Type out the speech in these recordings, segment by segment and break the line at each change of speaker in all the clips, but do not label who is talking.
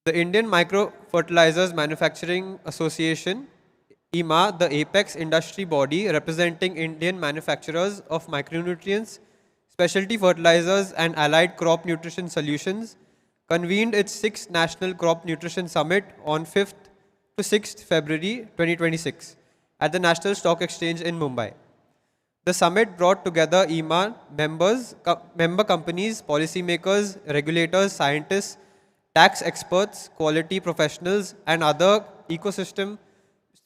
The Indian Micro Fertilizers Manufacturing Association, IMA, the apex industry body representing Indian manufacturers of micronutrients, specialty fertilizers and allied crop nutrition solutions, convened its 6th National Crop Nutrition Summit on 5th to 6th February 2026 at the National Stock Exchange in Mumbai. The summit brought together IMA members, member companies, policymakers, regulators, scientists, tax experts, quality professionals, and other ecosystem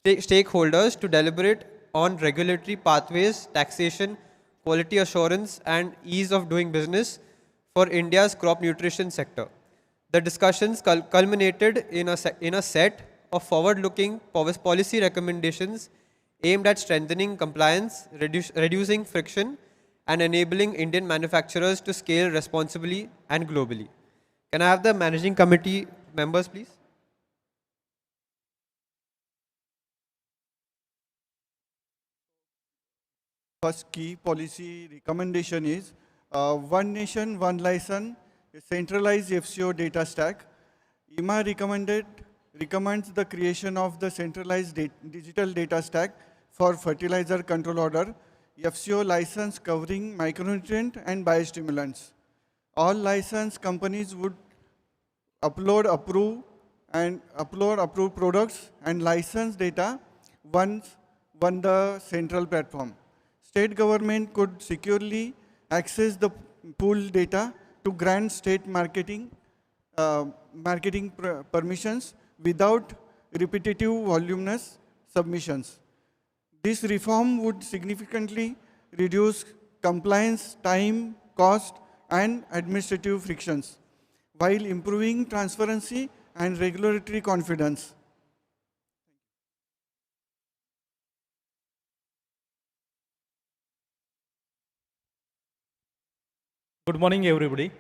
stakeholders to deliberate on regulatory pathways, taxation, quality assurance, and ease of doing business for India's crop nutrition sector. The discussions culminated in a set of forward-looking policy recommendations aimed at strengthening compliance, reducing friction, and enabling Indian manufacturers to scale responsibly and globally. Can I have the managing committee members, please?
First key policy recommendation is one nation, one license, a centralized FCO data stack. IMA recommends the creation of the centralized digital data stack for fertilizer control order, FCO license covering micronutrient and biostimulants. All licensed companies would upload approved products and license data once on the central platform. State government could securely access the pool data to grant state marketing permissions without repetitive voluminous submissions. This reform would significantly reduce compliance, time, cost, and administrative frictions, while improving transparency and regulatory confidence.
Good morning, everybody.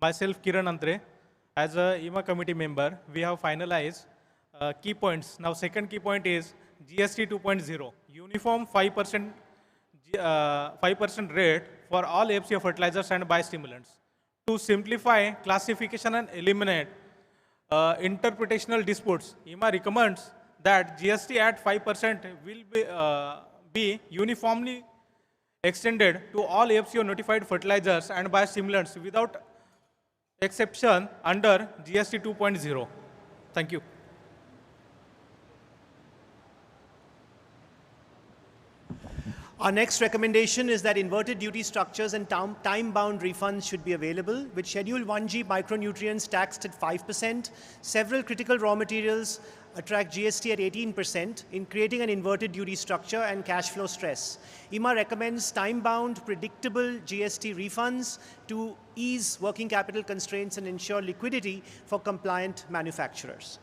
Myself, Kiran Antre. As a IMA committee member, we have finalized key points. Now, second key point is GST 2.0, uniform 5% rate for all FCO fertilizers and biostimulants. To simplify classification and eliminate interpretational disputes, IMA recommends that GST at 5% will be uniformly extended to all FCO notified fertilizers and biostimulants without exception under GST 2.0. Thank you.
Our next recommendation is that inverted duty structures and time-bound refunds should be available, with Schedule 1G micronutrients taxed at 5%. Several critical raw materials attract GST at 18% in creating an inverted duty structure and cash flow stress. IMA recommends time-bound, predictable GST refunds to ease working capital constraints and ensure liquidity for compliant manufacturers.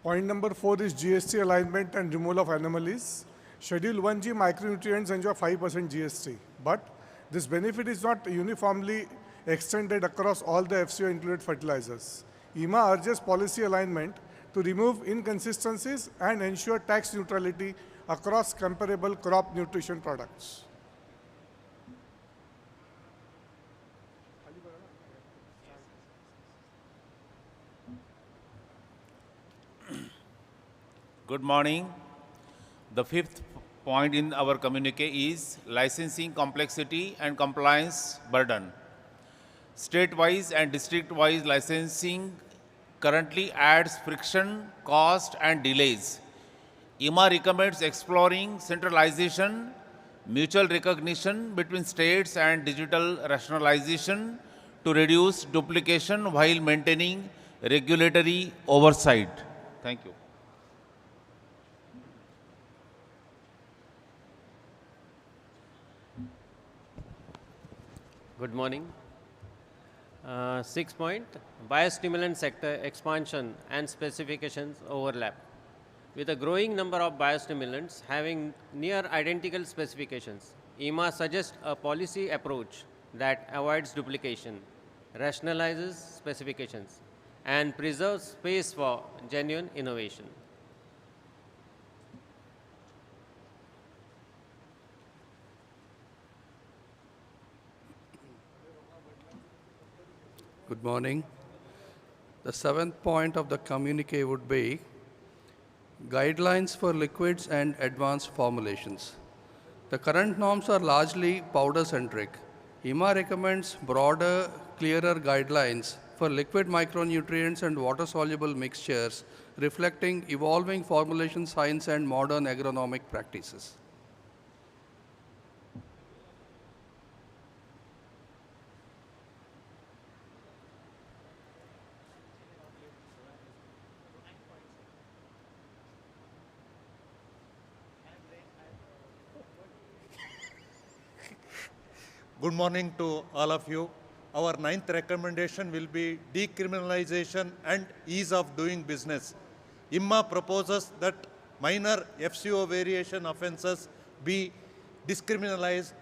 Point number 4 is GST alignment and removal of anomalies. Schedule 1G micronutrients enjoy 5% GST, but this benefit is not uniformly extended across all the FCO included fertilizers. IMA urges policy alignment to remove inconsistencies and ensure tax neutrality across comparable crop nutrition products.
Good morning. The fifth point in our communique is licensing complexity and compliance burden. State-wise and district-wise licensing currently adds friction, cost, and delays. IMA recommends exploring centralization, mutual recognition between states, and digital rationalization to reduce duplication while maintaining regulatory oversight. Thank you.
Good morning. 6th point, biostimulant sector expansion and specifications overlap. With a growing number of biostimulants having near identical specifications, IMA suggests a policy approach that avoids duplication, rationalizes specifications, and preserves space for genuine innovation.
Good morning. The seventh point of the communique would be guidelines for liquids and advanced formulations. The current norms are largely powder-centric. EMA recommends broader, clearer guidelines for liquid micronutrients and water-soluble mixtures, reflecting evolving formulation science and modern agronomic practices.
Good morning to all of you. Our ninth recommendation will be decriminalization and ease of doing business. IMMA proposes that minor FCO variation offences be decriminalized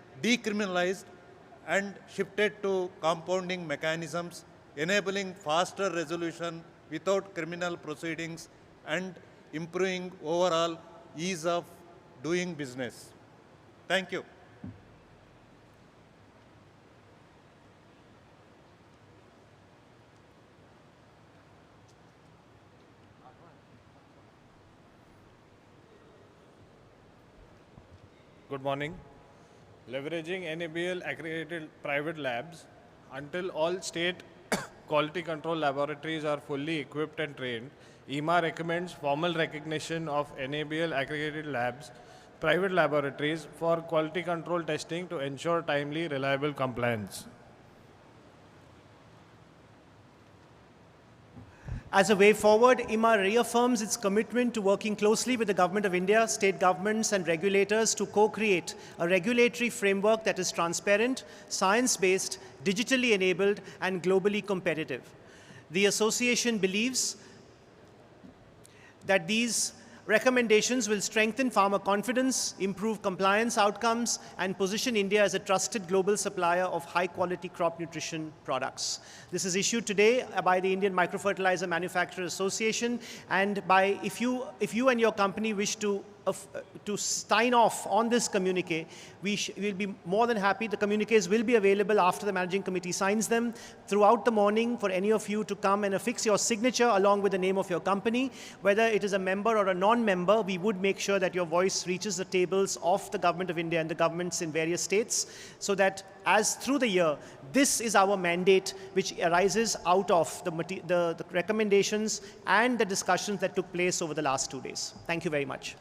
and shifted to compounding mechanisms, enabling faster resolution without criminal proceedings and improving overall ease of doing business. Thank you.
Good morning. Leveraging NABL accredited private labs until all state quality control laboratories are fully equipped and trained, EMA recommends formal recognition of NABL accredited labs, private laboratories for quality control testing to ensure timely, reliable compliance.
As a way forward, IMA reaffirms its commitment to working closely with the Government of India, state governments and regulators to co-create a regulatory framework that is transparent, science-based, digitally enabled and globally competitive. The association believes that these recommendations will strengthen farmer confidence, improve compliance outcomes, and position India as a trusted global supplier of high-quality crop nutrition products. This is issued today by the Indian Microfertilizer Manufacturers Association, and if you and your company wish to sign off on this communique, we'll be more than happy. The communiques will be available after the managing committee signs them throughout the morning for any of you to come and affix your signature along with the name of your company. Whether it is a member or a non-member, we would make sure that your voice reaches the tables of the Government of India and the governments in various states, so that as through the year, this is our mandate which arises out of the recommendations and the discussions that took place over the last 2 days. Thank you very much.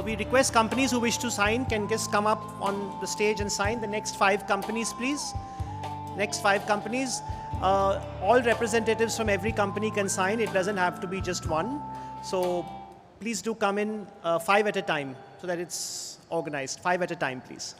We request companies who wish to sign can just come up on the stage and sign. The next 5 companies, please. Next 5 companies. All representatives from every company can sign. It doesn't have to be just one. So please do come in 5 at a time so that it's organized. 5 at a time, please.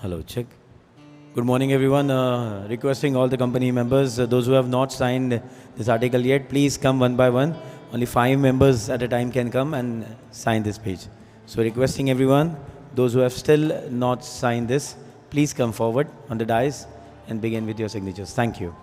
Hello, check. Good morning, everyone. Requesting all the company members, those who have not signed this article yet, please come one by one. Only 5 members at a time can come and sign this page. So requesting everyone, those who have still not signed this, please come forward on the dais and begin with your signatures. Thank you.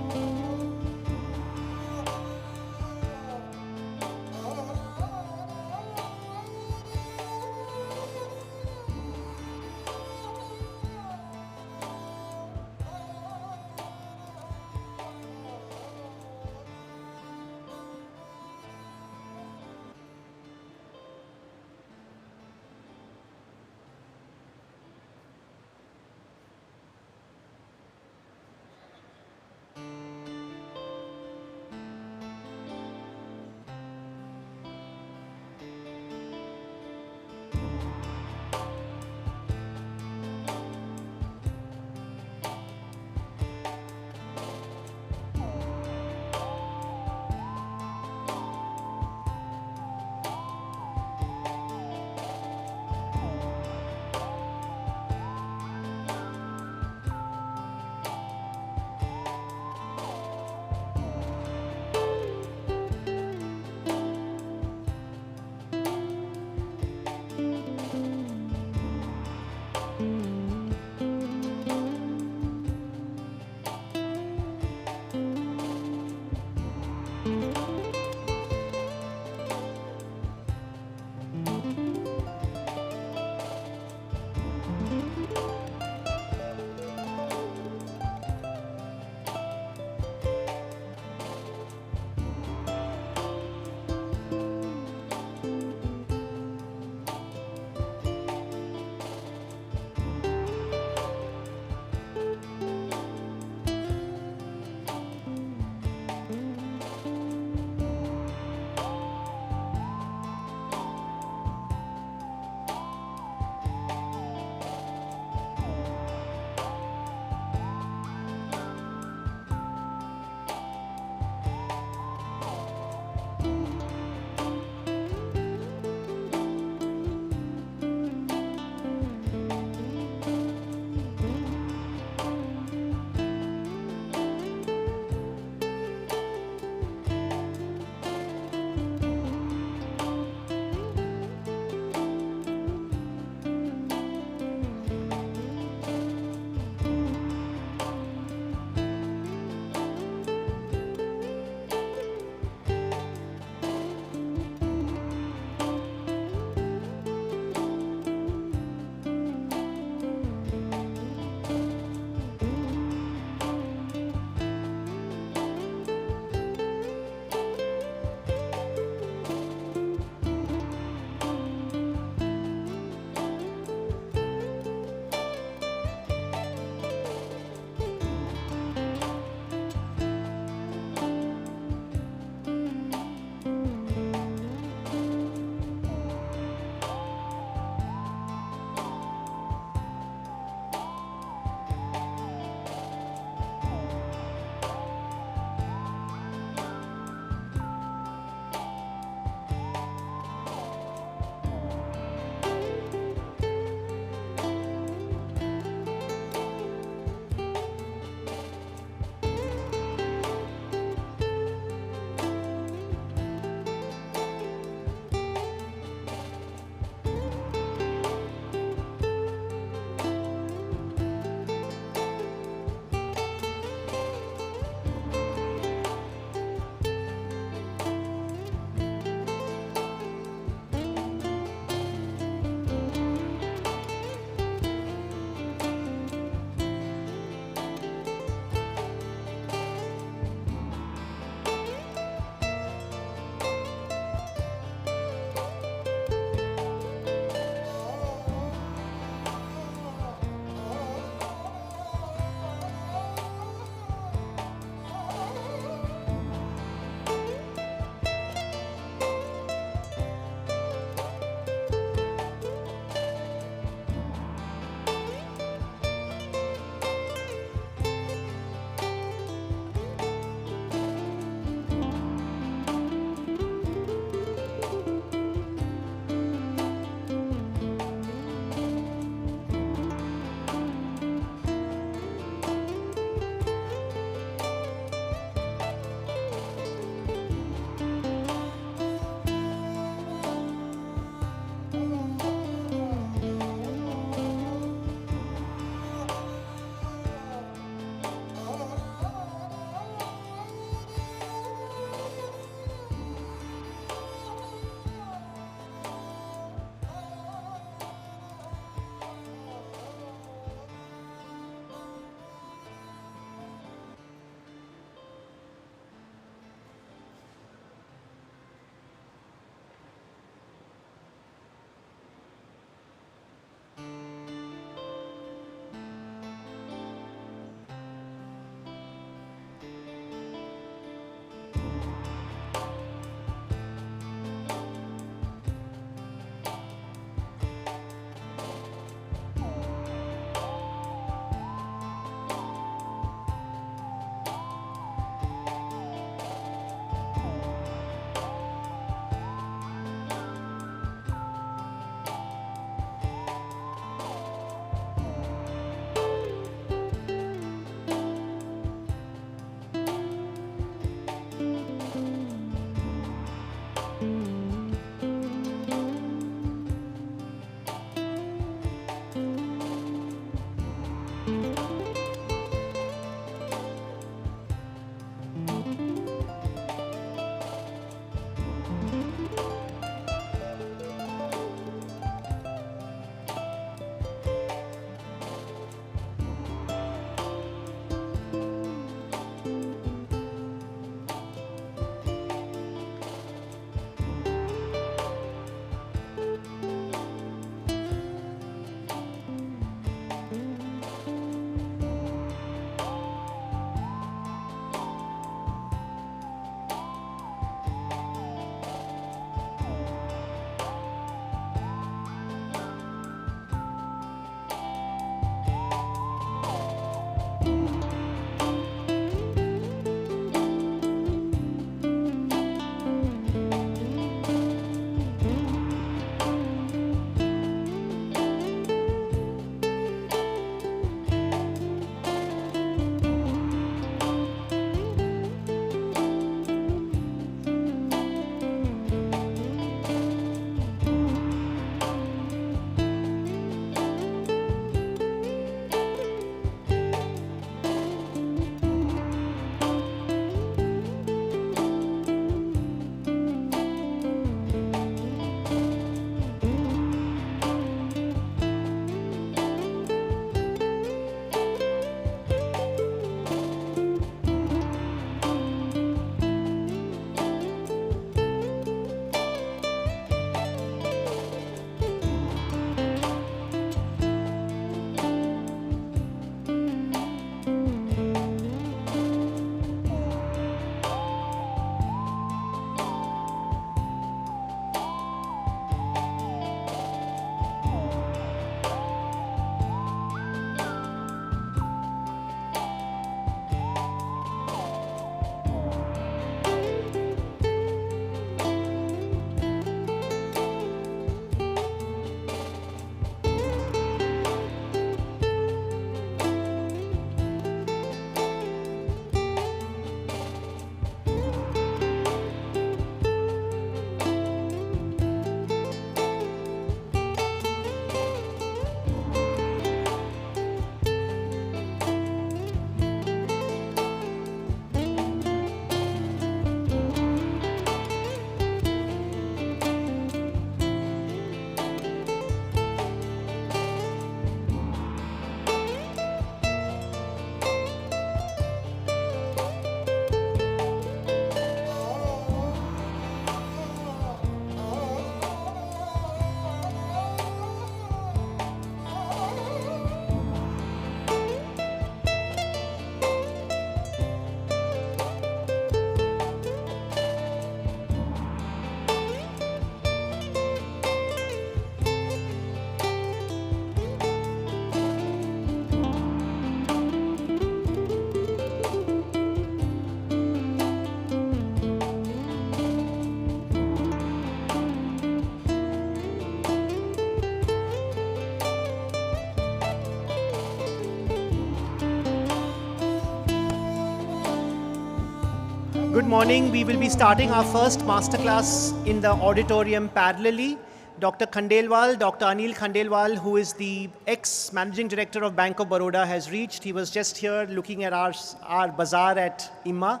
Good morning. We will be starting our first masterclass in the auditorium parallelly. Dr. Khandelwal, Dr. Anil Khandelwal, who is the ex-managing director of Bank of Baroda, has reached. He was just here looking at our bazaar at IMA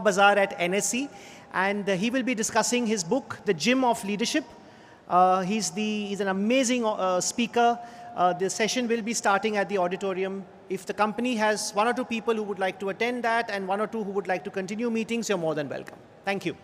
Bazaar at NSE. And he will be discussing his book, The Gym of Leadership. He's an amazing speaker. The session will be starting at the auditorium. If the company has 1 or 2 people who would like to attend that and 1 or 2 who would like to continue meetings, you're more than welcome. Thank you.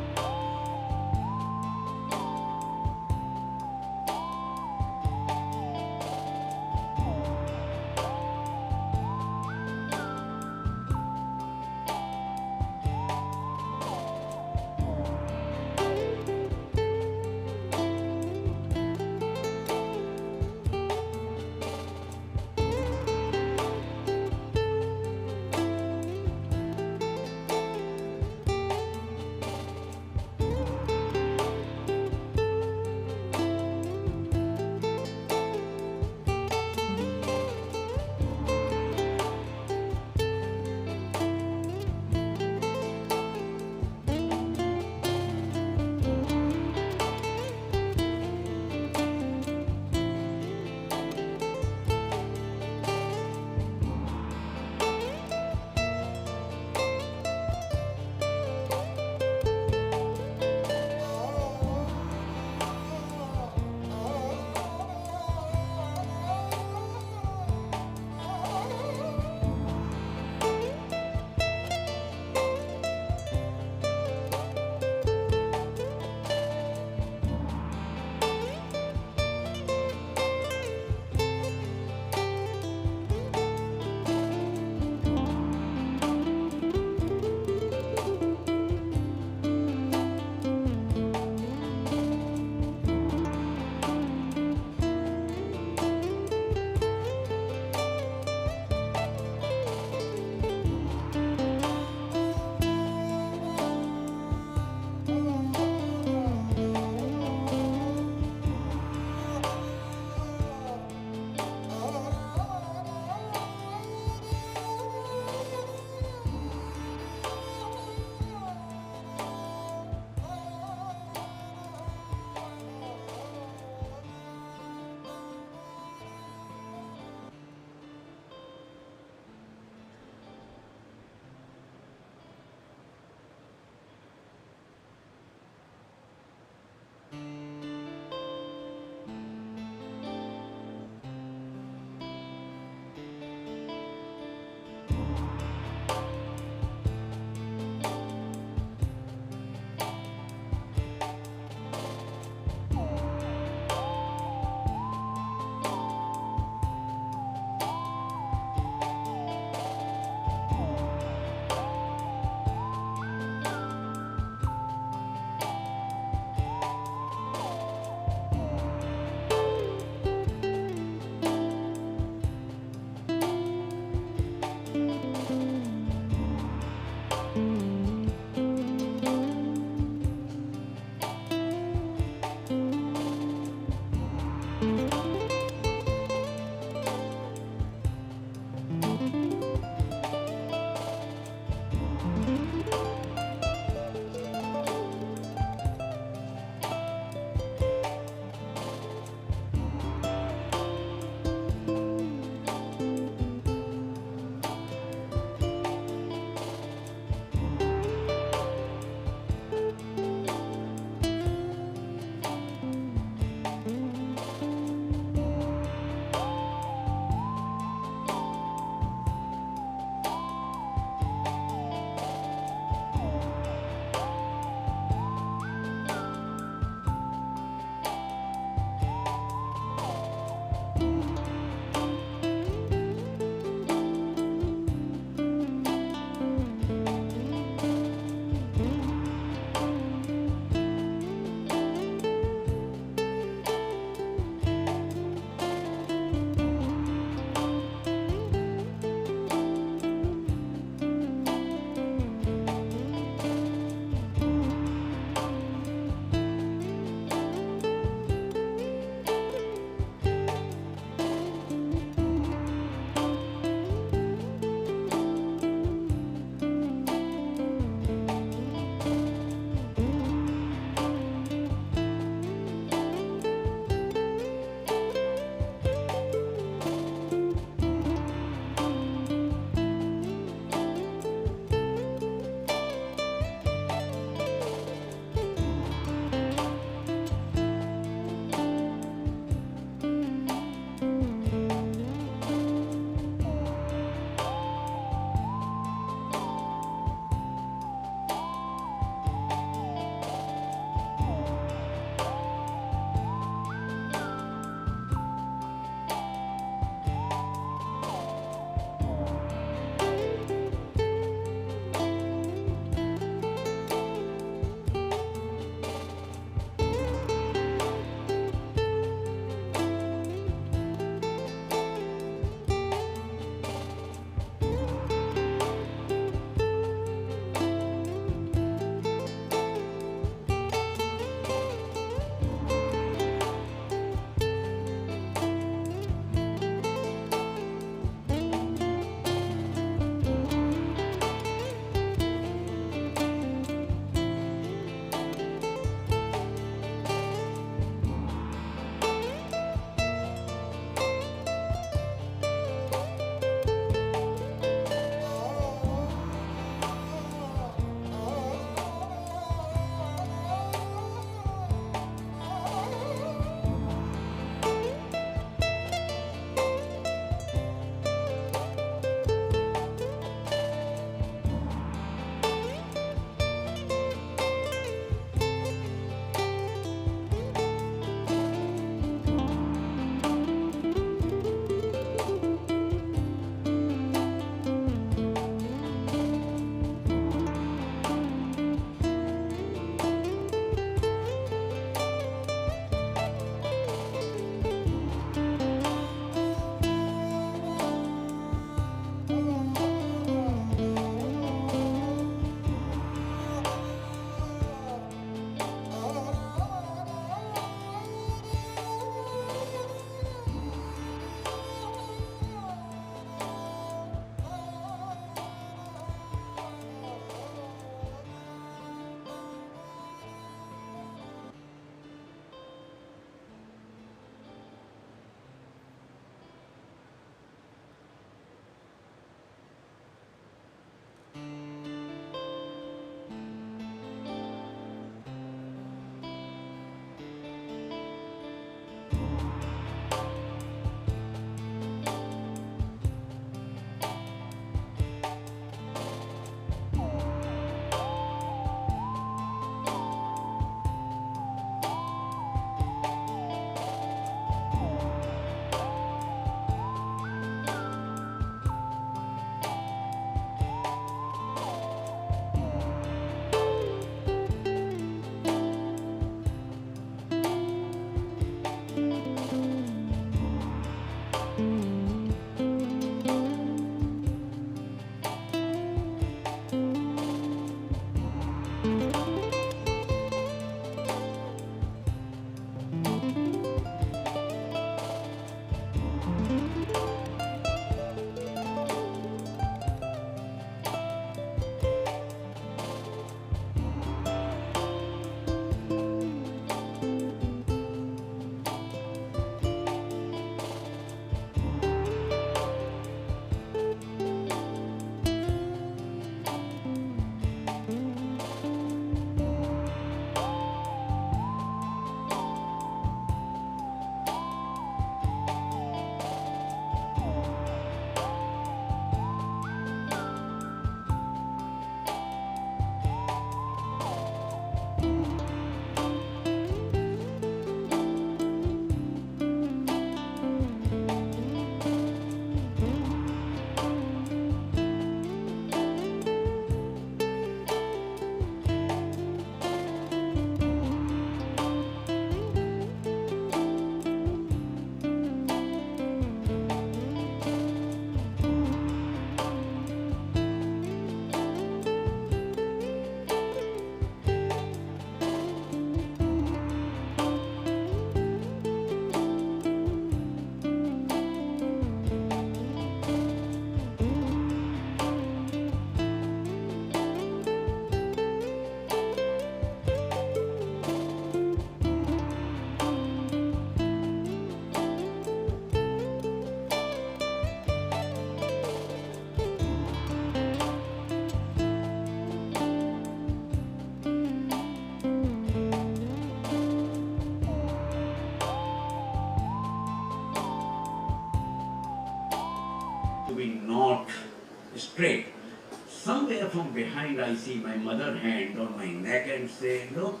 somewhere from behind I see my mother hand on my neck and say, look,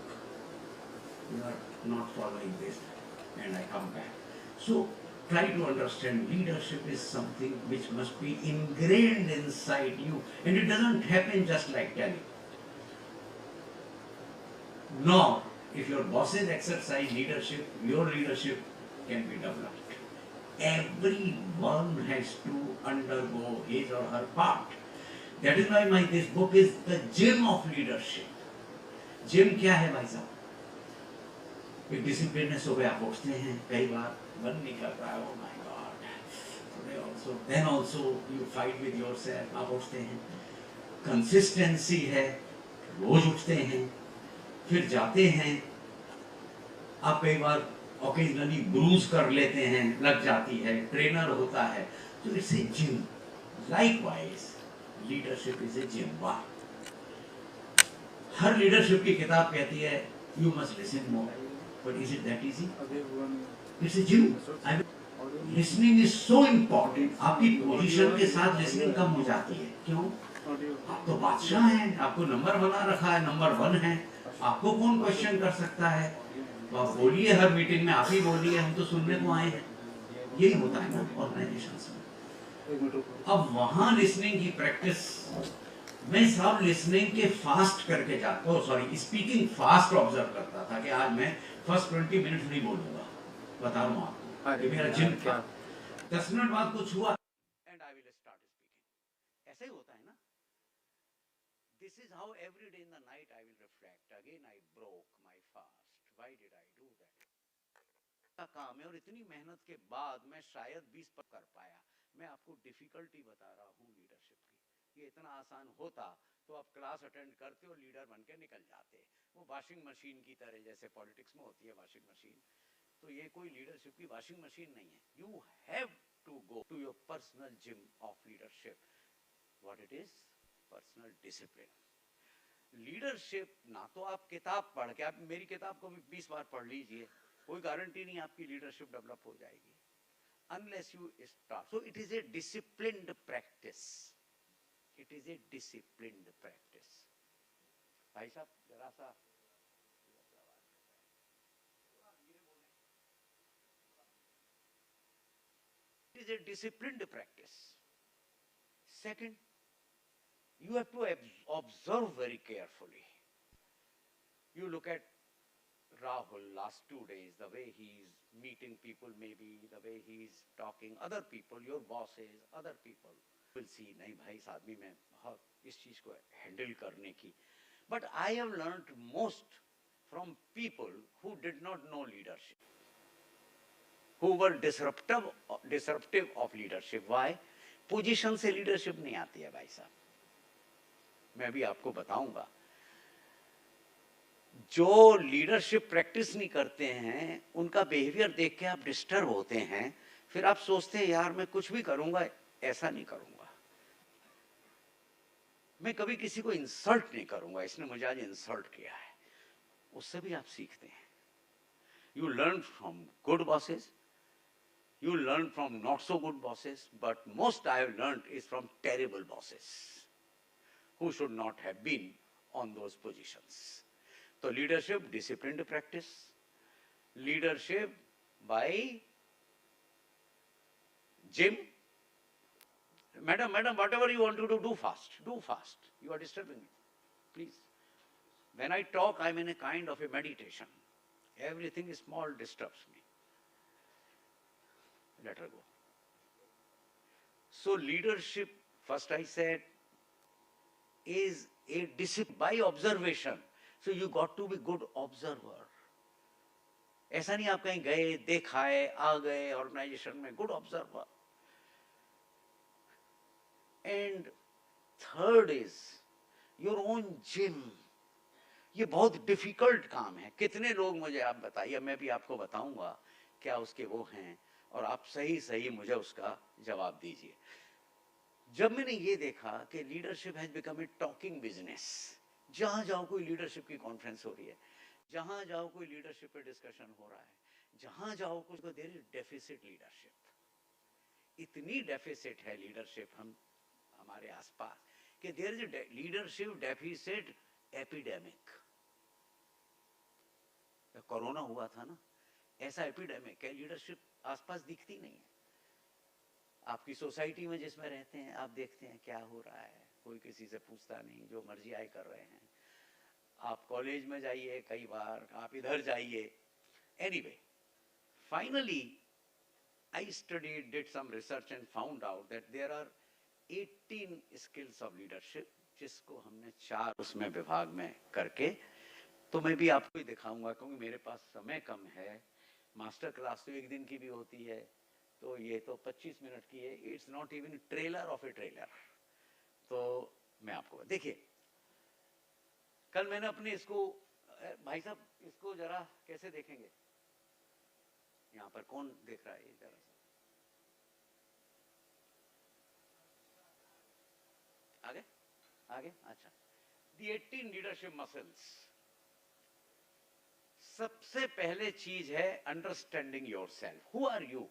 you are not following this, and I come back. So try to understand leadership is something which must be ingrained inside you, and it doesn't happen just like telling. Nor, if your bosses exercise leadership, your leadership can be developed. Everyone has to undergo his or her part. That is why this book is the gym of leadership. Gym क्या है भाई साहब? एक discipline है, सुबह आप उठते हैं, कई बार मन नहीं करता है, oh my God. Today also, then also you fight with yourself, आप उठते हैं. Consistency है, रोज उठते हैं, फिर जाते हैं, आप कई बार occasionally bruise कर लेते हैं, लग जाती है, ट्रेनर होता है, तो it's a gym. Likewise, leadership is a gym. Why? Her leadership की किताब कहती है, you must listen more. But is it that easy? It's a gym. Listening is so important. आपकी पोजीशन के साथ listening कम हो जाती है. क्यों? आप तो बादशाह हैं, आपको नंबर बना रखा है, नंबर 1 है, आपको कौन क्वेश्चन कर सकता है? तो आप बोलिए, हर मीटिंग में आप ही बोलिए, हम तो सुनने को आए हैं. यही होता है ना ऑर्गेनाइजेशन में. अब वहाँ लिसनिंग की प्रैक्टिस, मैं साहब लिसनिंग के फास्ट करके जाता हूँ, सॉरी स्पीकिंग फास्ट ऑब्जर्व करता था कि आज मैं फर्स्ट 20 मिनट नहीं बोलूंगा, बता रहा हूँ आपको, ये मेरा जिम था. 10 मिनट बाद कुछ हुआ and I will start speaking. ऐसे ही होता है ना. This is how every day in the night I will reflect again. I broke my fast. Why did I do that? का काम है, और इतनी मेहनत के बाद मैं शायद 20 पर कर पाया. मैं आपको डिफिकल्टी बता रहा हूँ लीडरशिप की. ये इतना आसान होता तो आप क्लास अटेंड करते और लीडर बन के निकल जाते. वो वॉशिंग मशीन की तरह, जैसे पॉलिटिक्स में होती है वॉशिंग मशीन, तो ये कोई लीडरशिप की वॉशिंग मशीन नहीं है. You have to go to your personal gym of leadership. What it is? Personal discipline. Leadership ना तो आप किताब पढ़ के, आप मेरी किताब को भी 20 बार पढ़ लीजिए, कोई गारंटी नहीं आपकी लीडरशिप डेवलप हो जाएगी, unless you start. So it is a disciplined practice. It is a disciplined practice. भाई साहब जरा सा it is a disciplined practice. Second, you have to observe very carefully. You look at Rahul last 2 days, the way he is meeting people, maybe the way he is talking, other people, your bosses, other people will see, नहीं भाई इस आदमी में बहुत इस चीज को handle करने की. But I have learned most from people who did not know leadership, who were disruptive of leadership. Why? Position से लीडरशिप नहीं आती है भाई साहब. मैं भी आपको बताऊंगा. जो लीडरशिप प्रैक्टिस नहीं करते हैं, उनका बिहेवियर देख के आप डिस्टर्ब होते हैं. फिर आप सोचते हैं यार मैं कुछ भी करूंगा, ऐसा नहीं करूंगा, मैं कभी किसी को इंसल्ट नहीं करूंगा, इसने मुझे आज इंसल्ट किया है. उससे भी आप सीखते हैं. You learn from good bosses, you learn from not so good bosses, but most I have learned is from terrible bosses who should not have been on those positions. So leadership, disciplined practice. Leadership by gym. Madam, whatever you want to do fast. Do fast. You are disturbing me. Please. When I talk, I'm in a kind of a meditation. Everything small disturbs me. Let her go. So leadership, first I said, is a discipline by observation. So you got to be good observer. ऐसा नहीं आप कहीं गए, देखाए, आ गए organisation में. Good observer. And third is your own gym. ये बहुत डिफिकल्ट काम है. कितने लोग मुझे आप बताइए, मैं भी आपको बताऊंगा क्या उसके वो हैं, और आप सही मुझे उसका जवाब दीजिए. जब मैंने ये देखा कि leadership has become a talking business, जहां जाओ कोई लीडरशिप की कॉन्फ्रेंस हो रही है, जहां जाओ कोई लीडरशिप पे डिस्कशन हो रहा है, जहां जाओ कुछ को, देयर इज डेफिसिट लीडरशिप. इतनी डेफिसिट है लीडरशिप हमारे आसपास कि there is a leadership deficit epidemic. Corona हुआ था ना, ऐसा एपिडेमिक है, लीडरशिप आसपास दिखती नहीं है। आपकी सोसाइटी में जिसमें रहते हैं आप देखते हैं क्या हो रहा है, कोई किसी से पूछता नहीं, जो मर्जी आए कर रहे हैं। आप कॉलेज में जाइए, कई बार आप इधर जाइए। Anyway, finally I studied, did some research and found out that there are 18 skills of leadership, जिसको हमने 4 उसमें विभाग में करके, तो मैं भी आपको ही दिखाऊंगा क्योंकि मेरे पास समय कम है। मास्टर क्लास तो 1 दिन की भी होती है, तो ये तो 25 मिनट की है। It's not even trailer of A trailer. तो मैं आपको देखिए, कल मैंने अपने इसको, भाई साहब इसको जरा कैसे देखेंगे, यहाँ पर कौन देख रहा है, ये जरा आगे आगे। अच्छा, दी 18 लीडरशिप मसल्स। सबसे पहले चीज है understanding yourself. Who are you?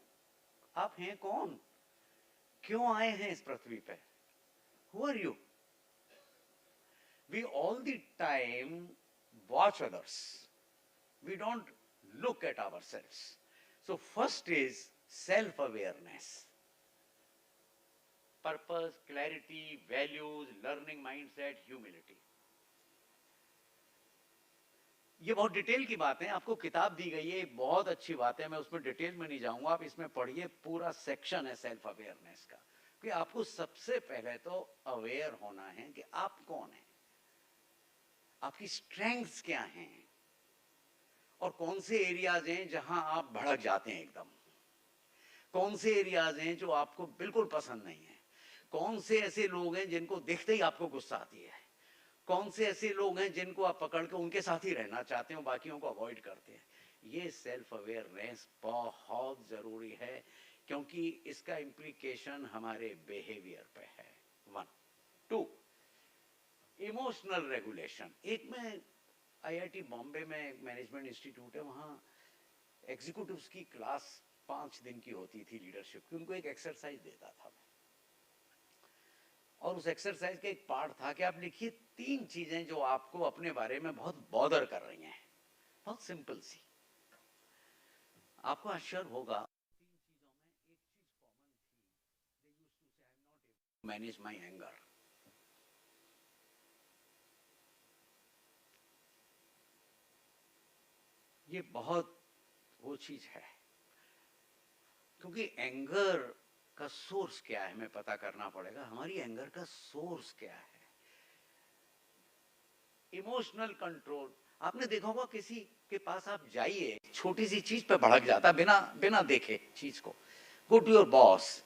आप हैं कौन, क्यों आए हैं इस पृथ्वी पे? Who are you? We all the time watch others, we don't look at ourselves. So first is self-awareness. Purpose, clarity, values, learning mindset, humility. ये बहुत डिटेल की बात है, आपको किताब दी गई है, एक बहुत अच्छी बात है, मैं उसमें डिटेल में नहीं जाऊंगा, आप इसमें पढ़िए, पूरा सेक्शन है सेल्फ अवेयरनेस का। कि आपको सबसे पहले तो अवेयर होना है कि आप कौन हैं, आपकी स्ट्रेंथ्स क्या हैं, और कौन से एरियाज हैं जहां आप भड़क जाते हैं एकदम, कौन से एरियाज हैं जो आपको बिल्कुल पसंद नहीं है, कौन से ऐसे लोग हैं जिनको देखते ही आपको गुस्सा आती है, कौन से ऐसे लोग हैं जिनको आप पकड़ के उनके साथ ही रहना चाहते हो, बाकियों को अवॉइड करते हैं। ये सेल्फ अवेयरनेस बहुत जरूरी है, क्योंकि इसका इम्प्लीकेशन हमारे बिहेवियर पे है। 1 2 इमोशनल रेगुलेशन। एक में आईआईटी बॉम्बे में एक मैनेजमेंट इंस्टीट्यूट है, वहाँ एग्जीक्यूटिव्स की क्लास 5 दिन की होती थी लीडरशिप की, उनको एक एक्सरसाइज देता था मैं, और उस एक्सरसाइज का एक पार्ट था कि आप लिखिए 3 चीजें जो आपको अपने बारे में बहुत बॉदर कर रही हैं, बहुत सिंपल सी। आपको आश्चर्य होगा, 3 चीजों में एक चीज कॉमन थी, दे used to say I am not able to manage my anger. ये बहुत वो चीज है, क्योंकि एंगर का सोर्स क्या है हमें पता करना पड़ेगा। हमारी एंगर का सोर्स क्या है? Emotional control. आपने देखा होगा किसी के पास आप जाइए, छोटी सी चीज पे भड़क जाता बिना देखे चीज को। Go to your boss,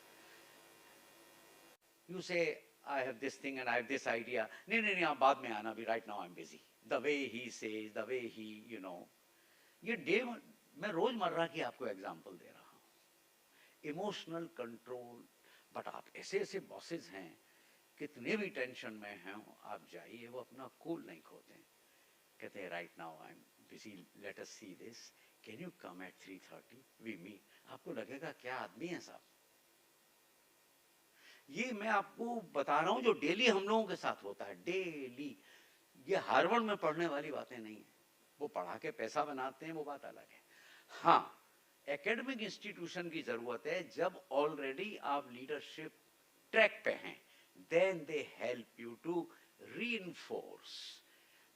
you say I have this thing and I have this idea. नहीं आप बाद में आना, भी right now I am busy. The way he says, the way he you know, ये डे मैं रोजमर्रा की आपको एग्जांपल दे रहा हूं। Emotional control. बट आप ऐसे बॉसेस हैं, कितने भी टेंशन में हैं आप जाइए, वो अपना कूल नहीं खोते, कहते हैं right now I am busy, let us see this, can you come at 3:30 we meet. आपको लगेगा क्या आदमी है साहब। ये मैं आपको बता रहा हूं जो डेली हम लोगों के साथ होता है, डेली। ये हार्वर्ड में पढ़ने वाली बातें नहीं है, वो पढ़ा के पैसा बनाते हैं, वो बात अलग है। हाँ, एकेडमिक इंस्टीट्यूशन की जरूरत है, जब ऑलरेडी आप लीडरशिप ट्रैक पे हैं, then they help you to reinforce.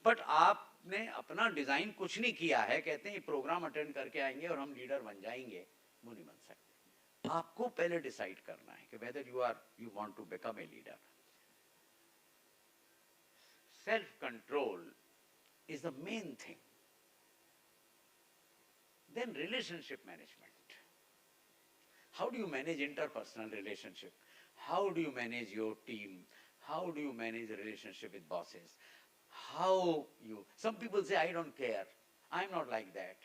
But आपने अपना डिजाइन कुछ नहीं किया है, कहते हैं प्रोग्राम अटेंड करके आएंगे और हम लीडर बन जाएंगे, वो नहीं बन सकते। आपको पहले डिसाइड करना है कि whether you want to become a leader. Self control is the main thing. Then relationship management. How do you manage interpersonal relationship? How do you manage your team? How do you manage the relationship with bosses? Some people say, I don't care. I'm not like that.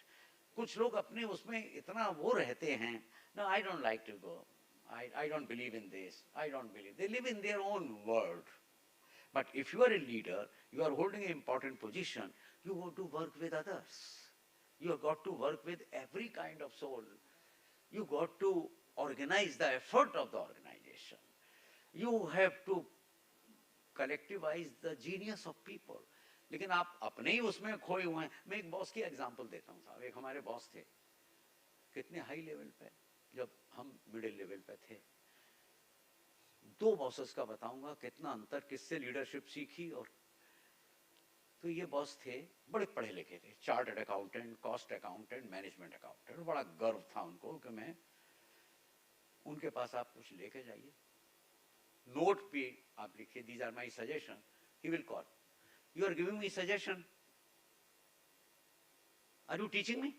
कुछ लोग अपने उसमें इतना वो रहते हैं, no, I don't like to go. I don't believe in this. I don't believe. They live in their own world. But if you are a leader, you are holding an important position, you have to work with others. You have got to work with every kind of soul. You got to organize the effort of the organization. You have to collectivize the genius of people. लेकिन आप अपने ही उसमें खोए हुए हैं. मैं एक boss की एग्जांपल देता हूँ साहब. एक हमारे बॉस थे, कितने हाई लेवल पे, जब हम मिडिल लेवल पे थे. दो बॉसेस का बताऊंगा कितना अंतर, किससे लीडरशिप सीखी. और तो ये बॉस थे, बड़े पढ़े लिखे थे, chartered accountant, cost accountant, management accountant. बड़ा गर्व था उनको कि मैं उनके पास आप कुछ लेके जाइए, नोट पे आप लिखिए, these are my suggestion. He will call, you are giving me suggestion, are you teaching me,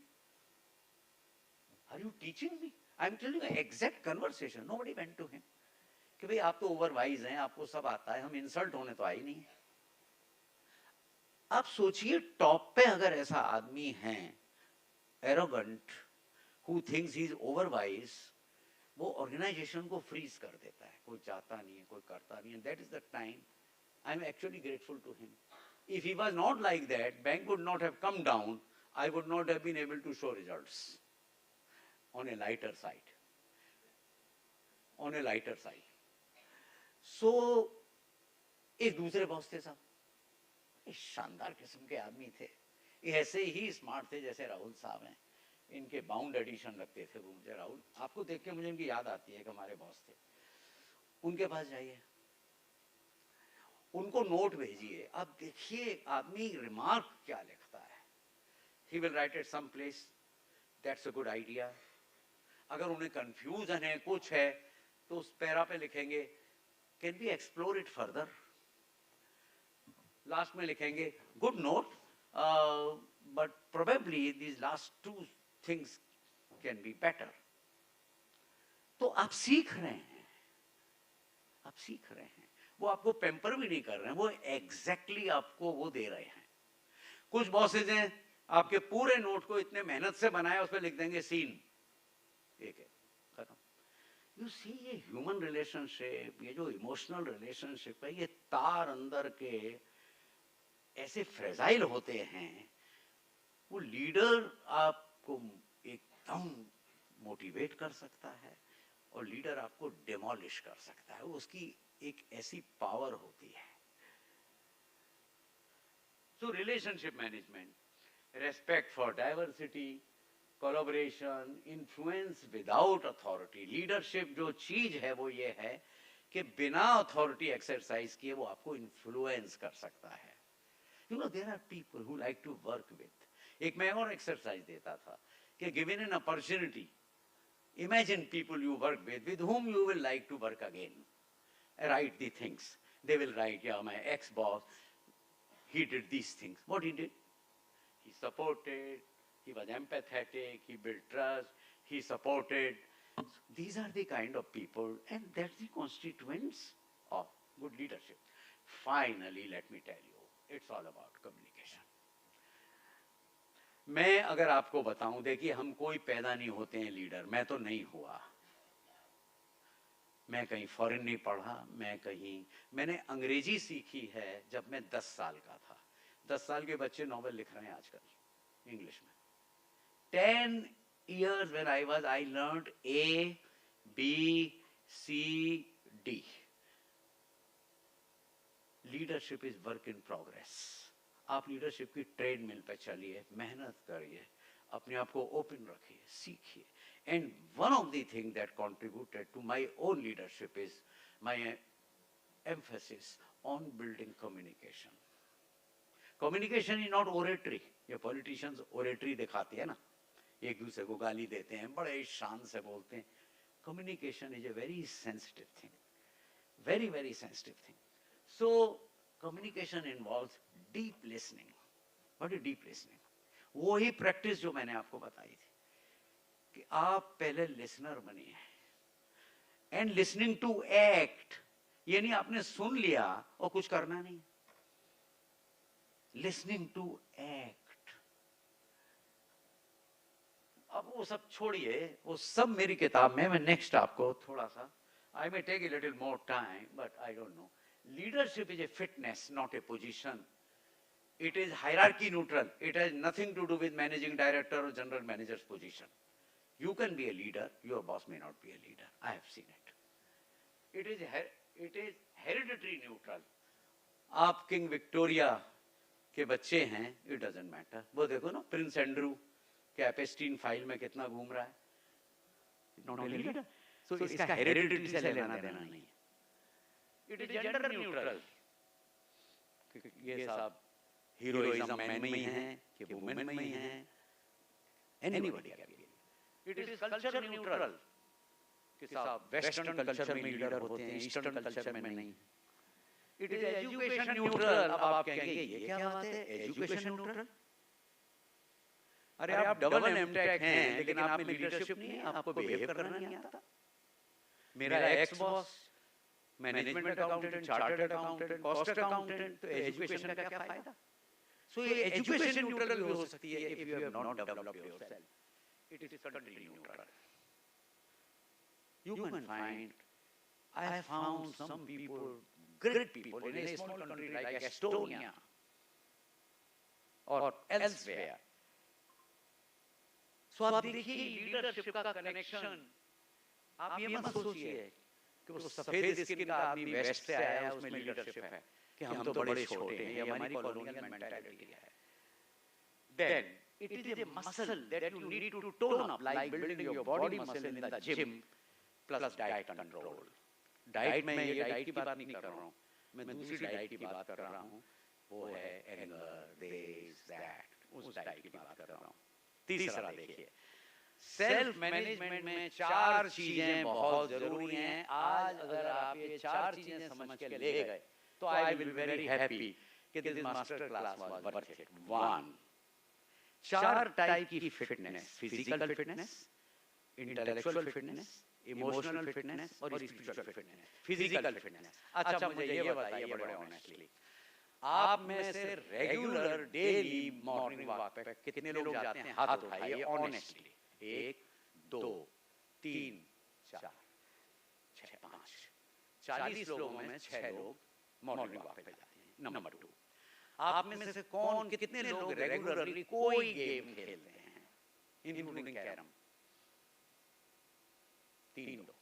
are you teaching me. I am telling you exact conversation. Nobody went to him कि भाई आप तो ओवरवाइज हैं, आपको सब आता है, हम इंसल्ट होने तो आई नहीं. आप सोचिए टॉप पे अगर ऐसा आदमी है, arrogant, who thinks he is overwise, वो ऑर्गेनाइजेशन को फ्रीज कर देता है. कोई जाता नहीं है, कोई करता नहीं है. That is the time I am actually grateful to him. If he was not like that, bank would not have come down. I would not have been able to show results on a lighter side, on a lighter side. So एक दूसरे boss थे साहब, शानदार किस्म के आदमी थे. ये ऐसे ही स्मार्ट थे जैसे राहुल साहब हैं. इनके बाउंड एडिशन लगते थे वो मुझे. राहुल आपको देख के मुझे इनकी याद आती है कि हमारे बॉस थे. उनके पास जाइए, उनको नोट भेजिए, अब देखिए आदमी रिमार्क क्या लिखता है. He will write at some place, that's a good idea. अगर उन्हें कंफ्यूजन है, कुछ है, तो उस पैरा पे लिखेंगे, can be explore it further. Last में लिखेंगे, good note, but probably these last two things can be better. तो आप सीख रहे हैं, आप सीख रहे हैं. वो आपको पेम्पर भी नहीं कर रहे हैं, वो एग्जैक्टली आपको वो दे रहे हैं. कुछ बॉसेज हैं, आपके पूरे नोट को इतने मेहनत से बनाया, उस पर लिख देंगे सीन, एक है, खत्म. यू सी, ये ह्यूमन रिलेशनशिप, ये जो इमोशनल रिलेशनशिप है, ये तार अंदर के ऐसे फ्रेजाइल होते हैं. वो लीडर आपको एकदम मोटिवेट कर सकता है और लीडर आपको डिमोलिश कर सकता है. उसकी एक ऐसी पावर होती है. So relationship management, respect for diversity, collaboration, influence without authority. Leadership जो चीज है वो ये है कि बिना अथॉरिटी एक्सरसाइज किए वो आपको इन्फ्लुएंस कर सकता है. You know, there are people who like to work with. एक मैं और एक्सरसाइज देता था कि given an opportunity, imagine people you work with whom you will like to work again. Write the things. They will write, yeah, my ex-boss, he did these things. What he did? He supported, he was empathetic, he built trust, he supported. These are the kind of people, and that's the constituents of good leadership. Finally, let me tell you, it's all about communication. मैं अगर आपको बताऊं, देखिए हम कोई पैदा नहीं होते हैं लीडर. मैं तो नहीं हुआ, मैं कहीं फॉरेन नहीं पढ़ा, मैंने अंग्रेजी सीखी है जब मैं 10 साल का था. 10 साल के बच्चे नॉवेल लिख रहे हैं आजकल इंग्लिश में. 10 years when I was, I learned A, B, C, D. Leadership is work in progress. आप लीडरशिप की ट्रेड मिल पे चलिए, मेहनत करिए, अपने आप को ओपन रखिए, सीखिए. And one of the thing that contributed to my own leadership is my emphasis on building communication. Communication is not oratory. ये पॉलिटिशियंस ओरेटरी दिखाते हैं ना, एक दूसरे को गाली देते हैं, बड़े शान से बोलते हैं. Communication is a very sensitive thing, very, very sensitive thing. So communication involves deep listening. What is deep listening? वो ही प्रैक्टिस जो मैंने आपको बताई थी कि आप पहले लिसनर बनिए. एंड लिसनिंग टू एक्ट, ये नहीं आपने सुन लिया और कुछ करना नहीं. Listening to act. अब वो सब छोड़िए, वो सब मेरी किताब में. मैं नेक्स्ट आपको थोड़ा सा, I may take a little more time, but I don't know. Leadership is a fitness, not a position. It is hierarchy neutral. It has nothing to do with managing director or general manager's position. You can be a leader, your boss may not be a leader. I have seen it. It is hereditary neutral. आप king Victoria के बच्चे हैं, it doesn't matter. वो देखो ना Prince Andrew के एपेस्टीन file में कितना घूम रहा है, नॉट लीडर। सो इसका हेरिडिटी से लेना देना नहीं है, इट इज जेंडर न्यूट्रल। ये सब हीरोइज्म मैन में ही है कि वुमेन में ही है, anybody can be. It is culture neutral कि साहब वेस्टर्न कल्चर में लीडर होते हैं, ईस्टर्न कल्चर में नहीं। It is education neutral. अब आप कहेंगे ये क्या बात है, एजुकेशन न्यूट्रल? अरे आप डबल एमटेक हैं लेकिन आप में लीडरशिप नहीं है, आपको बिहेव करना नहीं आता। मेरा ex boss management accountant, chartered accountant, cost accountant, तो एजुकेशन का क्या फायदा? सो ये एजुकेशन न्यूट्रल भी हो सकती है if you have not developed yourself. It is country neutral. You can find, I have found some people, great people in a small country like Estonia or elsewhere. So आप देखिए leadership का connection. आप ये मत सोचिए कि वो सफेद स्किन का आदमी वेस्ट से आया है उसमें लीडरशिप है कि हम तो बड़े छोटे हैं, ये हमारी कॉलोनियल मेंटालिटी है. Then it is a muscle that you need to tone up, like building your body muscle in the gym plus diet control. Diet में ये डाइट की बात नहीं कर रहा हूँ, मैं दूसरी डाइट की बात कर रहा हूँ, वो है एंगर, दिस दैट, उस डाइट की बात कर रहा हूँ. तीसरा देखिए, सेल्फ मैनेजमेंट में 4 चीजें बहुत जरूरी हैं. आज अगर आप ये 4 चीजें समझ के ले गए तो I will be very happy कि this master class was worth it. 1, 4 type की fitness: physical fitness, intellectual fitness, emotional fitness और स्पिरिचुअल फिटनेस. Physical fitness. अच्छा मुझे ये बताइए बड़े ऑनेस्टली, आप में से रेगुलर डेली मॉर्निंग वॉक पे कितने लोग जाते हैं? हाथ उठाइए ऑनेस्टली. 1, 2, 3, 4, 6, 5. 40 लोगों में 6 लोग मॉर्निंग वॉक पे जाते हैं. नंबर 2, आप में से कौन कितने लोग रेगुलरली कोई गेम खेलते हैं इंक्लूडिंग कैरम? 3 लोग.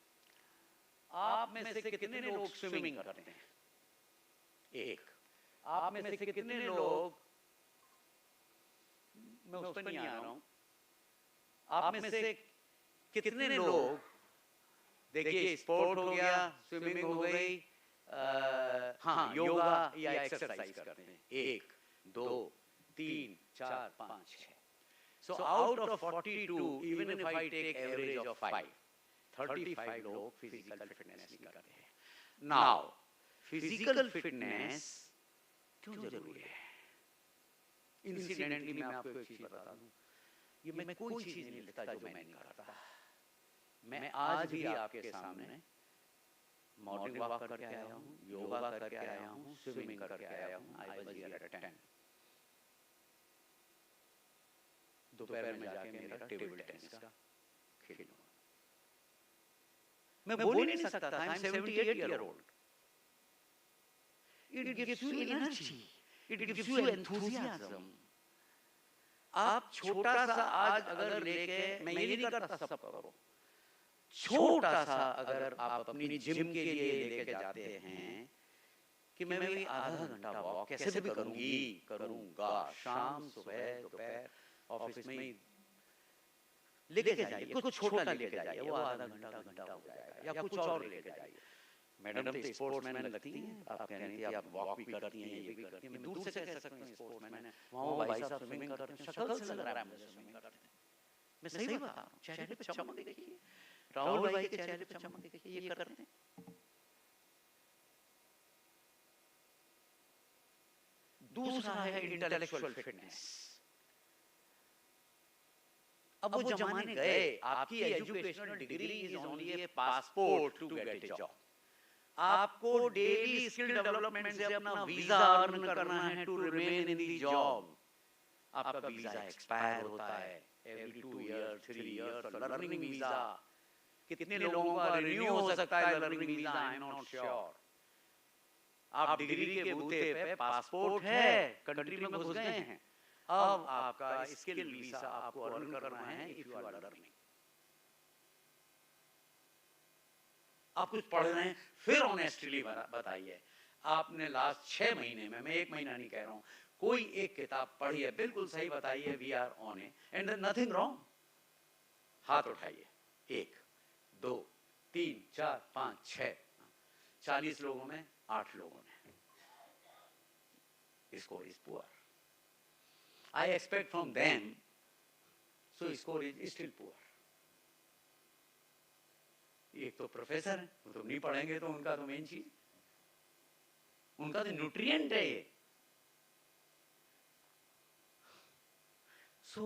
आप में से कितने लोग स्विमिंग करते हैं? 1. आप में से कितने लोग, मैं उस पर नहीं आ रहा हूं, आप में से कितने लोग, देखिए स्पोर्ट हो गया, स्विमिंग हो गई, हाँ योगा या एक्सरसाइज करते हैं? 1, 2, 3, 4, 5, 6. So out of 42, even if I take average of 5, 35 लोग फिजिकल फिटनेस नहीं करते हैं. नाउ फिजिकल फिटनेस क्यों जरूरी है? इंसिडेंटली मैं आपको एक चीज बता दूं, ये मैं कोई चीज नहीं लिखता जो मैं नहीं करता. मैं आज भी आपके सामने मॉर्निंग वॉक करके आया हूँ, योगा करके आया हूँ, स्विमिंग करके आया हूँ. I was here eight 10. दोपहर में जाके मेरा टेबल टेनिस का खेल हुआ. मैं बोल ही नहीं सकता था. I am 78 year old. It gives you energy, it gives you enthusiasm. आप छोटा सा आज अगर लेके, मैं ये नहीं करता सब करो, छोटा सा अगर आप अपनी जिम के लिए लेके जाते हैं कि मैं भी आधा घंटा वॉक कैसे भी करूंगा, शाम सुबह दोपहर ऑफिस में ही लेके जाइए. कुछ छोटा लेके जाइए, वो आधा घंटा हो जाएगा. या कुछ और लेके जाइए. मैडम तो स्पोर्ट्समैन लगती हैं, आप कह रही थी आप वॉक भी करती हैं, ये भी करती हैं. मैं दूर से कह सकता हूँ स्पोर्ट्समैन है, वहाँ भाई साहब स्विमिंग करते हैं, शक्ल से लग रहा है मुझे स्विमिंग करते हैं. मैं सही बता रहा हूँ. चेहरे पे चमक देखिए, राहुल भाई के चेहरे पे चमक देखिए, ये करते हैं. दूसरा है इंटेलेक्चुअल फिटनेस. अब वो जमाने गए. आपकी educational degree is only a passport to get a job. आपको डेली स्किल डेवलपमेंट से अपना वीजा अर्न करना है to remain in the job. आपका वीजा एक्सपायर होता है every 2 year 3 year. Learning visa कितने लोगों का रिन्यू हो सकता है? Learning visa I am not sure. आप डिग्री के बूते पे पासपोर्ट है, कंट्री में घुस गए हैं, अब आपका स्किल वीजा आपको अर्न करना है इफ यू आर लर्निंग. आप कुछ पढ़ रहे हैं, फिर ऑनेस्टली बताइए आपने लास्ट 6 महीने में, मैं 1 महीना नहीं कह रहा हूँ, कोई एक किताब पढ़ी है, बिल्कुल सही बताइए, we are on a and nothing wrong, हाथ उठाइए, 1 2 3 4 5 6, 40 लोगों में 8 लोगों ने, score is poor. I expect from them, so score is still poor. एक तो प्रोफेसर है, वो तो नहीं पढ़ेंगे तो उनका तो मेन चीज, उनका तो न्यूट्रिएंट है ये. सो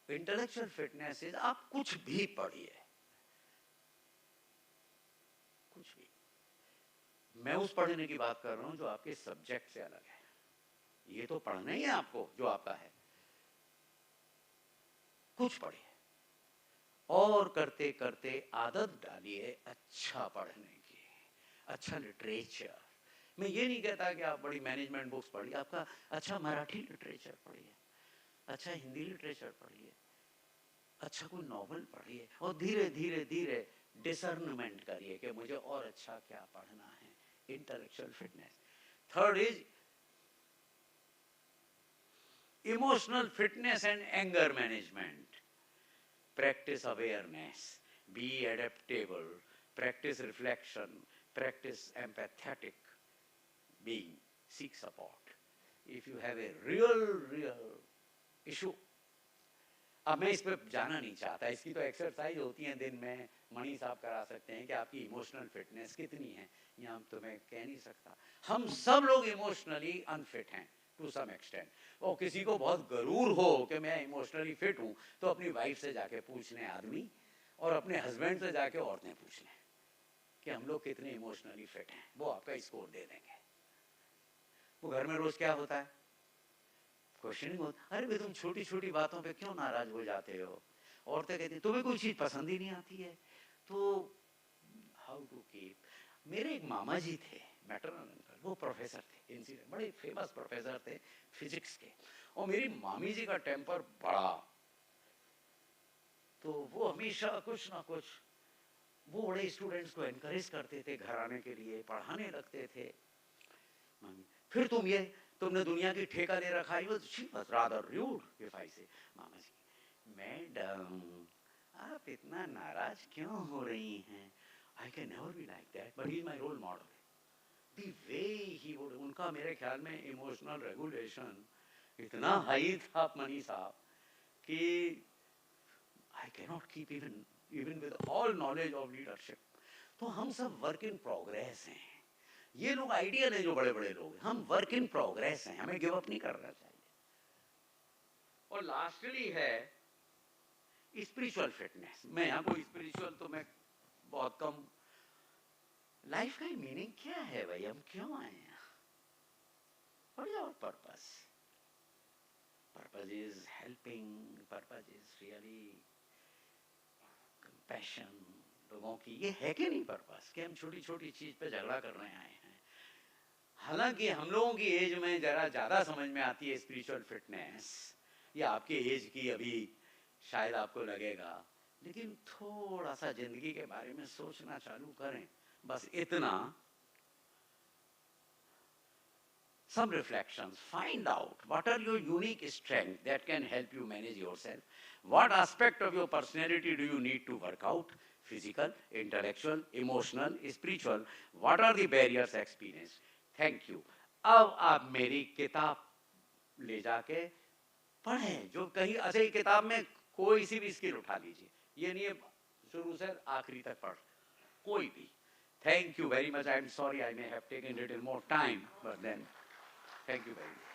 इंटेलेक्चुअल फिटनेस इज, आप कुछ भी पढ़िए, कुछ भी. मैं उस पढ़ने की बात कर रहा हूं जो आपके सब्जेक्ट से अलग है. ये तो पढ़ना ही है आपको जो आपका है. कुछ पढ़िए और करते करते आदत डालिए अच्छा पढ़ने की, अच्छा लिटरेचर. मैं ये नहीं कहता कि आप बड़ी मैनेजमेंट बुक्स पढ़िए, आपका अच्छा मराठी लिटरेचर पढ़िए, अच्छा हिंदी लिटरेचर पढ़िए, अच्छा कोई नॉवल पढ़िए, और धीरे धीरे धीरे डिसर्नमेंट करिए कि मुझे और अच्छा क्या पढ़ना है. Intellectual fitness. Third is emotional fitness and anger management. Practice awareness, be adaptable, practice reflection, practice empathetic being, seek support. If you have a real issue, अब मैं इस पे जाना नहीं चाहता, इसकी तो एक्सरसाइज होती है दिन में, मणि साहब करा सकते हैं कि आपकी इमोशनल फिटनेस कितनी है, यहाँ तो मैं कह नहीं सकता. हम सब लोग इमोशनली अनफिट हैं टू सम एक्सटेंट. और किसी को बहुत गरूर हो कि मैं इमोशनली फिट हूँ, तो अपनी वाइफ से जाके पूछ लें आदमी, और अपने हस्बैंड से जाके औरतें पूछ लें कि हम लोग कितने इमोशनली फिट हैं, वो आपका स्कोर दे देंगे. वो घर में रोज क्या होता है, क्वेश्चनिंग होता, अरे भाई तुम छोटी छोटी बातों पे क्यों नाराज हो जाते हो. औरतें कहती हैं तुम्हें कोई चीज पसंद ही नहीं आती है. तो हाउ टू कीप. मेरे एक मामा जी थे, मैटरनल अंकल, वो प्रोफेसर थे, इंसिडेंट बड़े फेमस प्रोफेसर थे फिजिक्स के, और मेरी मामी जी का टेम्पर बड़ा, तो वो हमेशा कुछ ना कुछ, वो बड़े स्टूडेंट्स को एनकरेज करते थे घर आने के लिए, पढ़ाने लगते थे. मामी, फिर तुमने दुनिया की ठेका दे रखा है. She was rather rude if I say. मामा जी, मैडम आप इतना नाराज क्यों हो रही हैं. I can never be like that, but he is my role model. The way he would, उनका मेरे ख्याल में इमोशनल रेगुलेशन इतना हाई था मनी साहब कि I can not keep even with all knowledge of leadership. तो हम सब वर्क इन प्रोग्रेस हैं. ये लोग आइडियल हैं जो बड़े बड़े लोग, हम वर्क इन प्रोग्रेस हैं, हमें गिव अप नहीं करना चाहिए. और लास्टली है स्पिरिचुअल फिटनेस. मैं यहाँ कोई स्पिरिचुअल तो मैं बहुत कम. लाइफ का मीनिंग क्या है भाई, हम क्यों आए हैं, what is our purpose. Purpose is helping, purpose is really compassion लोगों की. ये है कि नहीं पर्पस, कि हम छोटी छोटी चीज पे झगड़ा करने आए हैं. हालांकि हम लोगों की एज में जरा ज्यादा समझ में आती है स्पिरिचुअल फिटनेस, या आपके एज की अभी शायद आपको लगेगा, लेकिन थोड़ा सा जिंदगी के बारे में सोचना चालू करें, बस इतना. Some reflections. Find out what are your unique strengths that can help you manage yourself. What aspect of your personality do you need to work out? Physical, intellectual, emotional, spiritual. What are the barriers experienced? Thank you. अब आप मेरी किताब ले जाके पढ़ें, जो कहीं ऐसे ही किताब में कोई सी भी स्किल उठा लीजिए. ये नहीं है शुरू से आखिरी तक पढ़, कोई भी. Thank you very much. I'm sorry I may have taken a little more time, but then thank you very much.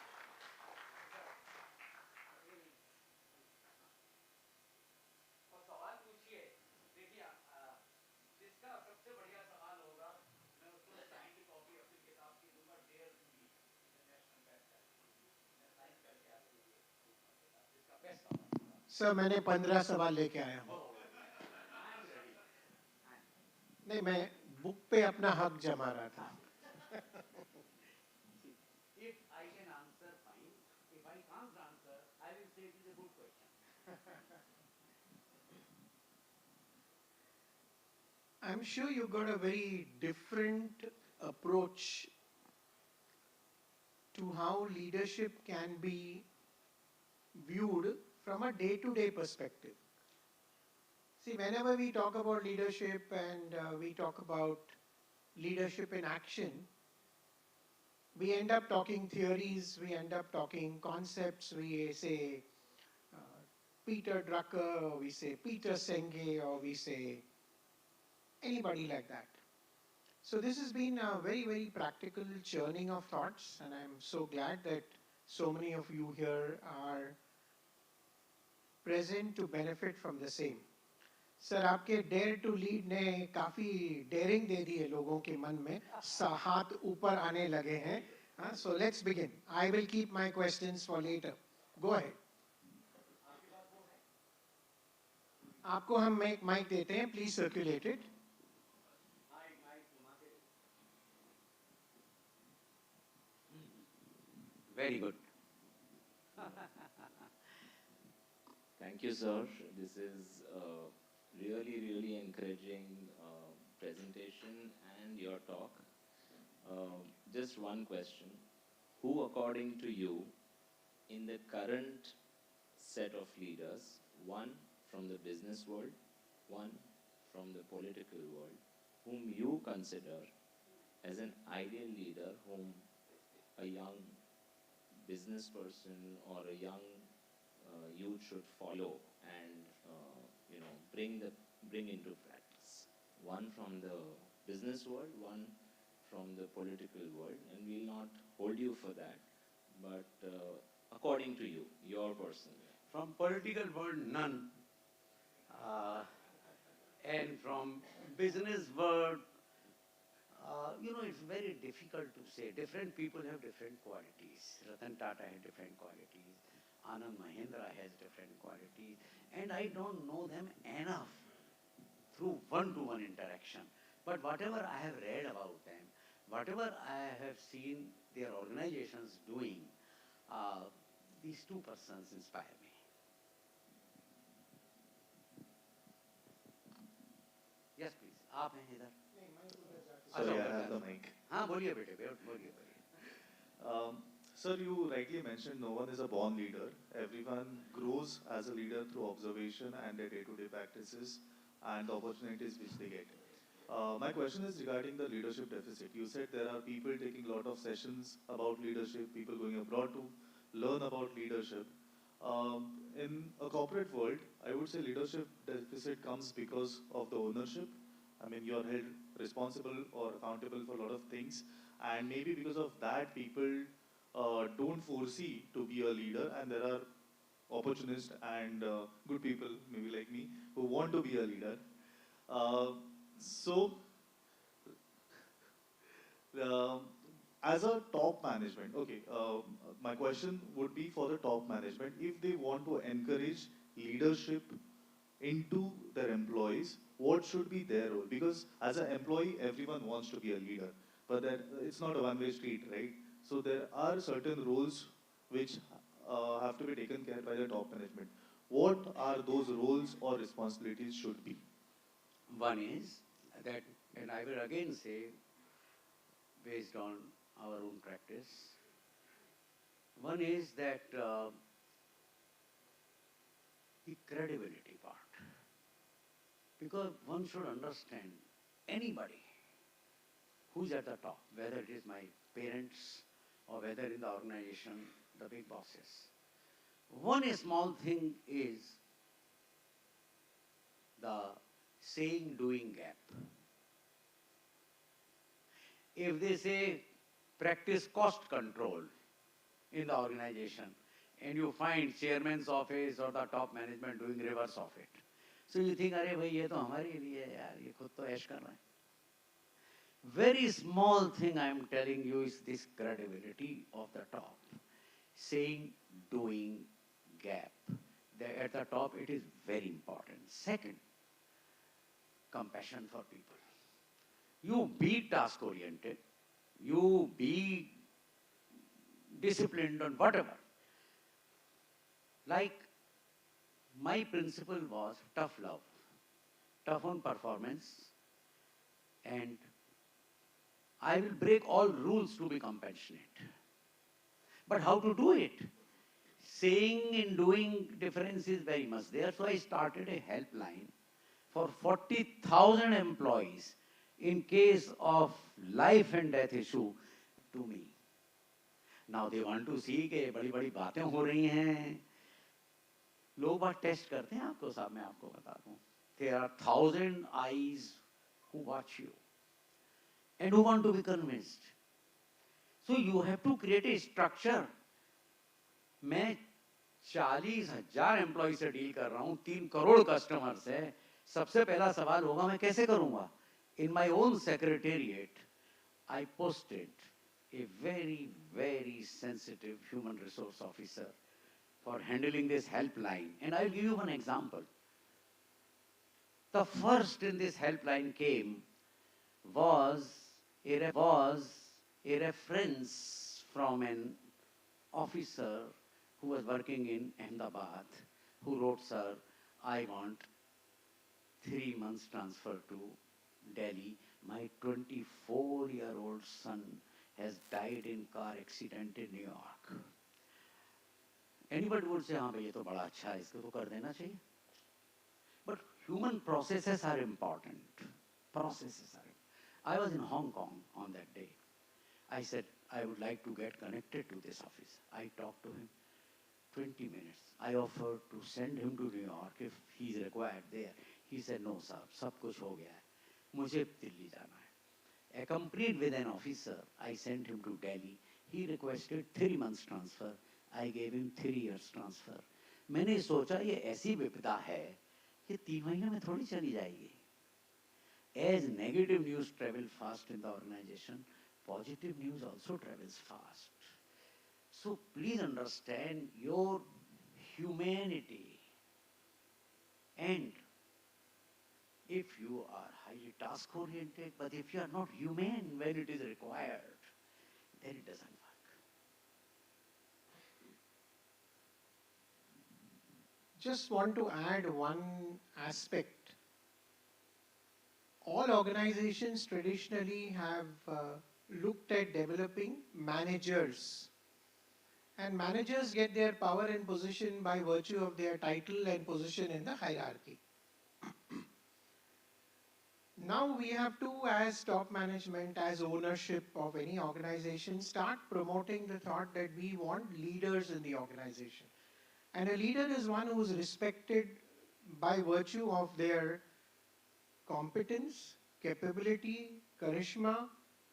Sir मैंने 15 सवाल लेके आया हूँ. नहीं, मैं बुक पे अपना हक जमा रहा था.
If I can answer, fine. If I can't answer, I will say it is a good question.
I'm sure you got a very different approach to how leadership can be viewed from a day-to-day perspective. See, whenever we talk about leadership and we talk about leadership in action, we end up talking theories, we end up talking concepts, we say Peter Drucker, or we say Peter Senge, or we say anybody like that. So this has been a very, very practical churning of thoughts, and I'm so glad that so many of you here are present to benefit from the same. Sir आपके dare to lead ने काफ़ी dairying दे दी है लोगों के मन में, हाथ ऊपर आने लगे हैं. So let's begin. I will keep my questions for later. Go ahead. आपको हम माइक देते हैं, please circulate it.
Very good. Thank you, sir. This is really, really encouraging presentation and your talk. Just one question. Who, according to you, in the current set of leaders, one from the business world, one from the political world, whom you consider as an ideal leader whom a young business person or a young youth should follow and bring into practice? One from the business world, one from the political world, and we'll not hold you for that, but according to you, your person.
From political world, none. And from business world, it's very difficult to say. Different people have different qualities. Ratan Tata has different qualities. Anand Mahindra has different qualities. And I don't know them enough through one-to-one interaction. But whatever I have read about them, whatever I have seen their organizations doing, these two persons inspire me. Yes, please. आप हैं इधर.
Sorry, I have the mic.
हाँ बोलिए बेटे, बोलिए.
Sir, you rightly mentioned no one is a born leader. Everyone grows as a leader through observation and their day-to-day practices and opportunities which they get. My question is regarding the leadership deficit. You said there are people taking a lot of sessions about leadership, people going abroad to learn about leadership. In a corporate world, I would say leadership deficit comes because of the ownership. I mean, you're held responsible or accountable for a lot of things. And maybe because of that, people don't foresee to be a leader, and there are opportunists and good people, maybe like me, who want to be a leader. As a top management, okay, my question would be for the top management, if they want to encourage leadership into their employees, what should be their role? Because as an employee, everyone wants to be a leader, but it's not a one-way street, right? So there are certain roles which have to be taken care by the top management. What are those roles or responsibilities should be?
One is that, and I will again say, based on our own practice, one is that the credibility part. Because one should understand anybody who's at the top, whether it is my parents or whether in the organization, the big bosses. One small thing is the saying-doing gap. If they say practice cost control in the organization, and you find chairman's office or the top management doing reverse of it, so you think, अरे भाई ये तो हमारे लिए है यार, ये खुद तो ऐश कर रहा है. Very small thing I am telling you is this credibility of the top. Saying, doing, gap. At the top, it is very important. Second, compassion for people. You be task-oriented, you be disciplined on whatever. Like, my principle was tough love, tough on performance, and I will break all rules to be compassionate. But how to do it? Saying and doing difference is very much there. So I started a helpline for 40,000 employees in case of life and death issue to me. Now they want to see कि बड़ी बड़ी बातें हो रही हैं. लोग बात test करते हैं आपको साहब, मैं आपको बता दूं. There are 1,000 eyes who watch you and who want to be convinced. So you have to create a structure. मैं 40,000 एम्प्लॉय से डील कर रहा हूं, 3 करोड़ कस्टमर से. सबसे पहला सवाल होगा मैं कैसे करूंगा? In my own secretariat, I posted a very, very sensitive human resource officer for handling this helpline. And I'll give you one example. The first in this helpline came was a reference from an officer who was working in Ahmedabad, who wrote, "Sir, I want 3 months transfer to Delhi. My 24-year-old son has died in car accident in New York." Anybody would say, "हाँ भाई ये तो बड़ा अच्छा है, इसको तो कर देना चाहिए." But human processes are important. Processes are. I was in Hong Kong on that day. I said, "I would like to get connected to this office." I talked to him 20 minutes. I offered to send him to New York if he's required there. He said, "No, sir, सब कुछ हो गया है. मुझे दिल्ली जाना है." Accompanied with an officer, I sent him to Delhi. He requested 3 months transfer. I gave him 3 years transfer. मैंने सोचा ये ऐसी विपदा है कि 3 महीने में थोड़ी चली जाएगी. As negative news travel fast in the organization, positive news also travels fast. So please understand your humanity. And if you are highly task oriented, but if you are not humane when it is required, then it doesn't work.
Just want to add one aspect. All organizations traditionally have looked at developing managers. And managers get their power and position by virtue of their title and position in the hierarchy. Now we have to, as top management, as ownership of any organization, start promoting the thought that we want leaders in the organization. And a leader is one who is respected by virtue of their competence, capability, charisma,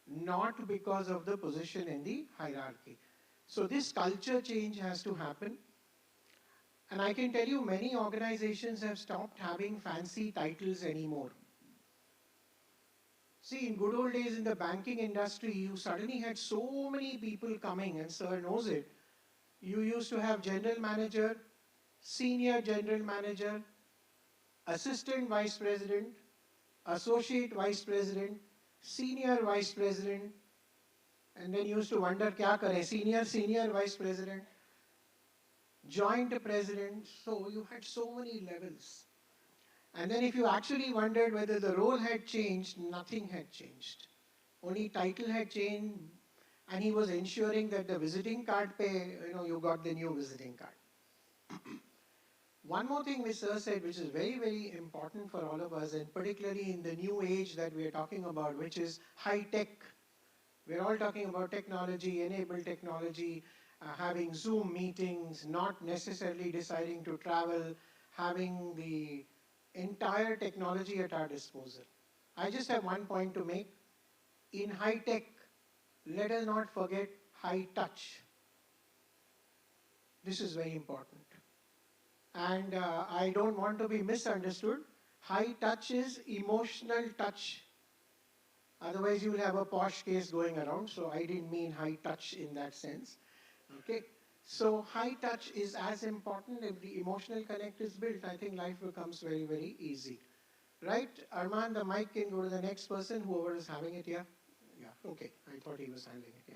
not because of the position in the hierarchy. So this culture change has to happen. And I can tell you many organizations have stopped having fancy titles anymore. See, in good old days in the banking industry, you suddenly had so many people coming, and sir knows it. You used to have general manager, senior general manager, assistant vice president, associate vice president, senior vice president, and then you used to wonder, kya kare, senior vice president, joint president. So you had so many levels. And then if you actually wondered whether the role had changed, nothing had changed. Only title had changed, and he was ensuring that the visiting card you got the new visiting card. One more thing which Sir said, which is very, very important for all of us, and particularly in the new age that we are talking about, which is high tech. We're all talking about technology, enabled technology, having Zoom meetings, not necessarily deciding to travel, having the entire technology at our disposal. I just have one point to make. In high tech, let us not forget high touch. This is very important. And I don't want to be misunderstood. High touch is emotional touch. Otherwise, you will have a posh case going around. So I didn't mean high touch in that sense. Okay. So high touch is as important. If the emotional connect is built, I think life becomes very, very easy. Right? Arman, the mic can go to the next person, whoever is having it here. Yeah, okay. I thought he was handling it, yeah.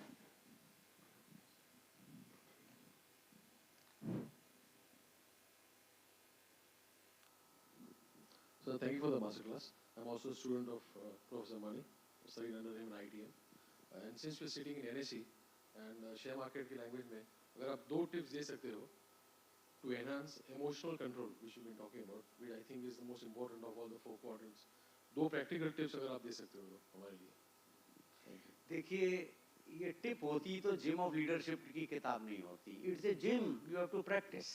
So thank you for the masterclass. I'm also a student of Professor Mani, studied under him in ITM. And since we're sitting in NSE, and share market की language में अगर आप 2 tips दे सकते हो to enhance emotional control, which we've been talking about, which I think is the most important of all the 4 quadrants. 2 practical tips अगर आप दे सकते हो तो हमारे लिए. Thank you.
देखिए, ये टिप होती तो जिम ऑफ लीडरशिप की किताब नहीं होती. It's a gym, you have to practise.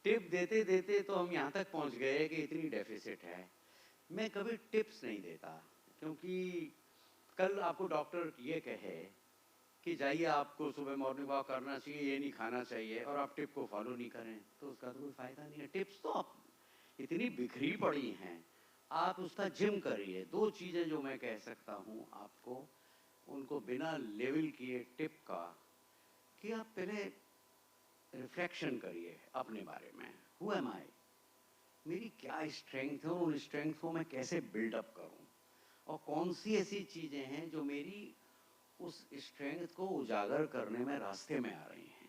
Tip देते देते तो हम यहाँ तक पहुँच गए कि इतनी डेफिसिट है. मैं कभी टिप्स नहीं देता, क्योंकि कल आपको डॉक्टर ये कहे कि जाइए आपको सुबह मॉर्निंग वॉक करना चाहिए, ये नहीं खाना चाहिए, और आप टिप को फॉलो नहीं करें, तो उसका तो कोई फायदा नहीं है. टिप्स तो आप इतनी बिखरी पड़ी हैं, आप उसका जिम करिए. 2 चीज़ें जो मैं कह सकता हूँ आपको, उनको बिना लेवल किए टिप का, कि आप पहले रिफ्लेक्शन करिए अपने बारे में. हु एम आई, मेरी क्या स्ट्रेंथ है और उन स्ट्रेंथ को मैं कैसे बिल्डअप करूँ, और कौन सी ऐसी चीज़ें हैं जो मेरी उस स्ट्रेंथ को उजागर करने में रास्ते में आ रही हैं,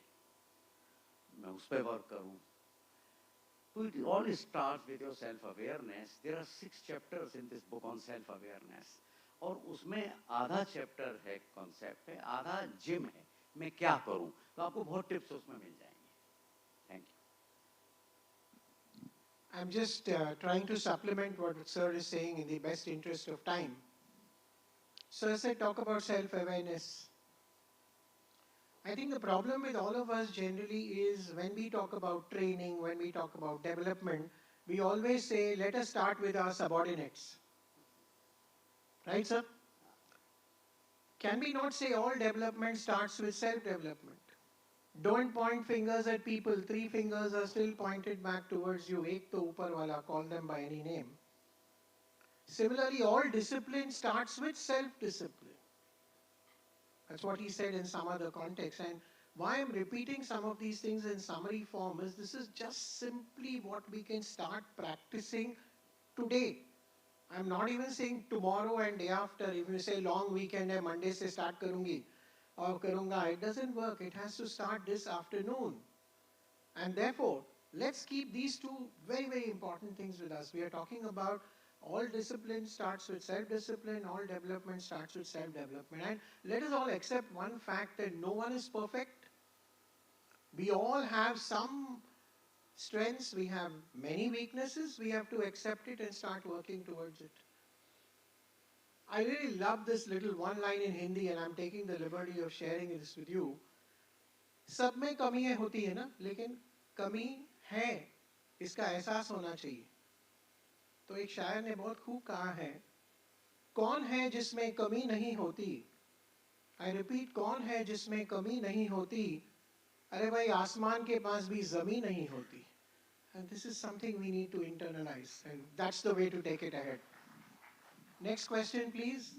मैं उस पर वर्क करूं. तो it all starts with your self awareness. There are 6 chapters in this book on self awareness, और उसमें आधा चैप्टर है कॉन्सेप्ट है, आधा जिम है, मैं क्या करूं. तो आपको बहुत टिप्स उसमें मिल जाएंगे. Thank you.
I'm just trying to supplement what sir is saying in the best interest of time. So as I talk about self-awareness, I think the problem with all of us generally is when we talk about training, when we talk about development, we always say, let us start with our subordinates. Right, sir? Can we not say all development starts with self-development? Don't point fingers at people. 3 fingers are still pointed back towards you. Ek to upar wala, call them by any name. Similarly, all discipline starts with self-discipline. That's what he said in some other context. And why I'm repeating some of these things in summary form is this is just simply what we can start practicing today. I'm not even saying tomorrow and day after. If you say long weekend hai, Monday se start karungi or karunga, it doesn't work. It has to start this afternoon. And therefore, let's keep these 2 very, very important things with us. We are talking about all discipline starts with self-discipline, all development starts with self-development. And let us all accept one fact that no one is perfect. We all have some strengths, we have many weaknesses, we have to accept it and start working towards it. I really love this little one line in Hindi, and I'm taking the liberty of sharing this with you. सब में कमियां होती है ना, लेकिन कमी है इसका एहसास होना चाहिए. तो एक शायर ने बहुत खूब कहा है, कौन है जिसमें कमी नहीं होती. आई रिपीट, कौन है जिसमें कमी नहीं होती. अरे भाई, आसमान के पास भी जमीन नहीं होती. And this is something we need to internalize, and that's the way to take it ahead. Next question, please.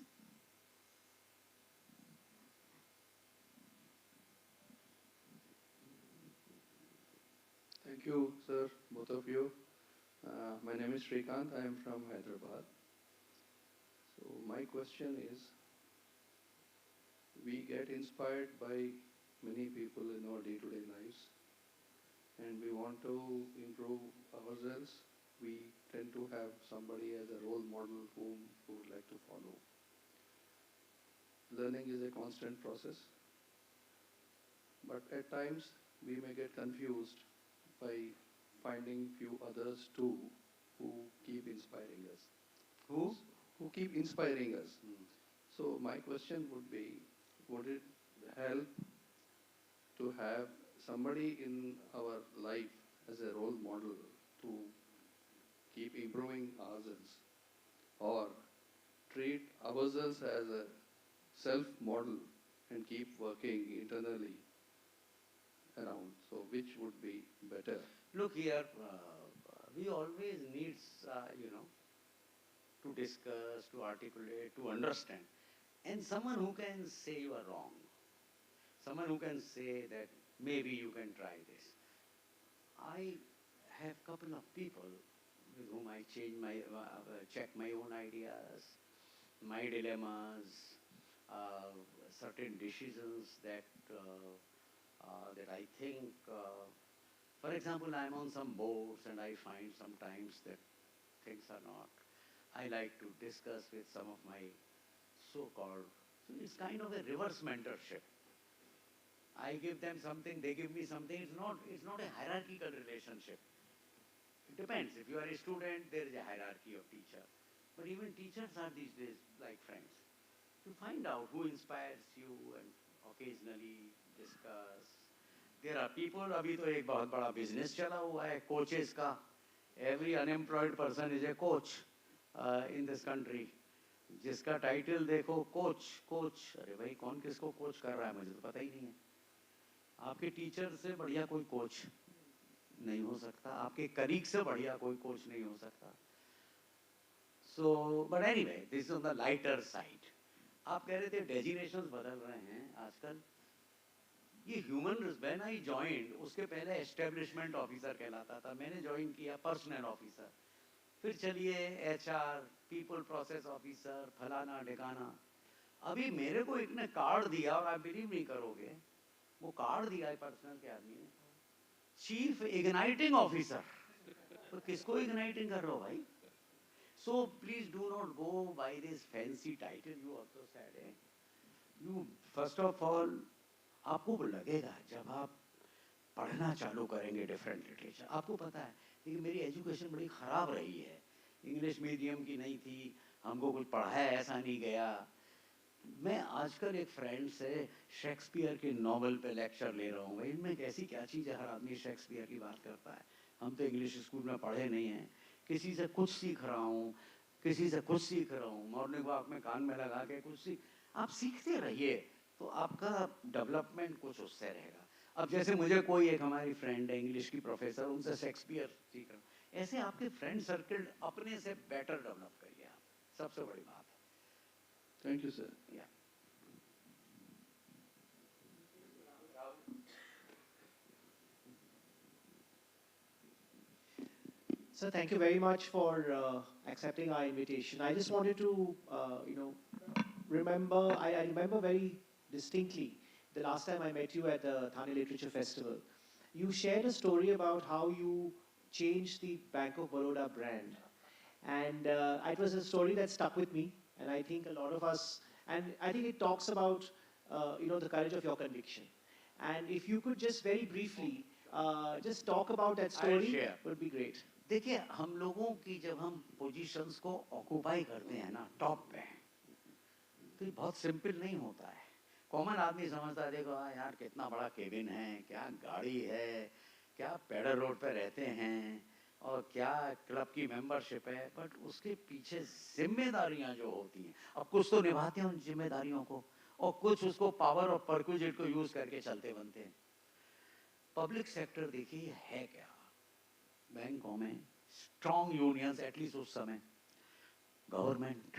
Thank you, sir, both of you. My name is Srikanth. I am from Hyderabad. So my question is, we get inspired by many people in our day-to-day lives, and we want to improve ourselves. We tend to have somebody as a role model whom we would like to follow. Learning is a constant process, but at times we may get confused by finding few others too who keep inspiring us. Who keep inspiring us. So my question would be, would it help to have somebody in our life as a role model to keep improving ourselves, or treat ourselves as a self-model and keep working internally around? So which would be better?
Look here, we always need, to discuss, to articulate, to understand. And someone who can say you are wrong. Someone who can say that maybe you can try this. I have a couple of people with whom I check my own ideas, my dilemmas, certain decisions that I think, for example, I'm on some boards and I find sometimes that things are not. I like to discuss with some of my so-called, so it's kind of a reverse mentorship. I give them something, they give me something. It's not a hierarchical relationship. It depends. If you are a student, there is a hierarchy of teacher. But even teachers are these days like friends. You find out who inspires you and occasionally discuss. There are people, अभी तो एक बहुत बड़ा business चला हुआ है coaches का. Every unemployed person is a coach in this country. जिसका title देखो coach. अरे भाई कौन किसको coach कर रहा है मुझे तो पता ही नहीं है. आपके टीचर से बढ़िया कोई कोच नहीं हो सकता, आपके कलीग से बढ़िया कोई कोच नहीं हो सकता. So but anyway this is on the lighter side. आप कह रहे थे डेजिग्नेशंस बदल रहे हैं आजकल. ये ह्यूमन व्हेन आई जॉइंड, उसके पहले एस्टेब्लिशमेंट ऑफिसर कहलाता था. मैंने ज्वाइन किया पर्सनल ऑफिसर, फिर चलिए एचआर, पीपल प्रोसेस ऑफिसर, फलाना ढिकाना. अभी मेरे को एक ने कार्ड दिया और आप बिलीव नहीं करोगे, वो कार्ड दिया है पर्सनल के आदमी ने, चीफ इग्नाइटिंग ऑफिसर. तो किसको इग्नाइटिंग कर रहे हो भाई? So please do not go by this fancy title. You also said है, यू फर्स्ट ऑफ ऑल आपको लगेगा जब आप पढ़ना चालू करेंगे डिफरेंट लिटरेचर. आपको पता है लेकिन मेरी एजुकेशन बड़ी खराब रही है, इंग्लिश मीडियम की नहीं थी, हमको कुछ पढ़ाया ऐसा नहीं गया. मैं आजकल एक फ्रेंड से शेक्सपियर के नॉवल पे लेक्चर ले रहा हूँ. इनमें कैसी क्या चीज़ है, हर आदमी शेक्सपियर की बात करता है. हम तो इंग्लिश स्कूल में पढ़े नहीं हैं. किसी से कुछ सीख रहा हूँ, किसी से कुछ सीख रहा हूँ. मॉर्निंग वॉक में कान में लगा के कुछ आप सीखते रहिए तो आपका डेवलपमेंट कुछ उससे रहेगा. अब जैसे मुझे कोई एक हमारी फ्रेंड है इंग्लिश की प्रोफेसर, उनसे शेक्सपियर सीख रहा हूँ. ऐसे आपके फ्रेंड सर्कल अपने से बेटर डेवलप करिए आप, सबसे बड़ी बात है.
Thank you, sir.
Yeah.
Sir, thank you very much for accepting our invitation. I just wanted to, remember, I remember very distinctly the last time I met you at the Thane Literature Festival. You shared a story about how you changed the Bank of Baroda brand. And it was a story that stuck with me. And I think a lot of us, and I think it talks about, the courage of your conviction. And if you could just very briefly, just talk about that story, would be great.
देखिए हम लोगों की जब हम positions को occupy करते हैं ना टॉप पे, तो ये बहुत सिंपल नहीं होता है. कॉमन आदमी समझता है देखो यार कितना बड़ा केबिन है, क्या गाड़ी है, क्या पेडर रोड पे रहते हैं और क्या क्लब की मेंबरशिप है. बट उसके पीछे जिम्मेदारियां जो होती हैं, अब कुछ तो निभाते हैं उन जिम्मेदारियों को और कुछ उसको पावर और परक्विजिट को यूज करके चलते बनते हैं. पब्लिक सेक्टर देखिए है क्या, बैंकों में स्ट्रॉन्ग यूनियंस, एटलीस्ट उस समय गवर्नमेंट,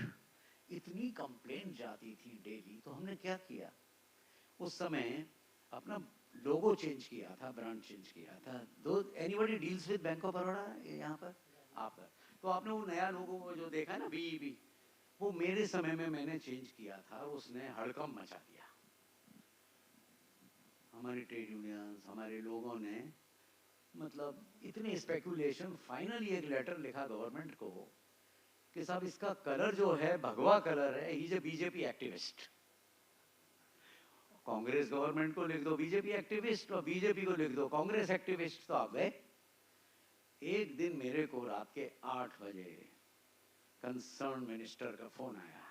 इतनी कंप्लेंट जाती थी डेली. तो हमने क्या किया उस समय, अपना लोगो चेंज किया था, ब्रांड चेंज किया था. दो anybody deals with bank of Baroda यहाँ पर आप, तो आपने वो नया लोगो को जो देखा ना बीईबी, वो मेरे समय में मैंने चेंज किया था. उसने हड़कंप मचा दिया. हमारी ट्रेड यूनियंस, हमारे लोगों ने, मतलब इतने स्पेकुलेशन. फाइनली एक लेटर लिखा गवर्नमेंट को कि साहब इसका कलर जो है भगवा कलर है, he is a BJP activist. Congress government को लिख दो बीजेपी एक्टिविस्ट और बीजेपी को लिख दो कांग्रेस एक्टिविस्ट. तो आप गए. एक दिन मेरे को रात के 8 बजे कंसर्न मिनिस्टर का फोन आया,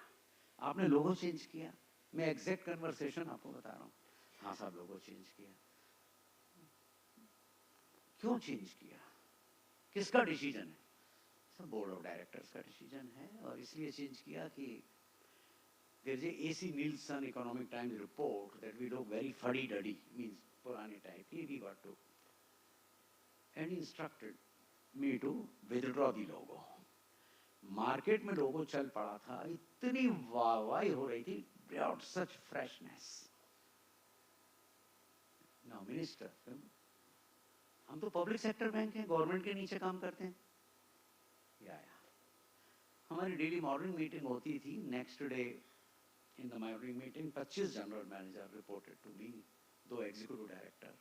आपने लोगो चेंज किया. मैं एग्जैक्ट कन्वर्सेशन आपको बता रहा हूँ. हाँ साहब लोगो चेंज किया. क्यों चेंज किया, किसका डिसीजन है? सब बोर्ड ऑफ डायरेक्टर्स का डिसीजन है. और इसलिए चेंज किया कि there is AC Nielsen Economic Times report that we look very fuddy duddy, means पुराने टाइप की. We got to and instructed me to withdraw the logo. Market में logo चल पड़ा था, इतनी वाहवाही हो रही थी, ब्रॉट सच फ्रेशनेस. नाउ मिनिस्टर, हम तो पब्लिक सेक्टर बैंक हैं, गवर्नमेंट के नीचे काम करते हैं. या हमारी डेली मॉर्निंग मीटिंग होती थी. Next day in the morning meeting 25 general manager reported to me, 2 executive director.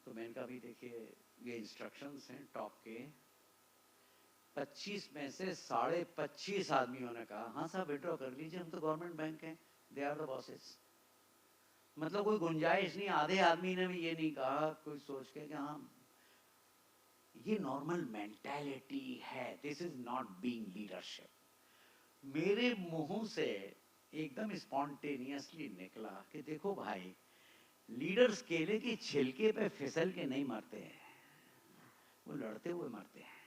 तो मैंने कहा भी देखिए ये इंस्ट्रक्शंस हैं टॉप के. 25 में से 25.5 आदमियों ने कहा हाँ साहब विड्रॉ कर लीजिए, हम तो गवर्नमेंट बैंक हैं, दे आर द बॉसेस. मतलब कोई गुंजाइश नहीं, आधे आदमी ने भी ये नहीं कहा कोई सोच के कि हाँ ये नॉर्मल मेंटालिटी है, this is not being leadership. मेरे मुंह से एकदम स्पॉन्टेनियसली निकला कि देखो भाई, लीडर्स केले की छिलके पे फिसल के नहीं मरते हैं, वो लड़ते हुए मरते हैं।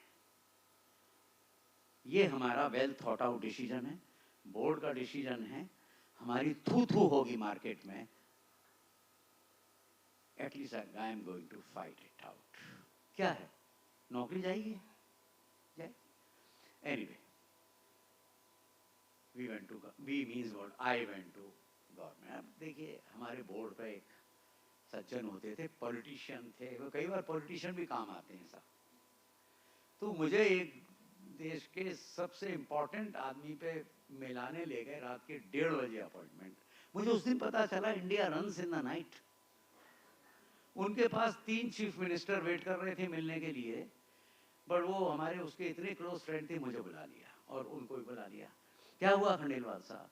ये हमारा वेल थॉट आउट डिसीजन है, बोर्ड का डिसीजन है, हमारी थू थू होगी मार्केट में, at least I am going to fight it out. क्या है, नौकरी जाएगी, जाए। Anyway, we means what, I went to government. अब देखिए, हमारे बोर्ड पे एक सज्जन होते थे, पॉलिटिशियन थे, वो कई बार पॉलिटिशियन भी काम आते हैं साहब। तो मुझे एक देश के सबसे इम्पोर्टेंट आदमी पे मिलाने ले गए, रात के 1:30 बजे अपॉइंटमेंट। मुझे उस दिन पता चला India runs in the night. उनके पास 3 चीफ मिनिस्टर वेट कर रहे थे मिलने के लिए, बट वो हमारे उसके इतने क्लोज फ्रेंड थे, मुझे बुला लिया और उनको भी बुला लिया। क्या हुआ खंडेलवाल साहब?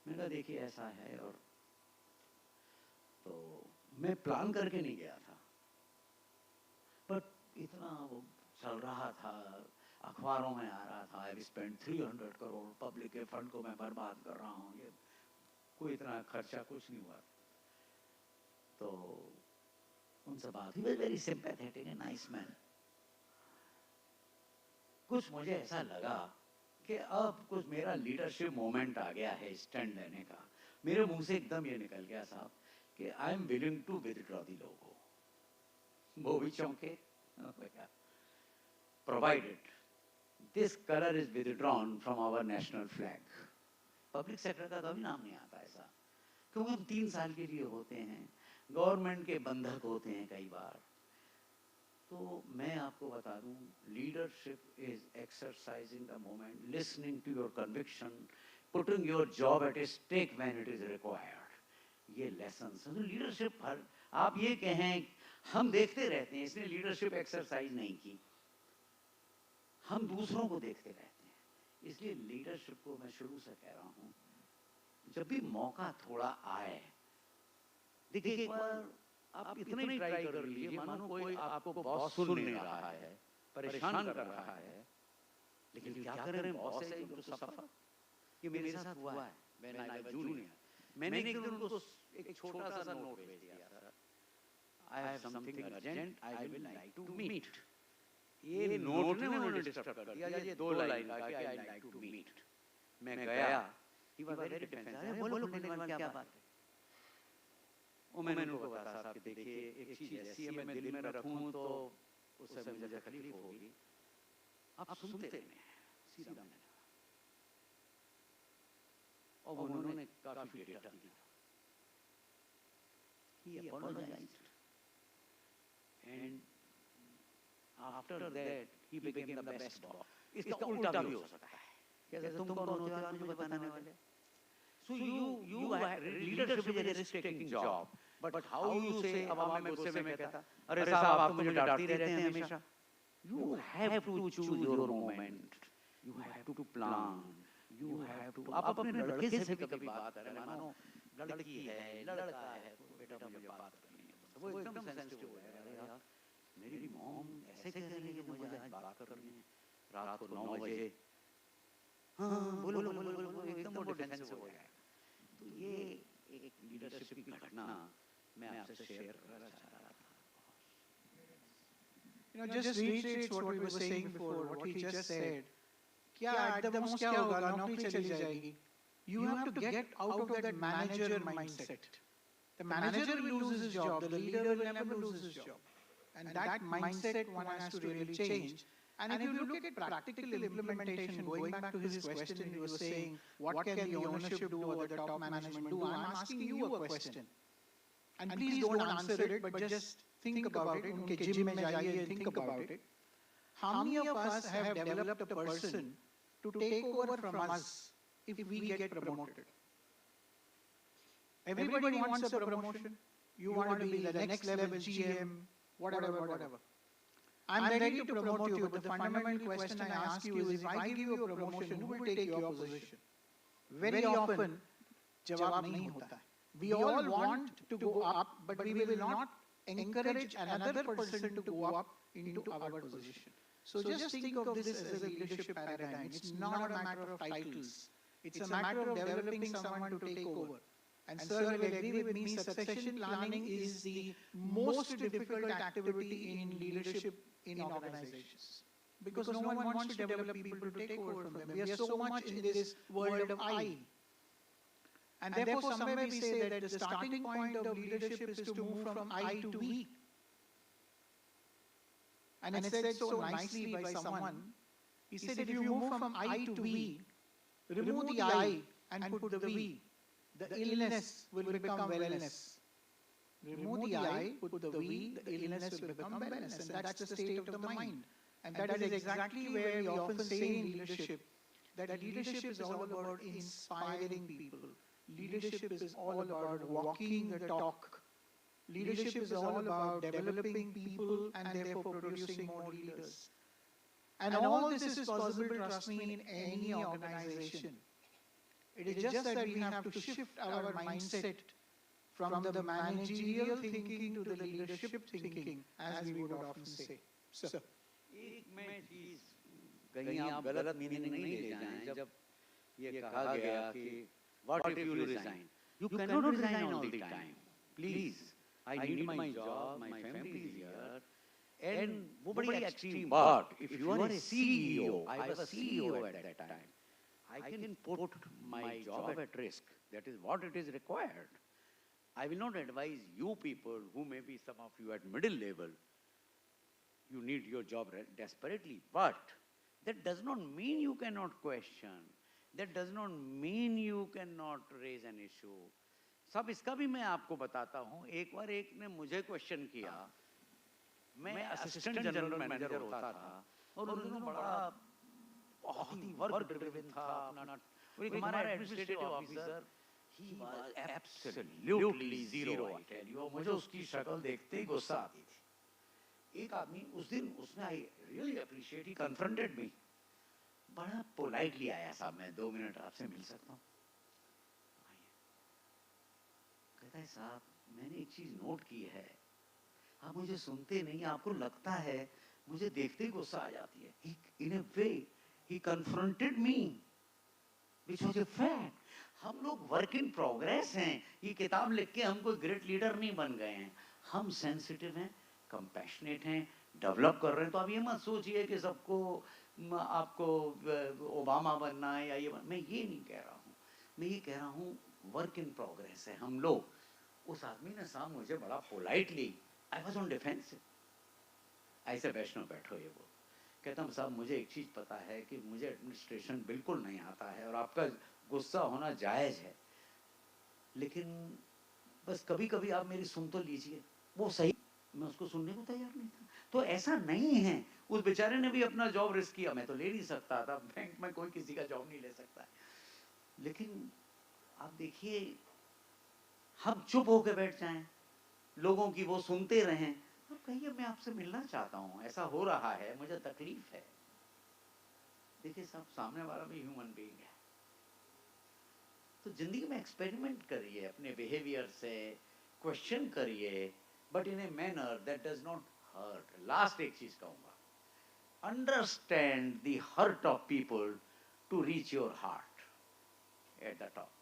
मैंने कहा देखिए ऐसा है, और तो मैं प्लान करके नहीं गया था, बट इतना वो चल रहा था, अखबारों में आ रहा था, आई स्पेंड 300 करोड़ पब्लिक के फंड को मैं बर्बाद कर रहा हूँ, ये कोई इतना खर्चा कुछ नहीं हुआ। तो उनसे बात हुई, very sympathetic and nice man. कुछ मुझे ऐसा लगा कि अब कुछ मेरा लीडरशिप मोमेंट आ गया है स्टैंड लेने का। मेरे मुंह से एकदम ये निकल गया साहब कि I am willing to withdraw the logo, वो भी चौंके, provided this colour is withdrawn from our national flag. Public sector का कभी नाम नहीं आता ऐसा, क्योंकि हम 3 साल के लिए होते हैं, गवर्नमेंट के बंधक होते हैं कई बार। तो मैं आपको बता दूं, leadership is exercising the moment, listening to your conviction, putting your job at stake when it is required. ये लेसन्स हैं। तो लीडरशिप, हर आप ये कहें, हम देखते रहते हैं, इसने लीडरशिप एक्सरसाइज नहीं की, हम दूसरों को देखते रहते हैं। इसलिए लीडरशिप को मैं शुरू से कह रहा हूं, जब भी मौका थोड़ा आए, देखिए एक बार आप इतना ही ट्राई कर लीजिए, मानो कोई आपको बॉस सुन नहीं रहा है, परेशान कर रहा है, लेकिन क्या करें, बॉस है तो सफर। ये मेरे साथ हुआ है व्हेन आई वाज जूनियर। मैंने एक दिन उनको एक छोटा सा नोट भेज दिया, sir I have something urgent, I will like to meet. ये नोट ने उन्होंने डिस्टर्ब कर दिया, ये 2 लाइन का कि आई लाइक टू मीट। मैं गया, ही वाज वेरी डिफेंसिव, अरे बोलो खंडेलवाल क्या बात है। वो मैंने उनको बताया साहब कि देखिए एक चीज ऐसी है, मैं दिल में रखूं तो उससे मुझे तकलीफ होगी, आप सुनते नहीं, सीधा मैंने। और उन्होंने काफी डेटा दिया, he apologized and after that he became the best boss. इसका उल्टा भी हो सकता है, कैसे, तुम कौन होते हो मुझे बताने वाले। So you leadership is a risk-taking job, but how you say, अब मैं गुस्से में कहता, अरे साहब आप तो मुझे डांटते रहते हैं हमेशा। You have to choose your moment, you have to plan, you have to। आप अपने लड़के से भी कभी बात करें, मानो लड़की है, लड़का है, तो बेटा मुझे बात करनी है, वो एकदम सेंसिटिव हो जाएगा, अरे यार मेरी मॉम ऐसे कह रही है कि मुझे आज बात करनी है रात को 9 बजे, हाँ बोलो बोलो बोलो बोलो, एकदम वो डिफेंसिव हो जाएगा। तो ये एक लीडरशिप की घटना मैं आपसे शेयर करना चाह रहा था।
You know, just reiterates what we were saying before, what he just said. क्या at the most क्या होगा, नौकरी चली जाएगी. You have to get out of that manager mindset. The manager will lose his job, the leader will never lose his job. And that mindset one has to really change. And if you look at practical implementation, going back to his question, he was saying, what can the ownership do or the top management do? I'm asking you a question. And please don't answer it, but just think about it. उनके gym में जाइए and think about it. How many of us have developed a person to take over from us if we get promoted? Everybody wants a promotion. You want to be the next level GM, whatever. I'm ready to promote you, but the fundamental question I ask you is, if I give you a promotion, who will take your position? Very often, जवाब नहीं होता है. We all want to go up, but we will not encourage another person to go up into our position. So just think of this as a leadership paradigm. It's not a matter of titles. It's a matter of developing someone to take over. And sir will agree with me, succession planning is the most difficult activity in leadership in organizations. Because no one wants to develop people to take over from them. We are so much in this world of I. And therefore, somewhere we say that the starting point of leadership is to move from I to we. And it's said so nicely by someone. He said, if you move from I to we, remove the I and put the we, the illness will become wellness. Remove the I, put the we, the illness will become wellness. And that's the state of the mind. And that is exactly where we often say in leadership, that leadership is all about inspiring people. Leadership is all about walking the talk. Leadership is all about developing people and therefore producing more leaders. And all this is possible, trust me, in any organization. It is just that we have to shift our mindset from the managerial thinking to the leadership thinking, as we would often say. Sir.
एक मैं चीज कहीं आप गलत meaning नहीं ले जाएं जब ये कहा गया कि what if you resign? You cannot resign all the time. Please, I need my job, my family is here. And वो बड़ी extreme. But if you are a CEO, I was a CEO at that time, I can put my job at risk. That is what it is required. I will not advise you people who may be some of you at middle level. You need your job desperately, but that does not mean you cannot question. That does not mean you cannot raise an issue. सब इसका भी मैं आपको बताता हूँ. एक बार एक ने मुझे क्वेश्चन किया. मैं असिस्टेंट जनरल मैनेजर होता था और उन दिनों बड़ा बहुत ही वर्क ड्रिवन था अपना. और एक हमारा administrative officer, he was absolutely zero. I tell you, मुझे उसकी शक्ल देखते ही गुस्सा आती थी. एक आदमी उस दिन उसने I really appreciate, he confronted me. बड़ा पोलाइटली आया, साहब मैं 2 मिनट आपसे मिल सकता हूँ? कहता है साहब मैंने एक चीज नोट की है, आप मुझे सुनते नहीं, आपको लगता है मुझे देखते ही गुस्सा आ जाती है. In a way he confronted me, which was a fact. हम लोग वर्क इन प्रोग्रेस हैं. ये किताब लिख के हम कोई ग्रेट लीडर नहीं बन गए हैं. हम सेंसिटिव हैं, कंपैशनेट हैं, डेवलप कर रहे हैं. तो आप ये मत सोचिए कि सबको आपको ओबामा बनना है या ये मैं ये नहीं कह रहा हूँ. मैं ये कह रहा हूँ वर्क इन प्रोग्रेस है हम लोग. उस आदमी ने साहब मुझे बड़ा politely, I was on defensive. ऐसे वैष्णव बैठो ये वो कहता हूँ साहब मुझे एक चीज़ पता है कि मुझे एडमिनिस्ट्रेशन बिल्कुल नहीं आता है और आपका गुस्सा होना जायज़ है, लेकिन बस कभी कभी आप मेरी सुन तो लीजिए. वो सही, मैं उसको सुनने को तैयार नहीं था. तो ऐसा नहीं है. उस बेचारे ने भी अपना जॉब रिस्क किया. मैं तो ले नहीं सकता था, बैंक में कोई किसी का जॉब नहीं ले सकता. लेकिन आप देखिए हम चुप होकर बैठ जाएं, लोगों की वो सुनते रहें. आप कहिए मैं आपसे मिलना चाहता हूँ, ऐसा हो रहा है, मुझे तकलीफ है. देखिए साहब सामने वाला भी ह्यूमन बीइंग है. तो जिंदगी में एक्सपेरिमेंट करिए, अपने बिहेवियर से क्वेश्चन करिए, but in a manner that does not hurt. Last एक चीज कहूंगा, understand the hurt of people to reach your heart at the top.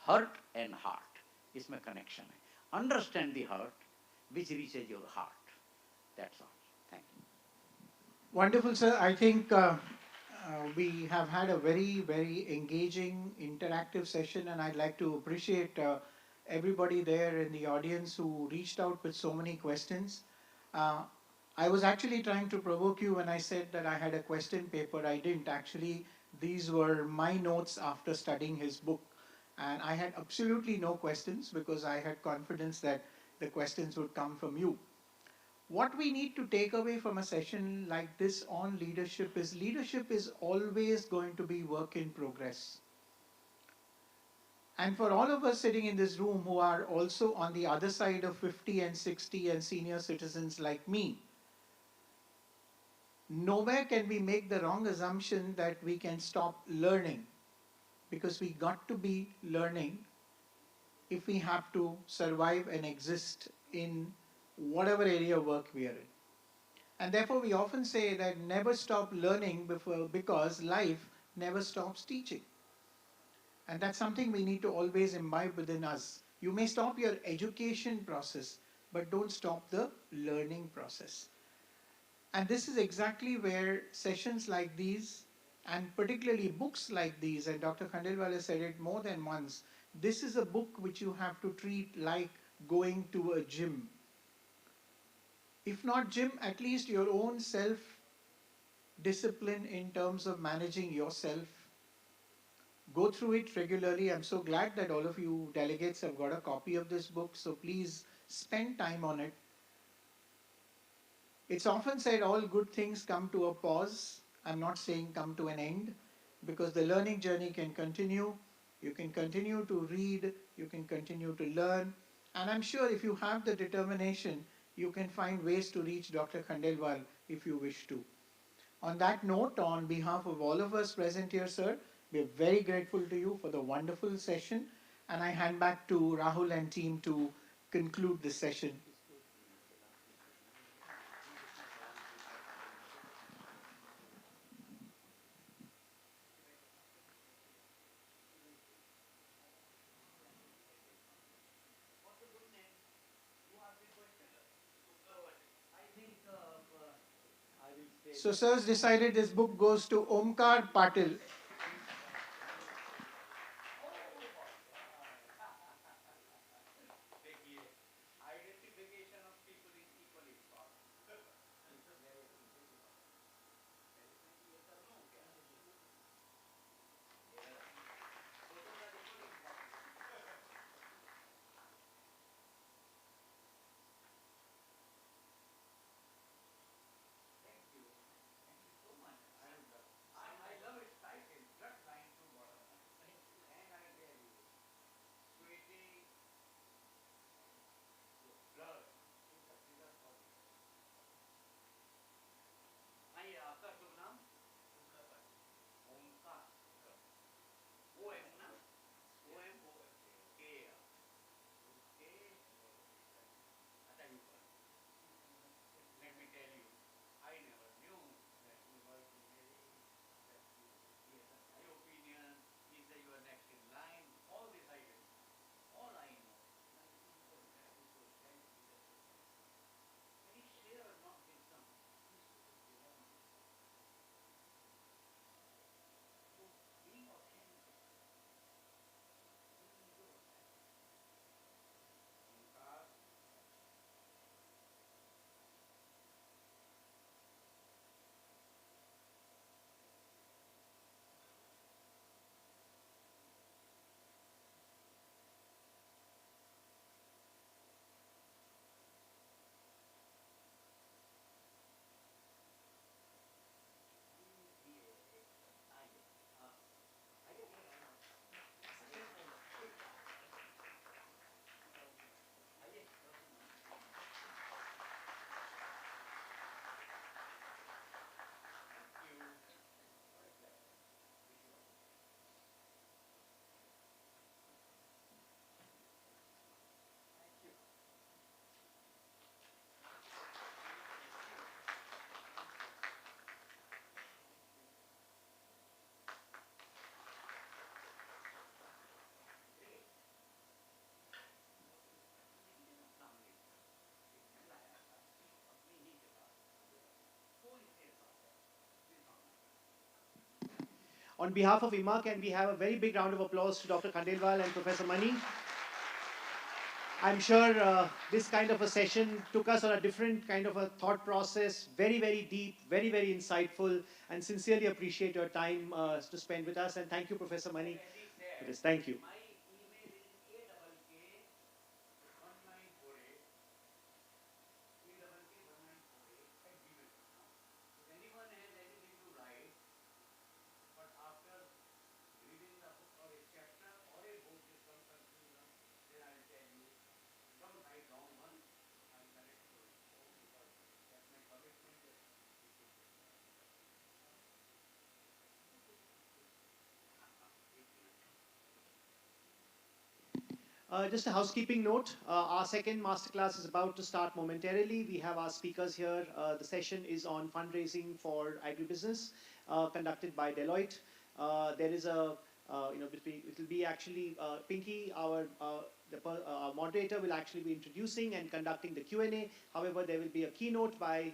Hurt and heart, इसमें कनेक्शन है. Understand the hurt which reaches your heart. That's all. Thank you.
Wonderful, sir. I think we have had a very, very engaging, interactive session, and I'd like to appreciate everybody there in the audience who reached out with so many questions. I was actually trying to provoke you when I said that I had a question paper. I didn't. Actually, these were my notes after studying his book. And I had absolutely no questions because I had confidence that the questions would come from you. What we need to take away from a session like this on leadership is always going to be work in progress. And for all of us sitting in this room who are also on the other side of 50 and 60 and senior citizens like me, nowhere can we make the wrong assumption that we can stop learning, because we got to be learning if we have to survive and exist in whatever area of work we are in. And therefore, we often say that never stop learning because life never stops teaching. And that's something we need to always imbibe within us. You may stop your education process, but don't stop the learning process. And this is exactly where sessions like these, and particularly books like these, and Dr. Khandelwal has said it more than once, this is a book which you have to treat like going to a gym. If not gym, at least your own self discipline in terms of managing yourself. Go through it regularly. I'm so glad that all of you delegates have got a copy of this book, so please spend time on it. It's often said all good things come to a pause. I'm not saying come to an end, because the learning journey can continue. You can continue to read, you can continue to learn, and I'm sure if you have the determination, you can find ways to reach Dr. Khandelwal if you wish to. On that note, on behalf of all of us present here, sir, we are very grateful to you for the wonderful session, and I hand back to Rahul and team to conclude this session. So sirs decided this book goes to Omkar Patil. On behalf of IMA, can we have a very big round of applause to Dr. Khandelwal and Professor Mani? I'm sure this kind of a session took us on a different kind of a thought process, very, very deep, very, very insightful, and sincerely appreciate your time to spend with us. And thank you, Professor Mani, for this. Thank you.
Just a housekeeping note, our second masterclass is about to start momentarily. We have our speakers here. The session is on fundraising for agribusiness, conducted by Deloitte. There is a, it will be actually Pinky, our moderator will actually be introducing and conducting the Q&A. However, there will be a keynote by,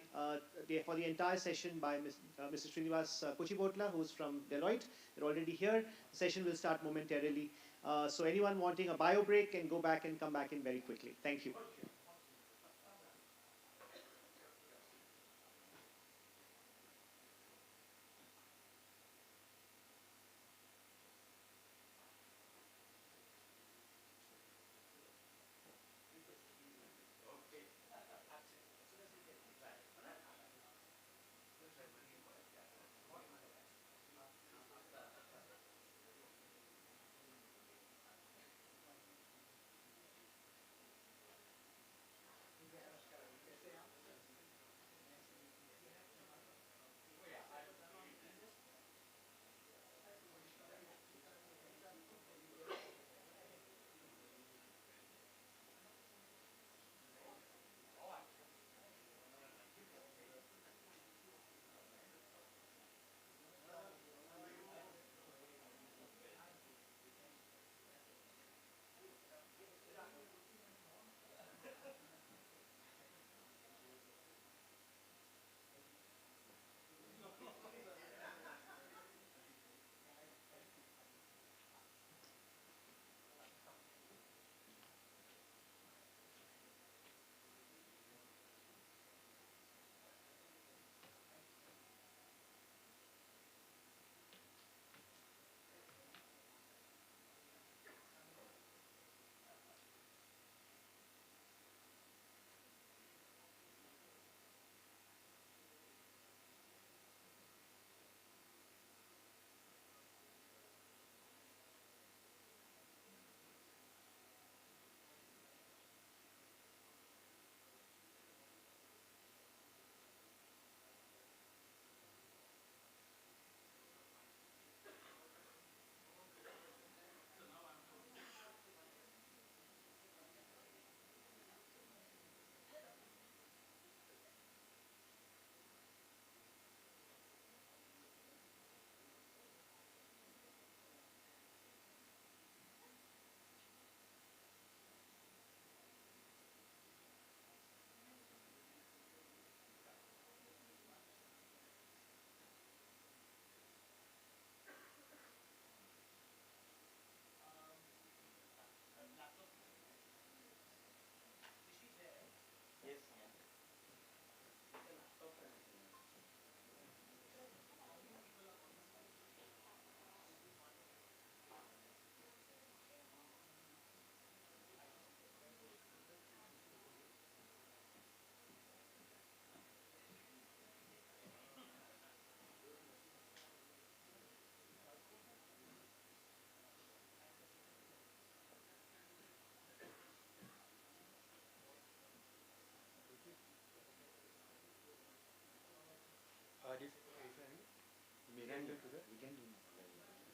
for the entire session by Mr. Srinivas Kuchibotla, who's from Deloitte. They're already here. The session will start momentarily. So anyone wanting a bio break can go back and come back in very quickly. Thank you.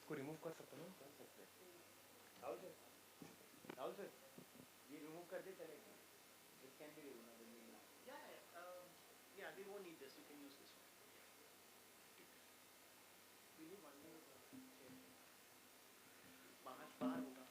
इसको remove कर सकते हो ना कर सकते हैं Rahul sir ये remove कर दे चलेगा it can be remove
Yeah, they won't need this. You can use this one. We need one more chair. बाहर होगा.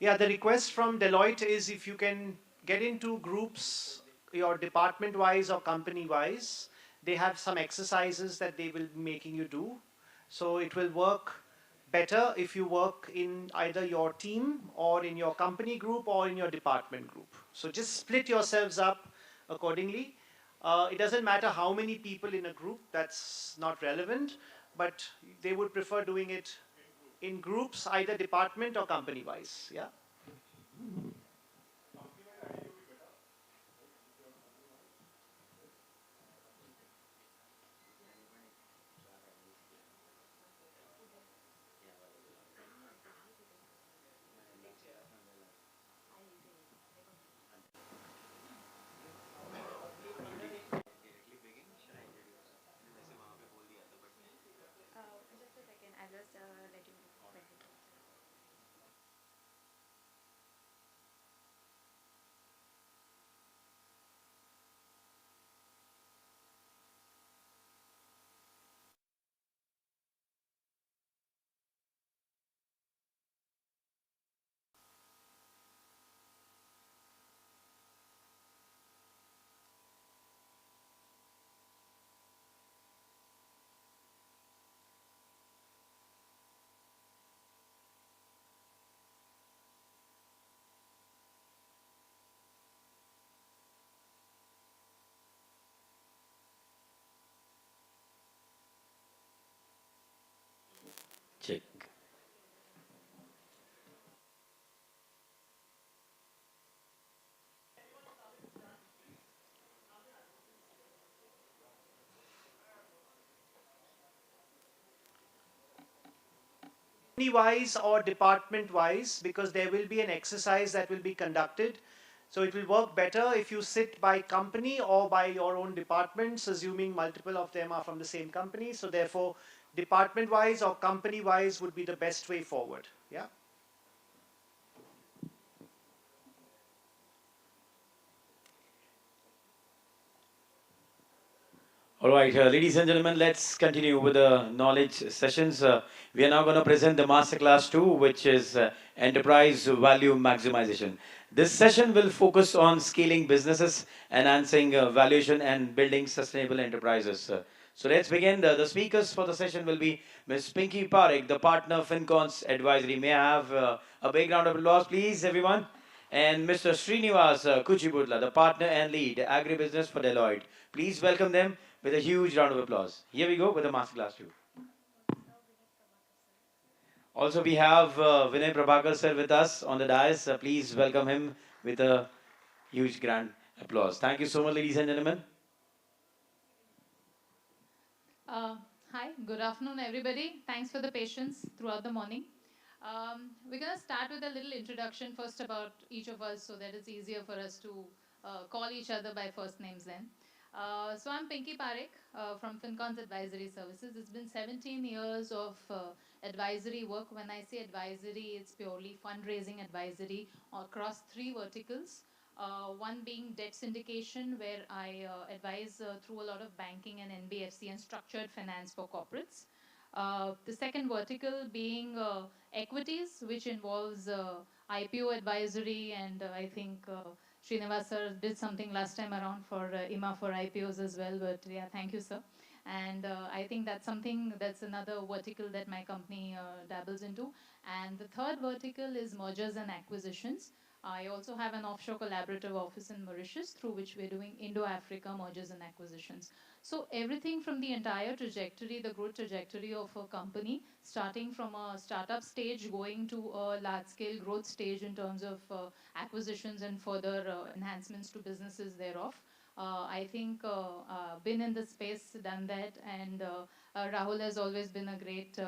Yeah, the request from Deloitte is if you can get into groups, your department-wise or company-wise, they have some exercises that they will be making you do. So it will work better if you work in either your team or in your company group or in your department group. So just split yourselves up accordingly. It doesn't matter how many people in a group, that's not relevant, but they would prefer doing it in groups, either department or company wise. Yeah.
Just a second, I'll just let you know.
Check.
Wise or department wise, because there will be an exercise that will be conducted. So it will work better if you sit by company or by your own departments, assuming multiple of them are from the same company. So therefore, department wise or company wise would be the best way forward. Yeah.
All right, ladies and gentlemen, let's continue with the knowledge sessions. We are now going to present the masterclass 2, which is enterprise value maximization. This session will focus on scaling businesses, enhancing valuation, and building sustainable enterprises. So let's begin. The speakers for the session will be Ms. Pinky Parekh, the partner FinCon's advisory. May I have a big round of applause, please, everyone? And Mr. Srinivas Kuchibudla, the partner and lead agribusiness for Deloitte. Please welcome them with a huge round of applause. Here we go with the masterclass 2. Also, we have Vinay Prabhakar sir with us on the dais. Please welcome him with a huge grand applause. Thank you so much, ladies and gentlemen.
Hi, good afternoon, everybody. Thanks for the patience throughout the morning. We're going to start with a little introduction first about each of us so that it's easier for us to call each other by first names then. So I'm Pinky Parekh from FinCon's Advisory Services. It's been 17 years of advisory work. When I say advisory, it's purely fundraising advisory across 3 verticals. One being debt syndication, where I advise through a lot of banking and NBFC and structured finance for corporates. The second vertical being equities, which involves IPO advisory, and I think Srinivas sir did something last time around for IMA for IPOs as well, but yeah, thank you, sir. And I think that's another vertical that my company dabbles into. And the third vertical is mergers and acquisitions. I also have an offshore collaborative office in Mauritius through which we're doing Indo-Africa mergers and acquisitions. So everything from the entire trajectory, the growth trajectory of a company, starting from a startup stage, going to a large-scale growth stage in terms of acquisitions and further enhancements to businesses thereof. I think been in the space, done that, and Rahul has always been a great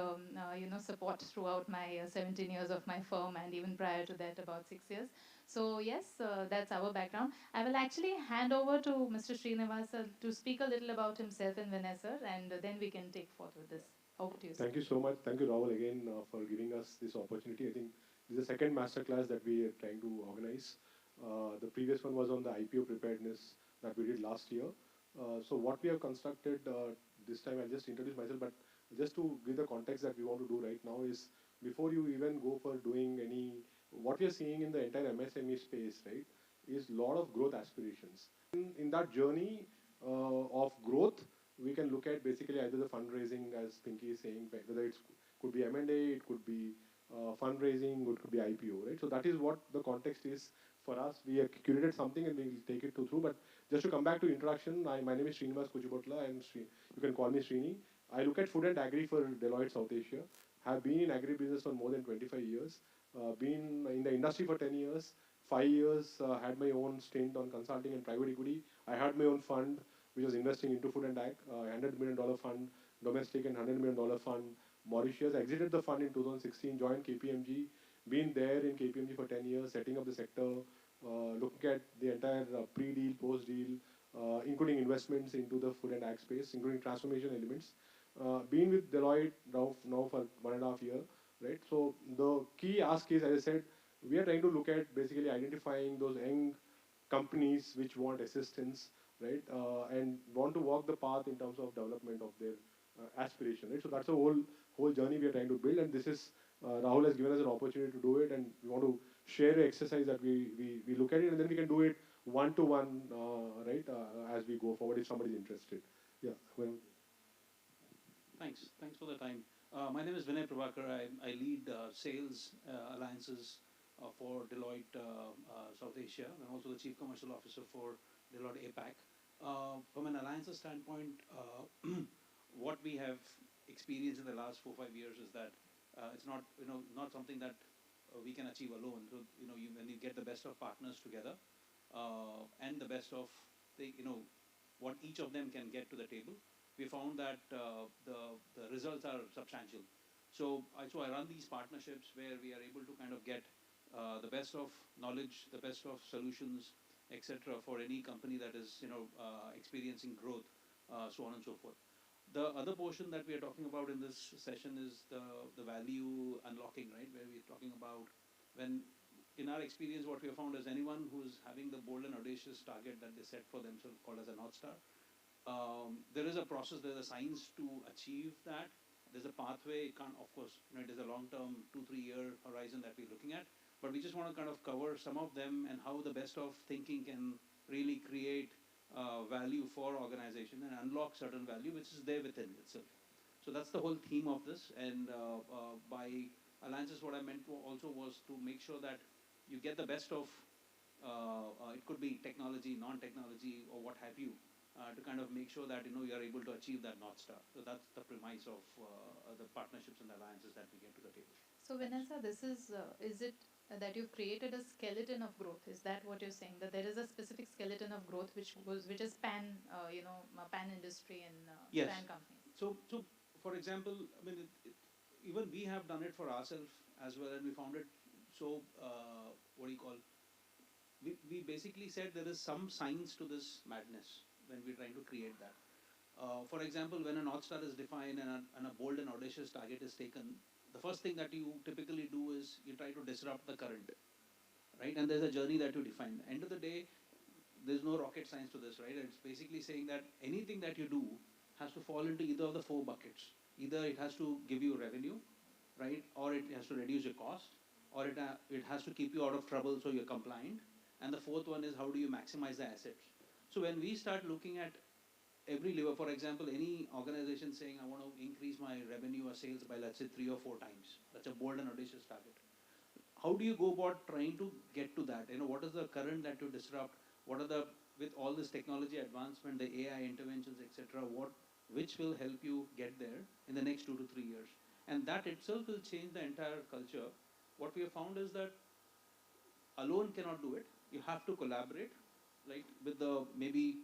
support throughout my 17 years of my firm, and even prior to that, about 6 years. So yes, that's our background. I will actually hand over to Mr. Srinivasa to speak a little about himself and Vanessa, and then we can take forth with this. Over to you, sir.
Thank you so much. Thank you, Rahul, again for giving us this opportunity. I think this is the second masterclass that we are trying to organize. The previous one was on the IPO preparedness that we did last year. So what we have constructed this time, I'll just introduce myself, but just to give the context that we want to do right now is before you even go for doing any what we are seeing in the entire MSME space, right, is a lot of growth aspirations. In that journey of growth, we can look at basically either the fundraising, as Pinky is saying, whether it could be M&A, it could be fundraising, it could be IPO, right? So that is what the context is for us. We have curated something and we'll take it through. But just to come back to introduction, my name is Srinivas Kuchibotla, and you can call me Srini. I look at food and agri for Deloitte South Asia. Have been in agri-business for more than 25 years. Been in the industry for 10 years. 5 years, had my own stint on consulting and private equity. I had my own fund, which was investing into food and ag, $100 million fund, domestic and $100 million fund, Mauritius. Exited the fund in 2016, joined KPMG, been there in KPMG for 10 years, setting up the sector, looking at the entire pre-deal, post-deal, including investments into the food and ag space, including transformation elements. Been with Deloitte now for 1.5 years, right? So the key ask is, as I said, we are trying to look at basically identifying those young companies which want assistance, right, and want to walk the path in terms of development of their aspiration, right? So that's a whole journey we are trying to build, and this is Rahul has given us an opportunity to do it, and we want to share an exercise that we look at it, and then we can do it one-to-one, right, as we go forward if somebody is interested. Yeah. Well,
Thanks for the time. My name is Vinay Prabhakar. I lead sales alliances for Deloitte South Asia. I'm also the Chief Commercial Officer for Deloitte APAC. From an alliances standpoint, what we have experienced in the last 4-5 years is that it's not something that we can achieve alone. So when you get the best of partners together and the best of what each of them can get to the table, we found that the results are substantial. So I run these partnerships where we are able to kind of get the best of knowledge, the best of solutions, etc. for any company that is experiencing growth, so on and so forth. The other portion that we are talking about in this session is the value unlocking, right? Where we're talking about when, in our experience, what we have found is anyone who's having the bold and audacious target that they set for themselves, called as a North Star, there is a process, there's a science to achieve that. There's a pathway. It can't, of course, it is a long-term 2-3 year horizon that we're looking at. But we just want to kind of cover some of them and how the best of thinking can really create value for organization and unlock certain value which is there within itself. So that's the whole theme of this. And by alliances, what I meant also was to make sure that you get the best of, it could be technology, non-technology, or what have you, to kind of make sure that you are able to achieve that North Star. So that's the premise of the partnerships and alliances that we get to the table.
So Vanessa, this is it that you've created a skeleton of growth? Is that what you're saying? That there is a specific skeleton of growth which is pan industry and
yes.
pan companies.
So for example, I mean, even we have done it for ourselves as well, and we found it so what do you call? We basically said there is some science to this madness when we're trying to create that. For example, when a North Star is defined and a bold and audacious target is taken, the first thing that you typically do is you try to disrupt the current, right? And there's a journey that you define. End of the day, there's no rocket science to this, right? It's basically saying that anything that you do has to fall into either of the 4 buckets. Either it has to give you revenue, right? Or it has to reduce your cost, or it has to keep you out of trouble so you're compliant. And the 4th one is how do you maximize the assets? So when we start looking at every lever, for example, any organization saying, I want to increase my revenue or sales by, let's say, 3 or 4 times. That's a bold and audacious target. How do you go about trying to get to that? What is the current that you disrupt? What are with all this technology advancement, the AI interventions, etc., which will help you get there in the next 2 to 3 years? And that itself will change the entire culture. What we have found is that alone cannot do it. You have to collaborate, right, with maybe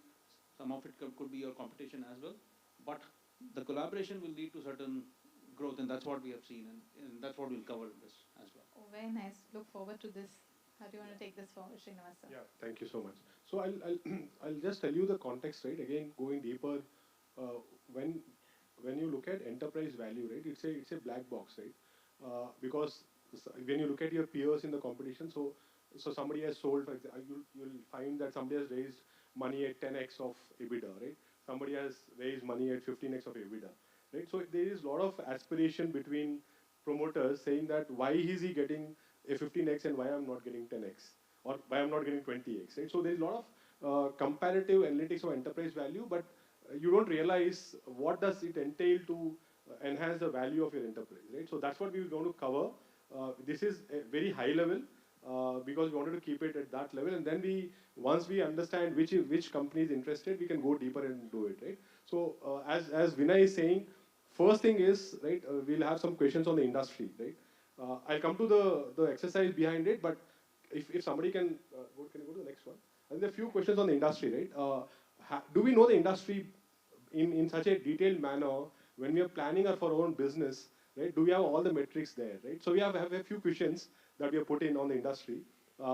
some of it could be your competition as well, but the collaboration will lead to certain growth, and that's what we have seen, and that's what we'll cover in this as well.
Oh, very nice. Look forward to this. How do you want to take this forward, Srinivasa?
Yeah, thank you so much. So I'll just tell you the context, right? Again, going deeper, when you look at enterprise value, right, it's a black box, right? Because when you look at your peers in the competition, so somebody has sold, for example, you'll find that somebody has raised money at 10x of EBITDA, right? Somebody has raised money at 15x of EBITDA, right? So there is a lot of aspiration between promoters saying that why is he getting a 15x and why I'm not getting 10x or why I'm not getting 20x, right? So there's a lot of comparative analytics of enterprise value, but you don't realize what does it entail to enhance the value of your enterprise, right? So that's what we were going to cover. This is a very high level because we wanted to keep it at that level, and then once we understand which company is interested, we can go deeper and do it, right? So as Vinay is saying, first thing is, right, we'll have some questions on the industry, right? I'll come to the exercise behind it, but if somebody can you go to the next one? And there are a few questions on the industry, right? Do we know the industry in such a detailed manner when we are planning for our own business, right? Do we have all the metrics there, right? So we have a few questions that we have put in on the industry.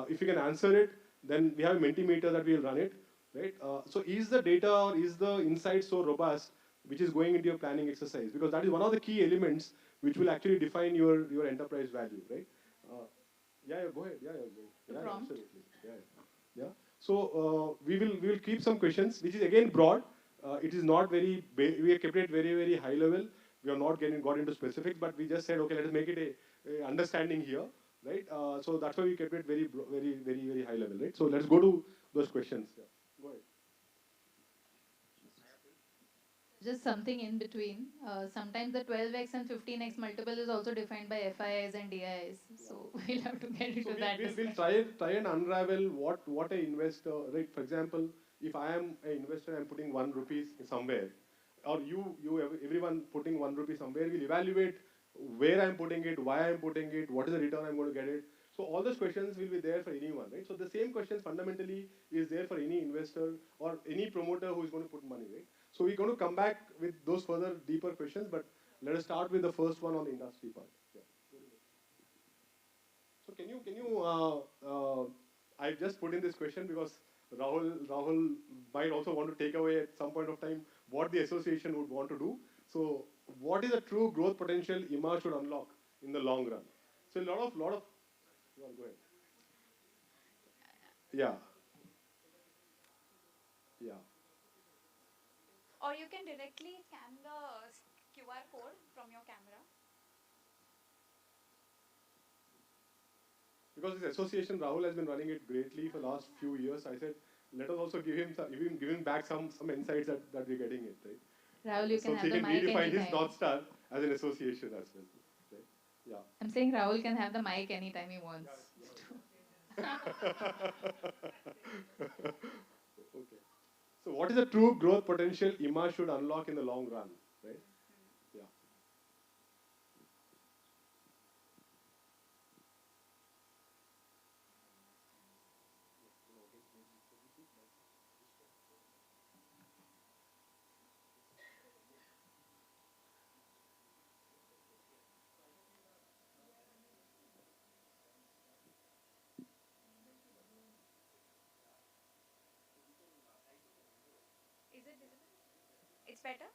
If you can answer it, then we have a Mentimeter that we'll run it, right? So is the data or is the insight so robust which is going into your planning exercise? Because that is one of the key elements which will actually define your enterprise value, right? Yeah, go ahead. Yeah, absolutely. Yeah. So we will keep some questions, which is again broad. It is not very. We have kept it very high level. We are not got into specifics, but we just said, okay, let us make it a understanding here, right? So that's why we kept it very high level, right? So let's go to those questions. Yeah. Go ahead.
Just something in between. Sometimes the 12x and 15x multiple is also defined by FIIs and DIIs. So we'll have to get into that.
We'll try and unravel what an investor, right? For example, if I am an investor, I'm putting 1 rupees somewhere, or everyone putting 1 rupee somewhere, we'll evaluate where I'm putting it, why I'm putting it, what is the return I'm going to get it. So all those questions will be there for anyone, right? So the same questions fundamentally is there for any investor or any promoter who is going to put money, right? So we're going to come back with those further deeper questions, but let us start with the first one on the industry part. Yeah. So can you I just put in this question because Rahul might also want to take away at some point of time what the association would want to do. So what is the true growth potential IMA should unlock in the long run? So a lot of go ahead. Yeah.
Or you can directly scan the QR code from your camera.
Because this association, Rahul has been running it greatly for the last few years. I said, let us also give him back some insights that we're getting it, right?
Rahul, you can
so
have
he
the
can
mic
redefine
anytime.
his North Star as an association as well. Right? Yeah.
I'm saying Rahul can have the mic anytime he wants.
Okay. So what is the true growth potential IMA should unlock in the long run, right? Yeah.
Is it visible? It's better?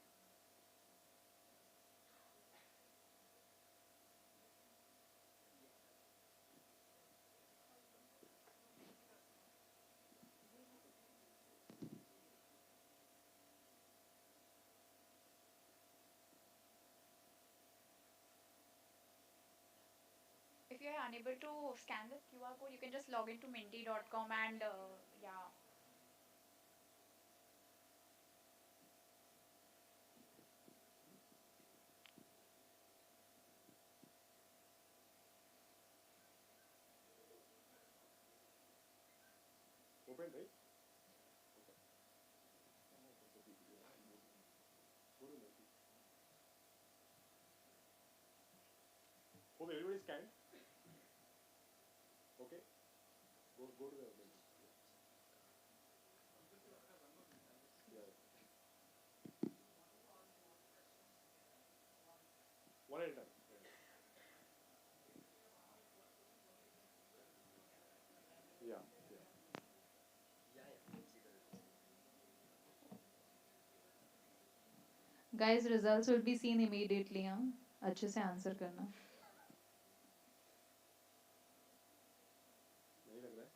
If you are unable to scan this QR code, you can just log into minty.com and yeah.
Open, right? Hope everybody scanned. Okay. Go to the one at a time. Yeah.
Guys, results will be seen immediately. हाँ अच्छे से answer करना.
नहीं लग रहा है.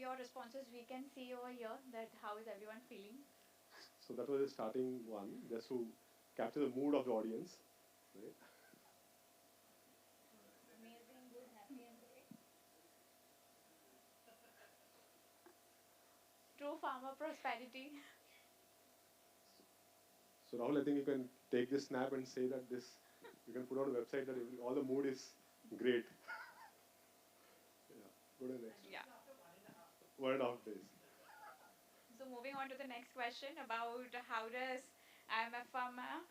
your responses we can see over here that how is everyone feeling.
So that was the starting one, just to capture the mood of the audience. Right?
Amazing, good, happy and great. True farmer prosperity.
So Rahul, I think you can take this snap and say that this, you can put on a website that all the mood is great. Yeah, go to the next.
Yeah.
1.5 days.
So moving on to the next question about how does IMF Pharma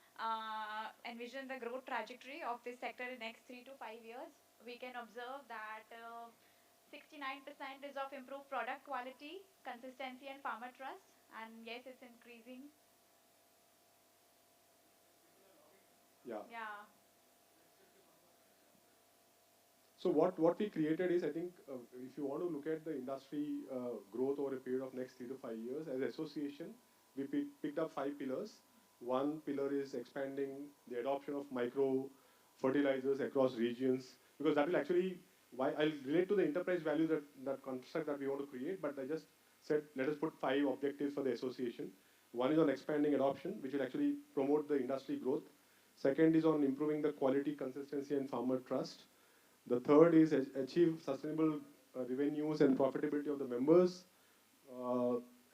envision the growth trajectory of this sector in the next 3 to 5 years. We can observe that 69% is of improved product quality, consistency and farmer trust, and yes, it's increasing.
Yeah.
Yeah.
So what we created is, I think, if you want to look at the industry growth over a period of next 3 to 5 years, as an association, we picked up 5 pillars. One pillar is expanding the adoption of micro fertilizers across regions, because that will actually, why I'll relate to the enterprise value that construct that we want to create, but I just said, let us put 5 objectives for the association. One is on expanding adoption, which will actually promote the industry growth. Second is on improving the quality, consistency, and farmer trust. The third is achieve sustainable revenues and profitability of the members.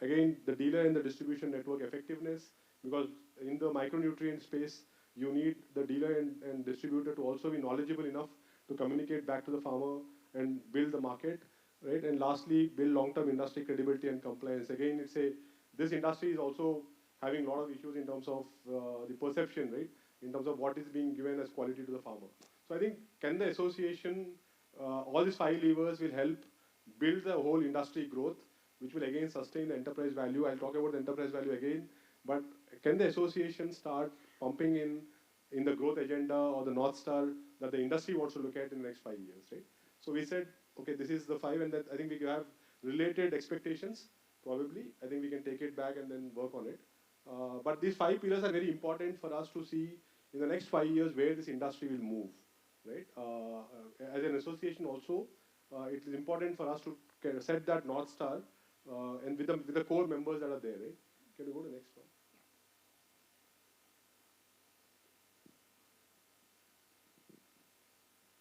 Again, the dealer and the distribution network effectiveness, because in the micronutrient space, you need the dealer and distributor to also be knowledgeable enough to communicate back to the farmer and build the market, right? And lastly, build long-term industry credibility and compliance. Again, this industry is also having a lot of issues in terms of the perception, right? In terms of what is being given as quality to the farmer. So I think, can the association, all these 5 levers will help build the whole industry growth, which will again sustain the enterprise value. I'll talk about the enterprise value again, but can the association start pumping in the growth agenda or the North Star that the industry wants to look at in the next 5 years, right? So we said, okay, this is the 5, and that I think we have related expectations, probably. I think we can take it back and then work on it. But these 5 pillars are very important for us to see in the next 5 years where this industry will move, right? As an association also, it is important for us to set that North Star and with the core members that are there, right? Can you go to the next one?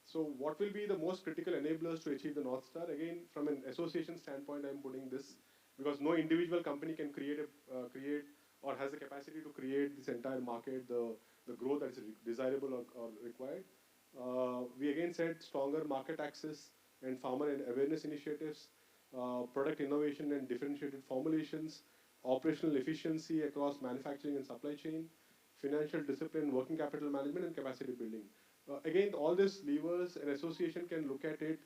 So what will be the most critical enablers to achieve the North Star? Again, from an association standpoint, I'm putting this because no individual company can create or has the capacity to create this entire market, the growth that is desirable or required. We again said stronger market access and farmer and awareness initiatives, product innovation and differentiated formulations, operational efficiency across manufacturing and supply chain, financial discipline, working capital management, and capacity building. Again, all these levers, an association can look at it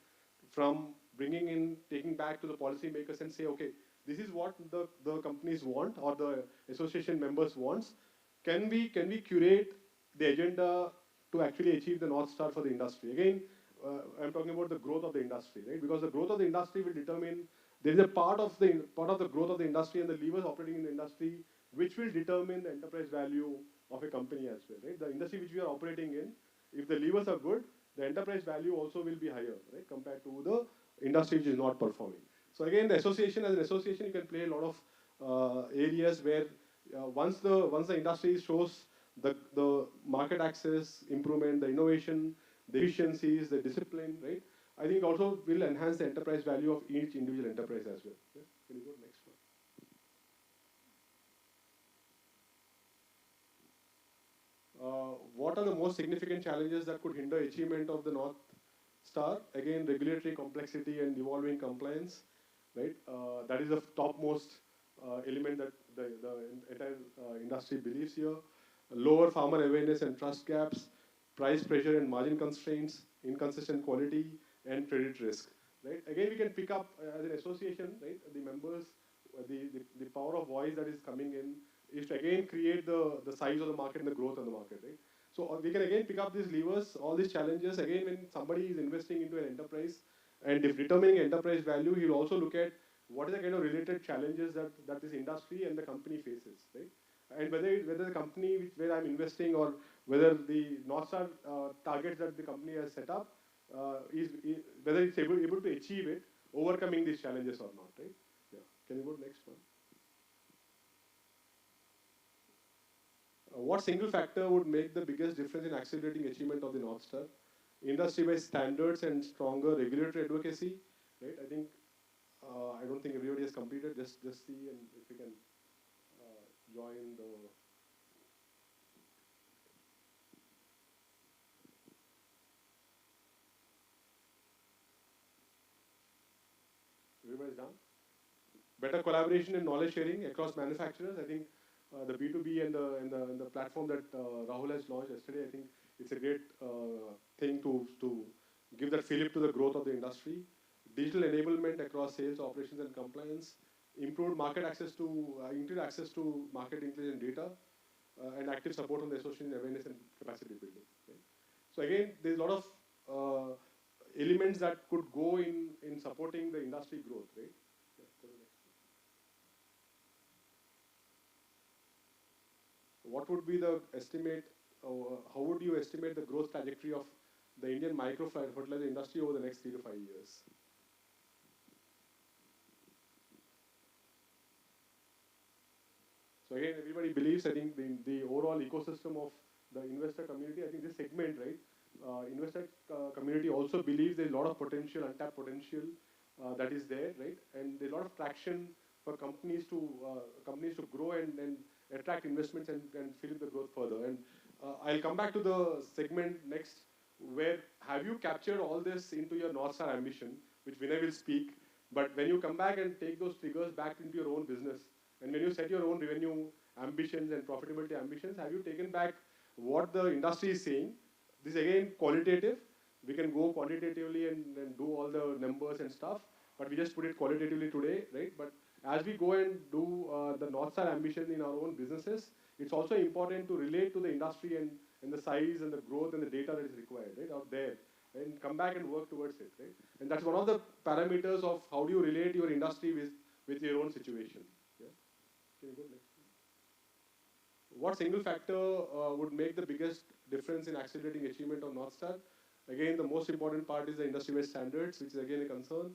from bringing in, taking back to the policymakers and say, okay, this is what the companies want or the association members wants. Can we curate the agenda to actually achieve the North Star for the industry? Again, I'm talking about the growth of the industry, right? Because the growth of the industry will determine, there is a part of the growth of the industry and the levers operating in the industry which will determine the enterprise value of a company as well, right? The industry which we are operating in, if the levers are good, the enterprise value also will be higher, right, compared to the industry which is not performing. So again, the association, as an association, you can play a lot of areas where once the industry shows the market access improvement, the innovation, the efficiencies, the discipline, right? I think it also will enhance the enterprise value of each individual enterprise as well. Yeah? Can you go to the next one? What are the most significant challenges that could hinder achievement of the North Star? Again, regulatory complexity and evolving compliance, right? That is the topmost element that the entire industry believes here. Lower farmer awareness and trust gaps, price pressure and margin constraints, inconsistent quality, and credit risk, right? Again, we can pick up as an association, right? The members, the power of voice that is coming in is to again create the size of the market and the growth of the market, right? So we can again pick up these levers, all these challenges. Again, when somebody is investing into an enterprise and if determining enterprise value, he'll also look at what is the kind of related challenges that this industry and the company faces, right? And whether the company where I'm investing or whether the North Star targets that the company has set up, whether it's able to achieve it, overcoming these challenges or not, right? Yeah. Can you go to next one? What single factor would make the biggest difference in accelerating achievement of the North Star? Industry-based standards and stronger regulatory advocacy, right? I don't think everybody has completed. Just see and if you can join the. Everybody's done. Better collaboration and knowledge sharing across manufacturers. I think the B2B and the platform that Rahul has launched yesterday, I think it's a great thing to give that fillip to the growth of the industry. Digital enablement across sales, operations, and compliance. Improved market access to, increased access to market intelligence data, and active support on the association awareness and capacity building. Right? So again, there's a lot of elements that could go in supporting the industry growth, right? Yeah, go to the next one. What would be the estimate, how would you estimate the growth trajectory of the Indian micro fertilizer industry over the next 3 to 5 years? So again, everybody believes, I think, the overall ecosystem of the investor community, I think this segment, right, investor community also believes there's a lot of potential, untapped potential that is there, right? And there's a lot of traction for companies to grow and attract investments and fill in the growth further. And I'll come back to the segment next, where have you captured all this into your North Star ambition, which Vinay will speak. But when you come back and take those triggers back into your own business, and when you set your own revenue ambitions and profitability ambitions, have you taken back what the industry is saying? This is again qualitative. We can go quantitatively and do all the numbers and stuff, but we just put it qualitatively today, right? But as we go and do the North Star ambition in our own businesses, it's also important to relate to the industry and the size and the growth and the data that is required, right, out there, and come back and work towards it, right? And that's one of the parameters of how do you relate your industry with your own situation. Yeah? Can you go next? What single factor would make the biggest difference in accelerating achievement of North Star? Again, the most important part is the industry-based standards, which is again a concern.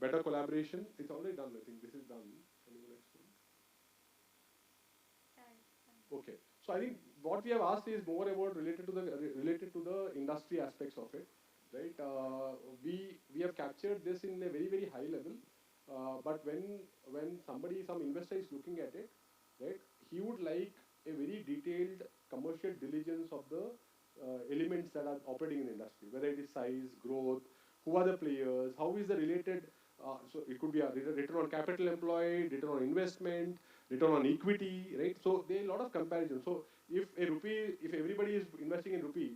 Better collaboration. It's already done, I think. This is done. Can you go next one? Okay. So I think what we have asked is more about related to the industry aspects of it, right? We have captured this in a very, very high level, but when some investor is looking at it, right, he would like a very detailed commercial diligence of the elements that are operating in the industry, whether it is size, growth, who are the players, how is the related, so it could be a return on capital employed, return on investment, return on equity, right? So there are a lot of comparisons. So if everybody is investing in rupee,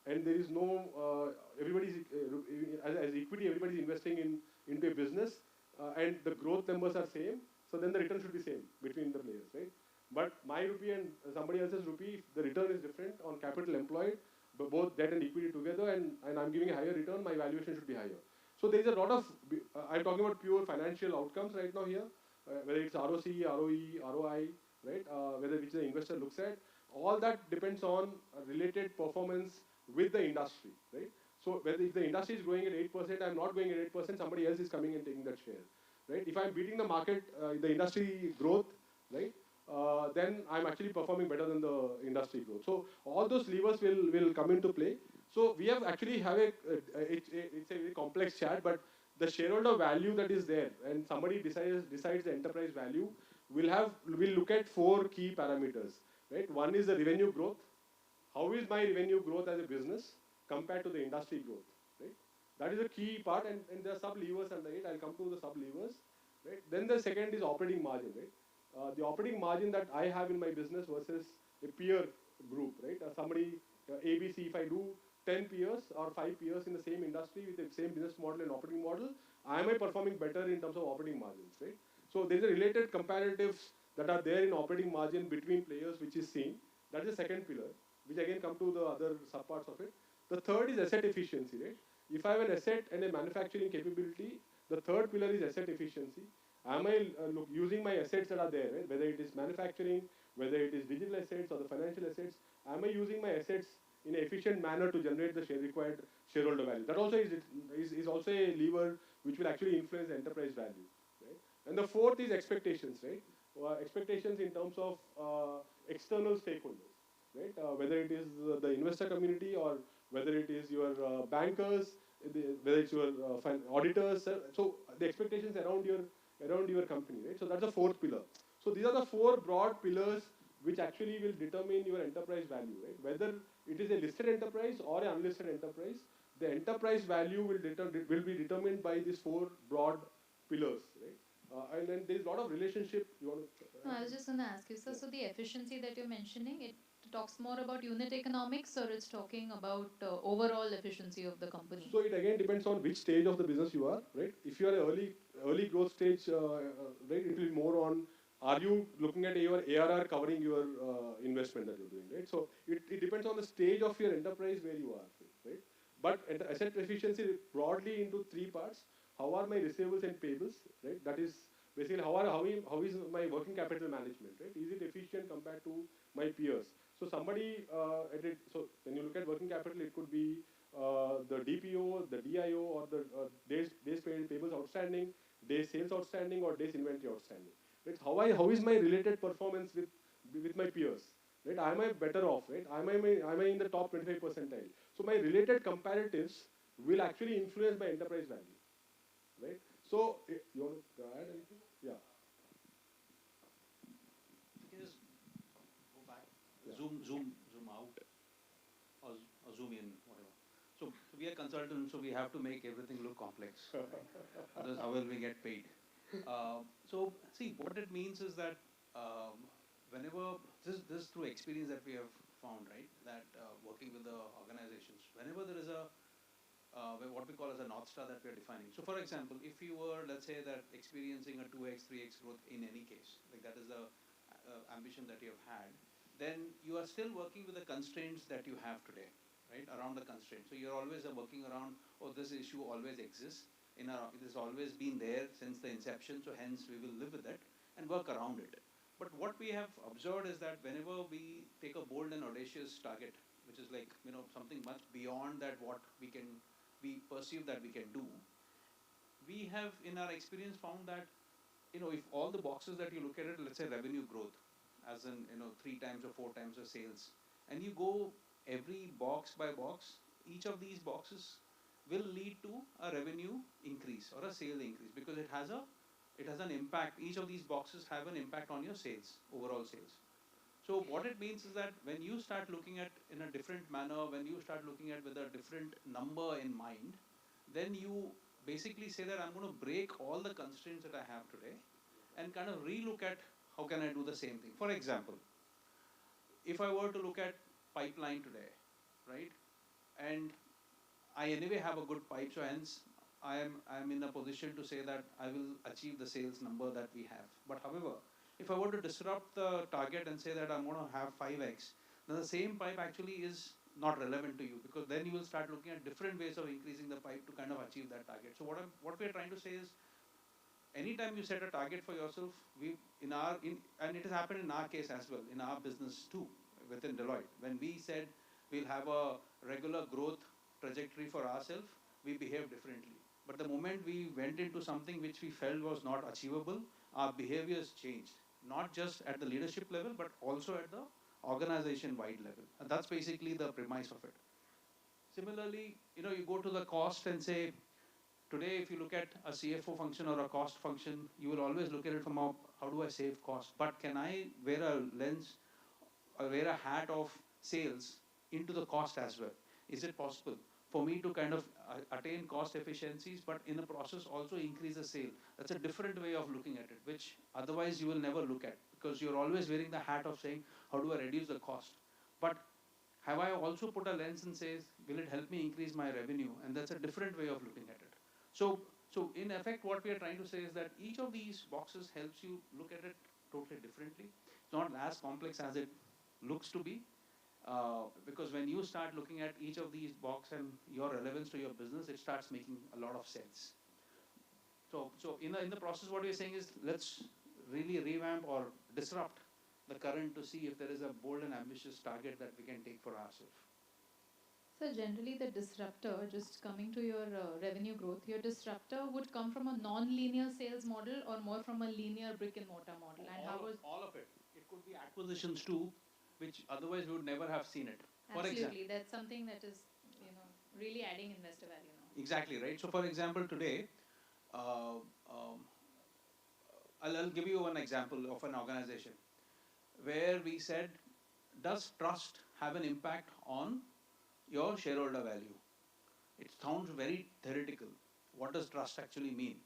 and there is no, as equity, everybody is investing into a business, and the growth numbers are same, so then the return should be same between the players, right? But my rupee and somebody else's rupee, the return is different on capital employed, but both debt and equity together, and I'm giving a higher return, my valuation should be higher. So there is a lot of, I'm talking about pure financial outcomes right now here, whether it's ROC, ROE, ROI, right, which the investor looks at. All that depends on related performance with the industry, right? So whether if the industry is growing at 8%, I'm not going at 8%, somebody else is coming and taking that share, right? If I'm beating the market, the industry growth, right, then I'm actually performing better than the industry growth. So all those levers will come into play. So we have actually it's a very complex chart, but the shareholder value that is there, and somebody decides the enterprise value, we'll look at 4 key parameters, right? One is the revenue growth. How is my revenue growth as a business compared to the industry growth, right? That is a key part, and there are sub-levers under it. I'll come to the sub-levers, right? Then the second is operating margin, right? The operating margin that I have in my business versus a peer group, right? Somebody, ABC, if I do 10 peers or 5 peers in the same industry with the same business model and operating model, am I performing better in terms of operating margins, right? So there's a related comparatives that are there in operating margin between players, which is seen. That is the second pillar, which again come to the other subparts of it. The third is asset efficiency, right? If I have an asset and a manufacturing capability, the third pillar is asset efficiency. Am I using my assets that are there, right? Whether it is manufacturing, whether it is digital assets or the financial assets, am I using my assets in an efficient manner to generate the required shareholder value? That also is also a lever which will actually influence the enterprise value, right? And the fourth is expectations, right? Expectations in terms of external stakeholders, right? Whether it is the investor community or whether it is your bankers, whether it's your auditors. So the expectations around your company, right? So that's the fourth pillar. So these are the four broad pillars which actually will determine your enterprise value, right? Whether it is a listed enterprise or an unlisted enterprise, the enterprise value will be determined by these four broad pillars, right? And then there's a lot of relationship. You want to?
No, I was just going to ask you, sir. So the efficiency that you're mentioning, it talks more about unit economics, or it's talking about overall efficiency of the company?
So it again depends on which stage of the business you are, right? If you are early growth stage, right, it will be more on, are you looking at your ARR covering your investment that you're doing, right? So it depends on the stage of your enterprise where you are, right? But asset efficiency broadly into three parts. How are my receivables and payables, right? That is basically how is my working capital management, right? Is it efficient compared to my peers? So somebody, so when you look at working capital, it could be the DPO, the DIO, or the days payables outstanding, days sales outstanding, or days inventory outstanding. Right? How is my related performance with my peers? Right? Am I better off? Right? Am I in the top 25 percentile? So my related comparatives will actually influence my enterprise value. Right? So you want to add anything? Yeah.
Just go back, zoom out, or zoom in, whatever. So we are consultants, so we have to make everything look complex. Right? Otherwise, how will we get paid? So see, what it means is that whenever this through experience that we have found, right, that working with the organizations, whenever there is a what we call as a North Star that we are defining. So for example, if you were, let's say, that experiencing a 2x, 3x growth in any case, like that is the ambition that you have had, then you are still working with the constraints that you have today, right, around the constraints. So you're always working around, oh, this issue always exists. It has always been there since the inception, so hence we will live with it and work around it. But what we have observed is that whenever we take a bold and audacious target, which is like, something much beyond that what we perceive that we can do, we have in our experience found that, if all the boxes that you look at it, let's say revenue growth, as in, 3 times or 4 times the sales, and you go every box by box, each of these boxes will lead to a revenue increase or a sale increase, because it has an impact. Each of these boxes have an impact on your sales, overall sales. So what it means is that when you start looking at in a different manner, when you start looking at with a different number in mind, then you basically say that I'm going to break all the constraints that I have today and kind of relook at how can I do the same thing. For example, if I were to look at pipeline today, right, and I anyway have a good pipe, so hence I am in a position to say that I will achieve the sales number that we have. But however, if I were to disrupt the target and say that I'm going to have 5x, then the same pipe actually is not relevant to you, because then you will start looking at different ways of increasing the pipe to kind of achieve that target. So what we are trying to say is, anytime you set a target for yourself, and it has happened in our case as well, in our business too, within Deloitte, when we said we'll have a regular growth trajectory for ourselves, we behave differently. But the moment we went into something which we felt was not achievable, our behaviors changed, not just at the leadership level, but also at the organization-wide level. And that's basically the premise of it. Similarly, you go to the cost and say, today, if you look at a CFO function or a cost function, you will always look at it from how do I save cost? But can I wear a lens or wear a hat of sales into the cost as well? Is it possible for me to kind of attain cost efficiencies, but in the process also increase the sale? That's a different way of looking at it, which otherwise you will never look at, because you're always wearing the hat of saying, how do I reduce the cost? But have I also put a lens and says, will it help me increase my revenue? And that's a different way of looking at it. So in effect, what we are trying to say is that each of these boxes helps you look at it totally differently. It's not as complex as it looks to be, because when you start looking at each of these boxes and your relevance to your business, it starts making a lot of sense. So in the process, what we're saying is, let's really revamp or disrupt the current to see if there is a bold and ambitious target that we can take for ourselves.
So generally the disruptor, just coming to your revenue growth, your disruptor would come from a non-linear sales model or more from a linear brick and mortar model? And how was...
All of it. It could be acquisitions too, which otherwise we would never have seen it. For example,
Absolutely, that's something that is, really adding investor value now.
exactly right. So, for example, today, uh, I'll give you one example of an organization where we said, does trust have an impact on your shareholder value? It sounds very theoretical. What does trust actually mean?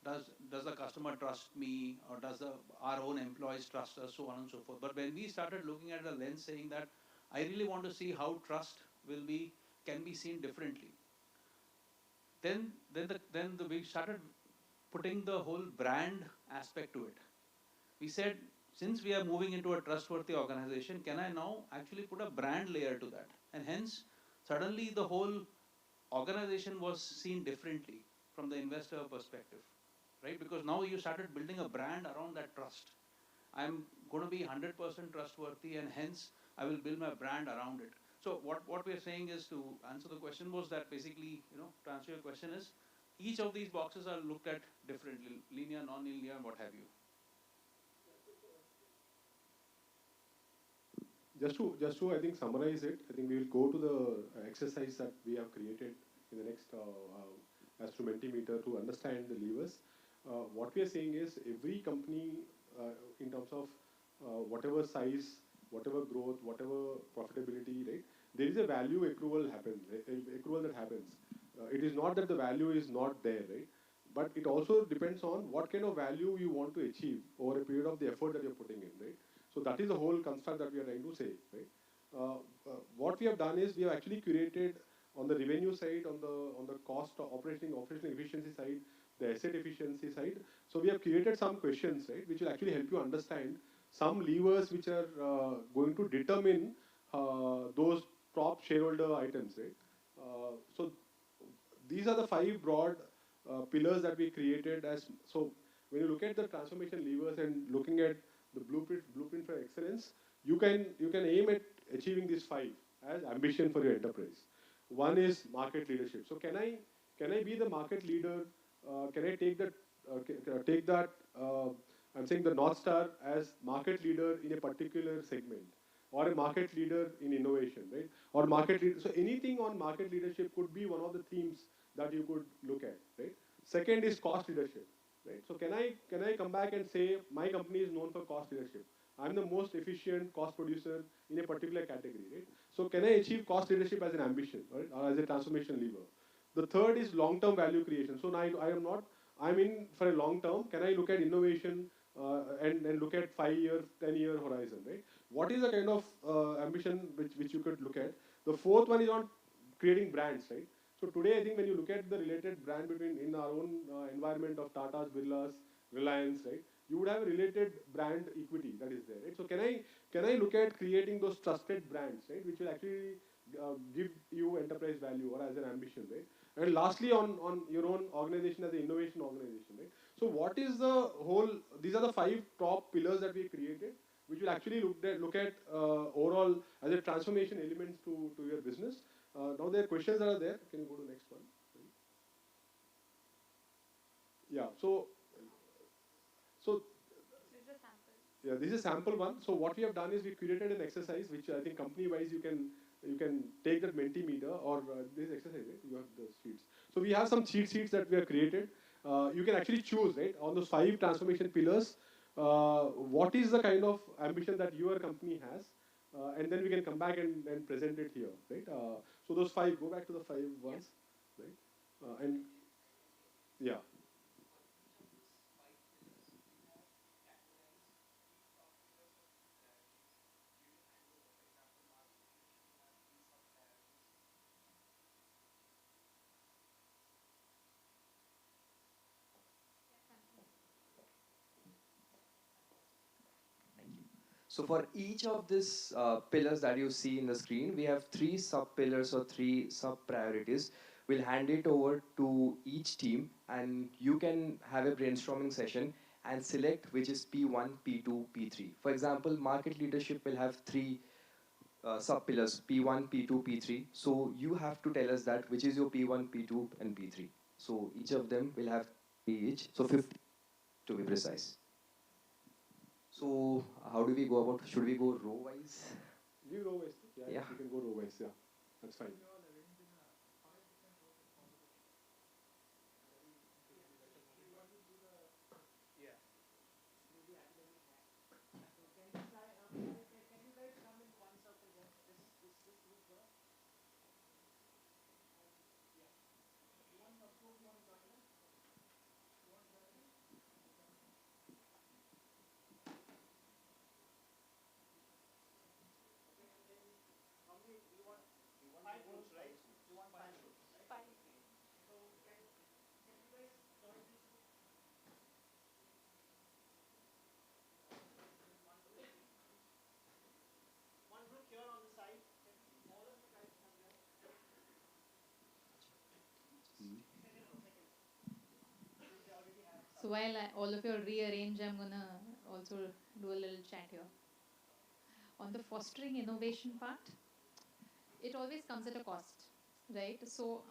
Does the customer trust me, or does our own employees trust us, so on and so forth? But when we started looking at the lens, saying that I really want to see how trust can be seen differently, then we started putting the whole brand aspect to it. We said, since we are moving into a trustworthy organization, can I now actually put a brand layer to that? And hence, suddenly the whole organization was seen differently from the investor perspective, right? Because now you started building a brand around that trust. I'm going to be 100% trustworthy, and hence I will build my brand around it. So what we're saying is, to answer the question, was that basically, to answer your question is, each of these boxes are looked at differently, linear, non-linear, and what have you.
Just to I think summarize it, I think we will go to the exercise that we have created in the next as to Mentimeter to understand the levers. What we are saying is every company in terms of whatever size, whatever growth, whatever profitability, right? There is a value accrual accrual that happens. It is not that the value is not there, right? But it also depends on what kind of value you want to achieve over a period of the effort that you're putting in, right? So that is the whole construct that we are trying to say, right? What we have done is we have actually curated on the revenue side, on the cost operational efficiency side, the asset efficiency side. So we have created some questions, right, which will actually help you understand some levers which are going to determine those top shareholder items, right? So these are the 5 broad pillars that we created as. So when you look at the transformation levers and looking at the blueprint for excellence, you can aim at achieving these 5 as ambition for your enterprise. One is market leadership. So can I be the market leader? Can I take that? I'm saying the North Star as market leader in a particular segment, or a market leader in innovation, right? Or market leader. So anything on market leadership could be one of the themes that you could look at, right? Second is cost leadership, right? So can I come back and say my company is known for cost leadership? I'm the most efficient cost producer in a particular category, right? So can I achieve cost leadership as an ambition, right, or as a transformation lever? The third is long-term value creation. So now I'm in for a long term. Can I look at innovation and look at 5-year, 10-year horizon, right? What is the kind of ambition which you could look at? The fourth one is on creating brands, right? So today, I think when you look at the related brand between in our own environment of Tata's, Birla's, Reliance, right? You would have a related brand equity that is there, right? So can I look at creating those trusted brands, right, which will actually give you enterprise value or as an ambition, right? And lastly, on your own organization as an innovation organization, right? So what is the whole? These are the 5 top pillars that we created, which will actually look at overall as a transformation elements to your business. Now there are questions that are there. Can you go to the next one? Yeah. So yeah, this is sample one. So what we have done is we created an exercise which I think company-wise you can take that Mentimeter or this exercise, right? You have the sheets. So we have some cheat sheets that we have created. You can actually choose, right, on those 5 transformation pillars, what is the kind of ambition that your company has, and then we can come back and present it here, right? So those 5, go back to the 5 ones, right? And yeah.
So for each of these pillars that you see in the screen, we have 3 sub-pillars or 3 sub-priorities. We'll hand it over to each team, and you can have a brainstorming session and select which is P1, P2, P3. For example, market leadership will have 3 sub pillars P1, P2, P3. So you have to tell us that which is your P1, P2, and P3. So each of them will have three each. So 50 to be precise. So how do we go about? Should we go row wise?
Give row wise. Yeah,
Yeah.
you can go row wise. Yeah, that's fine.
So while all of you rearrange, I'm gonna also do a little chat here. On the fostering innovation part, it always comes at a cost, right? So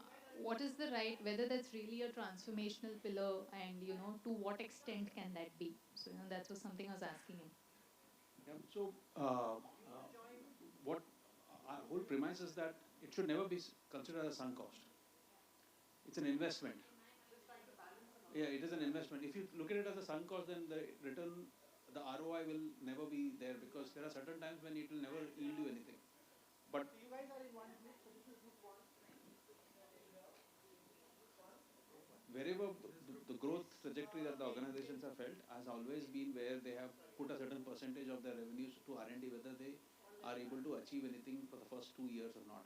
what is the right, whether that's really a transformational pillar, and to what extent can that be? So that was something I was asking him.
Yeah. So, what our whole premise is that it should never be considered a sunk cost. It's an investment. Yeah, it is an investment. If you look at it as a sunk cost, then the return, the ROI will never be there, because there are certain times when it will never yield you anything. But wherever the growth trajectory that the organizations have felt has always been where they have put a certain percentage of their revenues to R&D, whether they are able to achieve anything for the first 2 years or not.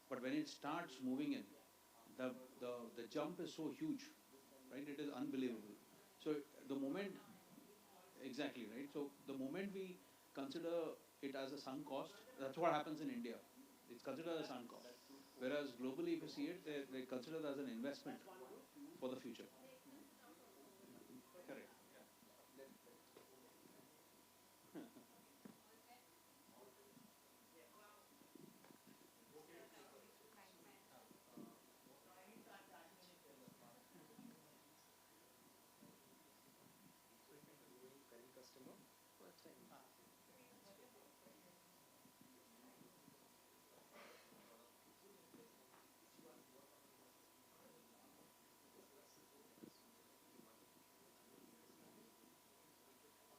But when it starts moving in, the, the jump is so huge, right? It is unbelievable. So the moment, exactly, right? So the moment we consider it as a sunk cost, that's what happens in India. It's considered a sunk cost. Whereas globally, if you see it, they consider it as an investment for the future. Correct.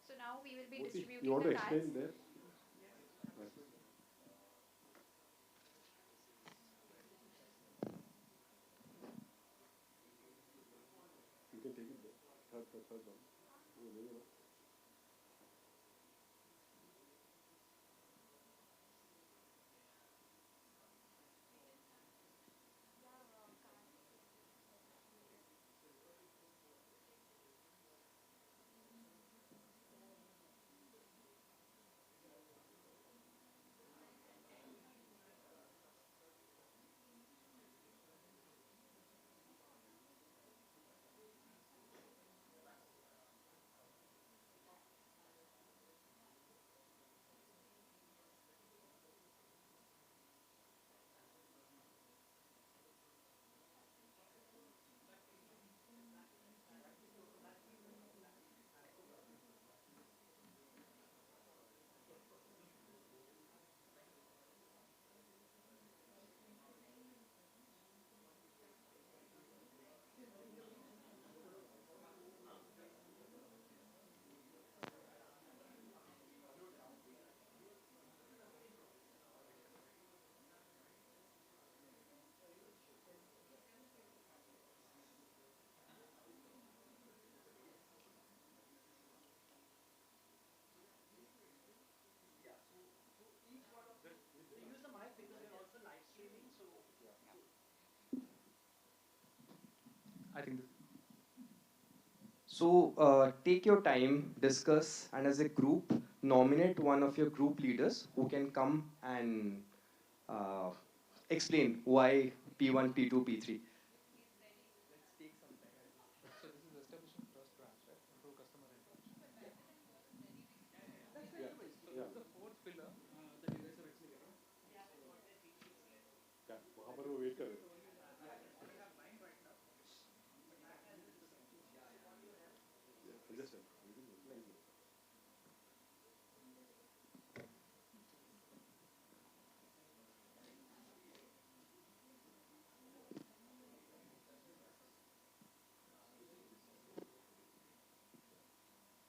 So now we will be
Murthy, you
distributing
want
the
to
cards.
explain there? Right. You can take it there. Third one. Oh, there you go.
I think. So take your time, discuss, and as a group, nominate one of your group leaders who can come and uh, explain why P1, P2, P3.
Yeah. So this is the fourth pillar that you guys are actually getting.
वो wait कर रहे हैं.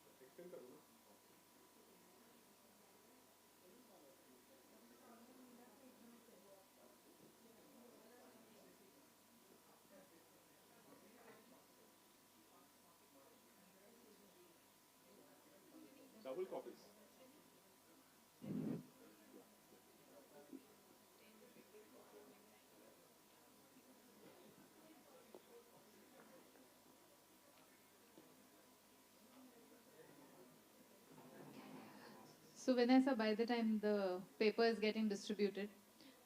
Just extend करो ना. Double copies.
So Vanessa, by the time the paper is getting distributed,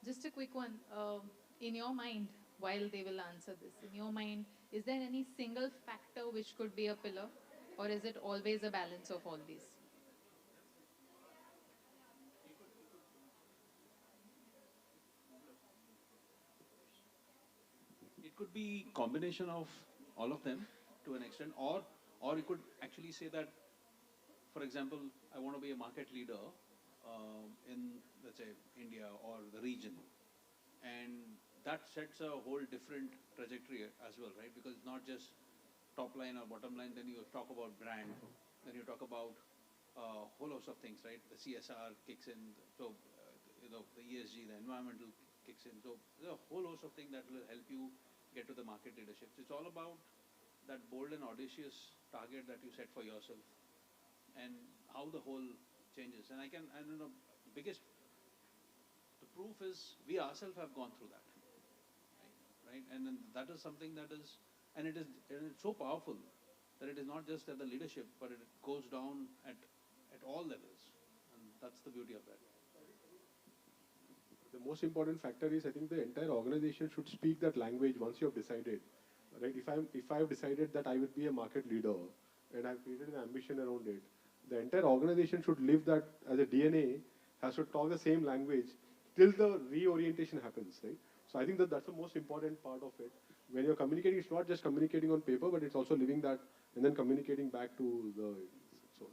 just a quick one. In your mind, while they will answer this, in your mind, is there any single factor which could be a pillar, or is it always a balance of all these?
It could be combination of all of them to an extent, or you could actually say that, for example, I want to be a market leader in, let's say, India or the region, and that sets a whole different trajectory as well, right? Because it's not just top line or bottom line. Then you talk about brand, then you talk about a whole host of things, right? The CSR kicks in, so the ESG, the environmental kicks in. So there's a whole host of things that will help you get to the market leadership. So it's all about that bold and audacious target that you set for yourself, and how the whole changes. And the biggest, the proof is we ourselves have gone through that, right? And then that is something that is, and it's so powerful that it is not just at the leadership, but it goes down at all levels, and that's the beauty of that.
The most important factor is I think the entire organization should speak that language once you have decided, right? If I have decided that I would be a market leader and I've created an ambition around it, the entire organization should live that as a DNA, has to talk the same language till the reorientation happens, right? So I think that that's the most important part of it. When you're communicating, it's not just communicating on paper, but it's also living that and then communicating back to the. So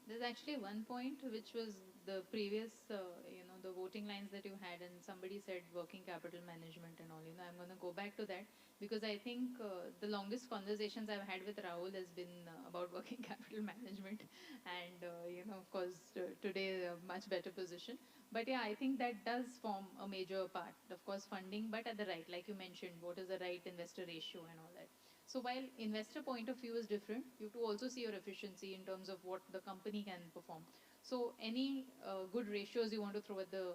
There's actually one point which was the previous, the voting lines that you had, and somebody said working capital management and all. I'm going to go back to that because I think the longest conversations I've had with Rahul has been about working capital management, and of course, today a much better position. But yeah, I think that does form a major part. Of course, funding, but at the right, like you mentioned, what is the right investor ratio and all that. So while investor point of view is different, you have to also see your efficiency in terms of what the company can perform. So any good ratios you want to throw at the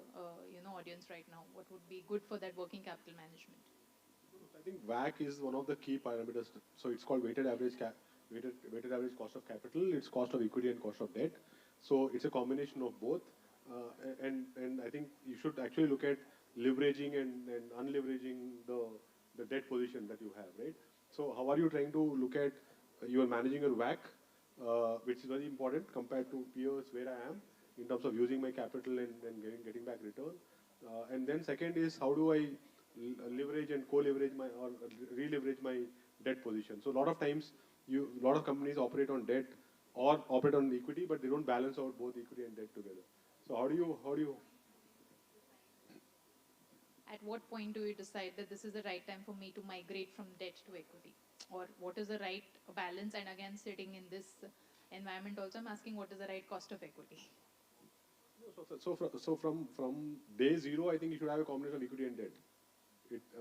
audience right now? What would be good for that working capital management?
I think WACC is one of the key parameters. So it's called weighted average cost of capital. It's cost of equity and cost of debt. So it's a combination of both. And I think you should actually look at leveraging and unleveraging the debt position that you have, right? So how are you trying to look at you are managing your WACC, which is very important compared to peers where I am in terms of using my capital and getting back return. And then second is how do I leverage and co-leverage my or re-leverage my debt position. So a lot of times, a lot of companies operate on debt or operate on equity, but they don't balance out both equity and debt together. So how do you?
At what point do you decide that this is the right time for me to migrate from debt to equity? Or what is the right balance? And again, sitting in this environment also, I'm asking what is the right cost of equity?
So from day zero, I think you should have a combination of equity and debt.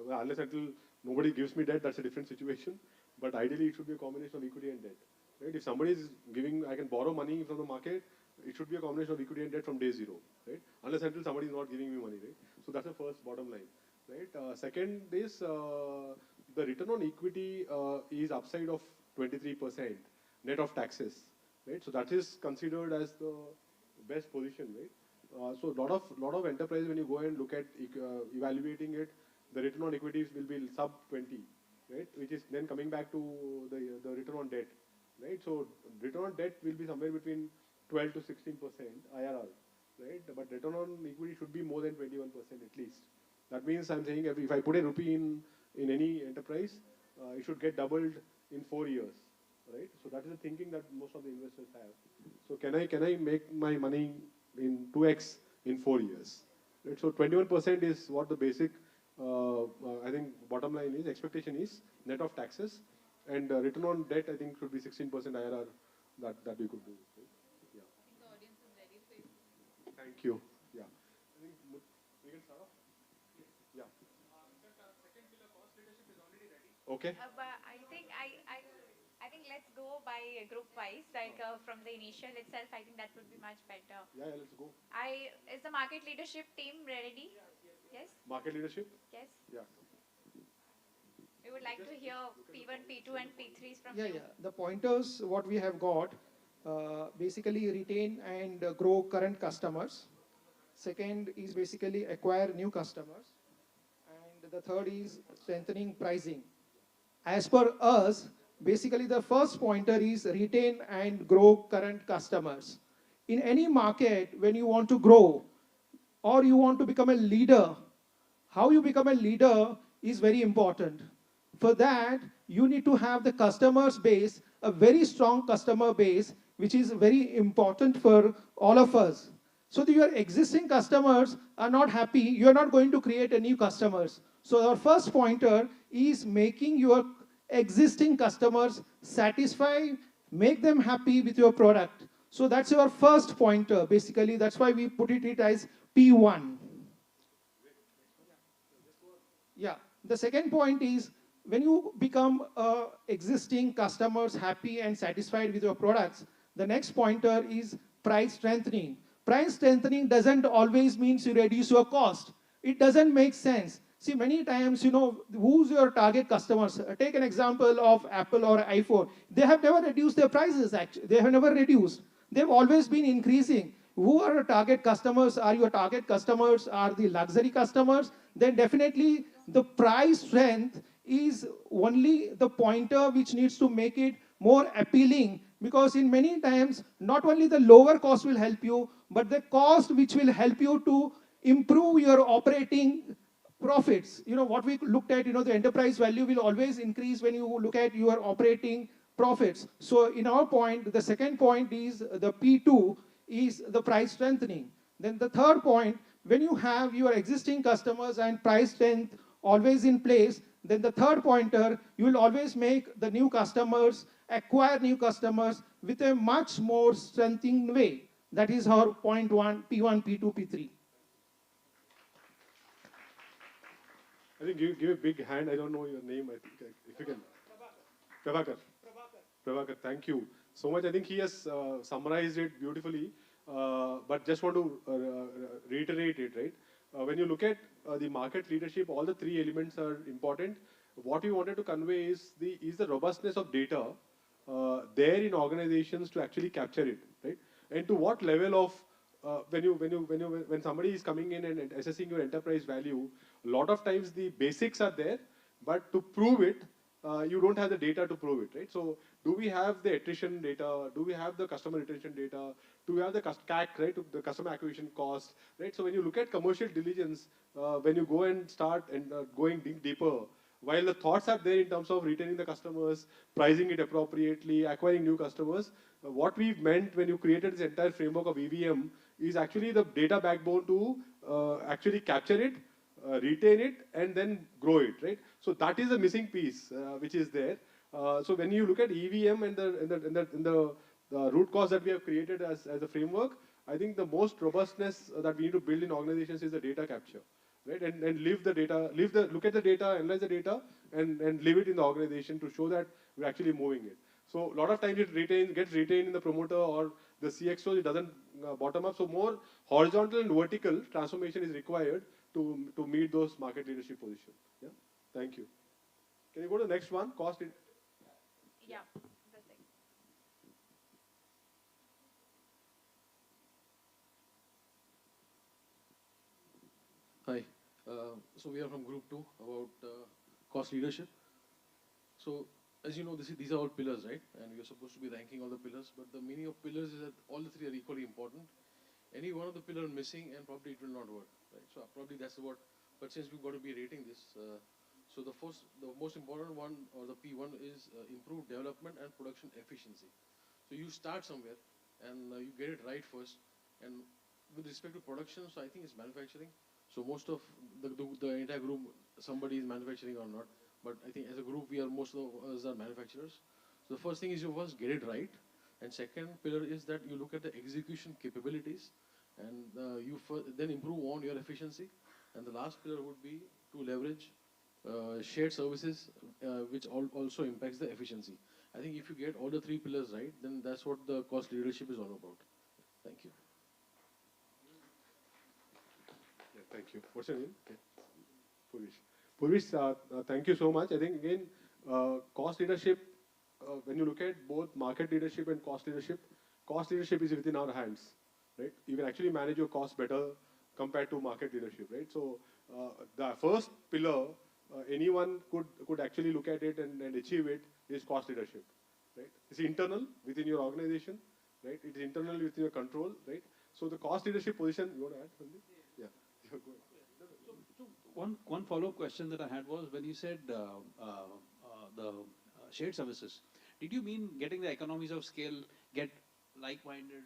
Unless until nobody gives me debt, that's a different situation. But ideally, it should be a combination of equity and debt. Right? If somebody is giving, I can borrow money from the market, it should be a combination of equity and debt from day zero. Right? Unless until somebody is not giving me money. Right? So that's the first bottom line. Right? Second is the return on equity is upside of 23% net of taxes. Right? So that is considered as the best position. Right? So lot of enterprise when you go and look at evaluating it, the return on equities will be sub 20, right? Which is then coming back to the return on debt, right? So return on debt will be somewhere between 12 to 16% IRR, right? But return on equity should be more than 21% at least, That means I'm saying if I put a rupee in any enterprise, it should get doubled in 4 years, right? So that is the thinking that most of the investors have. So can I make my money in 2x in 4 years? Right? So 21% is what the basic, I think bottom line is, expectation is net of taxes, and return on debt I think should be 16% IRR that we could do. Right? Yeah.
I think the audience is ready for you.
Thank you. Yeah. I think we can start off. Yeah. Okay.
But I think let's go by group wise, like from the initial itself. I think that would be much better.
Yeah, let's go.
Is the market leadership team ready? Yes.
Market leadership?
Yes.
Yeah.
We would like to hear P1, P2, and P3s from you.
Yeah. The pointers, what we have got, basically retain and grow current customers. Second is basically acquire new customers. And the third is strengthening pricing. As per us, basically the first pointer is retain and grow current customers. In any market, when you want to grow or you want to become a leader, how you become a leader is very important. For that, you need to have the customers base, a very strong customer base, which is very important for all of us. So that your existing customers are not happy, you're not going to create a new customers. So our first pointer is making your existing customers satisfied, make them happy with your product. So that's your first pointer, basically. That's why we put it as P1. Yeah. The second point is when you become existing customers happy and satisfied with your products, the next pointer is price strengthening. Price strengthening doesn't always mean you reduce your cost. It doesn't make sense. See, many times, who's your target customers? Take an example of Apple or iPhone. They have never reduced their prices, actually. They have never reduced. They've always been increasing. Who are your target customers? Are your target customers are the luxury customers? Then definitely the price strength is only the pointer which needs to make it more appealing, because in many times, not only the lower cost will help you, but the cost which will help you to improve your operating profits. What we looked at, the enterprise value will always increase when you look at your operating profits. So in our point, the second point is the P2 is the price strengthening. Then the third point, when you have your existing customers and price strength always in place, then the third pointer, you will always make the new customers, acquire new customers with a much more strengthening way. That is our point one, P1, P2, P3.
I think give a big hand. I don't know your name. I think if you can. Prabhakar. Prabhakar, thank you so much. I think he has summarized it beautifully, but just want to reiterate it, right? When you look at the market leadership, all the three elements are important. What we wanted to convey is the robustness of data there in organizations to actually capture it, right? And to what level of when somebody is coming in and assessing your enterprise value, a lot of times the basics are there, but to prove it, you don't have the data to prove it, right? So do we have the attrition data? Do we have the customer retention data? Do we have the CAC, right? The customer acquisition cost, right? So when you look at commercial diligence, when you go and start and going deeper, while the thoughts are there in terms of retaining the customers, pricing it appropriately, acquiring new customers, what we've meant when you created this entire framework of EVM is actually the data backbone to actually capture it, retain it, and then grow it, right? So that is a missing piece which is there. So when you look at EVM and the root cause that we have created as a framework, I think the most robustness that we need to build in organizations is the data capture, right? And live the data, look at the data, analyze the data, and live it in the organization to show that we're actually moving it. So a lot of times it gets retained in the promoter or the CXO, it doesn't bottom up. So more horizontal and vertical transformation is required to meet those market leadership positions. Yeah, thank you. Can you go to the next one? Cost.
Yeah, that's it.
Hi. So we are from Group 2 about cost leadership. So as you know, these are all pillars, right? And we are supposed to be ranking all the pillars, but the meaning of pillars is that all the three are equally important. Any one of the pillars missing and probably it will not work, right? So probably that's what But since we've got to be rating this, so the most important one, or the P1, is improve development and production efficiency. So you start somewhere and you get it right first. And with respect to production, so I think it's manufacturing. So most of the entire group, somebody is manufacturing or not. But I think as a group, most of us are manufacturers. So the first thing is you first get it right. And second pillar is that you look at the execution capabilities, and then improve on your efficiency. And the last pillar would be to leverage shared services, which also impacts the efficiency. I think if you get all the three pillars right, then that's what the cost leadership is all about. Thank you.
Yeah, thank you. What's your name? Okay. Purvish. Purvish, thank you so much. I think again, cost leadership, when you look at both market leadership and cost leadership is within our hands, right? You can actually manage your costs better compared to market leadership, right? So the first pillar, anyone could actually look at it and achieve it, is cost leadership, right? It's internal within your organization, right? It's internal within your control, right? So the cost leadership position, you want to add something? Yeah. Go ahead.
So one follow-up question that I had was, when you said the shared services, did you mean getting the economies of scale, get like-minded?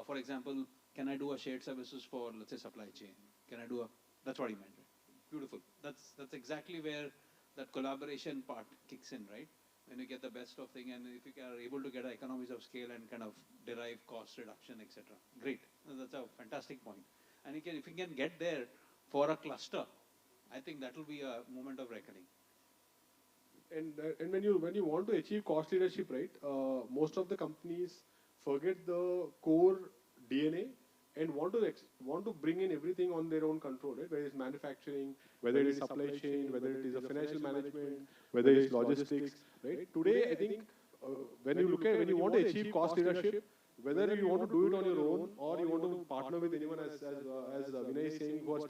For example, can I do a shared services for, let's say, supply chain? Can I do a, that's what you meant, right? Beautiful. That's exactly where that collaboration part kicks in, right? When you get the best of thing, and if you are able to get economies of scale and kind of derive cost reduction, etc. Great. That's a fantastic point. And if you can get there for a cluster, I think that will be a moment of reckoning.
And when you want to achieve cost leadership, right, most of the companies forget the core DNA and want to bring in everything on their own control, right? Whether it's manufacturing, whether it is supply chain, whether it is a financial management, whether it's logistics, right? Today, I think when you want to achieve cost leadership, whether you want to do it on your own or you want to partner with anyone, as Vinay is saying, who are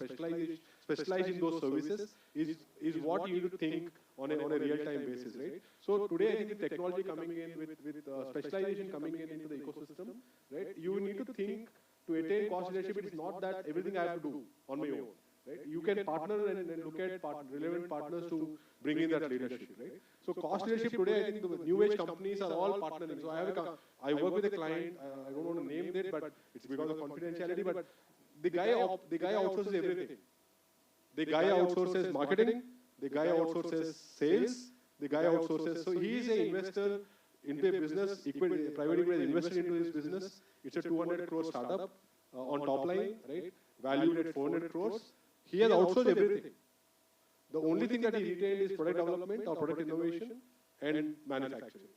specialized in those services, is what you need to think on a real-time basis, right? So today, I think with technology coming in, with specialization coming in into the ecosystem, right? You need to think to attain cost leadership. It is not that everything I have to do on my own, right? You can partner and look at relevant partners to bring in that leadership, right? So cost leadership today, I think the new age companies are all partnering. So I work with a client. I don't want to name it, but it's because of confidentiality. But the guy outsources everything. The guy outsources marketing. The guy outsources sales. The guy outsources. So he is an investor into a business. Private equity has invested into his business. It's a 200 crore startup on top line, right? Valued at 400 crores. He has outsourced everything. The only thing that he retained is product development or product innovation and manufacturing.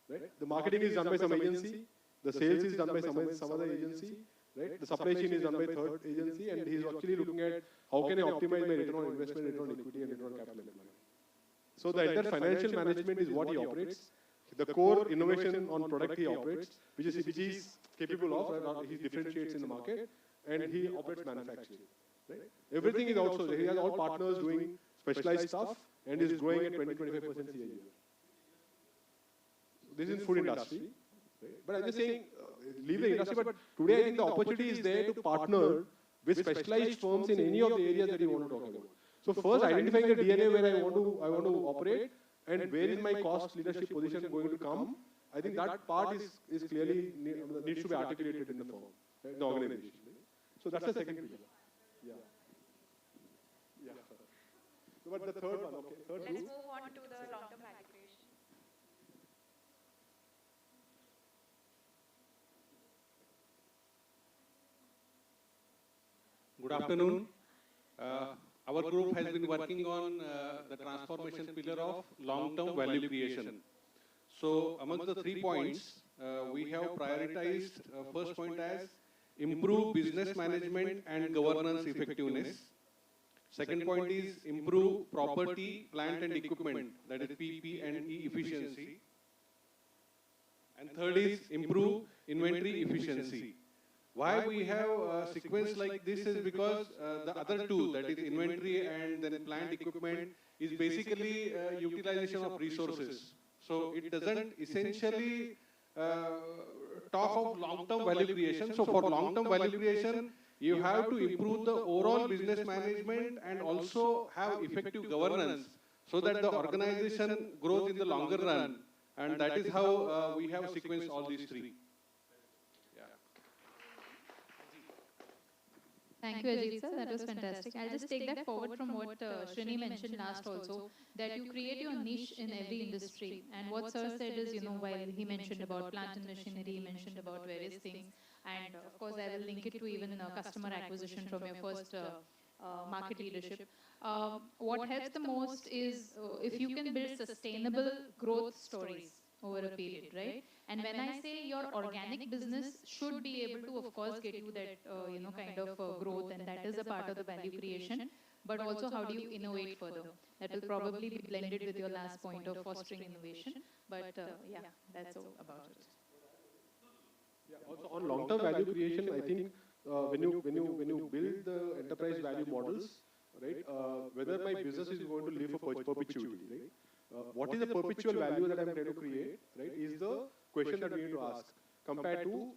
Right? The marketing is done by some agency. The sales is done by some other agency. Right? The supply chain is done by third agency, and he is actually looking at how can I optimize my return on investment, return on equity, and return on capital employed. So the entire financial management is what he operates. The core innovation on product he operates, which is capable of, he differentiates in the market, and he operates manufacturing. Right? Everything is outsourced. He has all partners doing specialized stuff and is growing at 20-25% a year. So this is in food industry. Right? But I'm just saying, leave the industry. But today I think the opportunity is there to partner with specialized firms in any of the areas that you want to talk about. So first, identifying the DNA where I want to operate, and where is my cost leadership position going to come. I think that part is clearly needs to be articulated in the firm, right, in the organization. Right? So that's the second pillar. Yeah. Yeah. But the third one, okay.
Let's move on to the long-term value creation.
Good afternoon. Our group has been working on the transformation pillar of long-term value creation. So among the 3 points, we have prioritized first point as improve business management and governance effectiveness. Second point is improve property, plant and equipment, that is PP and E efficiency. And third is improve inventory efficiency. Why we have a sequence like this is because the other two, that is inventory and then plant equipment, is basically utilization of resources. So it doesn't essentially talk of long-term value creation. So for long-term value creation, you have to improve the overall business management and also have effective governance so that the organization grows in the longer run. And that is how we have sequenced all these three.
Thank you, Ajit sir. That was fantastic. I'll just take that forward from what Srini mentioned last also, that you create your niche in every industry. And what sir said is, while he mentioned about plant and machinery, he mentioned about various things. And of course, I will link it to even customer acquisition from your first market leadership. What helps the most is if you can build sustainable growth stories over a period, right? And when I say your organic business should be able to, of course, get you that, kind of growth, and that is a part of the value creation. But also, how do you innovate further? That will probably be blended with your last point of fostering innovation. But yeah, that's all about it.
Yeah, also on long-term value creation, I think when you build the enterprise value models, right, whether my business is going to live for perpetuity, right? What is the perpetual value that I'm trying to create, right, is the question that we need to ask compared to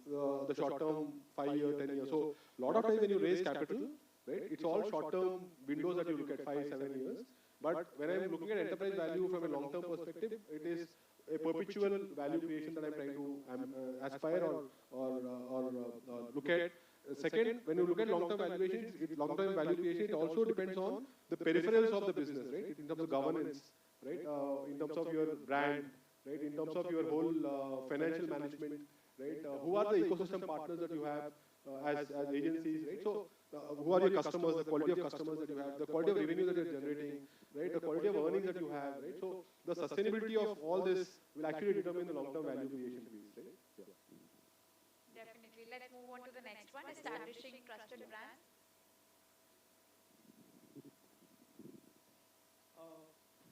the short-term 5 year, 10 years. So a lot of time when you raise capital, right, it's all short-term windows that you look at 5, 7 years. But when I'm looking at enterprise value from a long-term perspective, it is a perpetual value creation that I'm trying to aspire or look at. Second, when you look at long-term valuation, long-term value creation, it also depends on the peripherals of the business, right, in terms of governance, right, in terms of your brand, right, in terms of your whole financial management, right, who are the ecosystem partners that you have as agencies, right, so who are your customers, the quality of customers that you have, the quality of revenue that you're generating, right, the quality of earnings that you have, right, so the sustainability of all this will actually determine the long-term value creation piece, right. Yeah.
Definitely. Let's move on to the next one, establishing trusted brands.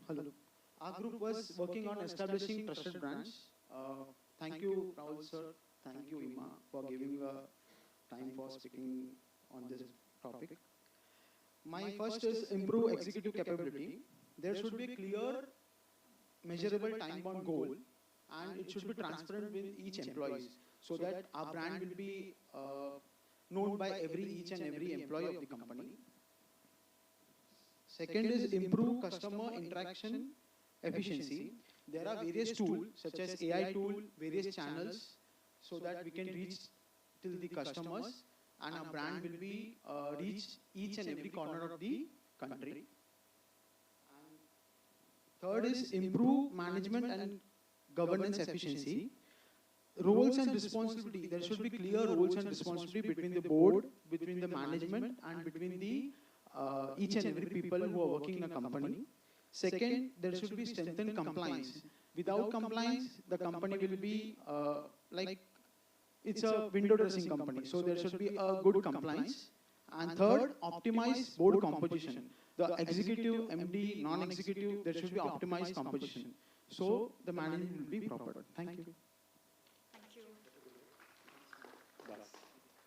Hello. Our group was working on establishing trusted brands. Thank you, Rahul sir. Thank you, Ima, for giving time for speaking on this topic. My first is improve executive capability. There should be clear, measurable time-bound goal, and it should be transparent with each employee, so that our brand will be known by each and every employee of the company. Second is improve customer interaction efficiency. There are various tools such as AI tool, various channels, so that we can reach till the customers, and our brand will be reach each and every corner of the country. And third is improve management and governance efficiency. Roles and responsibility. There should be clear roles and responsibility between the board, between the management, and between the each and every people who are working in a company. Second, there should be strengthened compliance. Without compliance, the company will be like, it's a window dressing company. So there should be a good compliance. And third, optimize board composition. The executive, MD, non-executive, there should be optimized composition. So the management will be proper. Thank you.
Thank you.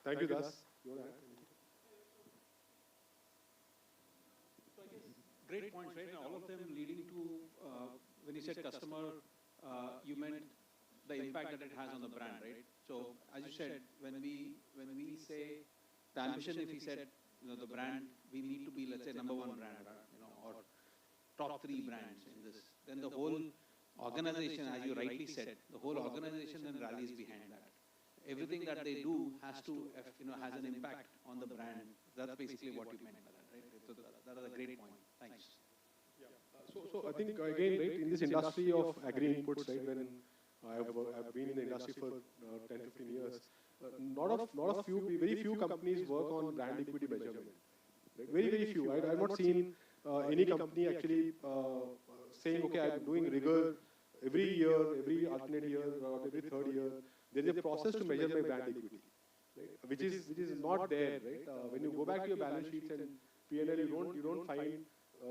Thank you, Das.
Great points, right? And all of them leading to, when you said customer, you meant the impact that it has on the brand, right? So as you said, when we say the ambition, if we said, the brand, we need to be, let's say, #1 brand, or top 3 brands in this, then the whole organization, as you rightly said, the whole organization then rallies behind that. Everything that they do has to, has an impact on the brand. That's basically what you meant by that, right? So that is a great point. Thanks.
Yeah. So I think again, right, in this industry of agri inputs, right, when I've been in the industry for 10, 15 years, very few companies work on brand equity measurement. Right? Very few. I've not seen any company actually saying, okay, I'm doing rigor every year, every alternate year, or every third year. There is a process to measure my brand equity, right? Which is not there, right? When you go back to your balance sheets and P&L, you don't find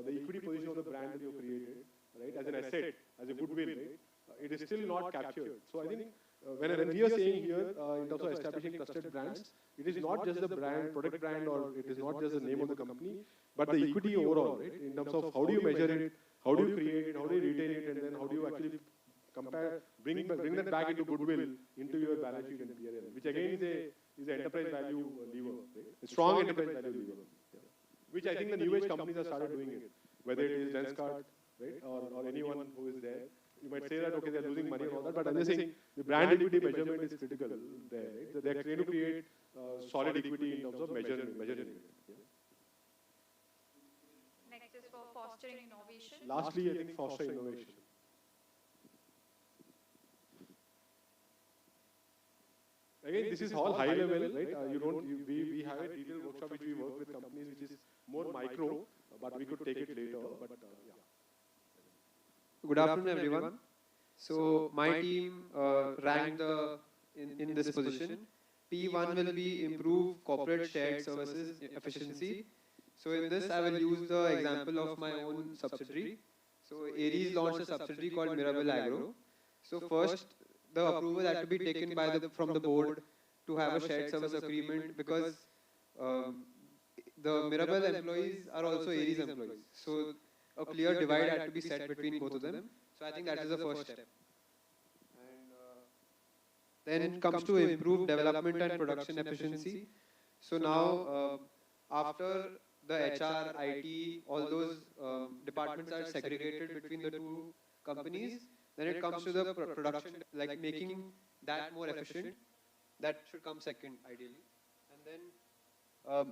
the equity position of the brand that you have created, right, as an asset, as a goodwill, right? It is still not captured. So I think when we are saying here in terms of establishing trusted brands, it is not just the brand, product brand, or it is not just the name of the company, but the equity overall, right? In terms of how do you measure it, how do you create it, how do you retain it, and then how do you actually bring that back into goodwill into your balance sheet and P&L, which again is an enterprise value lever, right? A strong enterprise value lever, which I think the new age companies have started doing it, whether it is Lenskart, right, or anyone who is there. You might say that, okay, they're losing money and all that, but I'm just saying the brand equity measurement is critical there, right? So they're trying to create solid equity in terms of measuring it. Yeah.
Next is for fostering innovation.
Lastly, I think fostering innovation. Again, this is all high level, right? We have a detailed workshop which we work with companies which is more micro, but we could take it later. But yeah.
Good afternoon, everyone. So my team ranked in this position. P1 will be improve corporate shared services efficiency. So in this, I will use the example of my own subsidiary. So Aries launched a subsidiary called Mirabel Agro. So first, the approval had to be taken by from the board to have a shared service agreement, because the Mirabel employees are also Aries employees. So a clear divide had to be set between both of them. So I think that is the first step. And then comes to improve development and production efficiency. So now, after the HR, IT, all those departments are segregated between the two companies, then it comes to the production, like making that more efficient. That should come second, ideally. And then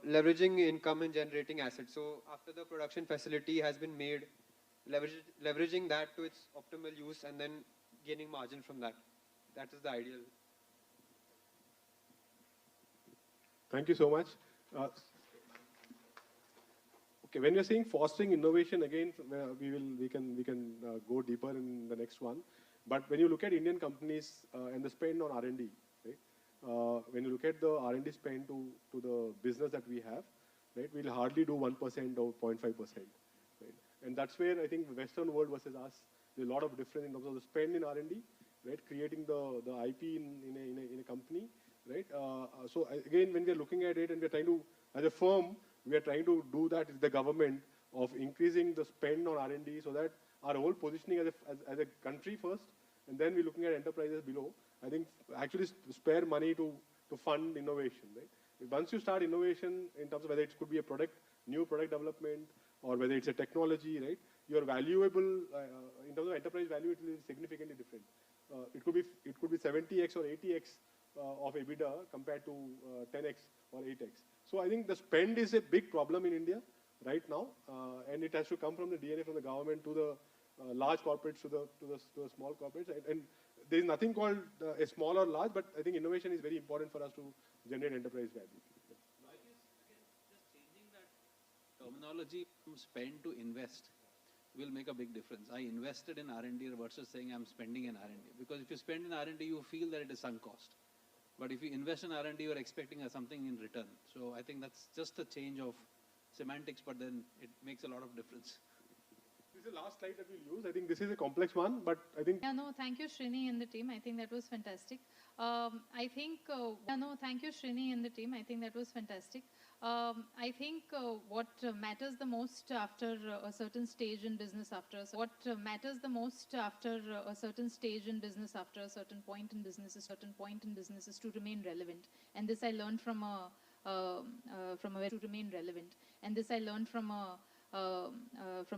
leveraging income and generating assets. So after the production facility has been made, leveraging that to its optimal use and then gaining margin from that. That is the ideal.
Thank you so much. Okay, when we are saying fostering innovation, again, we can go deeper in the next one. But when you look at Indian companies and the spend on R&D, right? When you look at the R&D spend to the business that we have, right, we'll hardly do 1% or 0.5%. Right? And that's where I think the Western world versus us, there's a lot of difference in terms of the spend in R&D, right? Creating the IP in a company, right? So again, when we're looking at it and we're trying to, as a firm, we are trying to do that with the government of increasing the spend on R&D so that our whole positioning as a country first, and then we're looking at enterprises below. I think actually spare money to fund innovation, right? Once you start innovation in terms of whether it could be a product, new product development, or whether it's a technology, right? Your valuable, in terms of enterprise value, it will be significantly different. It could be 70x or 80x of EBITDA compared to 10x or 8x. So I think the spend is a big problem in India right now, and it has to come from the DNA, from the government to the large corporates to the small corporates. And there is nothing called a small or large, but I think innovation is very important for us to generate enterprise value.
I guess, again, just changing that terminology from spend to invest will make a big difference. I invested in R&D versus saying I'm spending in R&D. Because if you spend in R&D, you feel that it is sunk cost. But if you invest in R&D, you're expecting something in return. So I think that's just a change of semantics, but then it makes a lot of difference.
This is the last slide that we'll use. I think this is a complex one, but I think...
Yeah, no, thank you, Srini and the team. I think that was fantastic. Thank you, Srini and the team. I think that was fantastic. I think what matters the most after a certain stage in business, after a certain point in business is to remain relevant. And this I learned from a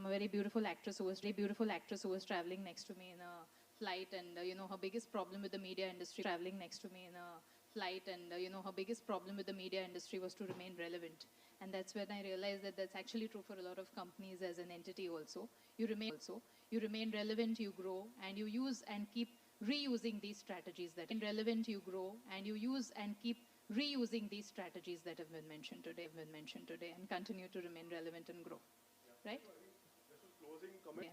very beautiful actress who was traveling next to me in a flight, and her biggest problem with the media industry was to remain relevant. And that's when I realized that that's actually true for a lot of companies as an entity also. You remain relevant, you grow, and you use and keep reusing these strategies that have been mentioned today, and continue to remain relevant and grow. Right?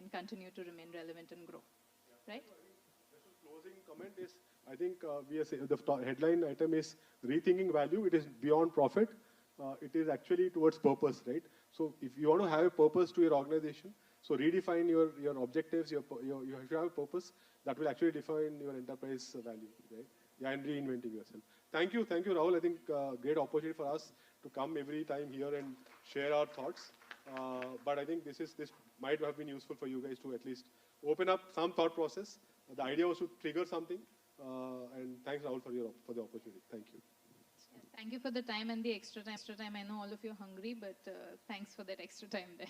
And continue to remain relevant and grow. Right?
Closing comment is, I think we are saying the headline item is rethinking value. It is beyond profit. It is actually towards purpose, right? So if you want to have a purpose to your organization, so redefine your objectives. You have to have a purpose that will actually define your enterprise value, right? Yeah, and reinventing yourself. Thank you, Rahul. I think great opportunity for us to come every time here and share our thoughts. But I think this might have been useful for you guys to at least open up some thought process The idea was to trigger something, and thanks Rahul for the opportunity. Thank you.
Thank you for the time and the extra time. I know all of you are hungry, but thanks for that extra time there.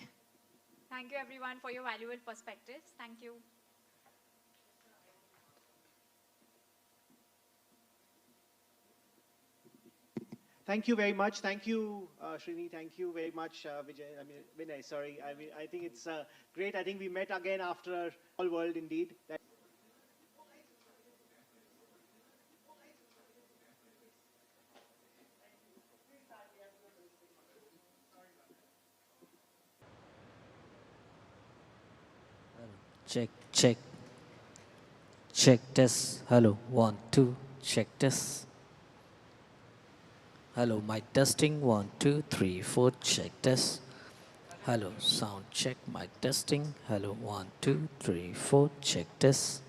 Thank you everyone for your valuable perspectives. Thank you.
Thank you very much. Thank you, Srini. Thank you very much, Vijay. Vinay, sorry. I think it's great. I think we met again after a small world indeed.
Check, check. Check test. Hello, 1, 2. Check test. Hello, mic testing. 1, 2, 3, 4. Check test. Hello, sound check. Mic testing. Hello, 1, 2, 3, 4. Check test.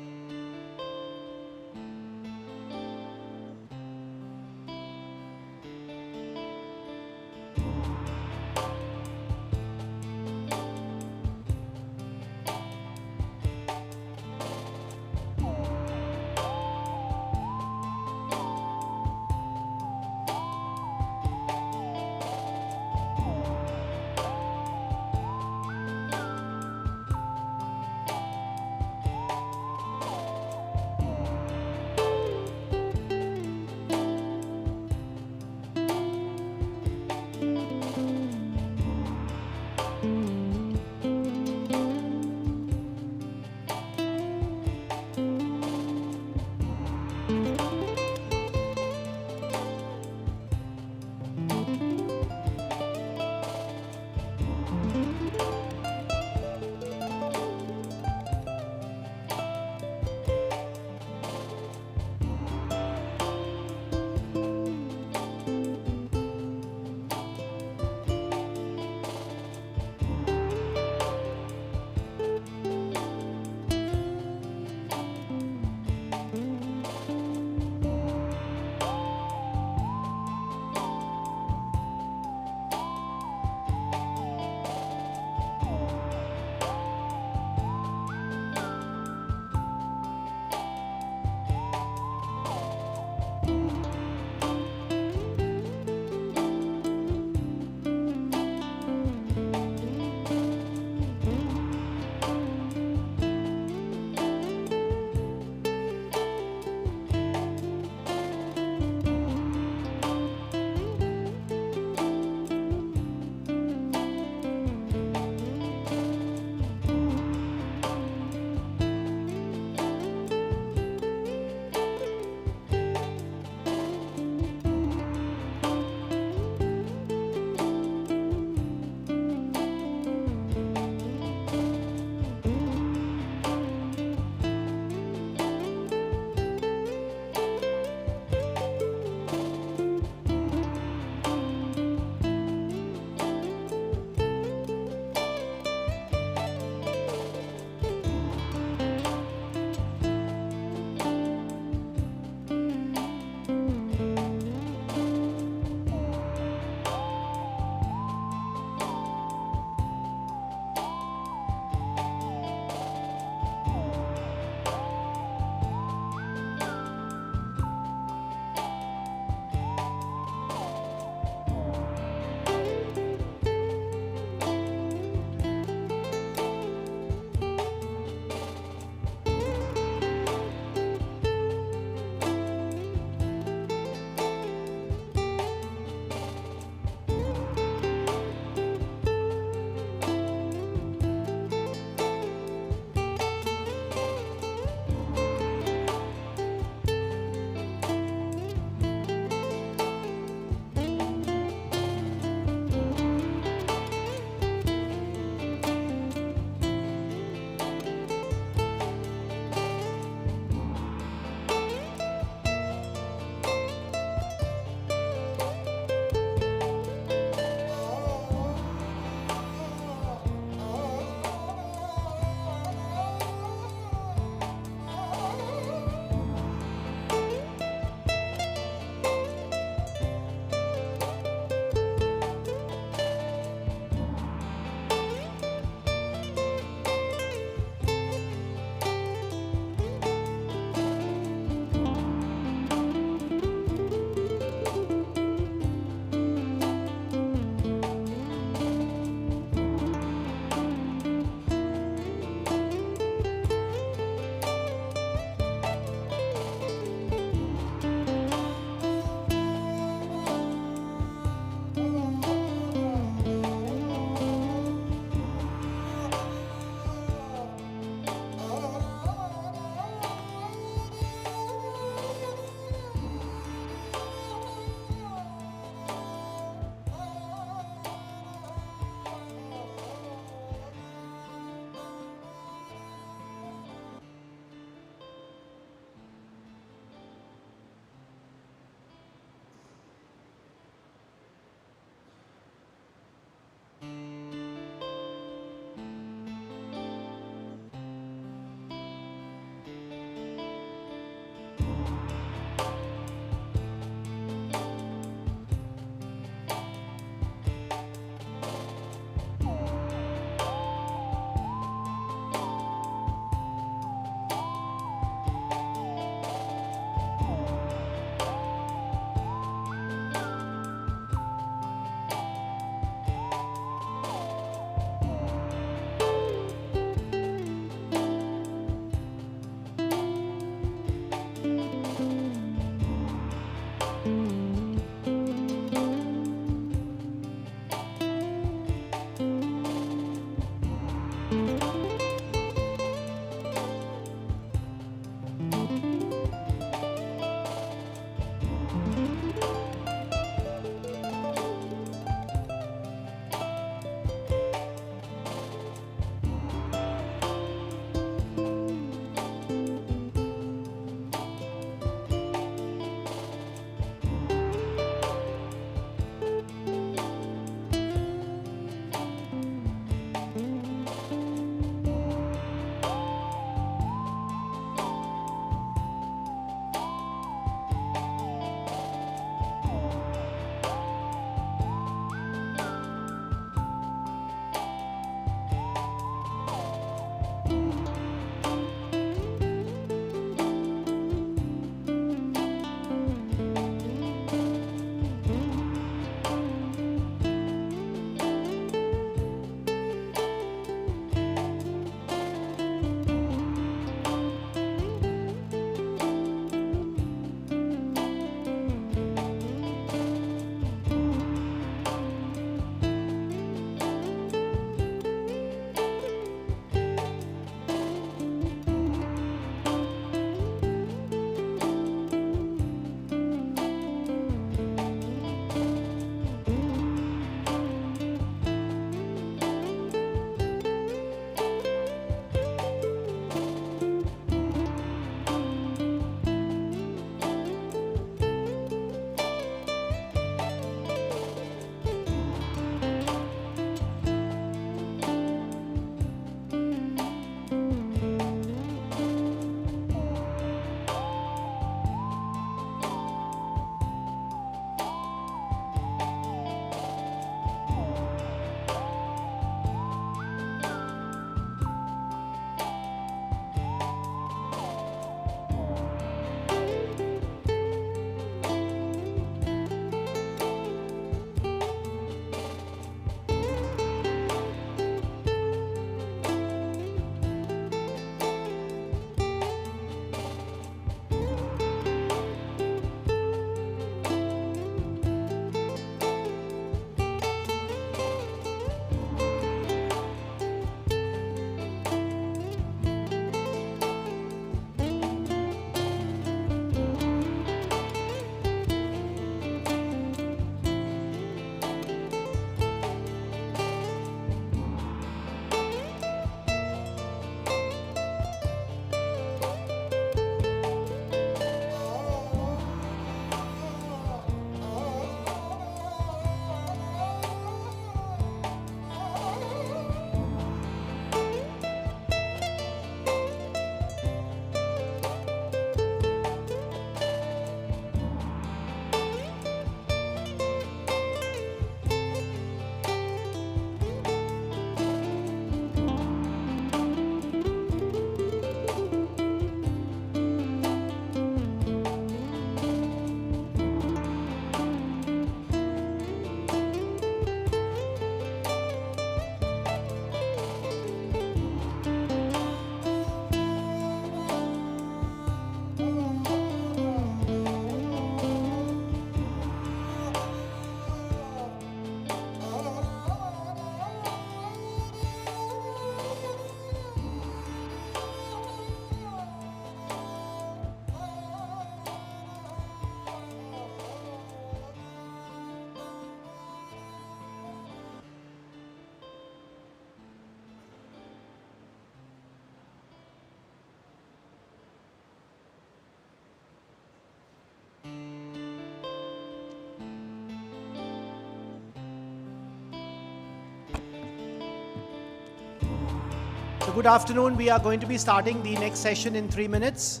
good afternoon. We are going to be starting the next session in 3 minutes.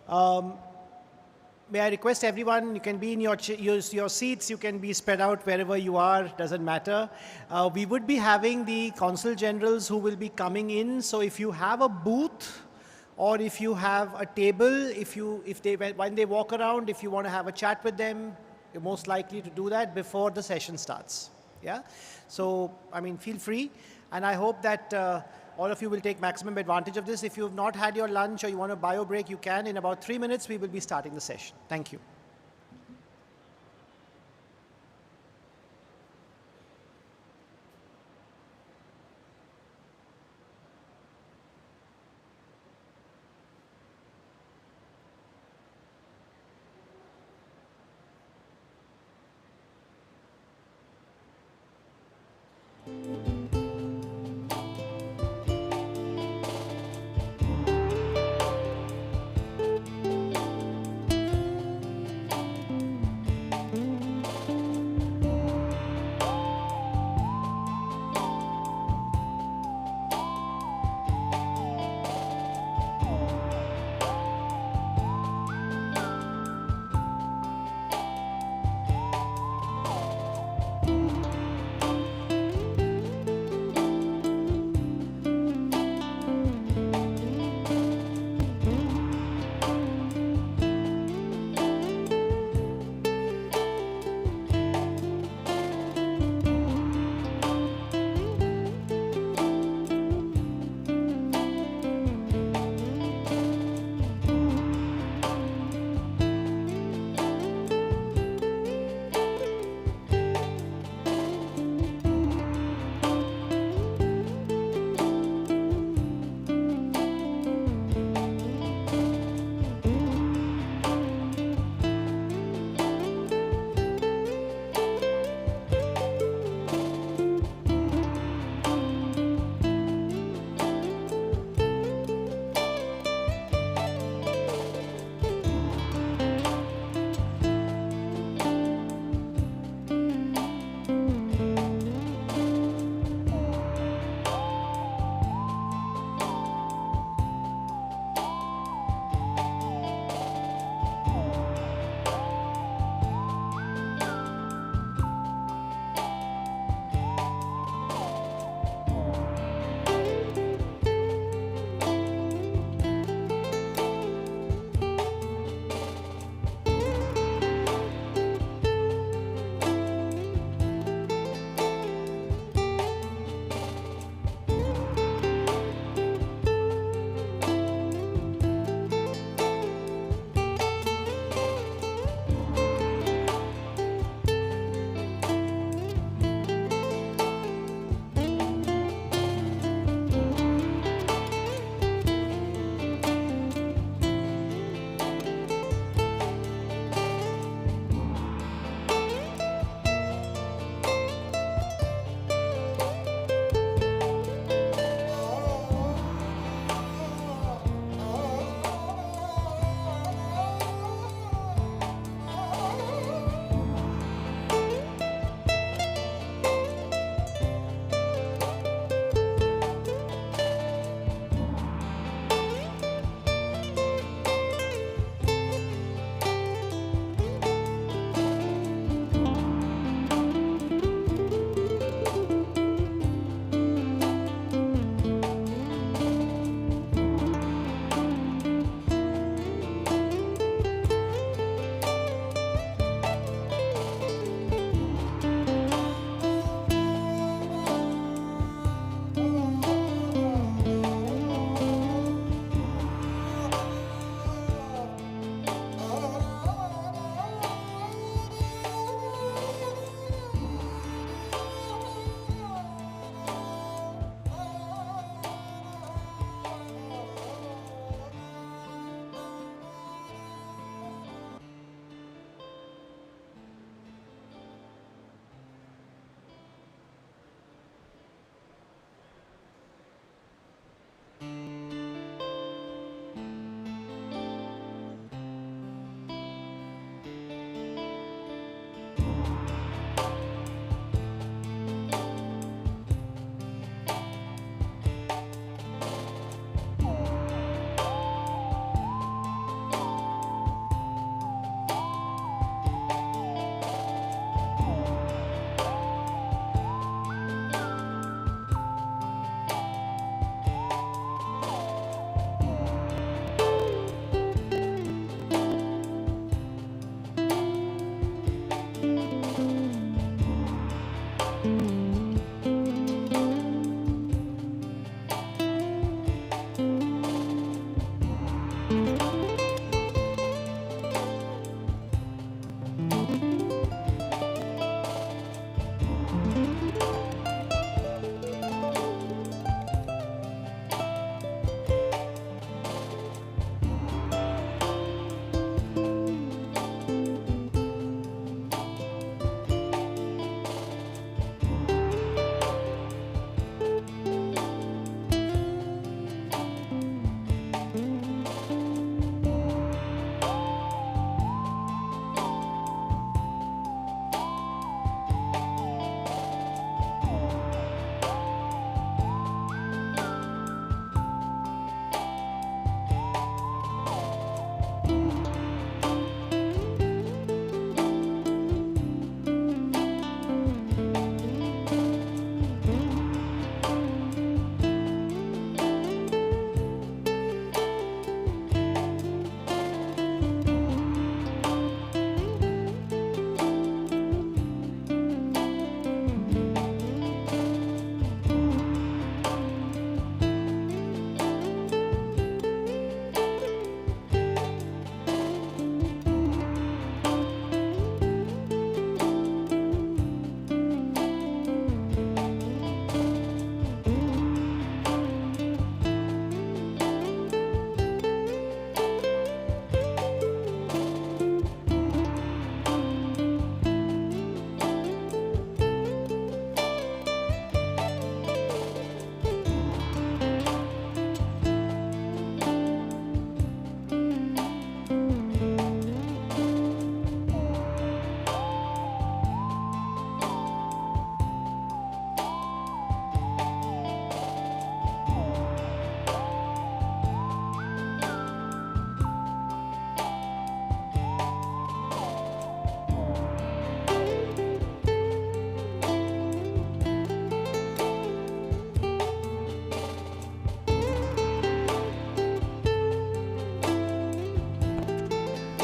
May I request everyone, you can be in your seats, you can be spread out wherever you are, doesn't matter. We would be having the consul generals who will be coming in, so if you have a booth or if you have a table, when they walk around, if you want to have a chat with them, you're most likely to do that before the session starts. Yeah? So, I mean, feel free, and I hope that all of you will take maximum advantage of this. If you have not had your lunch or you want a bio break, you can. In about 3 minutes, we will be starting the session. Thank you.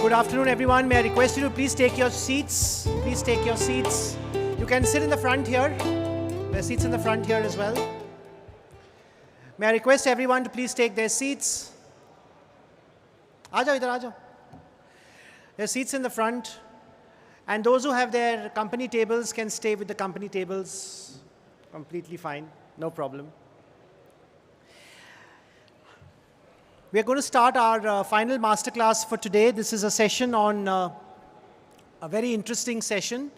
Good afternoon, everyone. May I request you to please take your seats? Please take your seats. You can sit in the front here. There are seats in the front here as well. May I request everyone to please take their seats? Idhar aa jao. There are seats in the front. And those who have their company tables can stay with the company tables. Completely fine. No problem. We are going to start our final masterclass for today. This is a session on a very interesting session,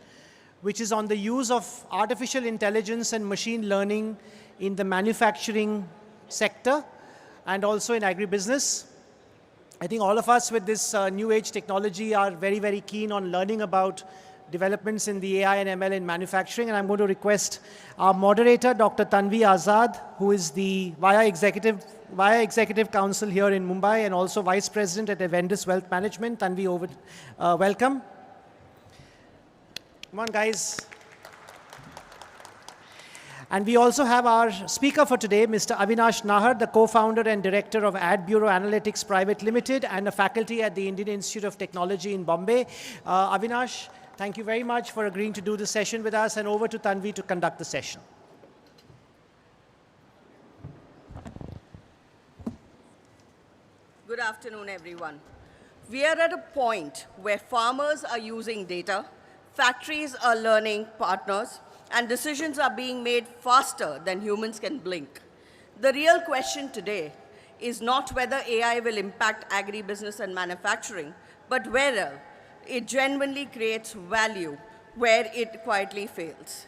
which is on the use of artificial intelligence and machine learning in the manufacturing sector and also in agribusiness. I think all of us with this new age technology are very, very keen on learning about developments in the AI and ML in manufacturing, and I'm going to request our moderator, Dr. Tanvi Azad, who is the VIA Executive Council here in Mumbai and also Vice President at Avendus Wealth Management. Tanvi, welcome. Come on, guys. And we also have our speaker for today, Mr. Avinash Nahar, the co-founder and director of Ad Bureau Analytics Private Limited and a faculty at the Indian Institute of Technology in Bombay. Avinash, thank you very much for agreeing to do this session with us, and over to Tanvi to conduct the session.
Good afternoon, everyone. We are at a point where farmers are using data, factories are learning partners, and decisions are being made faster than humans can blink. The real question today is not whether AI will impact agribusiness and manufacturing, but whether it genuinely creates value where it quietly fails.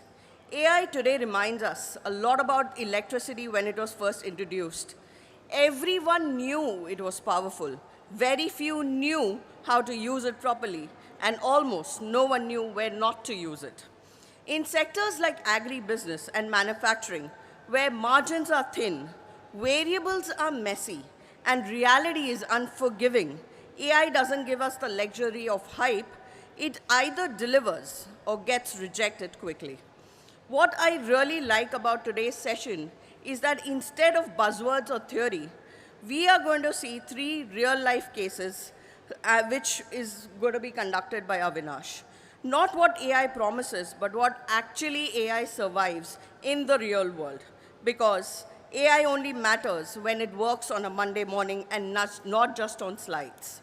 AI today reminds us a lot about electricity when it was first introduced. Everyone knew it was powerful. Very few knew how to use it properly, and almost no one knew where not to use it. In sectors like agribusiness and manufacturing, where margins are thin, variables are messy, and reality is unforgiving, AI doesn't give us the luxury of hype. It either delivers or gets rejected quickly. What I really like about today's session is that instead of buzzwords or theory, we are going to see 3 real-life cases which is going to be conducted by Avinash. Not what AI promises, but what actually AI survives in the real world. Because AI only matters when it works on a Monday morning and not just on slides.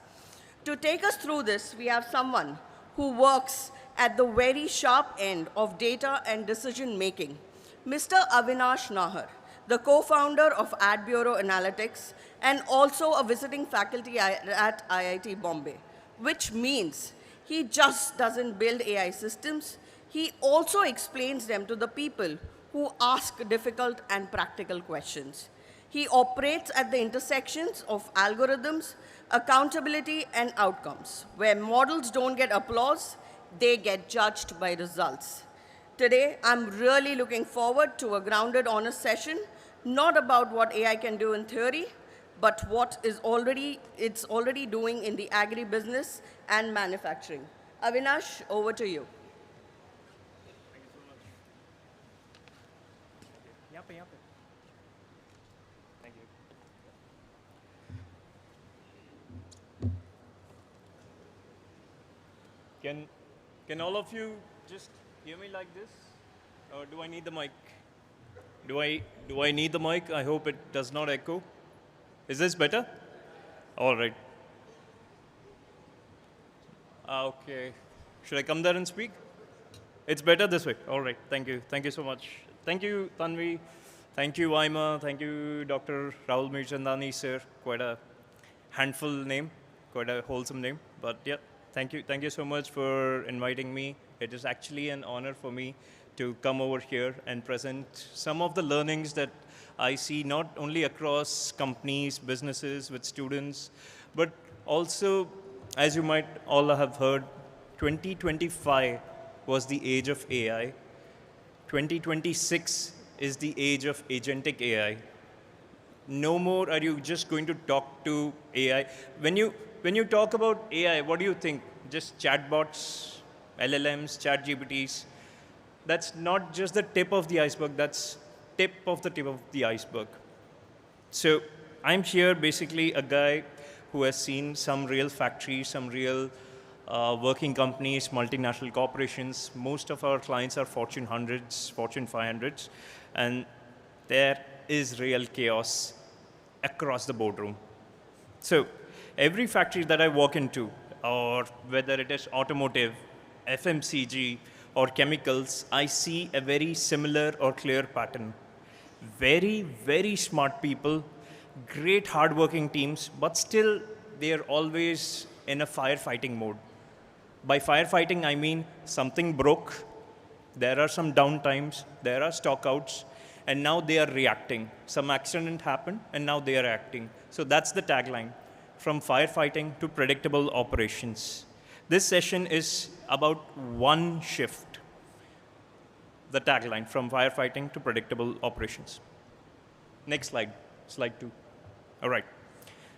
To take us through this, we have someone who works at the very sharp end of data and decision making, Mr. Avinash Nahar, the co-founder of Ad Bureau Analytics and also a visiting faculty at IIT Bombay, which means he just doesn't build AI systems, he also explains them to the people who ask difficult and practical questions. He operates at the intersections of algorithms, accountability, and outcomes. Where models don't get applause, they get judged by results. Today, I'm really looking forward to a grounded, honest session, not about what AI can do in theory, but what it's already doing in the agribusiness and manufacturing. Avinash, over to you.
Thank you. Can all of you just hear me like this? Or do I need the mic? Do I need the mic? I hope it does not echo. Is this better? All right. Okay. Should I come there and speak? It's better this way. All right. Thank you. Thank you so much. Thank you, Tanvi. Thank you, Vaima. Thank you, Dr. Rahul Mirchandani, sir. Quite a handful name, quite a wholesome name. But yeah, thank you. Thank you so much for inviting me. It is actually an honor for me to come over here and present some of the learnings that I see not only across companies, businesses, with students, but also, as you might all have heard, 2025 was the age of AI. 2026 is the age of agentic AI. No more are you just going to talk to AI. When you talk about AI, what do you think? Just chatbots, LLMs, ChatGPTs? That's not just the tip of the iceberg, that's tip of the iceberg. So I'm here basically a guy who has seen some real factories, some real working companies, multinational corporations. Most of our clients are Fortune 100s, Fortune 500s, and there is real chaos across the boardroom. So every factory that I walk into, or whether it is automotive, FMCG, or chemicals, I see a very similar or clear pattern. Very, very smart people, great hardworking teams, but still they're always in a firefighting mode. By firefighting, I mean something broke, there are some downtimes, there are stockouts, and now they are reacting. Some accident happened, and now they are acting. So that's the tagline, from firefighting to predictable operations. This session is about one shift, the tagline, from firefighting to predictable operations. Next slide, slide 2. All right.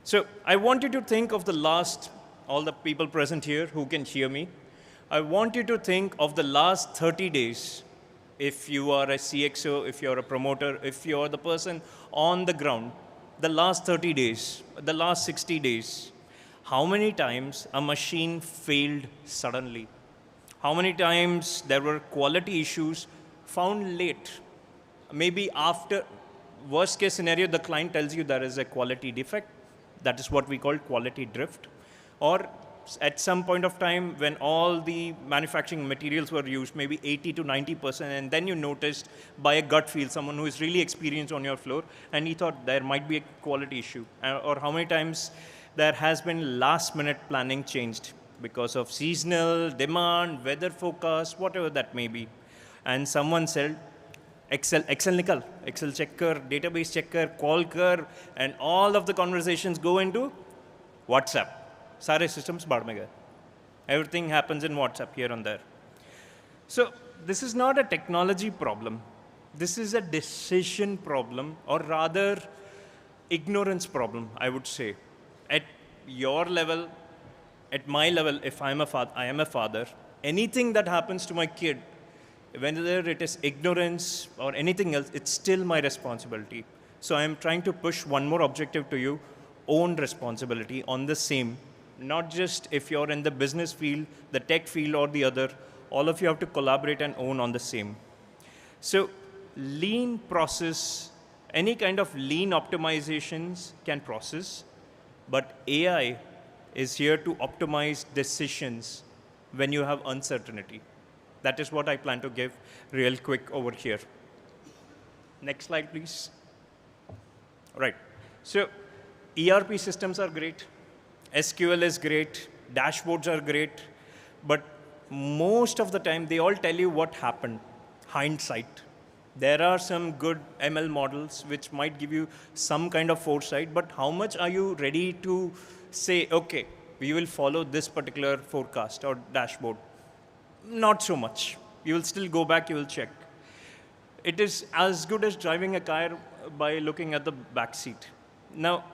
So I want you to think of the last, all the people present here who can hear me, I want you to think of the last 30 days. If you are a CXO, if you're a promoter, if you're the person on the ground, the last 30 days, the last 60 days, how many times a machine failed suddenly? How many times there were quality issues found late? Maybe after, worst case scenario, the client tells you there is a quality defect. That is what we call quality drift. Or at some point of time when all the manufacturing materials were used, maybe 80 to 90%, and then you noticed by a gut feel, someone who is really experienced on your floor, and he thought there might be a quality issue. Or how many times there has been last minute planning changed because of seasonal, demand, weather forecast, whatever that may be. And someone said, Excel nikal, Excel check kar, database check kar, call kar, and all of the conversations go into WhatsApp. Sare systems baad mein gaye. Everything happens in WhatsApp here and there. So this is not a technology problem. This is a decision problem, or rather ignorance problem, I would say. At your level, at my level, if I am a father, anything that happens to my kid, whether it is ignorance or anything else, it's still my responsibility. So I am trying to push one more objective to you, own responsibility on the same. Not just if you're in the business field, the tech field, or the other, all of you have to collaborate and own on the same. So lean process, any kind of lean optimizations can process, but AI is here to optimize decisions when you have uncertainty. That is what I plan to give real quick over here. Next slide, please. All right. So ERP systems are great. SQL is great. Dashboards are great. But most of the time, they all tell you what happened, hindsight. There are some good ML models which might give you some kind of foresight, but how much are you ready to say, okay, we will follow this particular forecast or dashboard? Not so much. You will still go back, you will check. It is as good as driving a car by looking at the back seat. Now,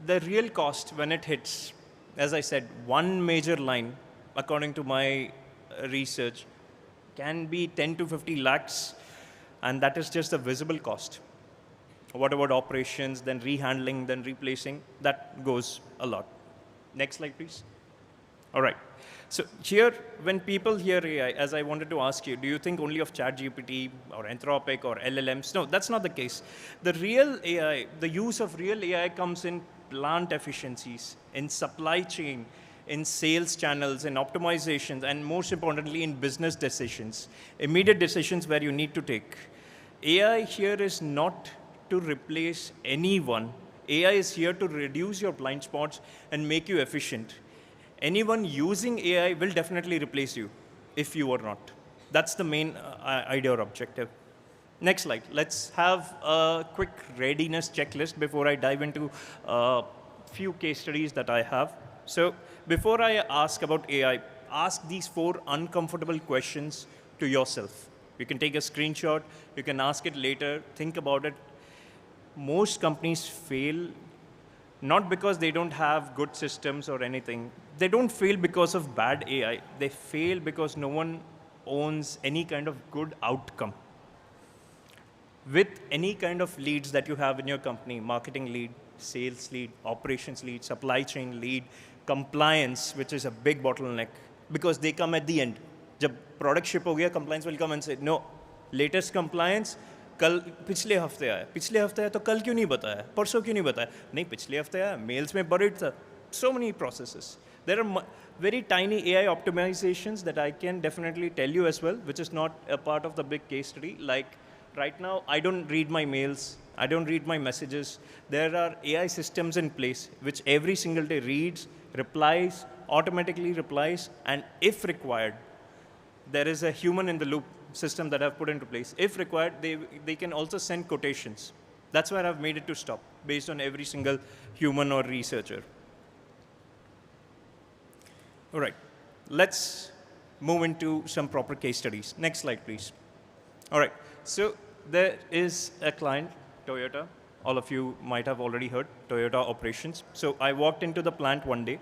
the real cost when it hits, as I said, one major line, according to my research, can be 10 to 50 lakhs, and that is just the visible cost. What about operations, then rehandling, then replacing? That goes a lot. Next slide, please. All right. So here, when people hear AI, as I wanted to ask you, do you think only of ChatGPT or Anthropic or LLMs? No, that's not the case. The real AI, the use of real AI comes in plant efficiencies, in supply chain, in sales channels, in optimizations, and most importantly, in business decisions, immediate decisions where you need to take. AI here is not to replace anyone. AI is here to reduce your blind spots and make you efficient. Anyone using AI will definitely replace you if you are not. That's the main idea or objective. Next slide. Let's have a quick readiness checklist before I dive into a few case studies that I have. So before I ask about AI, ask these 4 uncomfortable questions to yourself. You can take a screenshot. You can ask it later. Think about it. Most companies fail not because they don't have good systems or anything. They don't fail because of bad AI. They fail because no one owns any kind of good outcome. With any kind of leads that you have in your company, marketing lead, sales lead, operations lead, supply chain lead, compliance, which is a big bottleneck, because they come at the end. जब product ship हो गया, compliance will come and say, no, latest compliance, कल पिछले हफ्ते आया तो कल क्यों नहीं बताया, परसों क्यों नहीं बताया, नहीं पिछले हफ्ते आया, mails में buried था. So many processes. There are very tiny AI optimizations that I can definitely tell you as well, which is not a part of the big case study. Like right now, I don't read my mails, I don't read my messages. There are AI systems in place which every single day reads, replies, automatically replies, and if required, there is a human in the loop system that I've put into place. If required, they can also send quotations. That's where I've made it to stop, based on every single human or researcher. All right, let's move into some proper case studies. Next slide, please. All right, so there is a client, Toyota. All of you might have already heard, Toyota operations. So I walked into the plant one day.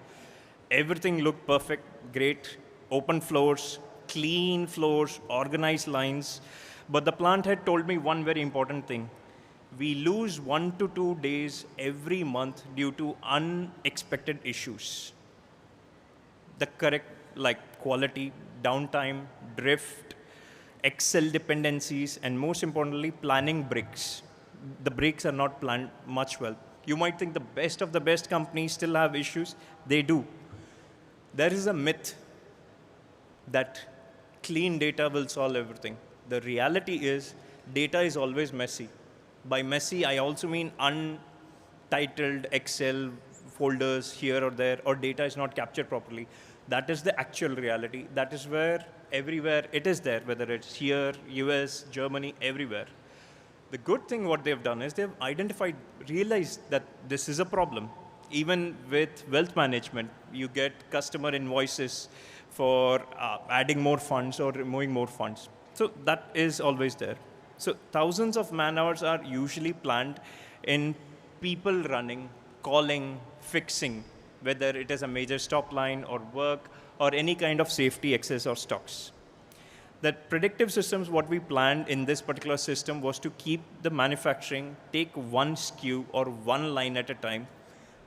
Everything looked perfect, great, open floors, clean floors, organized lines. But the plant had told me one very important thing. We lose 1 to 2 days every month due to unexpected issues. The correct, like quality, downtime, drift, Excel dependencies, and most importantly, planning breaks. The breaks are not planned much well. You might think the best of the best companies still have issues. They do. There is a myth that clean data will solve everything. The reality is data is always messy. By messy, I also mean untitled Excel folders here or there, or data is not captured properly. That is the actual reality. That is where everywhere it is there, whether it's here, US, Germany, everywhere. The good thing what they've done is they've identified, realized that this is a problem. Even with wealth management, you get customer invoices for adding more funds or removing more funds. So that is always there. So thousands of man hours are usually planned in people running, calling, fixing, whether it is a major stop line or work or any kind of safety excess or stocks. That predictive systems, what we planned in this particular system was to keep the manufacturing, take one SKU or one line at a time,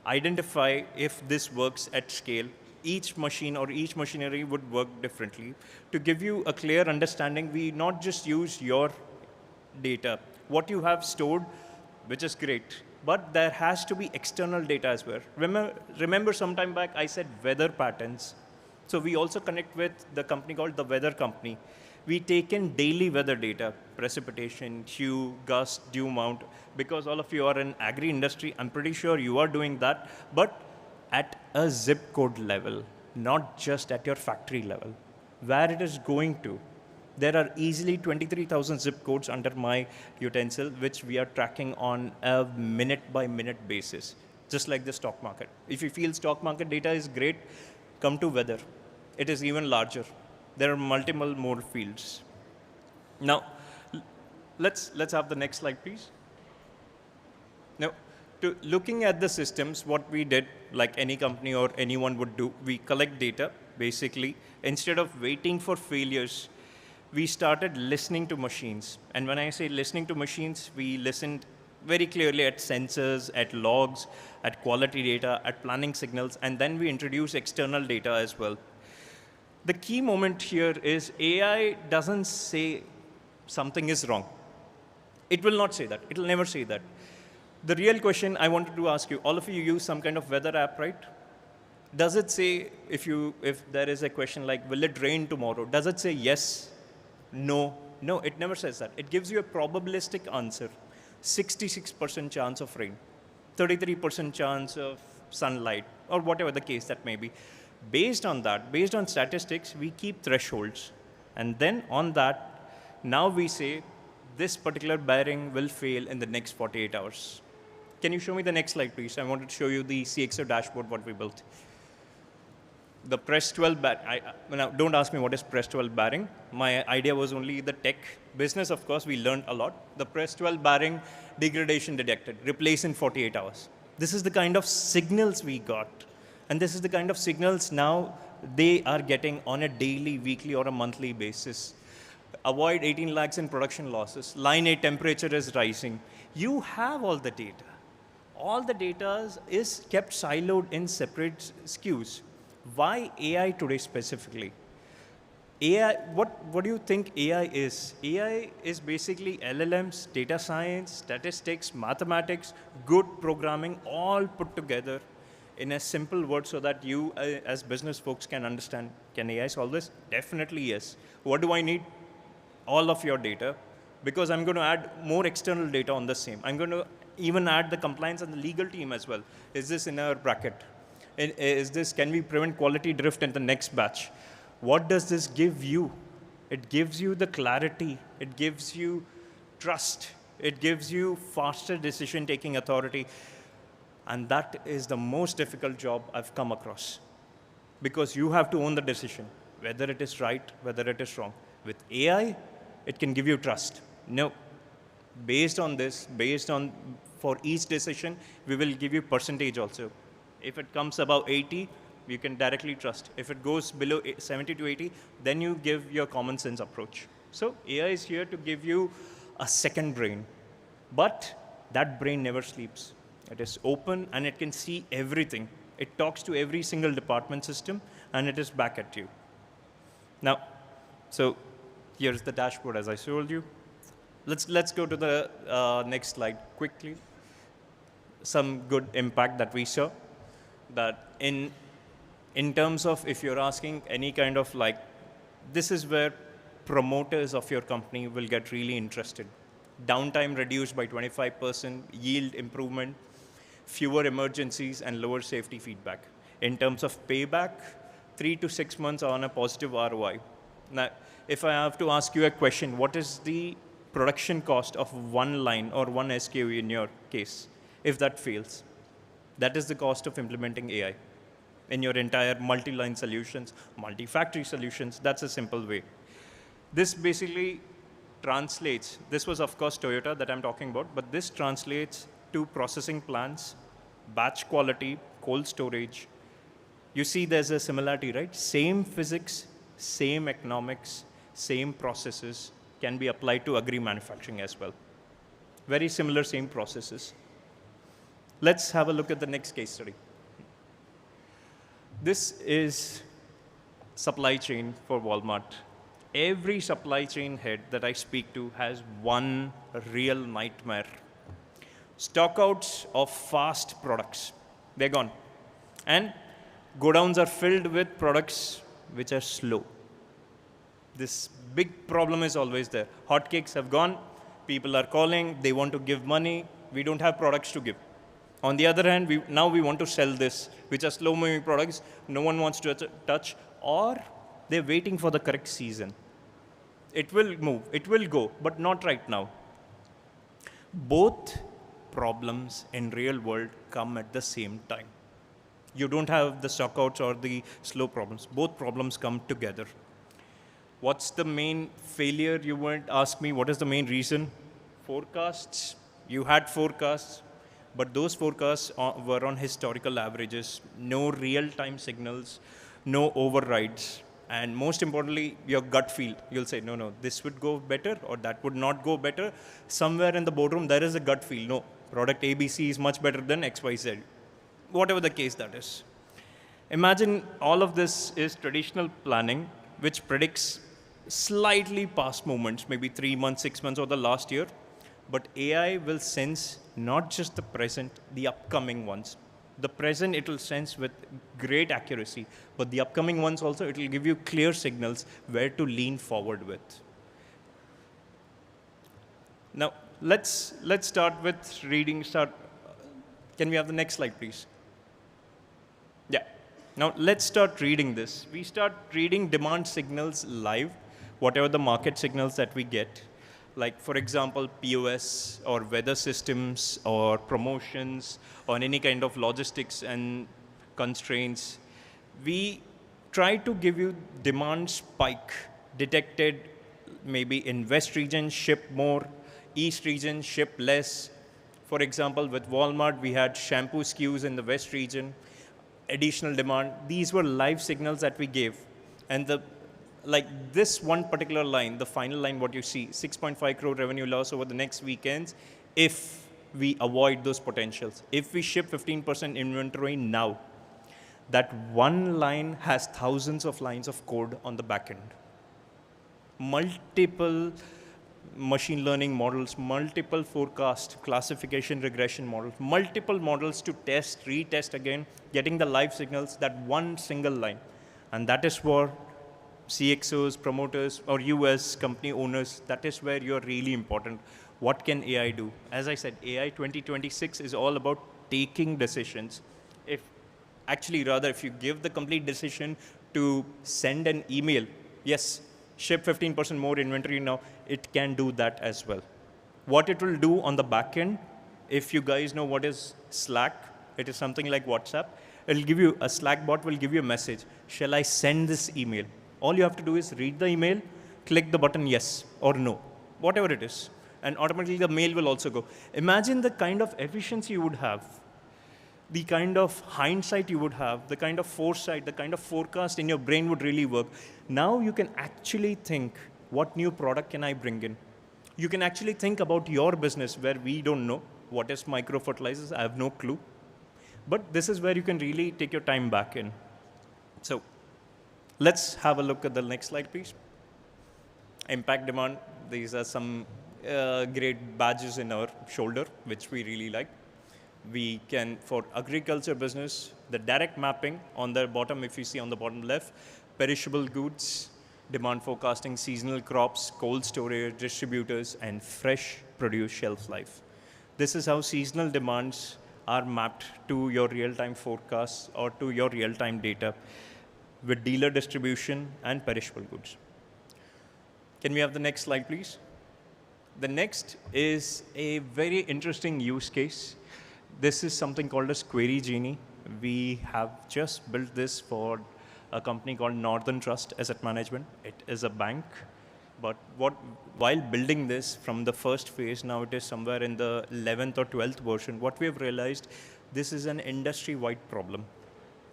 identify if this works at scale. Each machine or each machinery would work differently. To give you a clear understanding, we not just use your data, what you have stored, which is great, but there has to be external data as well. Remember some time back I said weather patterns. So we also connect with the company called the Weather Company. We take in daily weather data, precipitation, hue, gust, dew mount, because all of you are in agri industry, I'm pretty sure you are doing that, but at a zip code level, not just at your factory level, where it is going to. There are easily 23,000 zip codes under my utensil, which we are tracking on a minute-by-minute basis, just like the stock market. If you feel stock market data is great, come to weather. It is even larger. There are multiple more fields. Now, let's have the next slide, please. Now, looking at the systems, what we did, like any company or anyone would do, we collect data, basically. Instead of waiting for failures, we started listening to machines. And when I say listening to machines, we listened very clearly at sensors, at logs, at quality data, at planning signals, and then we introduce external data as well. The key moment here is AI doesn't say something is wrong. It will not say that. It will never say that. The real question I wanted to ask you, all of you use some kind of weather app, right? Does it say, if there is a question like, will it rain tomorrow? Does it say yes? No. No, it never says that. It gives you a probabilistic answer. 66% chance of rain, 33% chance of sunlight, or whatever the case that may be. Based on that, based on statistics, we keep thresholds. And then on that, now we say this particular bearing will fail in the next 48 hours. Can you show me the next slide, please? I wanted to show you the CXO dashboard, what we built. The press 12 bearing, now don't ask me what is press 12 bearing. My idea was only the tech business, of course, we learned a lot. The press 12 bearing degradation detected, replace in 48 hours. This is the kind of signals we got. And this is the kind of signals now they are getting on a daily, weekly, or a monthly basis. Avoid 18 lakhs in production losses. Line 8 temperature is rising. You have all the data. All the data is kept siloed in separate SKUs. Why AI today specifically? AI, what do you think AI is? AI is basically LLMs, data science, statistics, mathematics, good programming, all put together in a simple word so that you as business folks can understand. Can AI solve this? Definitely yes. What do I need? All of your data, because I'm going to add more external data on the same. I'm going to even add the compliance and the legal team as well. Is this in our bracket? Is this, can we prevent quality drift in the next batch? What does this give you? It gives you the clarity. It gives you trust. It gives you faster decision-taking authority. And that is the most difficult job I've come across. Because you have to own the decision, whether it is right, whether it is wrong. With AI, it can give you trust. No, based on this, for each decision, we will give you percentage also. If it comes above 80, you can directly trust. If it goes below 70 to 80, then you give your common sense approach. So AI is here to give you a second brain. But that brain never sleeps. It is open and it can see everything. It talks to every single department system and it is back at you. Now, so here's the dashboard as I told you. Let's go to the next slide quickly. Some good impact that we saw. That in terms of if you're asking any kind of like, this is where promoters of your company will get really interested. Downtime reduced by 25%, yield improvement, fewer emergencies, and lower safety feedback. In terms of payback, 3 to 6 months on a positive ROI. Now, if I have to ask you a question, what is the production cost of one line or one SKU in your case, if that fails? That is the cost of implementing AI in your entire multi-line solutions, multi-factory solutions. That's a simple way. This basically translates, this was of course Toyota that I'm talking about, but this translates to processing plants, batch quality, cold storage. You see there's a similarity, right? Same physics, same economics, same processes can be applied to agri-manufacturing as well. Very similar, same processes. Let's have a look at the next case study. This is supply chain for Walmart. Every supply chain head that I speak to has one real nightmare. Stockouts of fast products, they're gone. And godowns are filled with products which are slow. This big problem is always there. Hotcakes have gone, people are calling, they want to give money, we don't have products to give. On the other hand, now we want to sell this, which are slow-moving products, no one wants to touch, or they're waiting for the correct season. It will move, it will go, but not right now. Both problems in real world come at the same time. You don't have the stockouts or the slow problems. Both problems come together. What's the main failure? You won't ask me what is the main reason. Forecasts. You had forecasts, but those forecasts were on historical averages. No real-time signals, no overrides. And most importantly, your gut feel. You'll say, no, this would go better or that would not go better. Somewhere in the boardroom, there is a gut feel. No, product ABC is much better than XYZ. Whatever the case that is. Imagine all of this is traditional planning, which predicts slightly past movements, maybe 3 months, 6 months, or the last year. But AI will sense not just the present, the upcoming ones. The present it will sense with great accuracy, but the upcoming ones also, it will give you clear signals where to lean forward with. Now, let's start with reading. Can we have the next slide, please? Yeah. Now, let's start reading this. We start reading demand signals live, whatever the market signals that we get. Like, for example, POS or weather systems or promotions or any kind of logistics and constraints. We try to give you demand spike detected maybe in West region, ship more, East region, ship less. For example, with Walmart, we had shampoo SKUs in the West region, additional demand. These were live signals that we gave. And like this one particular line, the final line, what you see, 6.5 crore revenue loss over the next weekends, if we avoid those potentials. If we ship 15% inventory now, that one line has thousands of lines of code on the back end. Multiple machine learning models, multiple forecast, classification, regression models, multiple models to test, retest again, getting the live signals, that one single line. And that is where CXOs, promoters, or US company owners, that is where you're really important. What can AI do? As I said, AI 2026 is all about taking decisions. If you give the complete decision to send an email, yes, ship 15% more inventory now, it can do that as well. What it will do on the back end, if you guys know what is Slack, it is something like WhatsApp. It'll give you, a Slack bot will give you a message. Shall I send this email? All you have to do is read the email, click the button yes or no, whatever it is. And automatically the mail will also go. Imagine the kind of efficiency you would have, the kind of hindsight you would have, the kind of foresight, the kind of forecast in your brain would really work. Now you can actually think, what new product can I bring in? You can actually think about your business where we don't know what is microfertilizers. I have no clue. But this is where you can really take your time back in. So let's have a look at the next slide, please. Impact demand. These are some great badges in our shoulder, which we really like. We can, for agriculture business, the direct mapping on the bottom, if you see on the bottom left, perishable goods, demand forecasting, seasonal crops, cold storage, distributors, and fresh produce shelf life. This is how seasonal demands are mapped to your real-time forecasts or to your real-time data with dealer distribution and perishable goods. Can we have the next slide, please? The next is a very interesting use case. This is something called as Query Genie. We have just built this for a company called Northern Trust Asset Management. It is a bank. But while building this from the first phase, now it is somewhere in the 11th or 12th version, what we have realized, this is an industry-wide problem.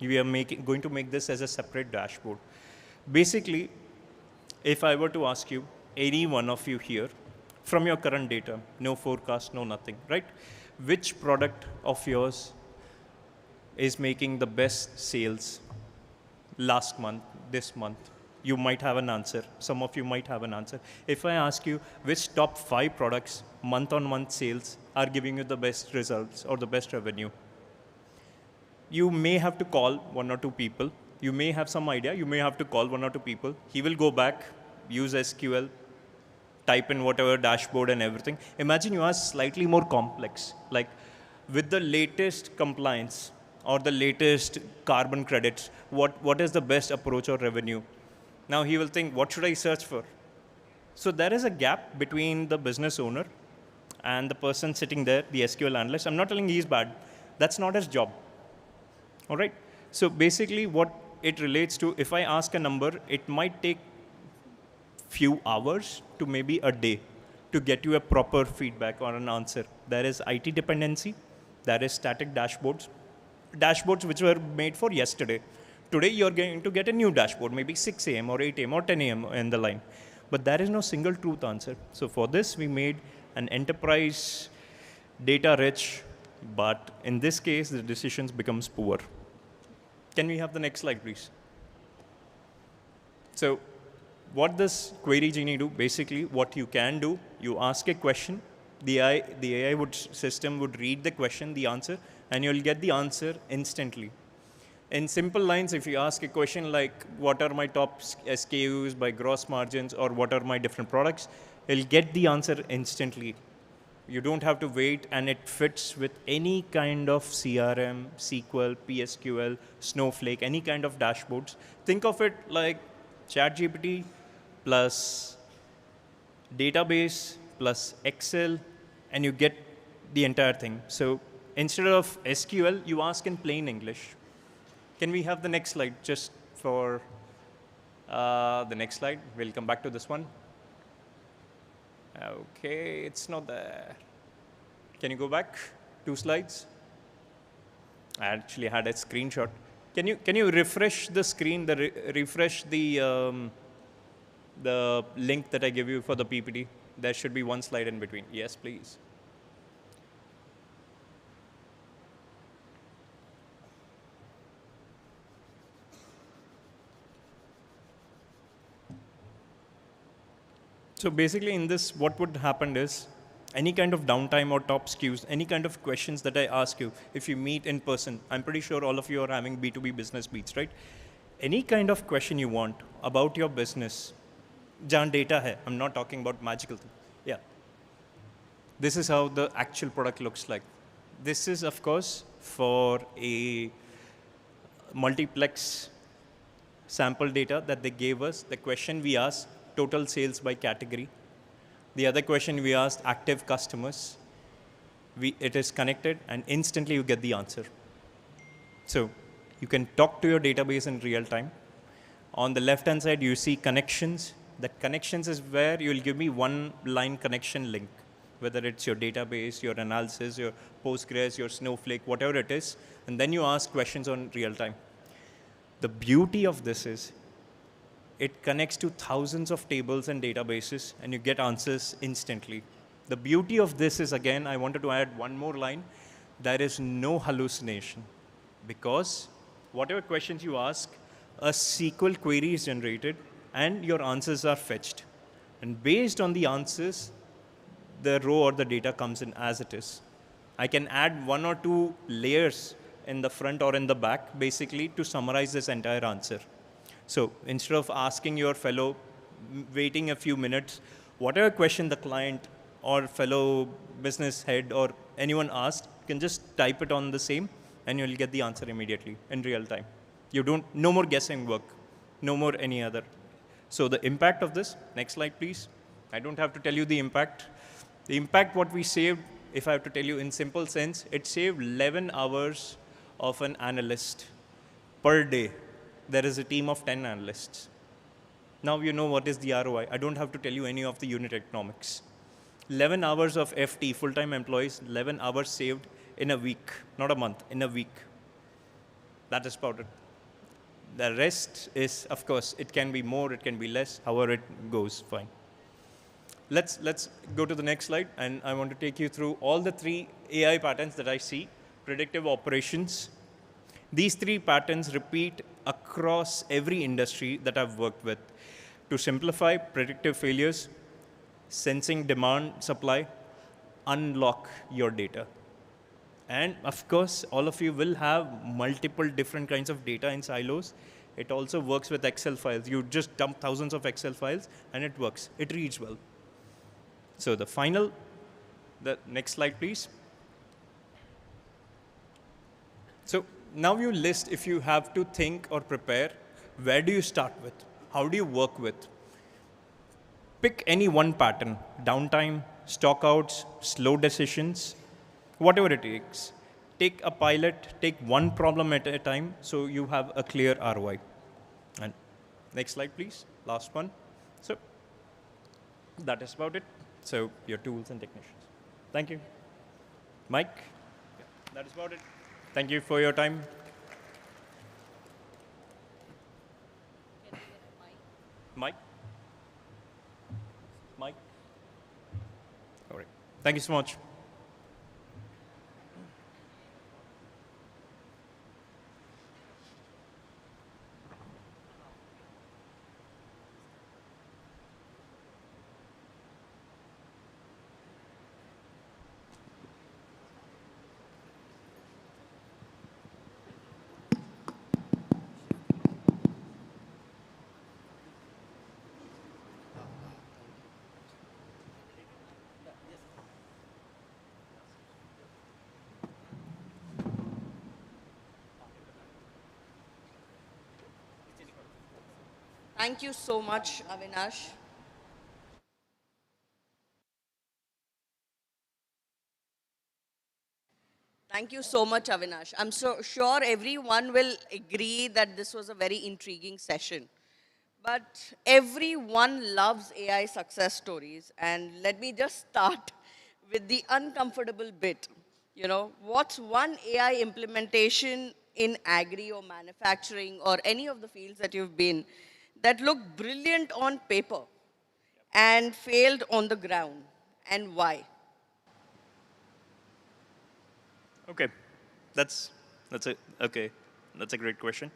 We are going to make this as a separate dashboard. Basically, if I were to ask you, any one of you here, from your current data, no forecast, no nothing, right? Which product of yours is making the best sales last month, this month? You might have an answer. Some of you might have an answer. If I ask you which top 5 products month-on-month sales are giving you the best results or the best revenue, you may have to call 1 or 2 people. You may have some idea. You may have to call 1 or 2 people. He will go back, use SQL, type in whatever dashboard and everything. Imagine you ask slightly more complex, like with the latest compliance or the latest carbon credits, what is the best approach or revenue? Now he will think, what should I search for? So there is a gap between the business owner and the person sitting there, the SQL analyst. I'm not telling he's bad. That's not his job. All right? So basically what it relates to, if I ask a number, it might take few hours to maybe a day to get you a proper feedback or an answer. There is IT dependency. There is static dashboards. Dashboards which were made for yesterday. Today you're going to get a new dashboard, maybe 6 a.m. or 8 a.m. or 10 a.m. in the line. But there is no single truth answer. So for this, we made an enterprise data rich, but in this case, the decisions becomes poor. Can we have the next slide, please? So what does Query Genie do? Basically, what you can do, you ask a question, the AI system would read the question, the answer, and you'll get the answer instantly. In simple lines, if you ask a question like, what are my top SKUs by gross margins, or what are my different products, you'll get the answer instantly. You don't have to wait, and it fits with any kind of CRM, SQL, PSQL, Snowflake, any kind of dashboards. Think of it like ChatGPT plus database plus Excel, and you get the entire thing. So instead of SQL, you ask in plain English. Can we have the next slide just for the next slide? We'll come back to this one. Okay, it's not there. Can you go back 2 slides? I actually had a screenshot. Can you refresh the screen, refresh the link that I give you for the PPT? There should be 1 slide in between. Yes, please. So basically in this, what would happen is, any kind of downtime or top SKUs, any kind of questions that I ask you, if you meet in person, I'm pretty sure all of you are having B2B business beats, right? Any kind of question you want about your business, jahan data hai, I'm not talking about magical thing. Yeah. This is how the actual product looks like. This is, of course, for a multiplex sample data that they gave us. The question we asked, total sales by category. The other question we asked, active customers. It is connected, and instantly you get the answer. So you can talk to your database in real time. On the left-hand side, you see connections. That connections is where you'll give me one line connection link, whether it's your database, your analysis, your Postgres, your Snowflake, whatever it is, and then you ask questions on real time. The beauty of this is it connects to thousands of tables and databases, and you get answers instantly. The beauty of this is, again, I wanted to add one more line. There is no hallucination, because whatever questions you ask, a SQL query is generated, and your answers are fetched. And based on the answers, the row or the data comes in as it is. I can add one or two layers in the front or in the back, basically, to summarize this entire answer. So instead of asking your fellow, waiting a few minutes, whatever question the client or fellow business head or anyone asked, you can just type it on the same, and you'll get the answer immediately in real time. No more guessing work, no more any other. So the impact of this, next slide, please. I don't have to tell you the impact. The impact what we saved, if I have to tell you in simple sense, it saved 11 hours of an analyst per day. There is a team of 10 analysts. Now you know what is the ROI. I don't have to tell you any of the unit economics. 11 hours of FT, full-time employees, 11 hours saved in a week, not a month, in a week. That is about it. The rest is, of course, it can be more, it can be less, however it goes, fine. Let's go to the next slide, and I want to take you through all the 3 AI patterns that I see. Predictive operations. These 3 patterns repeat across every industry that I've worked with. To simplify, predictive failures, sensing demand, supply, unlock your data. And of course, all of you will have multiple different kinds of data in silos. It also works with Excel files. You just dump thousands of Excel files, and it works. It reads well. So the next slide, please. So now you list, if you have to think or prepare, where do you start with? How do you work with? Pick any one pattern, downtime, stockouts, slow decisions, whatever it takes. Take a pilot, take one problem at a time, so you have a clear ROI. And next slide, please. Last one. So that is about it. So your tools and technicians. Thank you. Mike? Yeah, that is about it. Thank you for your time. Mike? Mike? All right. Thank you so much.
Thank you so much, Avinash. Thank you so much, Avinash. I'm so sure everyone will agree that this was a very intriguing session. But everyone loves AI success stories. And let me just start with the uncomfortable bit. You know, what's one AI implementation in agri or manufacturing or any of the fields that you've been that looked brilliant on paper and failed on the ground, and why?
Okay, that's okay. That's a great question.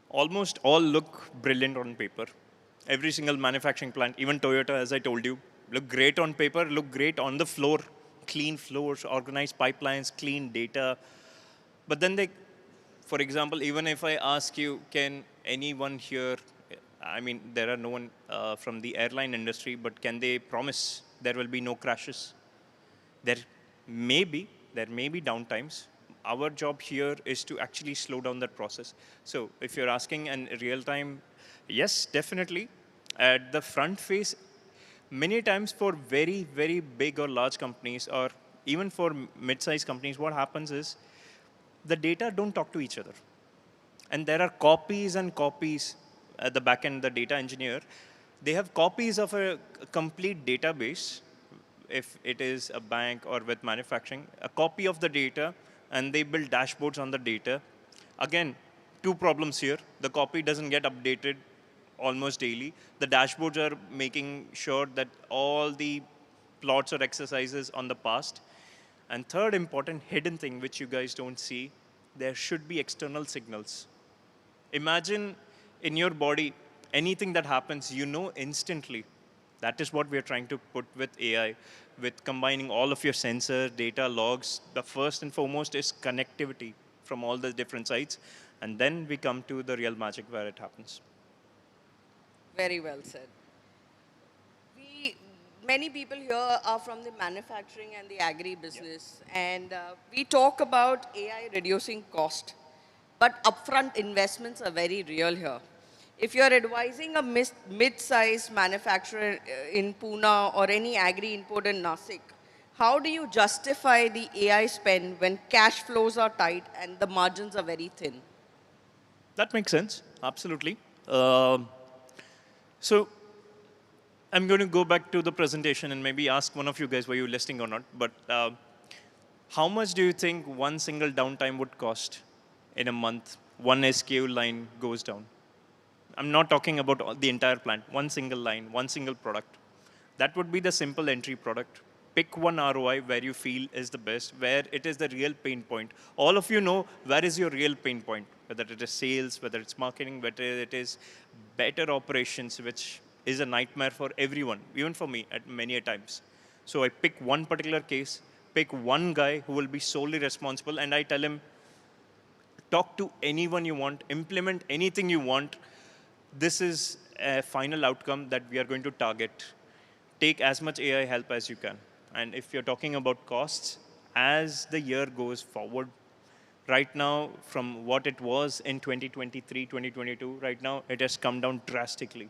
Almost all look brilliant on paper. every single manufacturing plant, even Toyota, as I told you, look great on paper, look great on the floor, clean floors, organized pipelines, clean data. But then they, for example, even if I ask you, can anyone here, I mean, there are no one from the airline industry, but can they promise there will be no crashes? There may be, there may be downtimes. Our job here is to actually slow down that process. So if you're asking in real time, yes, definitely. At the front face, many times for very, very big or large companies, or even for mid-sized companies, what happens is the data don't talk to each other. And there are copies and copies at the back end, the data engineer. They have copies of a complete database, if it is a bank or with manufacturing, a copy of the data, and they build dashboards on the data. Again, two problems here. The copy doesn't get updated almost daily. The dashboards are making sure that all the plots or exercises on the past. And third important hidden thing, which you guys don't see, there should be external signals. Imagine in your body, anything that happens, you know instantly. That is what we are trying to put with AI, with combining all of your sensor, data, logs. The first and foremost is connectivity from all the different sites. And then we come to the real magic where it happens.
Very well said. Many people here are from the manufacturing and the agri-business, and we talk about AI reducing cost, but upfront investments are very real here. If you're advising a mid-sized manufacturer in Pune or any agri import in Nasik, how do you justify the AI spend when cash flows are tight and the margins are very thin?
That makes sense, absolutely. So I'm going to go back to the presentation and maybe ask one of you guys, were you listening or not? But how much do you think one single downtime would cost in a month? One SKU line goes down. I'm not talking about the entire plant. One single line, one single product. That would be the simple entry product. Pick one ROI where you feel is the best, where it is the real pain point. All of you know where is your real pain point, whether it is sales, whether it's marketing, whether it is better operations, which is a nightmare for everyone, even for me at many a times. So I pick one particular case, pick one guy who will be solely responsible, and I tell him, talk to anyone you want, implement anything you want. This is a final outcome that we are going to target. Take as much AI help as you can. And if you're talking about costs, as the year goes forward, right now, from what it was in 2023, 2022, right now, it has come down drastically.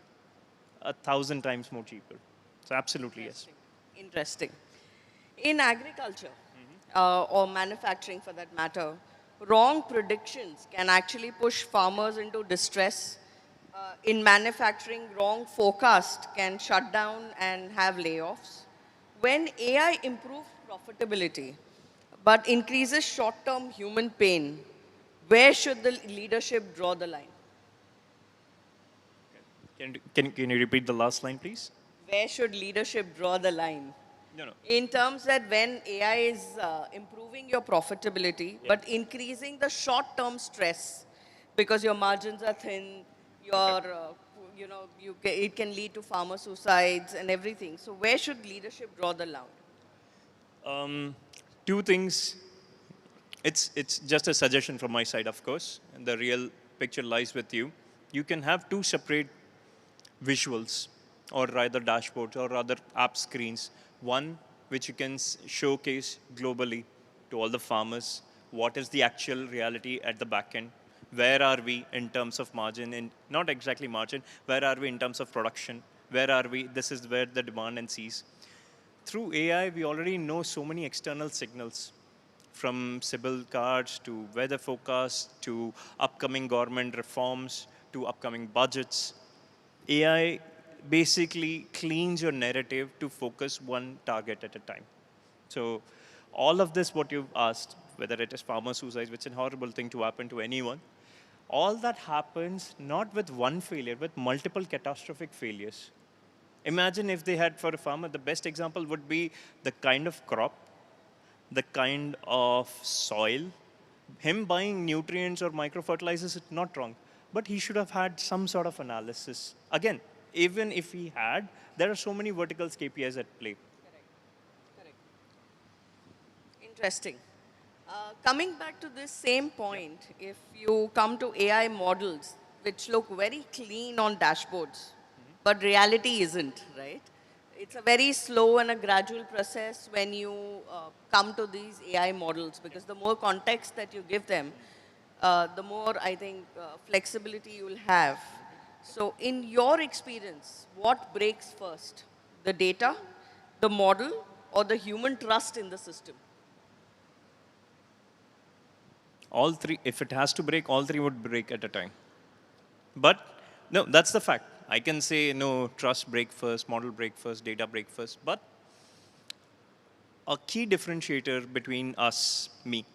1,000 times more cheaper. So absolutely, yes.
Interesting. In agriculture, or manufacturing for that matter, wrong predictions can actually push farmers into distress. In manufacturing, wrong forecast can shut down and have layoffs. When AI improves profitability but increases short-term human pain, where should the leadership draw the line?
Can you repeat the last line, please?
Where should leadership draw the line?
No.
In terms that when AI is improving your profitability, but increasing the short-term stress because your margins are thin, it can lead to farmer suicides and everything. So where should leadership draw the line?
Two things. It's just a suggestion from my side, of course. And the real picture lies with you. You can have two separate visuals, or rather dashboards, or rather app screens. One which you can showcase globally to all the farmers. What is the actual reality at the back end? Where are we in terms of margin? In not exactly margin. Where are we in terms of production? Where are we? This is where the demand and sees. Through AI, we already know so many external signals, from CIBIL cards to weather forecasts to upcoming government reforms to upcoming budgets. AI basically cleans your narrative to focus one target at a time. So all of this, what you've asked, whether it is farmer suicide, which is a horrible thing to happen to anyone, all that happens not with one failure, with multiple catastrophic failures. Imagine if they had, for a farmer, the best example would be the kind of crop, the kind of soil. Him buying nutrients or microfertilizers is not wrong, but he should have had some sort of analysis. Again, even if we had, there are so many verticals KPIs at play.
Interesting. Coming back to this same point, if you come to AI models, which look very clean on dashboards, but reality isn't, right? It's a very slow and a gradual process when you come to these AI models, because the more context that you give them, the more, I think, flexibility you will have. So in your experience, what breaks first? The data, the model, or the human trust in the system?
All three, if it has to break, all three would break at a time. But no, that's the fact. I can say, no, trust break first, model break first, data break first. But a key differentiator between us, me,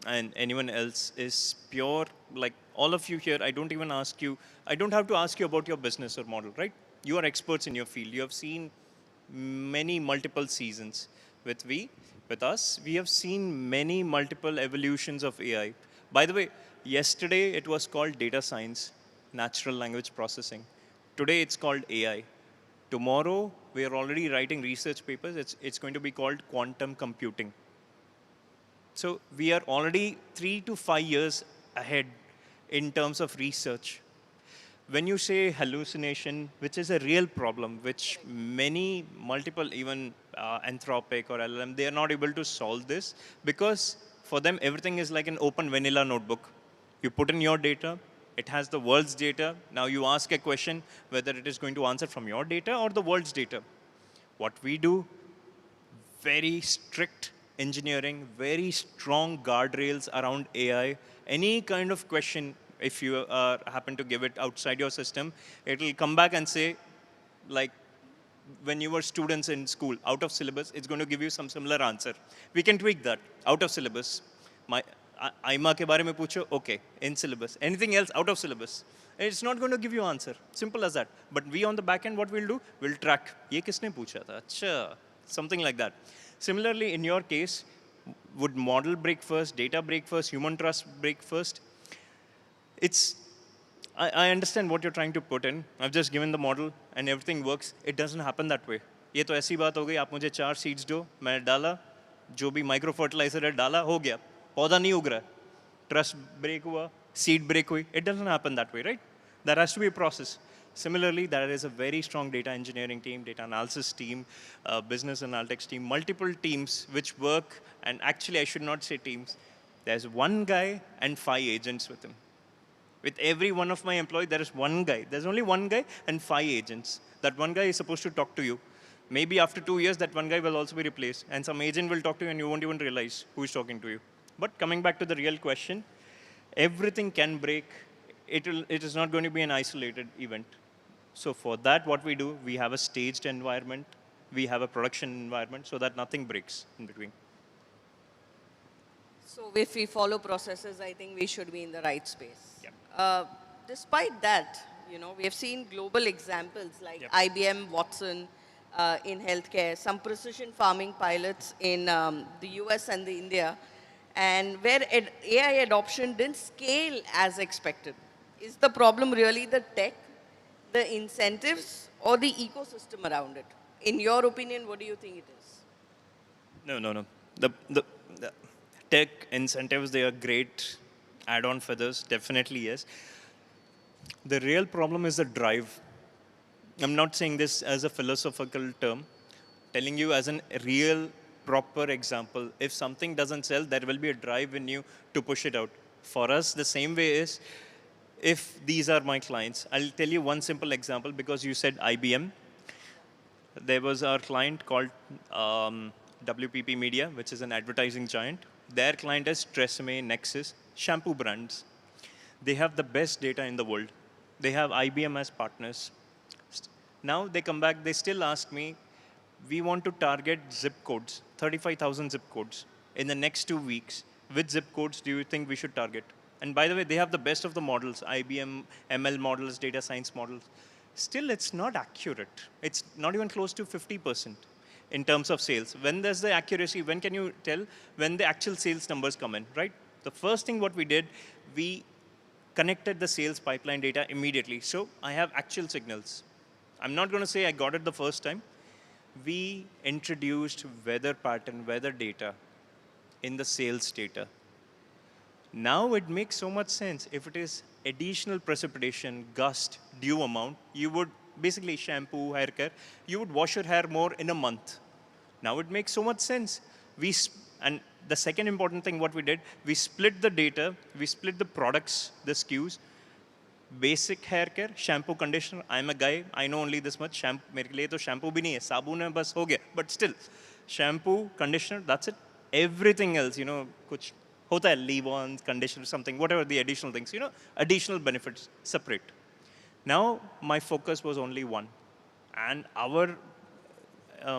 and anyone else is pure, like all of you here, I don't even ask you, I don't have to ask you about your business or model, right? You are experts in your field. You have seen many multiple seasons. With us, we have seen many multiple evolutions of AI. By the way, yesterday it was called data science, natural language processing. Today it's called AI. Tomorrow, we are already writing research papers. It's going to be called quantum computing. So we are already 3 to 5 years ahead in terms of research. When you say hallucination, which is a real problem, which many, multiple, even Anthropic or LLM, they are not able to solve this because for them, everything is like an open vanilla notebook. You put in your data, it has the world's data. Now you ask a question whether it is going to answer from your data or the world's data. What we do, very strict engineering, very strong guardrails around AI. Any kind of question, if you happen to give it outside your system, it will come back and say, like, when you were students in school, out of syllabus, it's going to give you some similar answer. We can tweak that, out of syllabus. My IMA ke bare mein pucho, okay, in syllabus. Anything else, out of syllabus. It's not going to give you answer. Simple as that. But we on the back end, what we'll do, we'll track. Ye kisne pucha tha? Acha. Something like that. Similarly, in your case, would model break first, data break first, human trust break first? It's, I understand what you're trying to put in. I've just given the model and everything works. It doesn't happen that way. ये तो ऐसी बात हो गई, आप मुझे 4 seeds दो, मैं डाला, जो भी माइक्रो फर्टिलाइजर है डाला, हो गया, पौधा नहीं उग रहा, trust break हुआ, seed break हुई. It doesn't happen that way, right? There has to be a process. Similarly, there is a very strong data engineering team, data analysis team, business analytics team, multiple teams which work, and actually I should not say teams. There's one guy and 5 agents with him. With every one of my employees, there is one guy. There's only one guy and 5 agents. That one guy is supposed to talk to you. Maybe after 2 years, that one guy will also be replaced. And some agent will talk to you and you won't even realize who is talking to you. But coming back to the real question, everything can break. It is not going to be an isolated event. So for that, what we do, we have a staged environment. We have a production environment so that nothing breaks in between.
So if we follow processes, I think we should be in the right space.
Yep.
Despite that, we have seen global examples like
Yep.
IBM Watson in healthcare, some precision farming pilots in the US and the India, and where AI adoption didn't scale as expected. Is the problem really the tech, the incentives, or the ecosystem around it? In your opinion, what do you think it is?
No. The tech incentives, they are great add-on feathers, definitely yes. The real problem is the drive. I'm not saying this as a philosophical term, telling you as a real proper example. If something doesn't sell, there will be a drive in you to push it out. For us, the same way is, if these are my clients, I'll tell you one simple example because you said IBM. There was our client called WPP Media, which is an advertising giant. Their client is Tresemme, Nexus, shampoo brands. They have the best data in the world. They have IBM as partners. Now they come back, they still ask me, we want to target zip codes, 35,000 zip codes in the next 2 weeks. Which zip codes do you think we should target? And by the way, they have the best of the models, IBM, ML models, data science models. Still, it's not accurate. It's not even close to 50% in terms of sales. When there's the accuracy, when can you tell when the actual sales numbers come in, right? The first thing what we did, we connected the sales pipeline data immediately. So I have actual signals. I'm not going to say I got it the first time. We introduced weather pattern, weather data in the sales data. Now it makes so much sense. If it is additional precipitation, gust, dew amount, you would basically shampoo, hair care, you would wash your hair more in a month. Now it makes so much sense. And the second important thing what we did, we split the data, we split the products, the SKUs, basic hair care, shampoo, conditioner. I'm a guy, I know only this much. Shampoo, मेरे लिए तो shampoo भी नहीं है, साबुन है बस हो गया. But still, shampoo, conditioner, that's it. Everything else, कुछ होता है, leave-ons, conditioner, something, whatever the additional things, additional benefits, separate. Now, my focus was only one. And our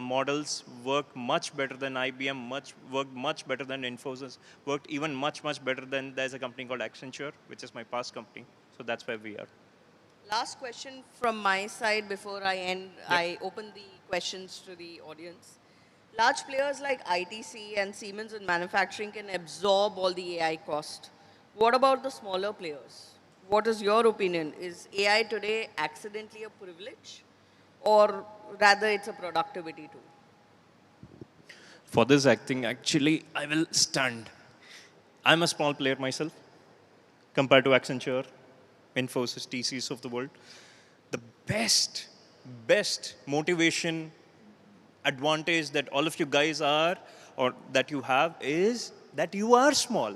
models work much better than IBM, worked much better than Infosys, worked even much, much better than there's a company called Accenture, which is my past company. So that's where we are.
Last question from my side before I end.
Yep.
I open the questions to the audience. Large players like ITC and Siemens in manufacturing can absorb all the AI cost. What about the smaller players? What is your opinion? Is AI today accidentally a privilege, or rather it's a productivity tool?
For this acting, actually, I will stand. I'm a small player myself, compared to Accenture, Infosys, TCS of the world. The best motivation advantage that all of you guys are, or that you have, is that you are small.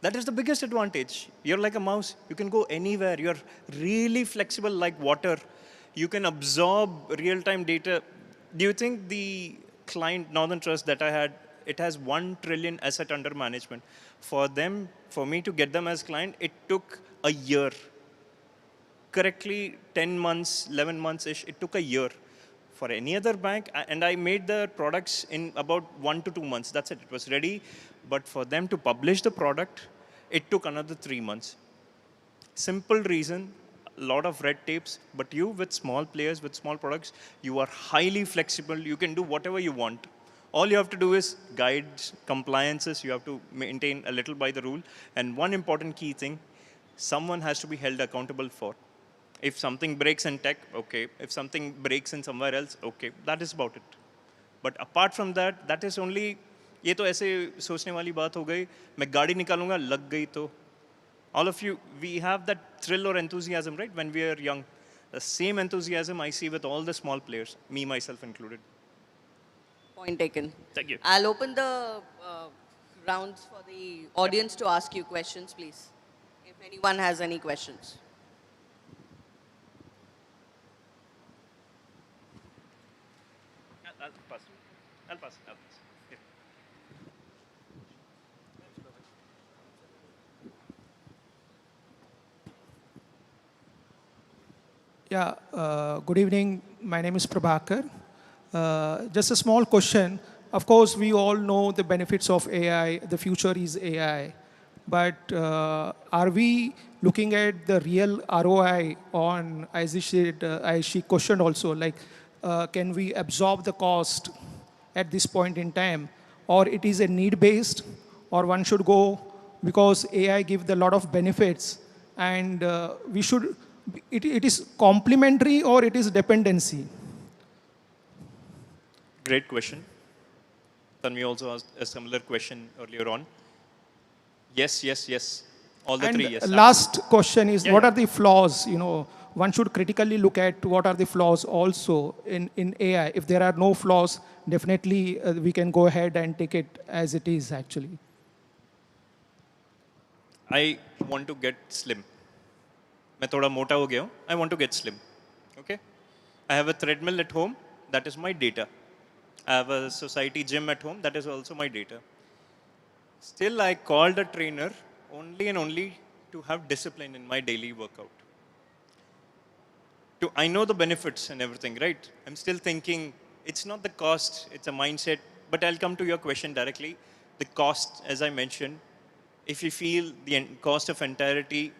That is the biggest advantage. You're like a mouse. You can go anywhere. You're really flexible like water. You can absorb real-time data. Do you think the client, Northern Trust, that I had, it has 1 trillion asset under management. For me to get them as client, it took a year. Correctly, 10 months, 11 months-ish, it took a year. For any other bank, and I made the products in about 1 to 2 months. That's it. It was ready. But for them to publish the product, it took another 3 months. Simple reason, a lot of red tapes, but you with small players, with small products, you are highly flexible. You can do whatever you want. All you have to do is guides, compliances. You have to maintain a little by the rule. And one important key thing, someone has to be held accountable for. If something breaks in tech, okay. If something breaks in somewhere else, okay. That is about it. But apart from that, that is only, ये तो ऐसे सोचने वाली बात हो गई, मैं गाड़ी निकालूंगा, लग गई तो. All of you, we have that thrill or enthusiasm, right, when we are young. The same enthusiasm I see with all the small players, me, myself included.
Point taken.
Thank you.
I'll open the rounds for the audience to ask you questions, please. If anyone has any questions.
I'll pass. I'll pass. Yeah.
Yeah, good evening. My name is Prabhakar. Just a small question. Of course, we all know the benefits of AI. The future is AI. But are we looking at the real ROI on, as she questioned also, like, can we absorb the cost at this point in time? Or it is a need-based, or one should go because AI gives a lot of benefits, and we should, it is complementary or it is dependency?
Great question. Tanvi also asked a similar question earlier on. Yes, yes, yes. All the
And
three, yes.
last question is,
Yeah,
what
yeah.
are the flaws? One should critically look at what are the flaws also in AI. If there are no flaws, definitely we can go ahead and take it as it is actually.
I want to get slim. मैं थोड़ा मोटा हो गया हूँ. I want to get slim. Okay? I have a treadmill at home. That is my data. I have a society gym at home. That is also my data. Still, I called a trainer only and only to have discipline in my daily workout. I know the benefits and everything, right? I'm still thinking it's not the cost, it's a mindset. But I'll come to your question directly. The cost, as I mentioned, if you feel the cost of entirety,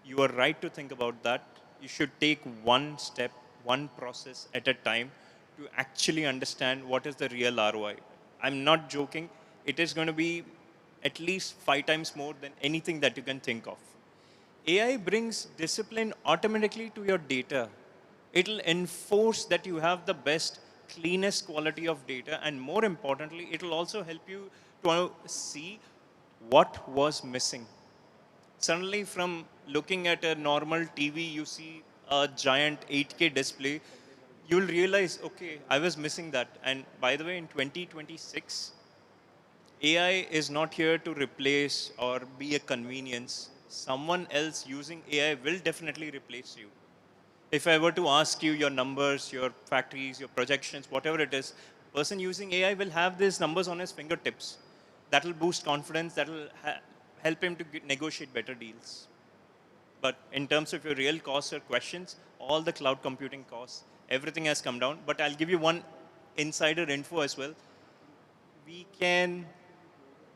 you are right to think about that. You should take one step, one process at a time to actually understand what is the real ROI. I'm not joking. It is going to be at least 5 times more than anything that you can think of. AI brings discipline automatically to your data. It'll enforce that you have the best, cleanest quality of data, and more importantly, it'll also help you to see what was missing. Suddenly, from looking at a normal TV, you see a giant 8K display, you'll realize, okay, I was missing that. And by the way, in 2026, AI is not here to replace or be a convenience. Someone else using AI will definitely replace you. If I were to ask you your numbers, your factories, your projections, whatever it is, person using AI will have these numbers on his fingertips. That will boost confidence. That will help him to negotiate better deals. But in terms of your real costs or questions, all the cloud computing costs, everything has come down. But I'll give you one insider info as well. We can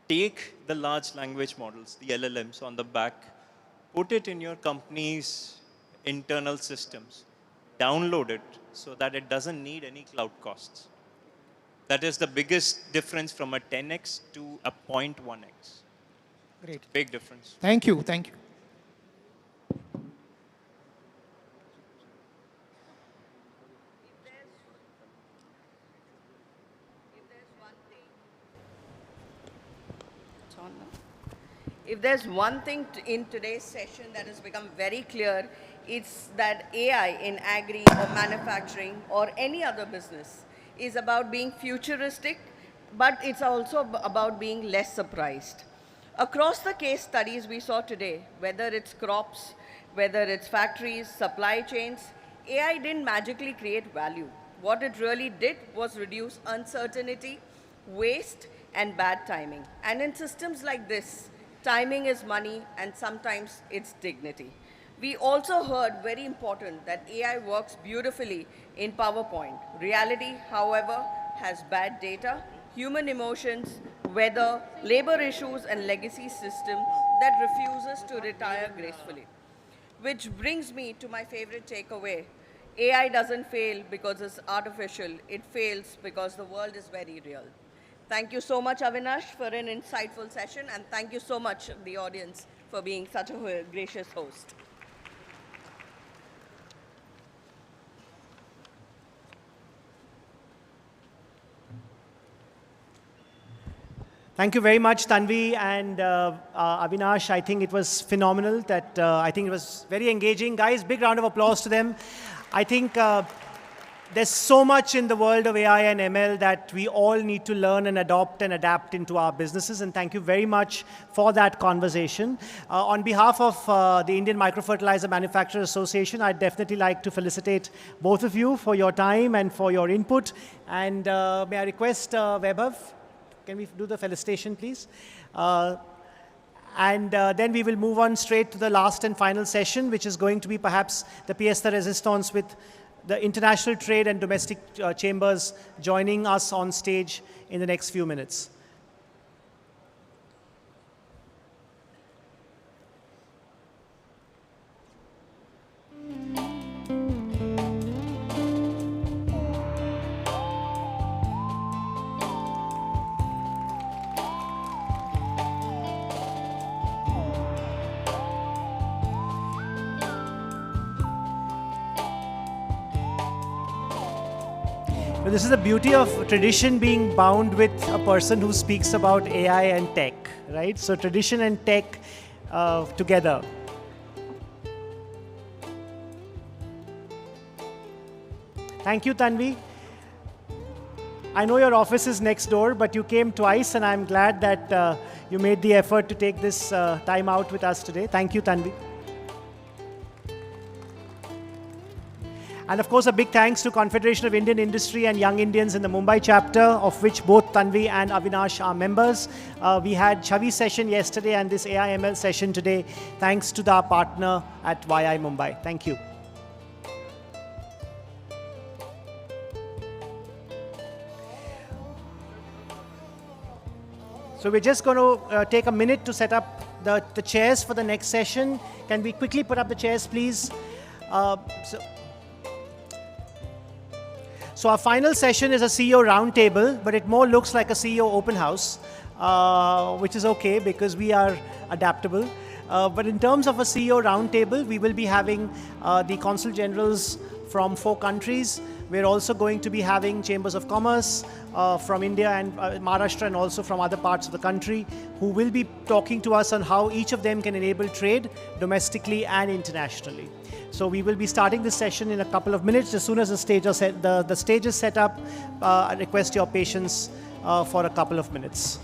take the large language models, the LLMs on the back, put it in your company's internal systems, download it so that it doesn't need any cloud costs. That is the biggest difference from a 10x to a 0.1x.
Great.
Big difference.
Thank you. Thank you.
If there's one thing in today's session that has become very clear, it's that AI in agri or manufacturing or any other business is about being futuristic, but it's also about being less surprised. Across the case studies we saw today, whether it's crops, whether it's factories, supply chains, AI didn't magically create value. What it really did was reduce uncertainty, waste, and bad timing. And in systems like this, timing is money, and sometimes it's dignity. We also heard, very important, that AI works beautifully in PowerPoint. Reality, however, has bad data, human emotions, weather, labor issues, and legacy system that refuses to retire gracefully. Which brings me to my favorite takeaway. AI doesn't fail because it's artificial. It fails because the world is very real. Thank you so much, Avinash, for an insightful session, and thank you so much, the audience, for being such a gracious host.
Thank you very much, Tanvi and Avinash. I think it was phenomenal. I think it was very engaging. Guys, big round of applause to them. I think there's so much in the world of AI and ML that we all need to learn and adopt and adapt into our businesses. And thank you very much for that conversation. On behalf of the Indian Microfertilizer Manufacturers Association, I'd definitely like to felicitate both of you for your time and for your input. And may I request Vaibhav, can we do the felicitation, please? And then we will move on straight to the last and final session, which is going to be perhaps the pièce de résistance with the international trade and domestic chambers joining us on stage in the next few minutes. This is the beauty of tradition being bound with a person who speaks about AI and tech, right? So tradition and tech together. Thank you, Tanvi. I know your office is next door, but you came twice, and I'm glad that you made the effort to take this time out with us today. Thank you, Tanvi. And of course, a big thanks to Confederation of Indian Industry and Young Indians in the Mumbai chapter, of which both Tanvi and Avinash are members. We had Chavi session yesterday and this AI/ML session today, thanks to our partner at YI Mumbai. Thank you. So we're just going to take a minute to set up the chairs for the next session. Can we quickly put up the chairs, please? So our final session is a CEO roundtable, but it more looks like a CEO open house, which is okay because we are adaptable. But in terms of a CEO roundtable, we will be having the Consul Generals from 4 countries. We're also going to be having chambers of commerce from India and Maharashtra, and also from other parts of the country, who will be talking to us on how each of them can enable trade domestically and internationally. So we will be starting this session in a couple of minutes. As soon as the stage is set up, I request your patience for a couple of minutes.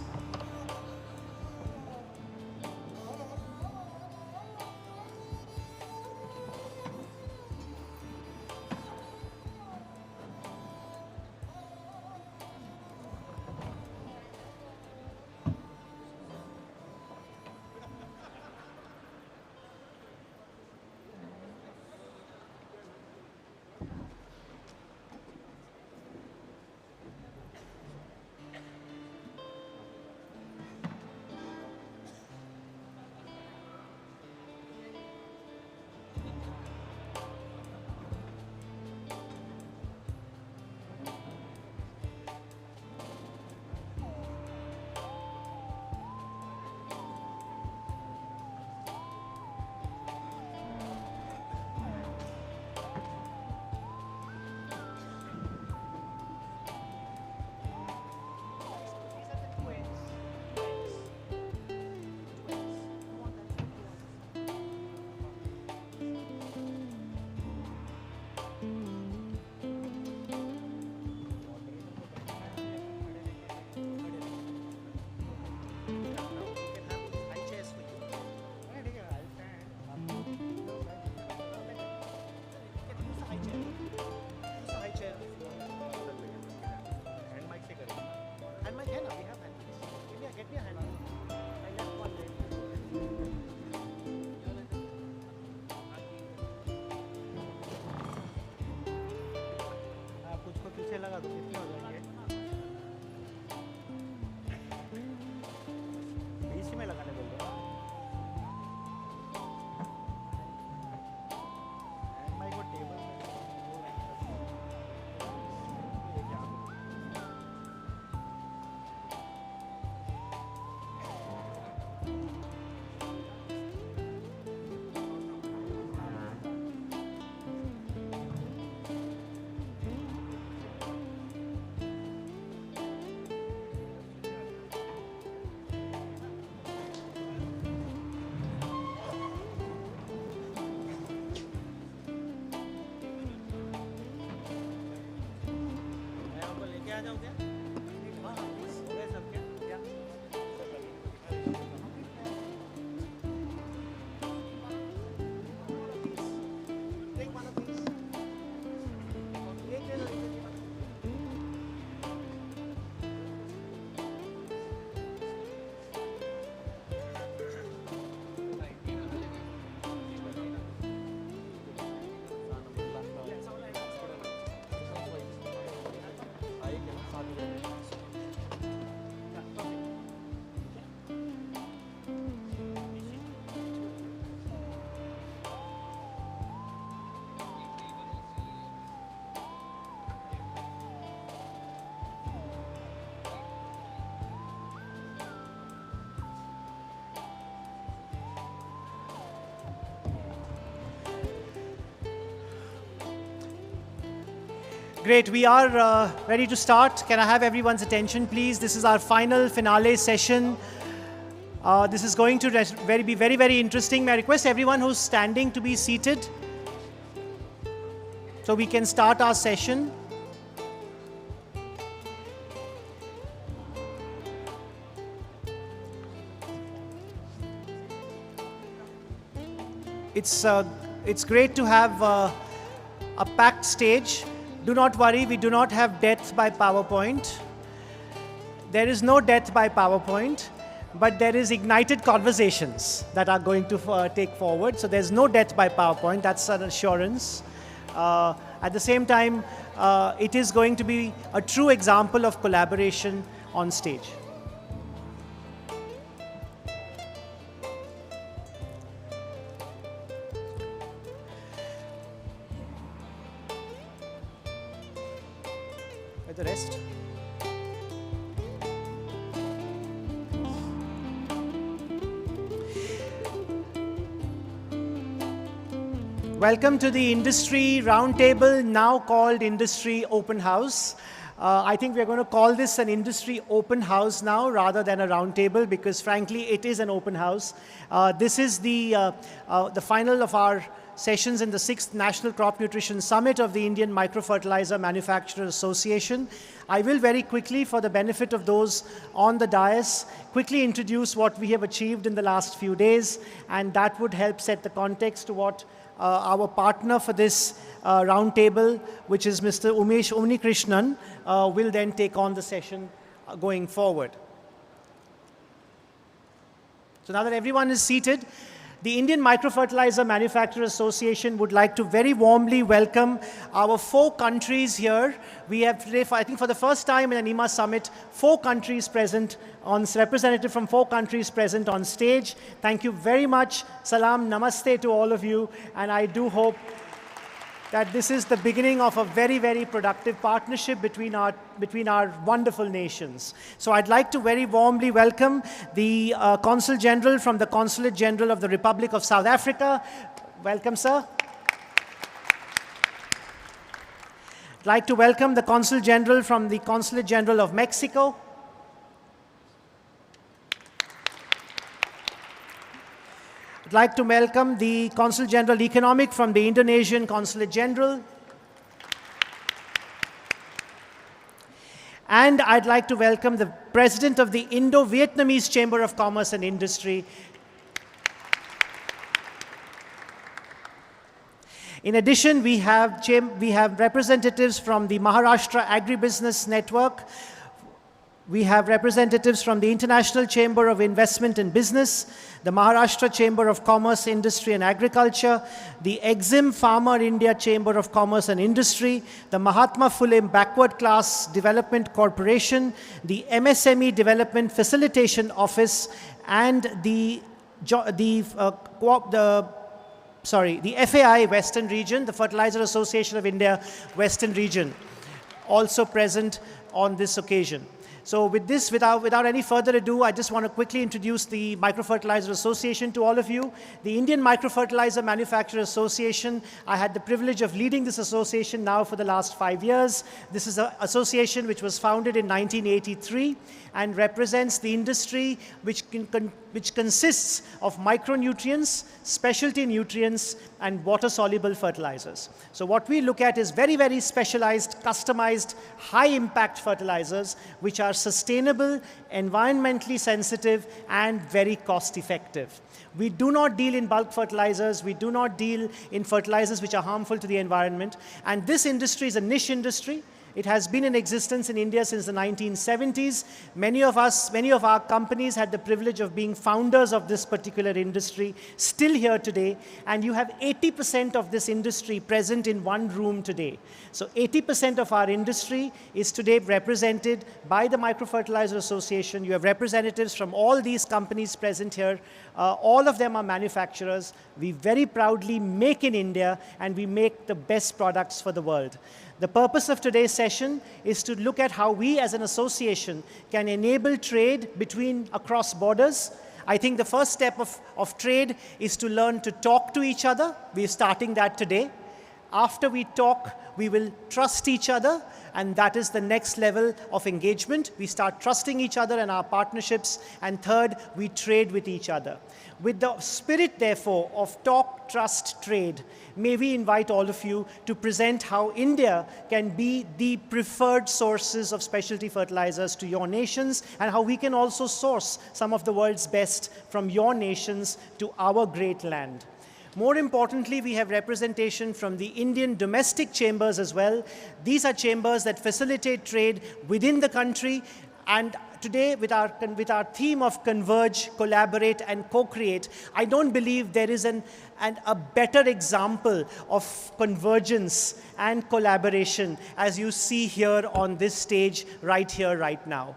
Great, we are ready to start. Can I have everyone's attention, please? This is our final finale session. This is going to be very, very interesting. May I request everyone who's standing to be seated so we can start our session. It's great to have a packed stage. Do not worry, we do not have death by PowerPoint. There is no death by PowerPoint, but there is ignited conversations that are going to take forward. So there's no death by PowerPoint, that's an assurance. At the same time, it is going to be a true example of collaboration on stage. The rest. Welcome to the Industry Roundtable, now called Industry Open House. I think we're going to call this an Industry Open House now rather than a roundtable because frankly it is an open house. This is the final of our sessions in the 6th National Crop Nutrition Summit of the Indian Microfertilizer Manufacturers Association. I will very quickly, for the benefit of those on the dais, quickly introduce what we have achieved in the last few days, and that would help set the context to what our partner for this roundtable, which is Mr. Umesh Unikrishnan, will then take on the session going forward. So now that everyone is seated, the Indian Microfertilizer Manufacturers Association would like to very warmly welcome our 4 countries here. We have today, I think for the first time in an IMA summit, 4 countries present, representative from 4 countries present on stage. Thank you very much. Salam, namaste to all of you. And I do hope that this is the beginning of a very, very productive partnership between our wonderful nations. So I'd like to very warmly welcome the Consul General from the Consulate General of the Republic of South Africa. Welcome, sir. I'd like to welcome the Consul General from the Consulate General of Mexico. I'd like to welcome the Consul General Economic from the Indonesian Consulate General. And I'd like to welcome the President of the Indo-Vietnamese Chamber of Commerce and Industry. In addition, we have representatives from the Maharashtra Agribusiness Network. We have representatives from the International Chamber of Investment and Business, the Maharashtra Chamber of Commerce, Industry and Agriculture, the Exim Farmer India Chamber of Commerce and Industry, the Mahatma Phule Backward Class Development Corporation, the MSME Development Facilitation Office, and the FAI Western Region, the Fertilizer Association of India Western Region, also present on this occasion. So with this, without any further ado, I just want to quickly introduce the Microfertilizer Association to all of you. The Indian Microfertilizer Manufacturers Association, I had the privilege of leading this association now for the last 5 years. This is an association which was founded in 1983 and represents the industry which consists of micronutrients, specialty nutrients, and water-soluble fertilizers. So what we look at is very, very specialized, customized, high-impact fertilizers which are sustainable, environmentally sensitive, and very cost-effective. We do not deal in bulk fertilizers. We do not deal in fertilizers which are harmful to the environment. And this industry is a niche industry. It has been in existence in India since the 1970s. Many of our companies had the privilege of being founders of this particular industry, still here today, and you have 80% of this industry present in one room today. So 80% of our industry is today represented by the Microfertilizer Association. You have representatives from all these companies present here. All of them are manufacturers. We very proudly make in India, and we make the best products for the world. The purpose of today's session is to look at how we as an association can enable trade across borders. I think the first step of trade is to learn to talk to each other. We're starting that today. After we talk, we will trust each other, and that is the next level of engagement. We start trusting each other and our partnerships, and third, we trade with each other. With the spirit, therefore, of talk, trust, trade, may we invite all of you to present how India can be the preferred sources of specialty fertilizers to your nations, and how we can also source some of the world's best from your nations to our great land. More importantly, we have representation from the Indian domestic chambers as well. These are chambers that facilitate trade within the country. And today, with our theme of converge, collaborate, and co-create, I don't believe there is a better example of convergence and collaboration as you see here on this stage, right here, right now.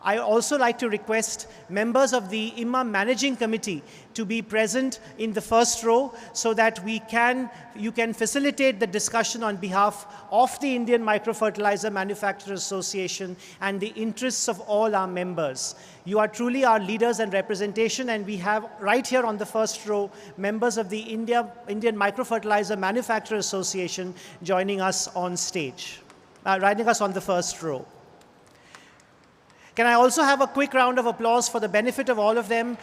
I also like to request members of the IMA Managing Committee to be present in the first row so that you can facilitate the discussion on behalf of the Indian Microfertilizer Manufacturers Association and the interests of all our members. You are truly our leaders and representation, and we have right here on the first row members of the Indian Microfertilizer Manufacturers Association joining us on stage, joining us on the first row. Can I also have a quick round of applause for the benefit of all of them?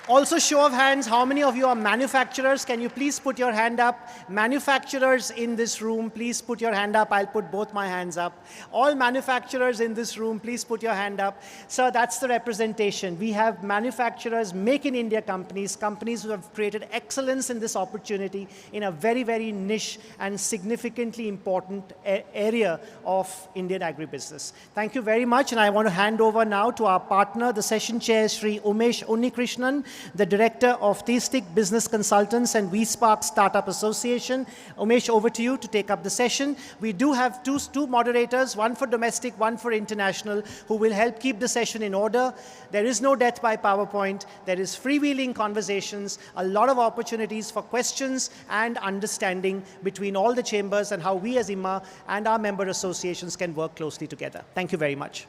Also, show of hands, how many of you are manufacturers? Can you please put your hand up? Manufacturers in this room, please put your hand up. I'll put both my hands up. All manufacturers in this room, please put your hand up. So that's the representation. We have manufacturers, Make in India companies, companies who have created excellence in this opportunity in a very, very niche and significantly important area of Indian agribusiness. Thank you very much, and I want to hand over now to our partner, the session chair, Sri Umesh Unnikrishnan, the Director of Theistic Business Consultants and VSpark Startup Association. Umesh, over to you to take up the session. We do have two moderators, one for domestic, one for international, who will help keep the session in order. There is no death by PowerPoint. There is freewheeling conversations, a lot of opportunities for questions and understanding between all the chambers and how we as IMA and our member associations can work closely together. Thank you very much.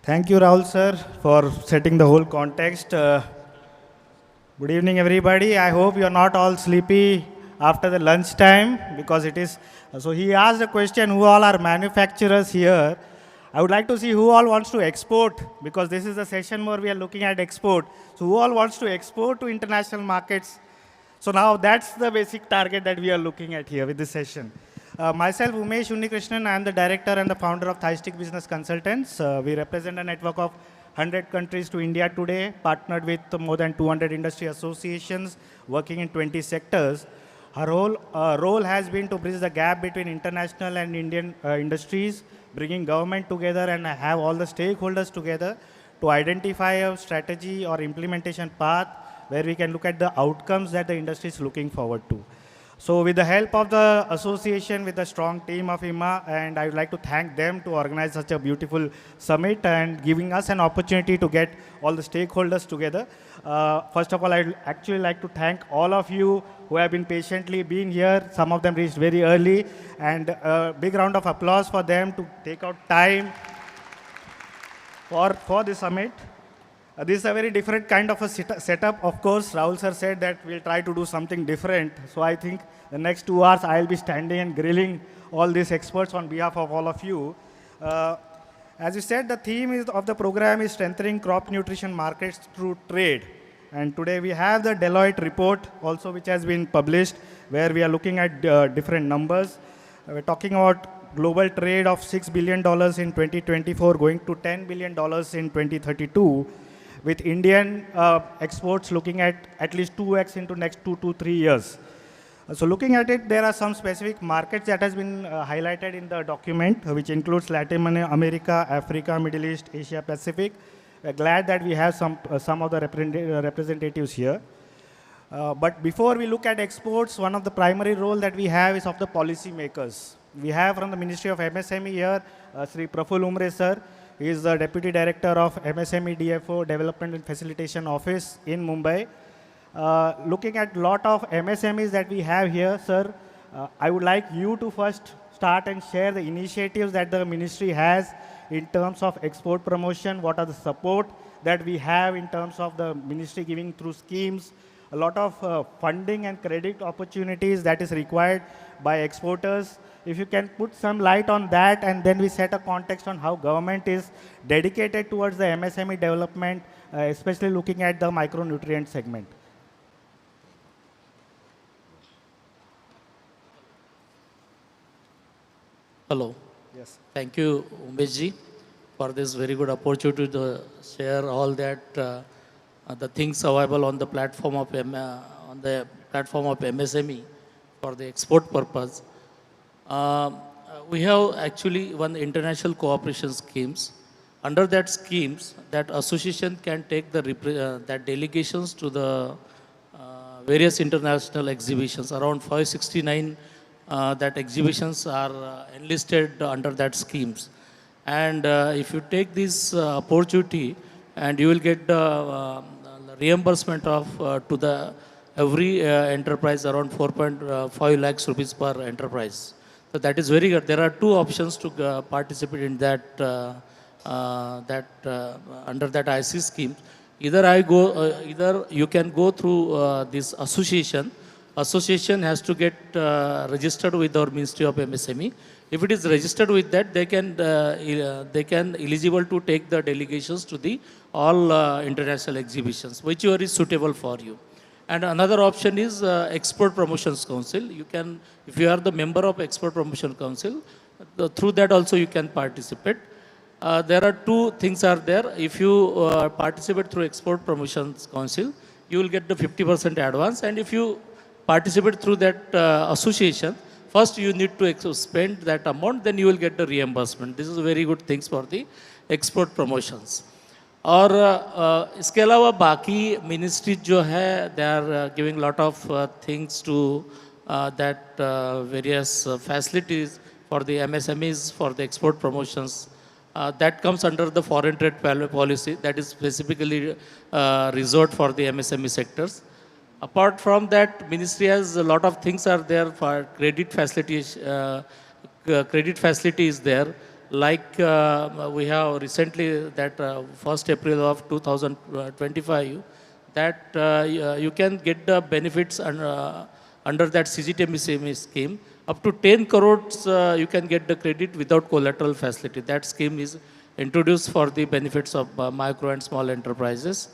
Thank you, Rahul sir, for setting the whole context. Good evening, everybody. I hope you're not all sleepy after the lunch time, because it is. So he asked a question, who all are manufacturers here? I would like to see who all wants to export, because this is a session where we are looking at export. So who all wants to export to international markets? So now that's the basic target that we are looking at here with this session. Myself, Umesh Unnikrishnan, I am the director and the founder of Theistic Business Consultants. We represent a network of 100 countries to India today, partnered with more than 200 industry associations working in 20 sectors. Our whole role has been to bridge the gap between international and Indian industries, bringing government together and have all the stakeholders together to identify a strategy or implementation path where we can look at the outcomes that the industry is looking forward to. So with the help of the association, with the strong team of IMA, and I would like to thank them to organize such a beautiful summit and giving us an opportunity to get all the stakeholders together. First of all, I'd actually like to thank all of you who have been patiently being here. Some of them reached very early, and a big round of applause for them to take out time for this summit. This is a very different kind of a setup. Of course, Rahul sir said that we'll try to do something different. So I think the next 2 hours I'll be standing and grilling all these experts on behalf of all of you. As you said, the theme of the program is strengthening crop nutrition markets through trade. And today we have the Deloitte report also, which has been published, where we are looking at different numbers. We're talking about global trade of $6 billion in 2024 going to $10 billion in 2032. With Indian exports looking at least 2x into next 2 to 3 years. So looking at it, there are some specific markets that has been highlighted in the document, which includes Latin America, Africa, Middle East, Asia Pacific. We're glad that we have some of the representatives here. But before we look at exports, one of the primary role that we have is of the policy makers. We have from the Ministry of MSME here, Sri Praful Umre sir. He is the Deputy Director of MSME DFO Development and Facilitation Office in Mumbai. Looking at a lot of MSMEs that we have here, sir, I would like you to first start and share the initiatives that the ministry has in terms of export promotion. What are the support that we have in terms of the ministry giving through schemes, a lot of funding and credit opportunities that is required by exporters. If you can put some light on that, and then we set a context on how government is dedicated towards the MSME development, especially looking at the micronutrient segment.
Hello.
Yes.
Thank you, Umeshji, for this very good opportunity to share all that the things available on the platform of MSME for the export purpose. We have actually one international cooperation schemes. Under that schemes, that association can take the that delegations to the various international exhibitions. Around 569 that exhibitions are enlisted under that schemes. And if you take this opportunity, and you will get the reimbursement of to the every enterprise around 4.5 lakhs rupees per enterprise. So that is very good. There are two options to participate in that under that IC scheme. Either you can go through this association. Association has to get registered with our Ministry of MSME. If it is registered with that, they can eligible to take the delegations to the all international exhibitions, whichever is suitable for you. And another option is Export Promotions Council. You can, if you are the member of Export Promotion Council, through that also you can participate. There are two things are there. If you participate through Export Promotions Council, you will get the 50% advance. And if you participate through that association, first you need to spend that amount, then you will get the reimbursement. This is a very good things for the export promotions. और इसके अलावा बाकी ministries जो है they are giving lot of things to that various facilities for the MSMEs for the export promotions. That comes under the foreign trade policy that is specifically reserved for the MSME sectors. Apart from that, ministry has a lot of things are there for credit facilities. Credit facility is there. Like we have recently that 1st April of 2025, that you can get the benefits under that CGTME scheme. Up to 10 crores you can get the credit without collateral facility. That scheme is introduced for the benefits of micro and small enterprises.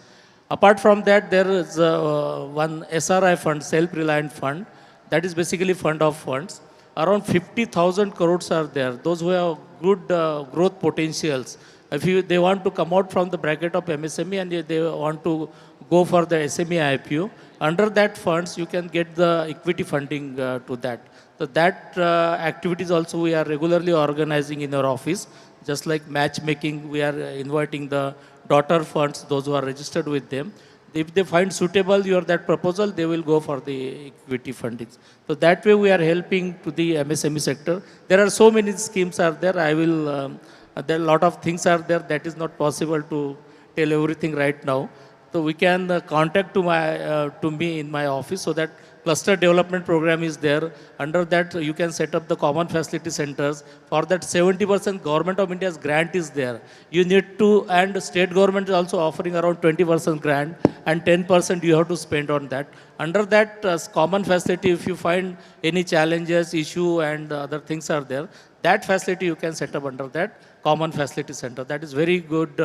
Apart from that, there is one SRI fund, self-reliant fund, that is basically fund of funds. Around 50,000 crores are there. Those who have good growth potentials. If they want to come out from the bracket of MSME and they want to go for the SME IPO, under that funds you can get the equity funding to that. So that activities also we are regularly organizing in our office. Just like matchmaking, we are inviting the daughter funds, those who are registered with them. If they find suitable that proposal, they will go for the equity funding. So that way we are helping to the MSME sector. There are so many schemes are there. There are a lot of things are there that is not possible to tell everything right now. So we can contact to me in my office, so that cluster development program is there. Under that, you can set up the common facility centers. For that, 70% government of India's grant is there. You need to, and state government is also offering around 20% grant, and 10% you have to spend on that. Under that common facility, if you find any challenges, issue, and other things are there, that facility you can set up under that common facility center. That is very good,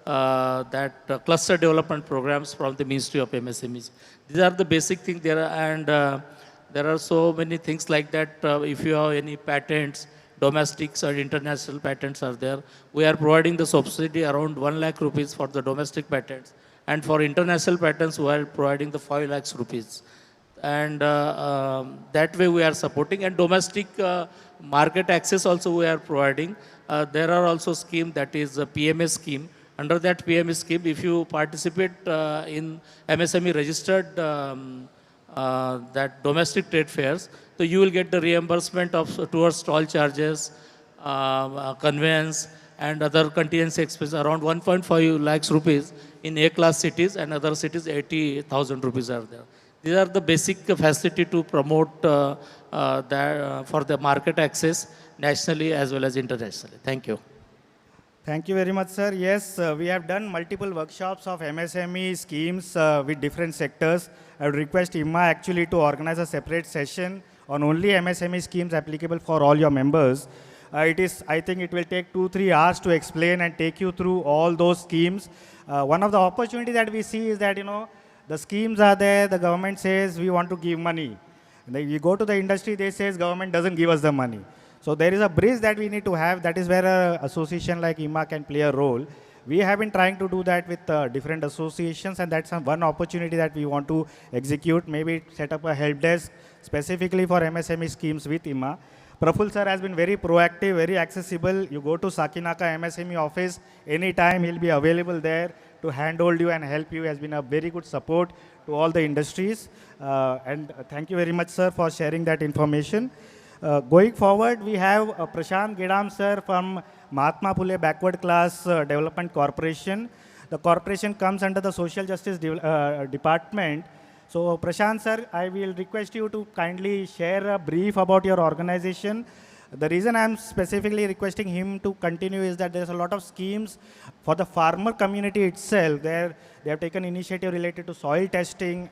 cluster development programs from the Ministry of MSMEs. These are the basic things there, and there are so many things like that. If you have any patents, domestics or international patents are there, we are providing the subsidy around 1 lakh rupees for the domestic patents, and for international patents we are providing the 5 lakhs rupees. And that way we are supporting, and domestic market access also we are providing. There are also scheme that is a PMS scheme. Under that PMS scheme, if you participate in MSME registered that domestic trade fairs, so you will get the reimbursement of towards stall charges, conveyance, and other contingency expenses around 1.5 lakhs rupees in A-class cities, and other cities 80,000 rupees are there. These are the basic facility to promote for the market access nationally as well as internationally. Thank you.
Thank you very much, sir. Yes, we have done multiple workshops of MSME schemes with different sectors. I would request IMA actually to organize a separate session on only MSME schemes applicable for all your members. I think it will take 2-3 hours to explain and take you through all those schemes. One of the opportunities that we see is that, the schemes are there, the government says we want to give money. And then you go to the industry, they says government doesn't give us the money. So there is a bridge that we need to have. That is where an association like IMA can play a role. We have been trying to do that with different associations, and that's one opportunity that we want to execute. Maybe set up a help desk specifically for MSME schemes with IMA. Praful sir has been very proactive, very accessible. You go to Sakinaka MSME office, anytime he'll be available there to handhold you and help you. He has been a very good support to all the industries. And thank you very much, sir, for sharing that information. Going forward, we have Prashant Gedam sir from Mahatma Phule Backward Class Development Corporation. The corporation comes under the Social Justice Department. So Prashant sir, I will request you to kindly share a brief about your organization. The reason I'm specifically requesting him to continue is that there's a lot of schemes for the farmer community itself. They have taken initiative related to soil testing,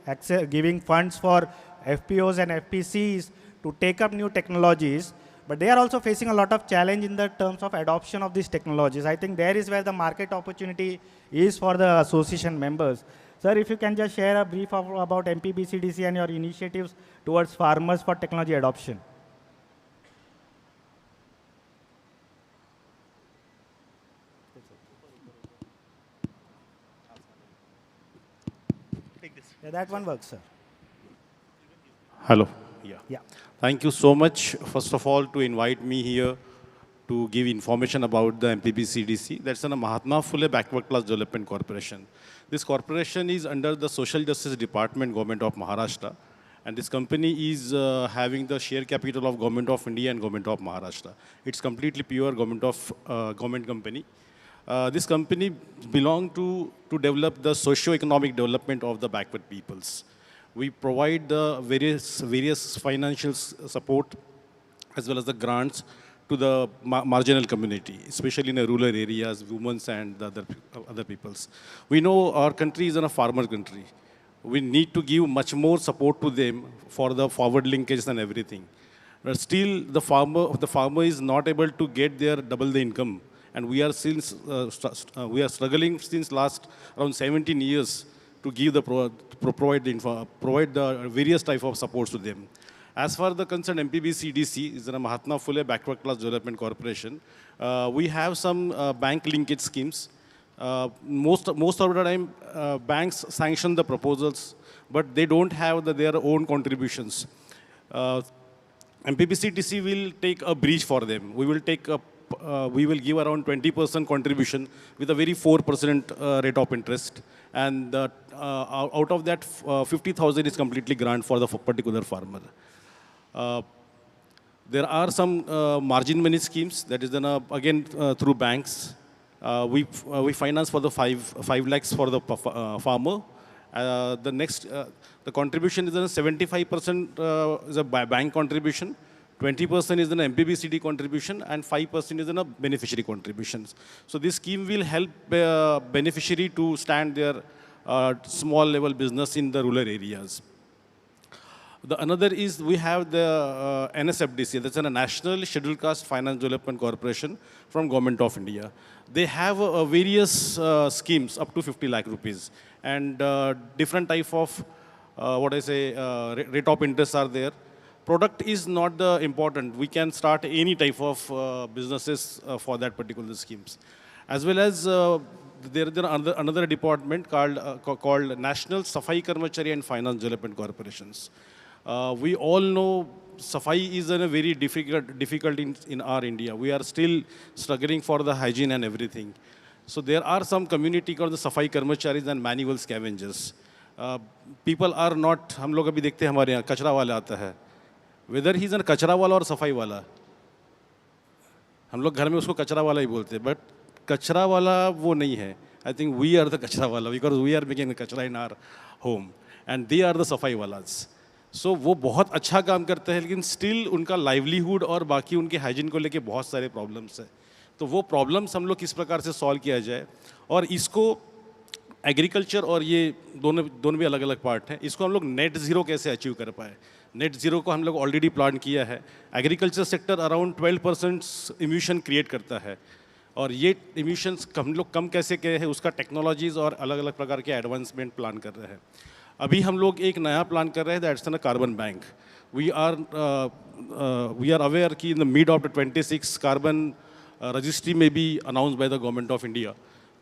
giving funds for FPOs and FPCs to take up new technologies, but they are also facing a lot of challenge in the terms of adoption of these technologies. I think there is where the market opportunity is for the association members. Sir, if you can just share a brief about MPBCDC and your initiatives towards farmers for technology adoption. Yeah, that one works, sir.
Hello. Yeah.
Yeah.
Thank you so much, first of all, to invite me here to give information about the MPBCDC. That's a Mahatma Phule Backward Class Development Corporation. This corporation is under the Social Justice Department, Government of Maharashtra. And this company is having the share capital of Government of India and Government of Maharashtra. It's completely pure government company. This company belongs to develop the socio-economic development of the backward peoples. We provide the various financial support as well as the grants to the marginal community, especially in the rural areas, women and the other peoples. We know our country is a farmer country. We need to give much more support to them for the forward linkages and everything. But still, the farmer is not able to get their double the income, and we are struggling since last around 17 years to give the provide the various type of supports to them. As far as the concerned MPBCDC is the Mahatma Phule Backward Class Development Corporation. We have some bank linkage schemes. Most of the time, banks sanction the proposals, but they don't have their own contributions. MPBCDC will take a breach for them. We will give around 20% contribution with a very 4% rate of interest. And out of that, 50,000 is completely grant for the particular farmer. There are some margin money schemes that is done again through banks. We finance for the 5 lakhs for the farmer. The contribution is 75% is a bank contribution, 20% is an MPBCD contribution, and 5% is a beneficiary contributions. So this scheme will help beneficiary to stand their small level business in the rural areas. Another is we have the NSFDC, that's a National Scheduled Caste Finance Development Corporation from Government of India. They have various schemes up to 50 lakh rupees, and different type of rate of interest are there. Product is not the important. We can start any type of businesses for that particular schemes. As well as there is another department called National Safai Karmachari and Finance Development Corporations. We all know Safai is a very difficult in our India. We are still struggling for the hygiene and everything. So there are some community called the Safai Karmacharis and manual scavengers. People are not, हम लोग अभी देखते हैं हमारे यहाँ कचरा वाला आता है. Whether he is a कचरा वाला और सफाई वाला, हम लोग घर में उसको कचरा वाला ही बोलते हैं, but कचरा वाला वो नहीं है. I think we are the कचरा वाला because we are making the कचरा in our home and they are the सफाई वालास. So वो बहुत अच्छा काम करते हैं, लेकिन स्टिल उनका लाइवलीहुड और बाकी उनके हाइजीन को लेके बहुत सारे प्रॉब्लम्स हैं. तो वो प्रॉब्लम्स हम लोग किस प्रकार से सॉल्व किया जाए, और इसको एग्रीकल्चर और ये दोनों भी अलग अलग पार्ट हैं, इसको हम लोग नेट ज़ीरो कैसे अचीव कर पाए. नेट ज़ीरो को हम लोग ऑलरेडी प्लान किया है. Agriculture sector around 12% emission create करता है, और ये इमिशंस हम लोग कम कैसे किए हैं उसका टेक्नोलॉजीज़ और अलग अलग प्रकार के एडवांसमेंट प्लान कर रहे हैं. अभी हम लोग एक नया प्लान कर रहे हैं, that's the carbon bank. We are aware कि in the mid of the 26 carbon registry में भी announce by the government of India.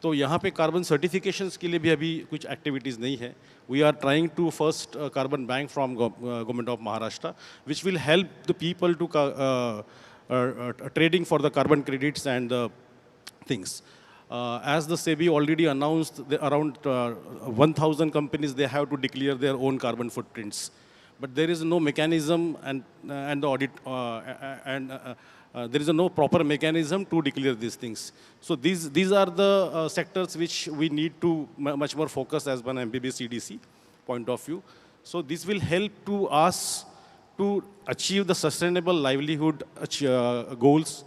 तो यहाँ पे कार्बन सर्टिफिकेशंस के लिए भी अभी कुछ एक्टिविटीज़ नहीं है. We are trying to first carbon bank from government of Maharashtra which will help the people to trading for the carbon credits and the things. As the SEBI already announced, around 1,000 companies, they have to declare their own carbon footprints. but there is no mechanism and the audit there is no proper mechanism to declare these things. So these are the sectors which we need to much more focus as one MBB CDC point of view. So this will help to us to achieve the sustainable livelihood goals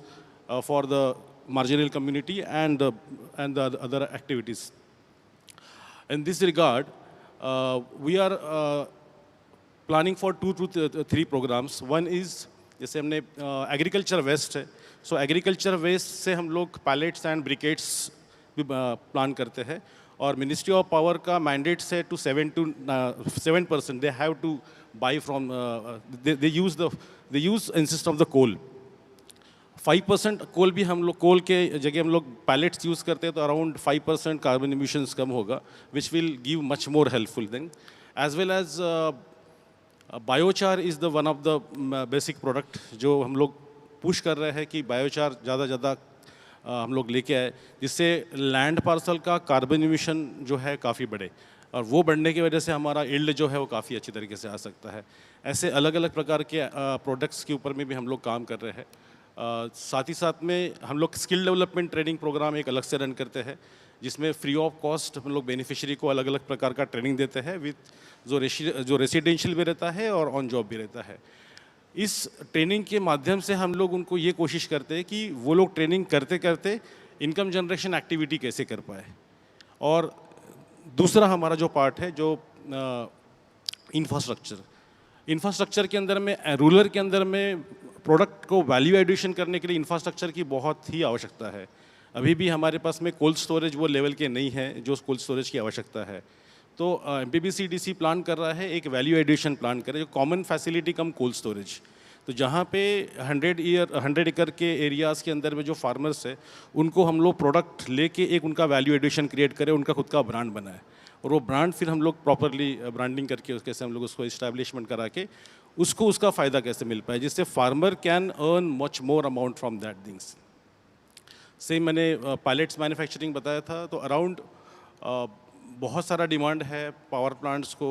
for the marginal community and the other activities. In this regard, we are planning for 2 to 3 programs. One is जैसे हमने agriculture waste है, सो agriculture waste से हम लोग pellets and briquettes भी plan करते हैं, और मिनिस्ट्री ऑफ पावर का मैंडेट्स है to 7% they have to buy from they use instead of the coal. 5% coal भी हम लोग, कोल के जगह हम लोग पैलेट्स यूज़ करते हैं, तो अराउंड 5% कार्बन एमिशंस कम होगा, which will give much more helpful than. As well as biochar is the one of the basic product जो हम लोग पुश कर रहे हैं कि बायोचार ज़्यादा हम लोग लेके आए, जिससे लैंड पार्सल का कार्बन एमिशन जो है काफ़ी बढ़े, और वो बढ़ने की वजह से हमारा यील्ड जो है वो काफ़ी अच्छी तरीके से आ सकता है. ऐसे अलग अलग प्रकार के प्रोडक्ट्स के ऊपर में भी हम लोग काम कर रहे हैं. साथ ही साथ में हम लोग स्किल डेवलपमेंट ट्रेनिंग प्रोग्राम एक अलग से रन करते हैं, जिसमें फ्री ऑफ कॉस्ट हम लोग बेनिफिशियरी को अलग अलग प्रकार का ट्रेनिंग देते हैं, विथ जो रेसिडेंशियल भी रहता है और ऑन जॉब भी रहता है. इस ट्रेनिंग के माध्यम से हम लोग उनको ये कोशिश करते हैं कि वो लोग ट्रेनिंग करते करते इनकम जनरेशन एक्टिविटी कैसे कर पाए. और दूसरा हमारा जो पार्ट है जो इंफ्रास्ट्रक्चर के अंदर में, रूरल के अंदर में प्रोडक्ट को वैल्यू एडिशन करने के लिए इंफ्रास्ट्रक्चर की बहुत ही आवश्यकता है. अभी भी हमारे पास में कोल्ड स्टोरेज वो लेवल के नहीं है जो कोल्ड स्टोरेज की आवश्यकता है. तो MPBCDC प्लान कर रहा है एक वैल्यू एडिशन प्लान करे, जो कॉमन फैसिलिटी कम कोल्ड स्टोरेज. तो जहाँ पे 100 एकड़ के एरियाज़ के अंदर में जो फार्मर्स है, उनको हम लोग प्रोडक्ट लेके एक उनका वैल्यू एडिशन क्रिएट करें, उनका खुद का ब्रांड बनाए, और वो ब्रांड फिर हम लोग प्रॉपरली ब्रांडिंग करके कैसे हम लोग उसको इस्टेब्लिशमेंट करा के उसको उसका फ़ायदा कैसे मिल पाए, जिससे farmer can earn much more amount from that things. Same मैंने पायलट्स मैन्युफैक्चरिंग बताया था, तो अराउंड बहुत सारा डिमांड है पावर प्लांट्स को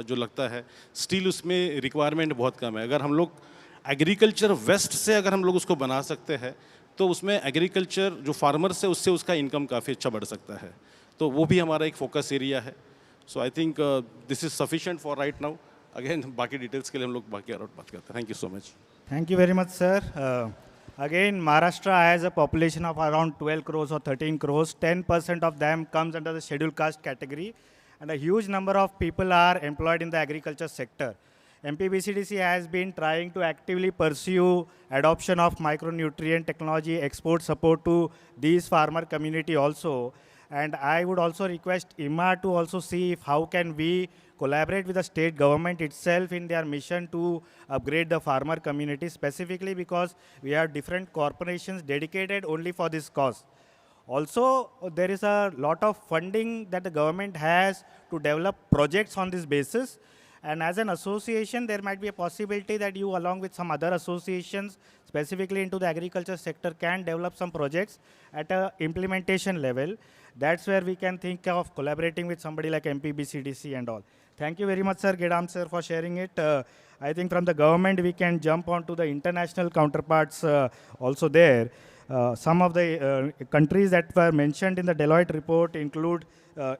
जो लगता है. स्टिल उसमें रिक्वायरमेंट बहुत कम है. अगर हम लोग एग्रीकल्चर वेस्ट से अगर हम लोग उसको बना सकते हैं, तो उसमें एग्रीकल्चर जो फार्मर्स है उससे उसका इनकम काफ़ी अच्छा बढ़ सकता है. तो वो भी हमारा एक फोकस एरिया है. So I think this is sufficient for right now. Again बाकी डिटेल्स के लिए हम लोग बाकी और बात करते हैं. Thank you so much.
Thank you very much, sir. Again, Maharashtra has a population of around 12 crores or 13 crores. 10% of them comes under the scheduled caste category, and a huge number of people are employed in the agriculture sector. MPBCDC has been trying to actively pursue adoption of micronutrient technology, export support to these farmer community also. And I would also request IMA to also see if how can we collaborate with the state government itself in their mission to upgrade the farmer community, specifically because we have different corporations dedicated only for this cause. Also, there is a lot of funding that the government has to develop projects on this basis. And as an association, there might be a possibility that you, along with some other associations, specifically into the agriculture sector, can develop some projects at a implementation level. That's where we can think of collaborating with somebody like MPBCDC and all. Thank you very much, sir, Gedam sir, for sharing it. I think from the government, we can jump on to the international counterparts also there. Some of the countries that were mentioned in the Deloitte report include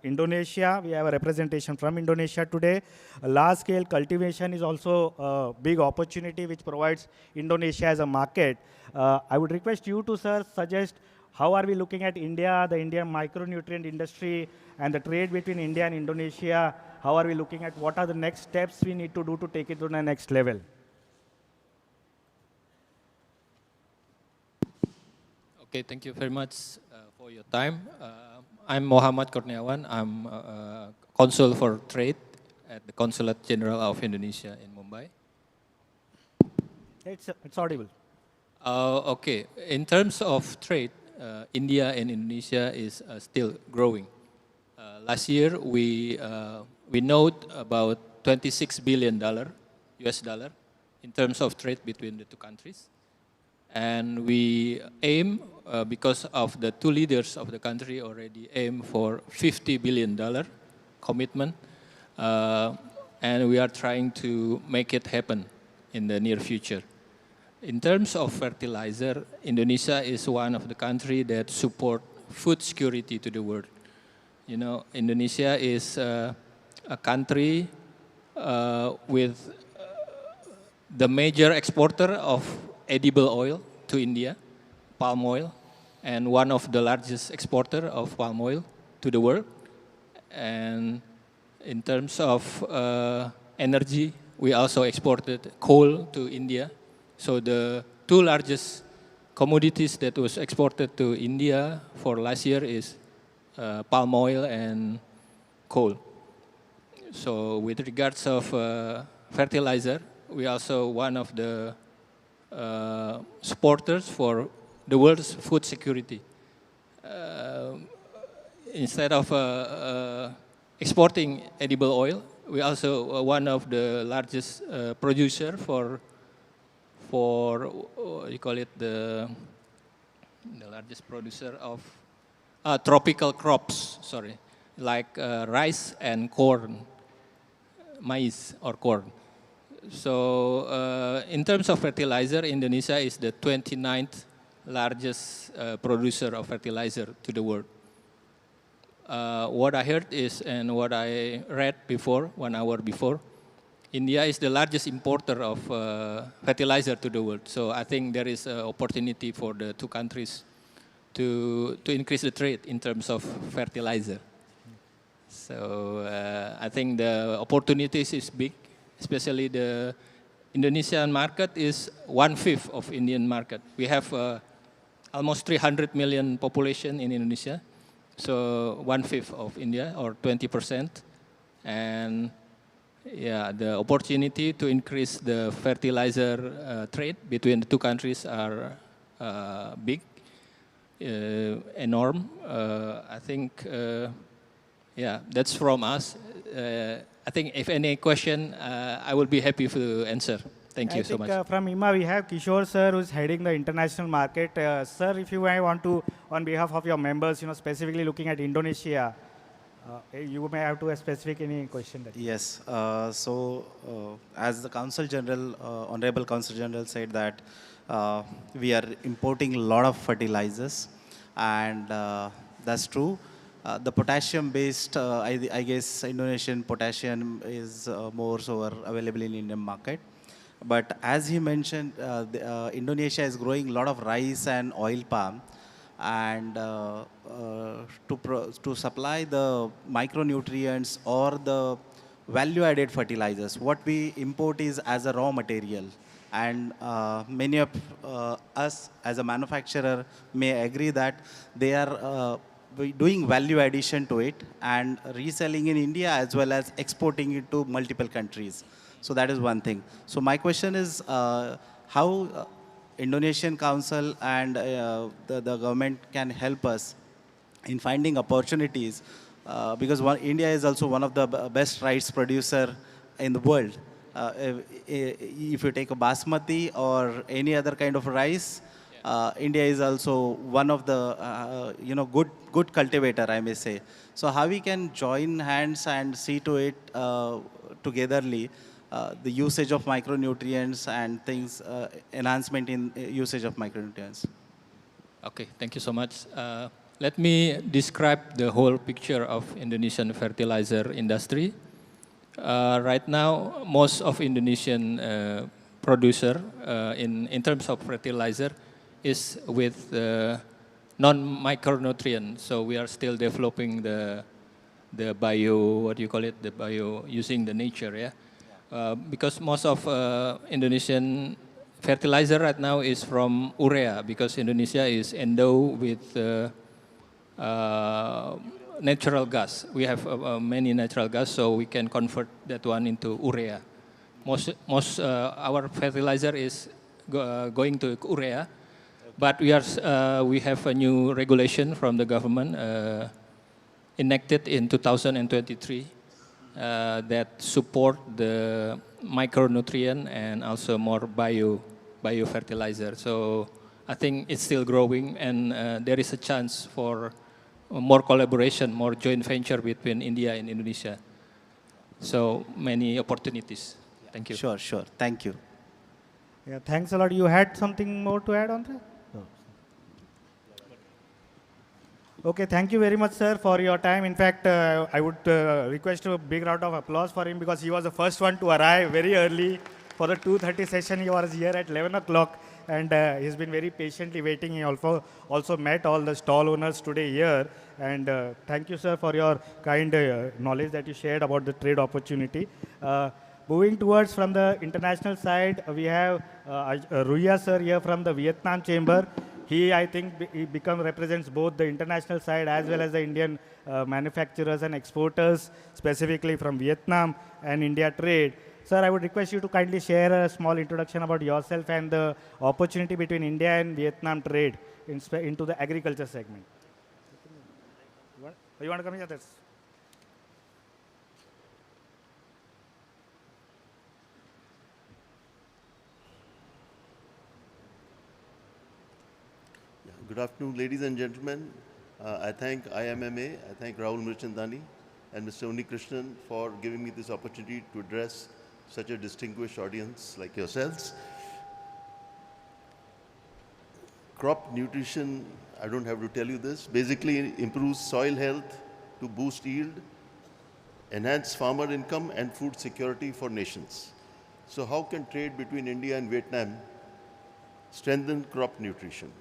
Indonesia. We have a representation from Indonesia today. Large-scale cultivation is also a big opportunity which provides Indonesia as a market. I would request you to, sir, suggest how are we looking at India, the Indian micronutrient industry, and the trade between India and Indonesia? How are we looking at what are the next steps we need to do to take it to the next level?
Okay, thank you very much for your time. I'm Muhammad Kurniawan. I'm Consul for Trade at the Consulate General of Indonesia in Mumbai.
It's audible.
Okay, in terms of trade, India and Indonesia is still growing. Last year, we note about $26 billion US dollar in terms of trade between the two countries. And we aim, because of the two leaders of the country already aim for $50 billion commitment. and we are trying to make it happen in the near future. In terms of fertilizer, Indonesia is one of the countries that support food security to the world. You know, Indonesia is a country with the major exporter of edible oil to India, palm oil, and one of the largest exporter of palm oil to the world. And in terms of energy, we also exported coal to India. So the two largest commodities that was exported to India for last year is palm oil and coal. So with regards of fertilizer, we also one of the supporters for the world's food security. Instead of exporting edible oil, we also one of the largest producer for you call it the largest producer of tropical crops. Sorry, like rice and corn, maize or corn. So in terms of fertilizer, Indonesia is the 29th largest producer of fertilizer to the world. What I heard is, and what I read before, 1 hour before, India is the largest importer of fertilizer to the world. So I think there is an opportunity for the two countries to increase the trade in terms of fertilizer. So I think the opportunities is big, especially the Indonesian market is 1/5 of Indian market. We have almost 300 million population in Indonesia. So 1/5 of India, or 20%. And yeah, the opportunity to increase the fertilizer trade between the two countries are big, enormous. I think, yeah, that's from us. I think if any question, I will be happy to answer. Thank you so much.
From IMA, we have Kishore sir, who is heading the international market. Sir, if you may want to, on behalf of your members, specifically looking at Indonesia, you may have to specific any question.
Yes. As the Counsel General, Honorable Counsel General said that we are importing a lot of fertilizers, and that's true. The potassium-based, I guess Indonesian potassium is more so available in Indian market. But as he mentioned, Indonesia is growing a lot of rice and oil palm, and to supply the micronutrients or the value-added fertilizers, what we import is as a raw material. And many of us as a manufacturer may agree that they are doing value addition to it and reselling in India as well as exporting it to multiple countries. So that is one thing. So my question is how Indonesian Council and the government can help us in finding opportunities, because India is also one of the best rice producer in the world. If you take a basmati or any other kind of rice, India is also one of the good cultivator, I may say. So how we can join hands and see to it togetherly the usage of micronutrients and things, enhancement in usage of micronutrients.
Okay, thank you so much. Let me describe the whole picture of Indonesian fertilizer industry. Right now, most of Indonesian producer in terms of fertilizer is with non-micronutrient. So we are still developing the bio, what do you call it, the bio using the nature, yeah. Because most of Indonesian fertilizer right now is from urea, because Indonesia is endowed with natural gas. We have many natural gas, so we can convert that one into urea. Most our fertilizer is going to urea, but we have a new regulation from the government enacted in 2023 that support the micronutrient and also more biofertilizer. So I think it's still growing, and there is a chance for more collaboration, more joint venture between India and Indonesia. So many opportunities. Thank you.
Sure, sure. Thank you.
Yeah, thanks a lot. You had something more to add on that? No. Okay, thank you very much, sir, for your time. In fact, I would request a big round of applause for him because he was the first one to arrive very early for the 2:30 session. He was here at 11 o'clock, and he's been very patiently waiting. He also met all the stall owners today here. And thank you, sir, for your kind knowledge that you shared about the trade opportunity. Moving towards from the international side, we have Ruya, sir, here from the Vietnam Chamber. He, I think, he represents both the international side as well as the Indian manufacturers and exporters, specifically from Vietnam and India trade. Sir, I would request you to kindly share a small introduction about yourself and the opportunity between India and Vietnam trade into the agriculture segment. You want to come here? That's
Good afternoon, ladies and gentlemen. I thank IMMA, I thank Rahul Mirchandani and Mr. Krishnan for giving me this opportunity to address such a distinguished audience like yourselves. Crop nutrition, I don't have to tell you this, basically improves soil health to boost yield, enhance farmer income and food security for nations. So how can trade between India and Vietnam strengthen crop nutrition?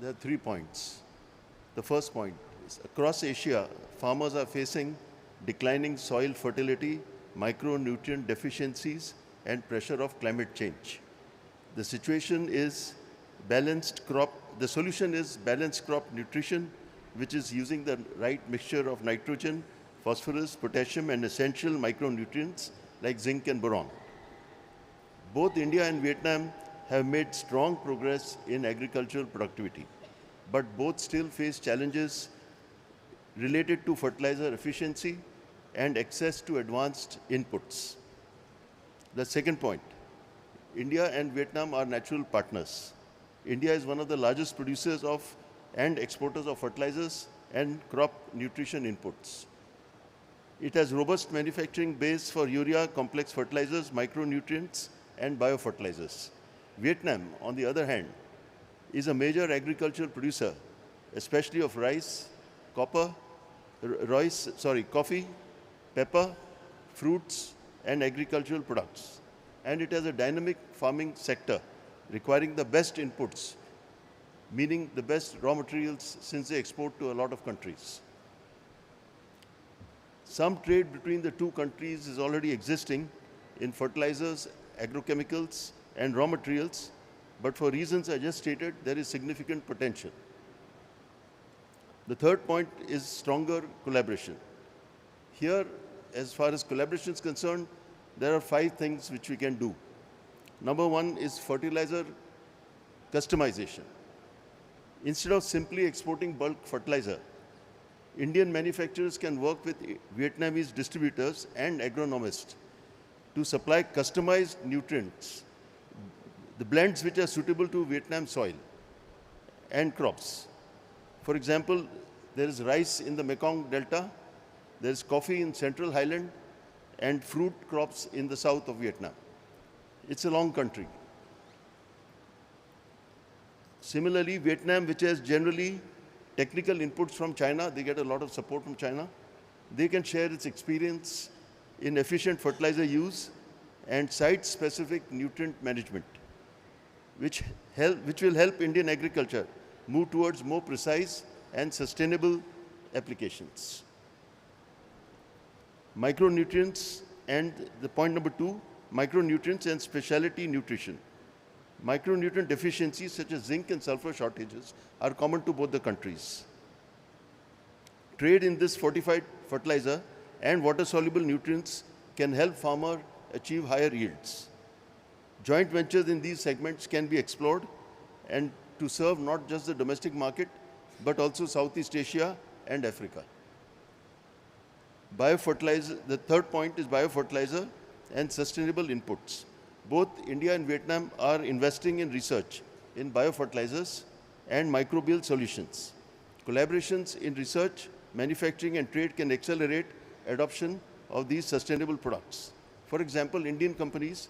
There are 3 points. The first point is across Asia, farmers are facing declining soil fertility, micronutrient deficiencies, and pressure of climate change. The situation is balanced crop. The solution is balanced crop nutrition, which is using the right mixture of nitrogen, phosphorus, potassium, and essential micronutrients like zinc and boron. Both India and Vietnam have made strong progress in agricultural productivity, but both still face challenges related to fertilizer efficiency and access to advanced inputs. The second point, India and Vietnam are natural partners. India is one of the largest producers of and exporters of fertilizers and crop nutrition inputs. It has robust manufacturing base for urea, complex fertilizers, micronutrients, and biofertilizers. Vietnam, on the other hand, is a major agricultural producer, especially of coffee, pepper, fruits, and agricultural products. And it has a dynamic farming sector requiring the best inputs, meaning the best raw materials since they export to a lot of countries. Some trade between the two countries is already existing in fertilizers, agrochemicals, and raw materials, but for reasons I just stated, there is significant potential. The third point is stronger collaboration. Here, as far as collaboration is concerned, there are 5 things which we can do. Number 1 is fertilizer customization. Instead of simply exporting bulk fertilizer, Indian manufacturers can work with Vietnamese distributors and agronomists to supply customized nutrients, the blends which are suitable to Vietnam soil and crops. For example, there is rice in the Mekong Delta, there is coffee in Central Highland, and fruit crops in the south of Vietnam. It's a long country. Similarly, Vietnam, which has generally technical inputs from China, they get a lot of support from China. They can share its experience in efficient fertilizer use and site-specific nutrient management, which will help Indian agriculture move towards more precise and sustainable applications. Micronutrients and the point number 2, micronutrients and specialty nutrition. Micronutrient deficiencies such as zinc and sulfur shortages are common to both the countries. Trade in this fortified fertilizer and water-soluble nutrients can help farmers achieve higher yields. Joint ventures in these segments can be explored and to serve not just the domestic market, but also Southeast Asia and Africa. Biofertilizer, the third point is biofertilizer and sustainable inputs. Both India and Vietnam are investing in research in biofertilizers and microbial solutions. Collaborations in research, manufacturing and trade can accelerate adoption of these sustainable products. For example, Indian companies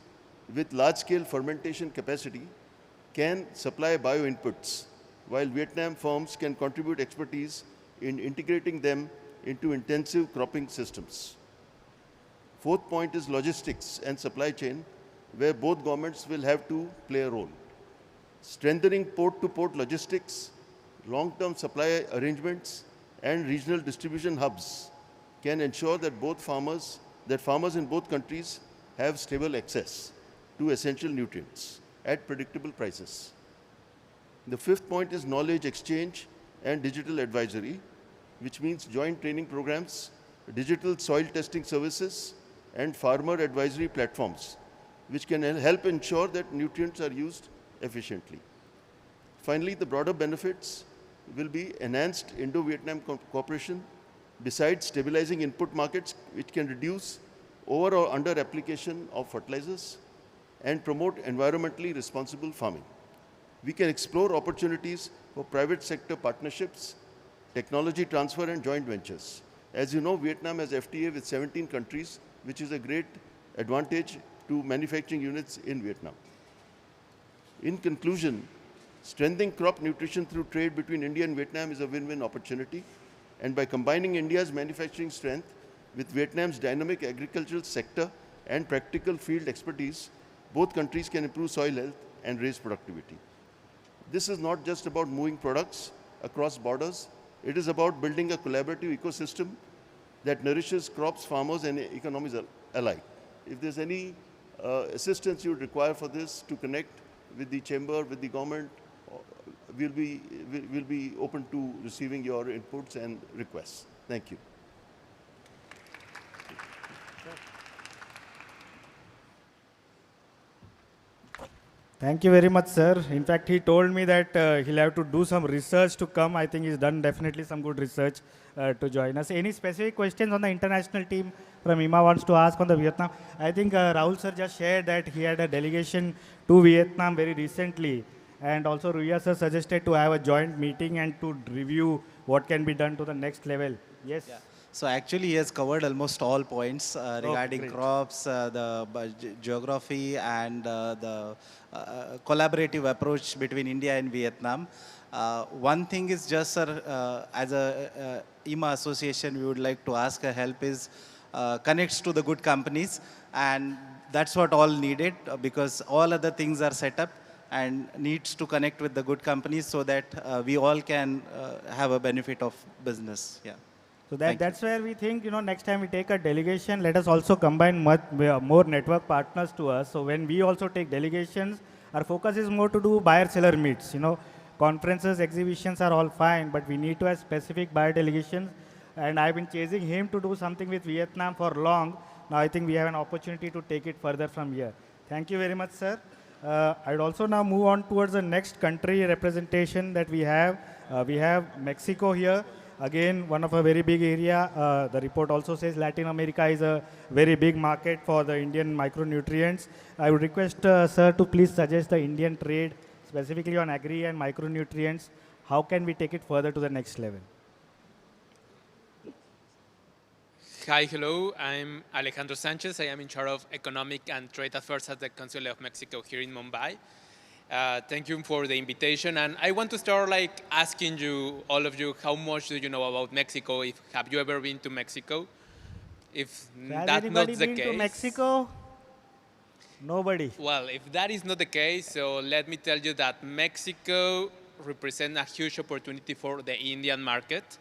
with large-scale fermentation capacity can supply bio-inputs, while Vietnam firms can contribute expertise in integrating them into intensive cropping systems. Fourth point is logistics and supply chain, where both governments will have to play a role. Strengthening port-to-port logistics, long-term supply arrangements, and regional distribution hubs can ensure that farmers in both countries have stable access to essential nutrients at predictable prices. The fifth point is knowledge exchange and digital advisory, which means joint training programs, digital soil testing services, and farmer advisory platforms, which can help ensure that nutrients are used efficiently. Finally, the broader benefits will be enhanced Indo-Vietnam cooperation, besides stabilizing input markets, which can reduce over or under application of fertilizers and promote environmentally responsible farming. We can explore opportunities for private sector partnerships, technology transfer, and joint ventures. As you know, Vietnam has FTA with 17 countries, which is a great advantage to manufacturing units in Vietnam. In conclusion, strengthening crop nutrition through trade between India and Vietnam is a win-win opportunity. And by combining India's manufacturing strength with Vietnam's dynamic agricultural sector and practical field expertise, both countries can improve soil health and raise productivity. This is not just about moving products across borders. It is about building a collaborative ecosystem that nourishes crops, farmers, and economies alike. If there's any assistance you would require for this, to connect with the chamber, with the government, we'll be open to receiving your inputs and requests. Thank you.
Thank you very much, sir. In fact, he told me that he'll have to do some research to come. I think he's done definitely some good research to join us. Any specific questions on the international team from IMA wants to ask on the Vietnam? I think Rahul sir just shared that he had a delegation to Vietnam very recently. And also Ruya sir suggested to have a joint meeting and to review what can be done to the next level. Yes.
Yeah. So actually he has covered almost all points regarding crops, geography, and the collaborative approach between India and Vietnam. One thing is just, sir, as a IMA association, we would like to ask a help is connects to the good companies, and that's what all needed, because all other things are set up and needs to connect with the good companies so that we all can have a benefit of business. Yeah.
So that's where we think, next time we take a delegation, let us also combine more network partners to us. So when we also take delegations, our focus is more to do buyer-seller meets. Conferences, exhibitions are all fine, but we need to have specific buyer delegations. And I've been chasing him to do something with Vietnam for long. Now I think we have an opportunity to take it further from here. Thank you very much, sir. I'd also now move on towards the next country representation that we have. We have Mexico here. Again, one of a very big area. The report also says Latin America is a very big market for the Indian micronutrients. I would request, sir, to please suggest the Indian trade, specifically on agri and micronutrients. How can we take it further to the next level?
Hi, hello. I'm Alejandro Sanchez. I am in charge of Economic and Trade Affairs at the Consulate of Mexico here in Mumbai. Thank you for the invitation. And I want to start asking you, all of you, how much do you know about Mexico? Have you ever been to Mexico? If that's not the case.
To Mexico? Nobody.
Well, if that is not the case, so let me tell you that Mexico represents a huge opportunity for the Indian market.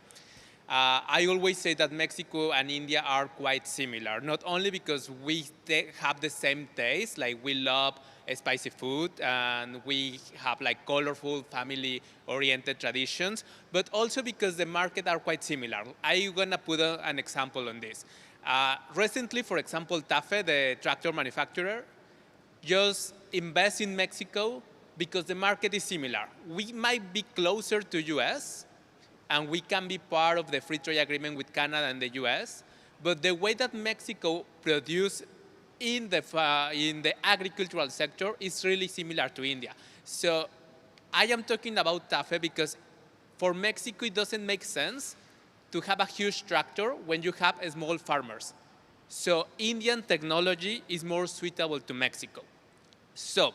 I always say that Mexico and India are quite similar, not only because we have the same taste, like we love spicy food and we have colorful family-oriented traditions, but also because the market are quite similar. I'm gonna put an example on this. Recently, for example, TAFE, the tractor manufacturer, just invest in Mexico because the market is similar. We might be closer to US, and we can be part of the free trade agreement with Canada and the US, but the way that Mexico produces in the agricultural sector is really similar to India. So I am talking about TAFE because for Mexico it doesn't make sense to have a huge tractor when you have small farmers. So Indian technology is more suitable to Mexico. So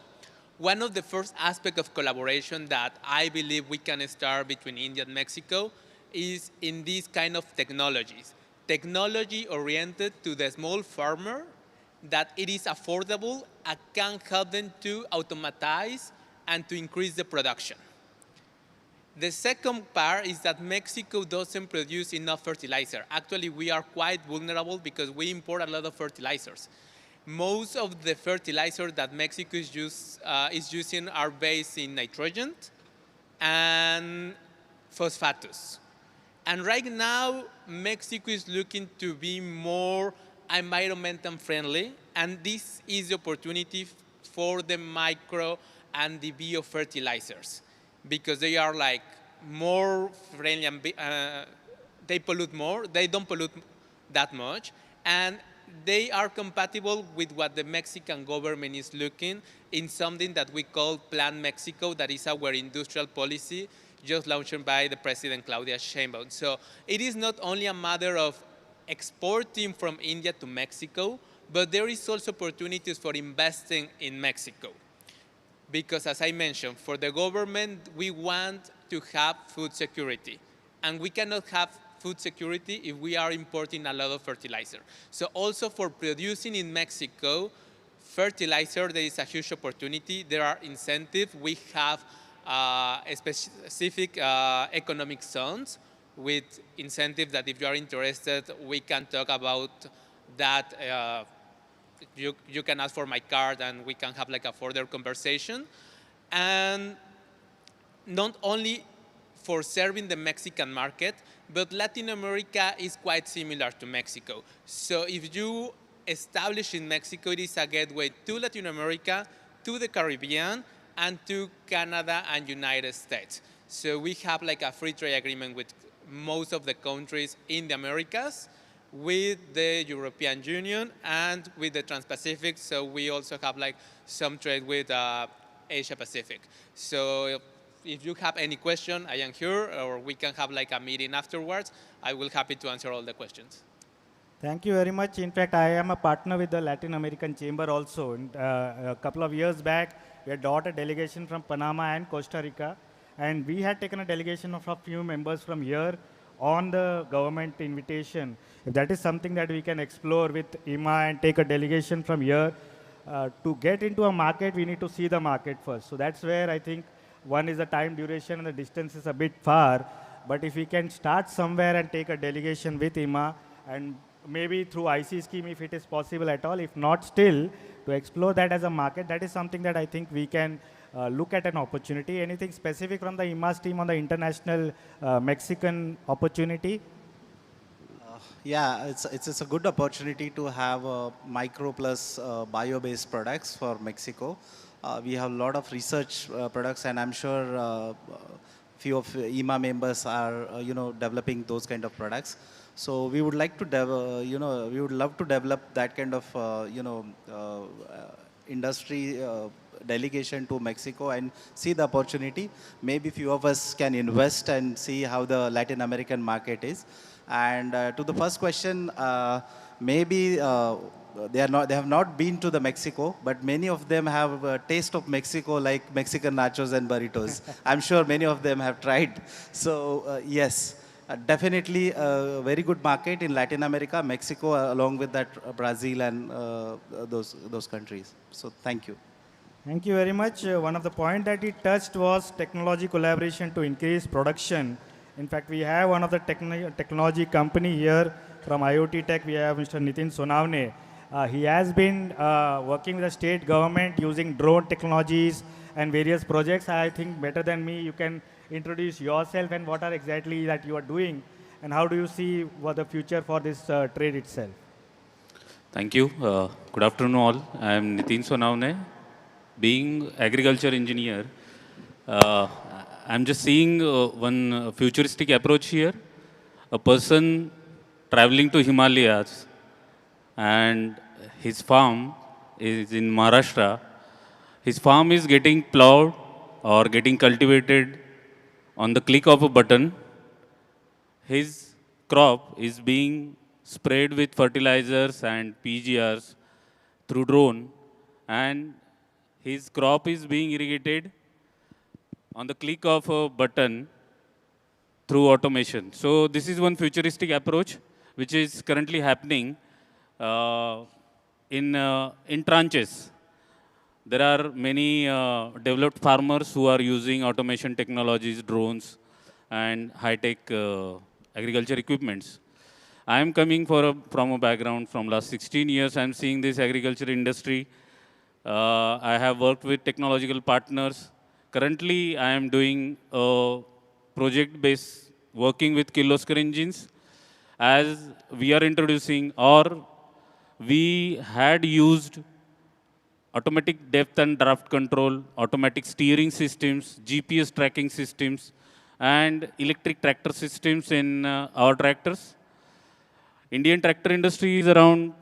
one of the first aspects of collaboration that I believe we can start between India and Mexico is in these kind of technologies. Technology oriented to the small farmer, that it is affordable and can help them to automatize and to increase the production. The second part is that Mexico doesn't produce enough fertilizer. Actually, we are quite vulnerable because we import a lot of fertilizers. Most of the fertilizers that Mexico is using are based in nitrogen and phosphatus. And right now, Mexico is looking to be more environmental friendly, and this is the opportunity for the micro and the biofertilizers because they are like more friendly and they pollute more, they don't pollute that much, and they are compatible with what the Mexican government is looking in something that we call Plan Mexico, that is our industrial policy just launched by the President Claudia Sheinbaum. So it is not only a matter of exporting from India to Mexico, but there is also opportunities for investing in Mexico. Because as I mentioned, for the government, we want to have food security. And we cannot have food security if we are importing a lot of fertilizer. So also for producing in Mexico, fertilizer, there is a huge opportunity. There are incentives. We have specific economic zones with incentives that if you are interested, we can talk about that. You can ask for my card and we can have like a further conversation. And not only for serving the Mexican market, but Latin America is quite similar to Mexico. So if you establish in Mexico, it is a gateway to Latin America, to the Caribbean, and to Canada and United States. So we have like a free trade agreement with most of the countries in the Americas, with the European Union, and with the Trans-Pacific. So we also have like some trade with Asia Pacific. So if you have any question, I am here, or we can have like a meeting afterwards. I will be happy to answer all the questions.
Thank you very much. In fact, I am a partner with the Latin American Chamber also. And, a couple of years back, we had brought a delegation from Panama and Costa Rica, and we had taken a delegation of a few members from here on the government invitation. If that is something that we can explore with IMA and take a delegation from here, to get into a market, we need to see the market first. So that's where I think one is the time duration and the distance is a bit far. But if we can start somewhere and take a delegation with IMA, and maybe through IC scheme if it is possible at all, if not still, to explore that as a market, that is something that I think we can look at an opportunity. Anything specific from the IMA's team on the international Mexican opportunity?
Yeah, it's a good opportunity to have micro plus bio-based products for Mexico. We have a lot of research products, and I'm sure few of IMA members are developing those kind of products. So we would like to we would love to develop that kind of industry delegation to Mexico and see the opportunity. Maybe few of us can invest and see how the Latin American market is. And to the first question, maybe they have not been to the Mexico, but many of them have a taste of Mexico, like Mexican nachos and burritos. I'm sure many of them have tried. So yes, definitely a very good market in Latin America, Mexico, along with that Brazil and those countries. So thank you.
Thank you very much. One of the points that he touched was technology collaboration to increase production. In fact, we have one of the technology company here from IoT Tech. We have Mr. Nitin Sonavne. He has been working with the state government using drone technologies and various projects. I think better than me, you can introduce yourself and what are exactly that you are doing, and how do you see what the future for this trade itself?
Thank you. Good afternoon all. I am Nitin Sonavne. Being agriculture engineer, I'm just seeing one futuristic approach here. A person traveling to Himalayas and his farm is in Maharashtra. His farm is getting plowed or getting cultivated on the click of a button. His crop is being sprayed with fertilizers and PGRs through drone, and his crop is being irrigated on the click of a button through automation. So this is one futuristic approach which is currently happening uh, in tranches. There are many developed farmers who are using automation technologies, drones, and high-tech agriculture equipments. I am coming from a background from last 16 years. I am seeing this agriculture industry. I have worked with technological partners. Currently, I am doing a project-based working with Kirloskar engines as we are introducing, or we had used automatic depth and draft control, automatic steering systems, GPS tracking systems, and electric tractor systems in our tractors. Indian tractor industry is around,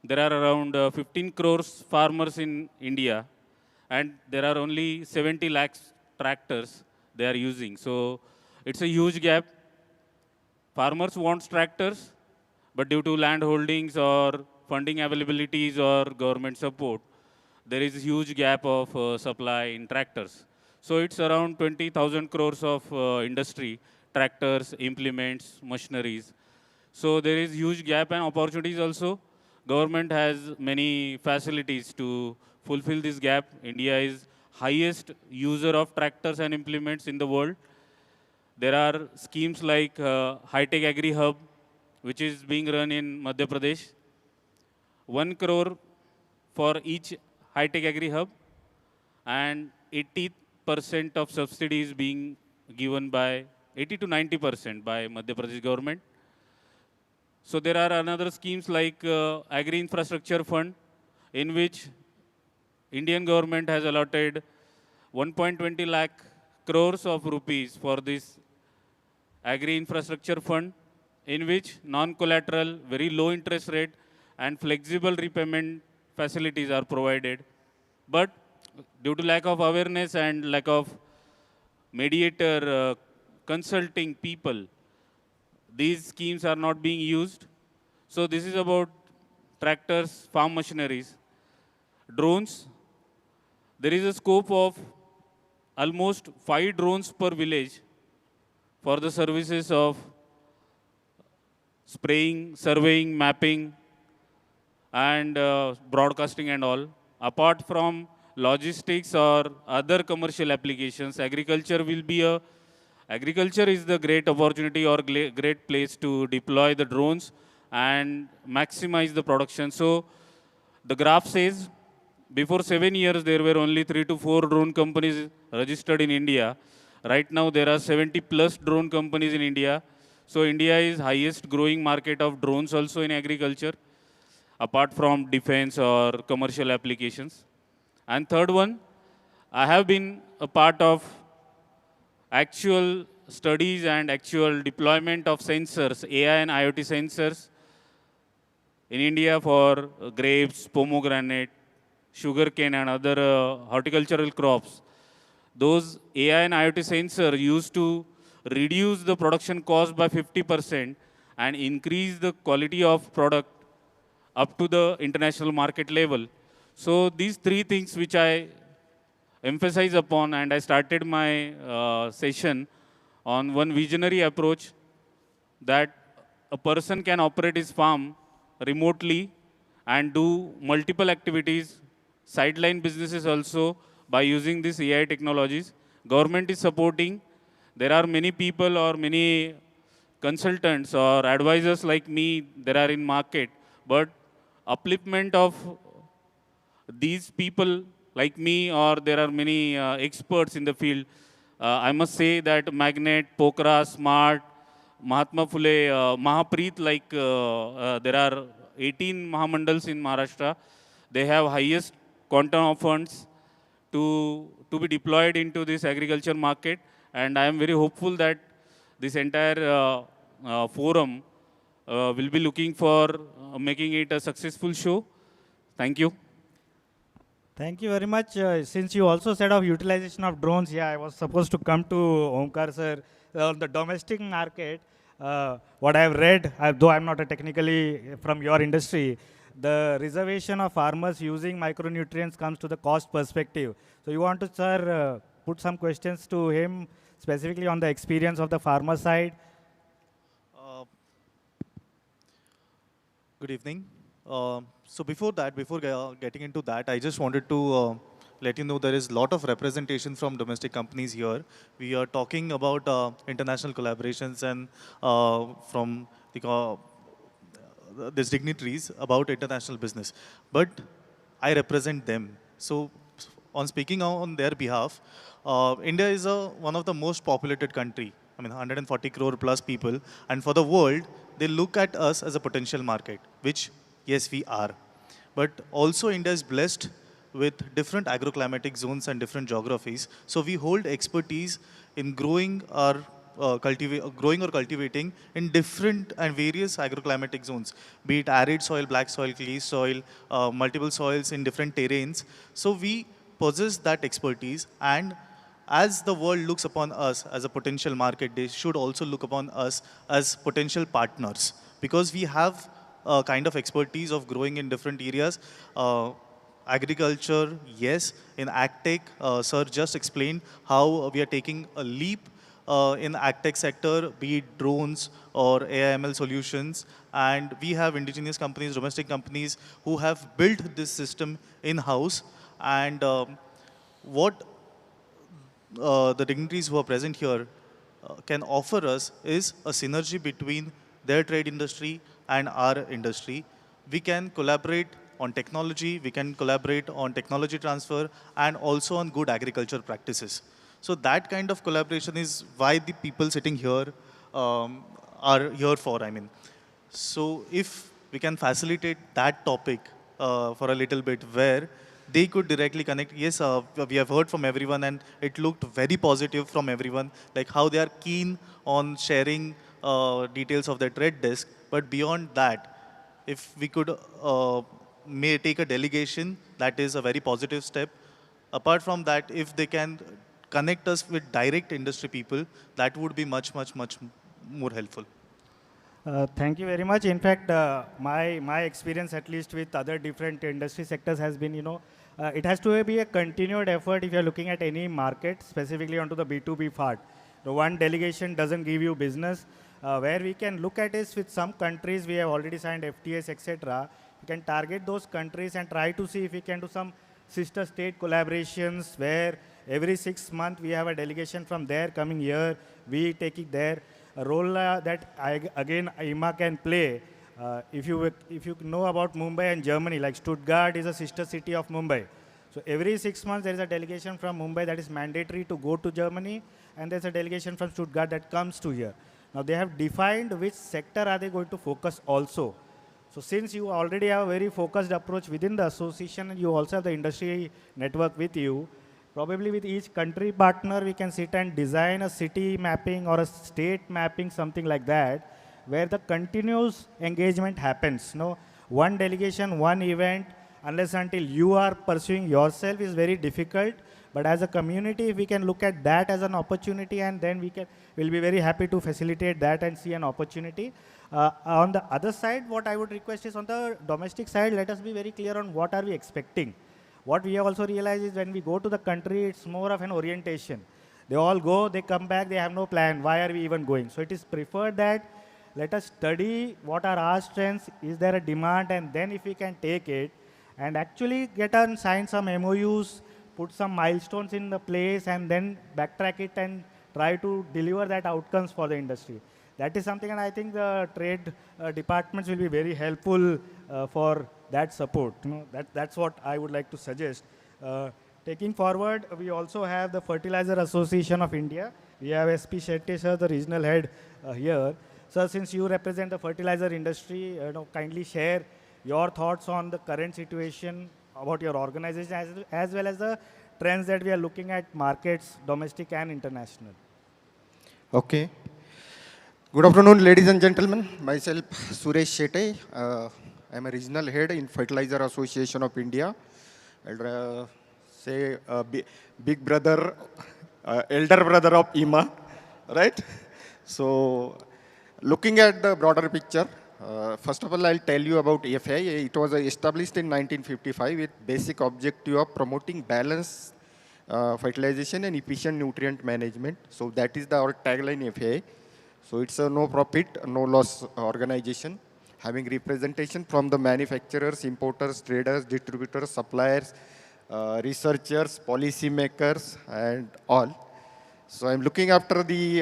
there are around 15 crores farmers in India, and there are only 70 lakhs tractors they are using. So it's a huge gap. Farmers want tractors, but due to land holdings or funding availabilities or government support, there is a huge gap of supply in tractors. So it's around 20,000 crores of industry, tractors, implements, machineries. So there is huge gap and opportunities also. Government has many facilities to fulfill this gap. India is highest user of tractors and implements in the world. There are schemes like High-Tech Agri Hub, which is being run in Madhya Pradesh. 1 crore for each High-Tech Agri Hub, and 80% of subsidy is being given by 80 to 90% by Madhya Pradesh government. So there are another schemes like Agri Infrastructure Fund, in which Indian government has allotted 1.20 lakh crores of rupees for this Agri Infrastructure Fund, in which non-collateral, very low interest rate, and flexible repayment facilities are provided. But due to lack of awareness and lack of mediator consulting people, these schemes are not being used. So this is about tractors, farm machineries. Drones, there is a scope of almost 5 drones per village for the services of spraying, surveying, mapping, and broadcasting and all. Apart from logistics or other commercial applications, agriculture is the great opportunity or great place to deploy the drones and maximize the production. So the graph says before 7 years there were only 3 to 4 drone companies registered in India. Right now there are 70 plus drone companies in India. So India is highest growing market of drones also in agriculture, apart from defense or commercial applications. And third one, I have been a part of actual studies and actual deployment of sensors, AI and IoT sensors in India for grapes, pomegranate, sugarcane, and other horticultural crops. Those AI and IoT sensors used to reduce the production cost by 50% and increase the quality of product up to the international market level. So these three things which I emphasize upon, and I started my session on one visionary approach that a person can operate his farm remotely and do multiple activities, sideline businesses also by using these AI technologies. Government is supporting. There are many people or many consultants or advisors like me there are in market, but upliftment of these people like me, or there are many experts in the field. I must say that Magnet, Pokhara, Smart, Mahatma Phule, Mahapreet, like there are 18 Mahamandals in Maharashtra. They have highest quantum of funds to be deployed into this agriculture market. And I am very hopeful that this entire forum will be looking for making it a successful show. Thank you.
Thank you very much. Since you also said of utilization of drones, yeah, I was supposed to come to Omkar sir on the domestic market. what I have read, though I'm not a technically from your industry, the reservation of farmers using micronutrients comes to the cost perspective. So you want to, sir, put some questions to him specifically on the experience of the farmer side.
Good evening. So before that, before getting into that, I just wanted to let you know there is a lot of representation from domestic companies here. We are talking about international collaborations and from these dignitaries about international business. But I represent them. So on speaking on their behalf, India is one of the most populated country. I mean, 140 crore plus people. And for the world, they look at us as a potential market, which, yes, we are. But also India is blessed with different agroclimatic zones and different geographies. So we hold expertise in growing growing or cultivating in different and various agroclimatic zones, be it arid soil, black soil, clay soil, multiple soils in different terrains. So we possess that expertise, and as the world looks upon us as a potential market, they should also look upon us as potential partners, because we have a kind of expertise of growing in different areas. Agriculture, yes. In agtech, sir just explained how we are taking a leap in agtech sector, be it drones or AIML solutions. And we have indigenous companies, domestic companies who have built this system in-house. And what the dignitaries who are present here can offer us is a synergy between their trade industry and our industry. We can collaborate on technology, we can collaborate on technology transfer, and also on good agriculture practices. So that kind of collaboration is why the people sitting here are here for, I mean. So if we can facilitate that topic for a little bit, where they could directly connect. Yes, we have heard from everyone, and it looked very positive from everyone, like how they are keen on sharing details of their trade desk. But beyond that, if we could may take a delegation, that is a very positive step. Apart from that, if they can connect us with direct industry people, that would be much, much, much more helpful.
Thank you very much. In fact, my experience, at least with other different industry sectors, has been, it has to be a continued effort if you're looking at any market, specifically onto the B2B part. The one delegation doesn't give you business. Where we can look at is with some countries, we have already signed FTAs, etc. We can target those countries and try to see if we can do some sister state collaborations where every 6 months we have a delegation from there coming here, we take it there. A role that again IMA can play. If you know about Mumbai and Germany, like Stuttgart is a sister city of Mumbai. So every 6 months there is a delegation from Mumbai that is mandatory to go to Germany, and there's a delegation from Stuttgart that comes to here. Now they have defined which sector are they going to focus also. So since you already have a very focused approach within the association, and you also have the industry network with you, probably with each country partner, we can sit and design a city mapping or a state mapping, something like that, where the continuous engagement happens. One delegation, one event, unless until you are pursuing yourself is very difficult. But as a community, if we can look at that as an opportunity, and then we'll be very happy to facilitate that and see an opportunity. On the other side, what I would request is on the domestic side, let us be very clear on what are we expecting. What we have also realized is when we go to the country, it's more of an orientation. They all go, they come back, they have no plan. Why are we even going? So it is preferred that let us study what are our strengths, is there a demand, and then if we can take it and actually get on sign some MOUs, put some milestones in the place, and then backtrack it and try to deliver that outcomes for the industry. That is something, and I think the trade departments will be very helpful for that support. That's what I would like to suggest. Taking forward, we also have the Fertilizer Association of India. We have SP Shetty, sir, the regional head here. Sir, since you represent the fertilizer industry, kindly share your thoughts on the current situation about your organization as well as the trends that we are looking at markets, domestic and international.
Okay. Good afternoon, ladies and gentlemen. Myself, Suresh Shetty. I'm a regional head in Fertilizer Association of India. I'll say big brother, elder brother of IMA, right? So Looking at the broader picture, first of all, I'll tell you about EFI. It was established in 1955 with basic objective of promoting balanced fertilization and efficient nutrient management. So that is our tagline EFI. So it's a no profit, no loss organization, having representation from the manufacturers, importers, traders, distributors, suppliers, researchers, policymakers, and all. So I'm looking after the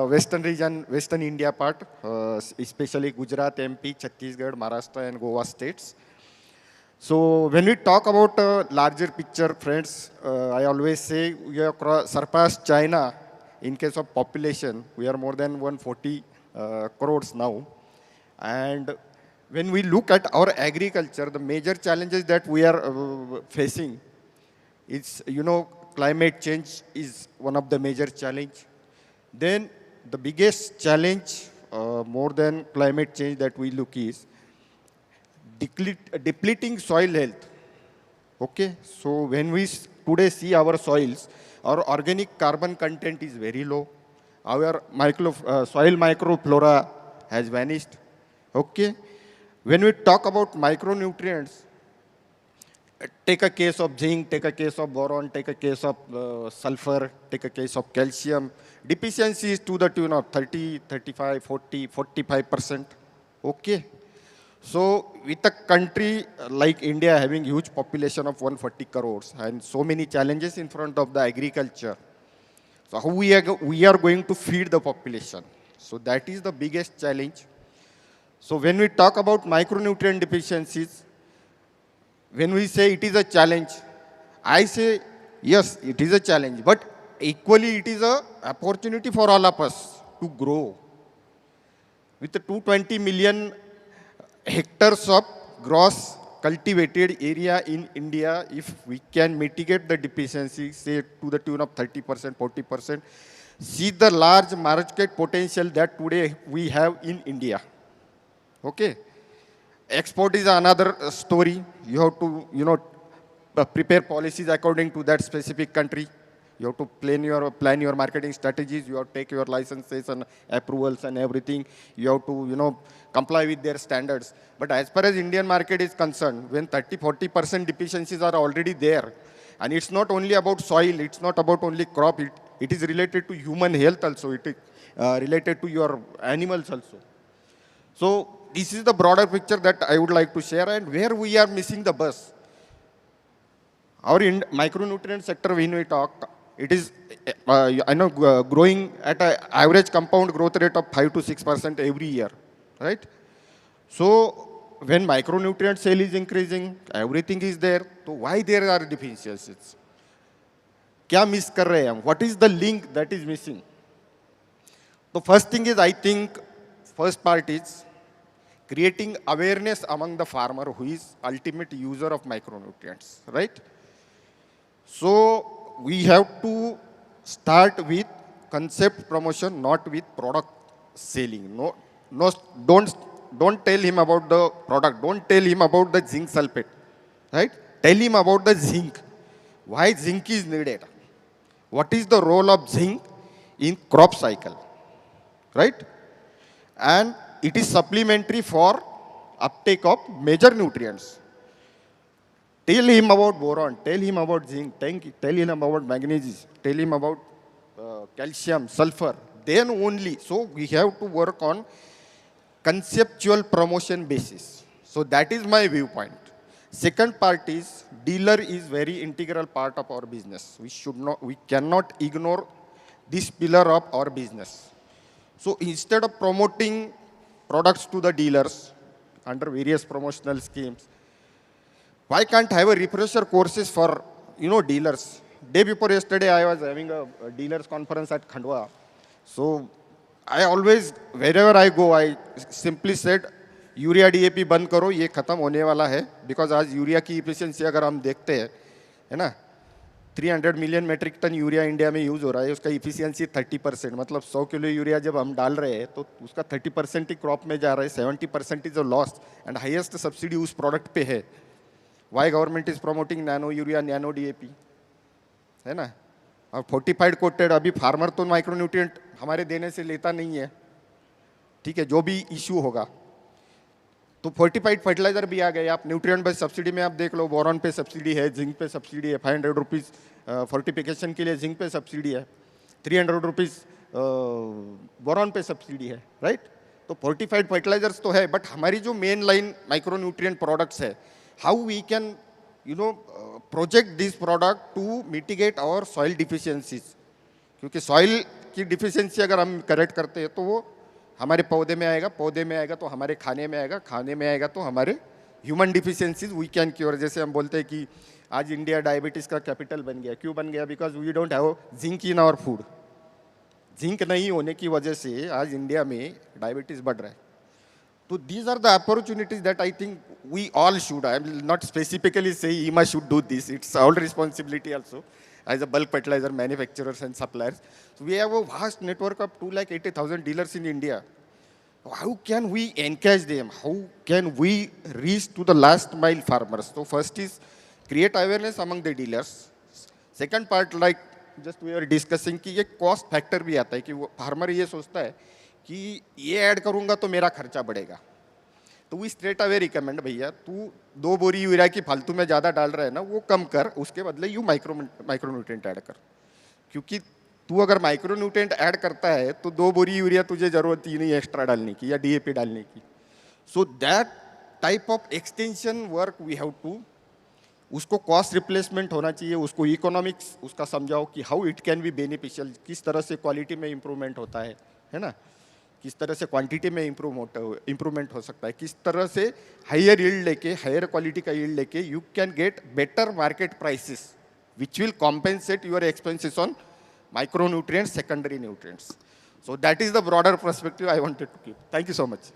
western region, western India part, especially Gujarat, MP, Chhattisgarh, Maharashtra, and Goa states. So when we talk about larger picture, friends, I always say we have surpassed China in case of population. We are more than 140 crores now. And when we look at our agriculture, the major challenges that we are facing, it's, climate change is one of the major challenge. Then the biggest challenge, more than climate change that we look is depleting soil health. Okay, so when we today see our soils, our organic carbon content is very low. Our soil microflora has vanished. Okay, when we talk about micronutrients, take a case of zinc, take a case of boron, take a case of sulfur, take a case of calcium. Deficiency is to the tune of 30, 35, 40, 45%. Okay. So with a country like India having huge population of 140 crores and so many challenges in front of the agriculture, so how we are going to feed the population? So that is the biggest challenge. So when we talk about micronutrient deficiencies, when we say it is a challenge, I say, yes, it is a challenge, but equally it is an opportunity for all of us to grow. With the 220 million hectares of gross cultivated area in India, if we can mitigate the deficiency, say to the tune of 30%, 40%, see the large market potential that today we have in India. Okay. Export is another story. You have to, prepare policies according to that specific country. You have to plan your marketing strategies. You have to take your licenses and approvals and everything. You have to, comply with their standards. But as far as Indian market is concerned, when 30, 40% deficiencies are already there, and it's not only about soil, it's not about only crop, it is related to human health also. It is related to your animals also. So this is the broader picture that I would like to share, and where we are missing the bus. Our micronutrient sector, when we talk, it is growing at an average compound growth rate of 5 to 6% every year, right? So when micronutrient sale is increasing, everything is there. So why there are deficiencies? क्या miss कर रहे हैं हम? What is the link that is missing? The first thing is, I think, first part is creating awareness among the farmer who is ultimate user of micronutrients, right? So we have to start with concept promotion, not with product selling. No, don't tell him about the product. Don't tell him about the zinc sulfate, right? Tell him about the zinc. Why zinc is needed? What is the role of zinc in crop cycle, right? And it is supplementary for uptake of major nutrients. Tell him about boron, tell him about zinc, tell him about manganese, tell him about calcium, sulfur. Then only, so we have to work on conceptual promotion basis. So that is my viewpoint. Second part is, dealer is very integral part of our business. We cannot ignore this pillar of our business. So instead of promoting products to the dealers under various promotional schemes, why can't I have a refresher courses for, dealers? Day before yesterday, I was having a dealers conference at Khandwa. So I always, wherever I go, I simply said, urea DAP बंद करो, ये खत्म होने वाला है, because आज urea की efficiency अगर हम देखते हैं, है ना, 300 million metric ton urea India में यूज हो रहा है, उसका इफिशियंसी 30%, मतलब 100 किलो यूरिया जब हम डाल रहे हैं तो उसका 30% ही क्रॉप में जा रहा है, 70% is lost, and highest subsidy उस प्रोडक्ट पे है. Why government is promoting nano urea, nano DAP, है ना, और फोर्टिफाइड कोटेड. अभी फार्मर तो माइक्रोन्यूट्रिएंट हमारे देने से लेता नहीं है, ठीक है, जो भी इशू होगा। तो फोर्टिफाइड फर्टिलाइजर भी आ गए, आप न्यूट्रिएंट बेस्ड सब्सिडी में आप देख लो, बोरॉन पे सब्सिडी है, जिंक पे सब्सिडी है, 500 रुपीज़ फोर्टिफिकेशन के लिए जिंक पे सब्सिडी है, 300 रुपीज़ बोरॉन पे सब्सिडी है, राइट। तो फोर्टिफाइड फर्टिलाइजर्स तो है, बट हमारी जो main line micro nutrient products है, how we can project this product to mitigate our soil deficiencies, क्योंकि सॉइल की डिफिशियंसी अगर हम करेक्ट करते हैं तो वो हमारे पौधे में आएगा, पौधे में आएगा तो हमारे खाने में आएगा, खाने में आएगा तो हमारे human deficiencies we can cure. जैसे हम बोलते हैं कि आज इंडिया डायबिटीज़ का कैपिटल बन गया, क्यों बन गया? Because we don't have zinc in our food. Zinc नहीं होने की वजह से आज इंडिया में डायबिटीज़ बढ़ रहा है। तो these are the opportunities that I think we all should. I will not specifically say IMA should do this. It's our responsibility also as a bulk fertilizer manufacturers and suppliers. So we have a vast network of 280,000 dealers in India. How can we engage them? How can we reach to the last mile farmers? So first is create awareness among the dealers. Second part, like just we were discussing, कि ये cost factor भी आता है कि वो farmer ये सोचता है कि ये ऐड करूंगा तो मेरा खर्चा बढ़ेगा। तो वी स्ट्रेट अवे रिकमेंड, भैया तू 2 बोरी यूरिया की फालतू में ज़्यादा डाल रहा है ना, वो कम कर, उसके बदले यू माइक्रो न्यूट्रिएंट ऐड कर। क्योंकि तू अगर माइक्रो न्यूट्रिएंट ऐड करता है तो 2 बोरी यूरिया तुझे ज़रूरत ही नहीं एक्स्ट्रा डालने की या DAP डालने की। So that type of extension work we have to, उसको कॉस्ट रिप्लेसमेंट होना चाहिए, उसको इकोनॉमिक्स उसका समझाओ कि how it can be beneficial, किस तरह से क्वालिटी में इम्प्रूवमेंट होता है ना, किस तरह से क्वांटिटी में इम्प्रूवमेंट हो सकता है, किस तरह से हायर यील्ड लेके, हायर क्वालिटी का यील्ड लेके you can get better market prices which will compensate your expenses on micro nutrients, secondary nutrients. So that is the broader perspective I wanted to give. Thank you so much.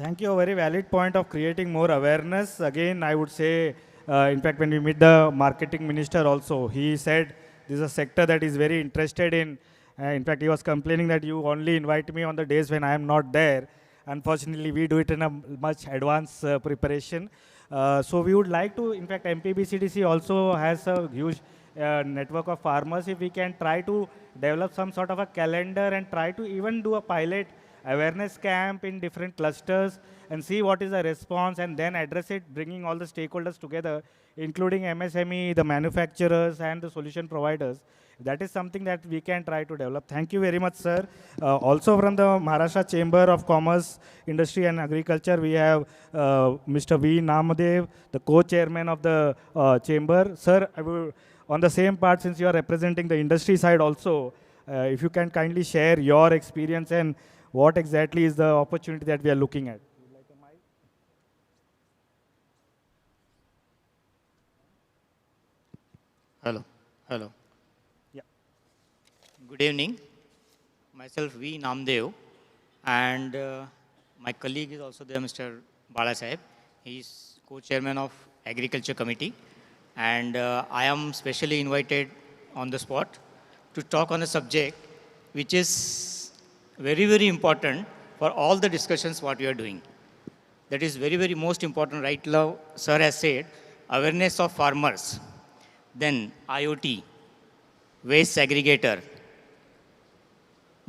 Thank you. A very valid point of creating more awareness. Again, I would say, in fact, when we meet the marketing minister also, he said this is a sector that is very interested in. In fact, he was complaining that you only invite me on the days when I am not there. Unfortunately, we do it in a much advanced preparation. So we would like to, in fact, MPBCDC also has a huge network of farmers. If we can try to develop some sort of a calendar and try to even do a pilot awareness camp in different clusters and see what is the response and then address it, bringing all the stakeholders together, including MSME, the manufacturers and the solution providers. That is something that we can try to develop. Thank you very much, sir. Also from the Maharashtra Chamber of Commerce, Industry and Agriculture, we have Mr. V. Namadev, the co-chairman of the chamber. Sir, I will, on the same part, since you are representing the industry side also, if you can kindly share your experience and what exactly is the opportunity that we are looking at.
Hello.
Yeah.
Good evening. Myself V. Namdev, and my colleague is also there, Mr. Bala Sahib. He is co-chairman of Agriculture Committee, and I am specially invited on the spot to talk on a subject which is very, very important for all the discussions what we are doing. That is very, very most important. Right now, sir has said, awareness of farmers, then IoT, waste segregator,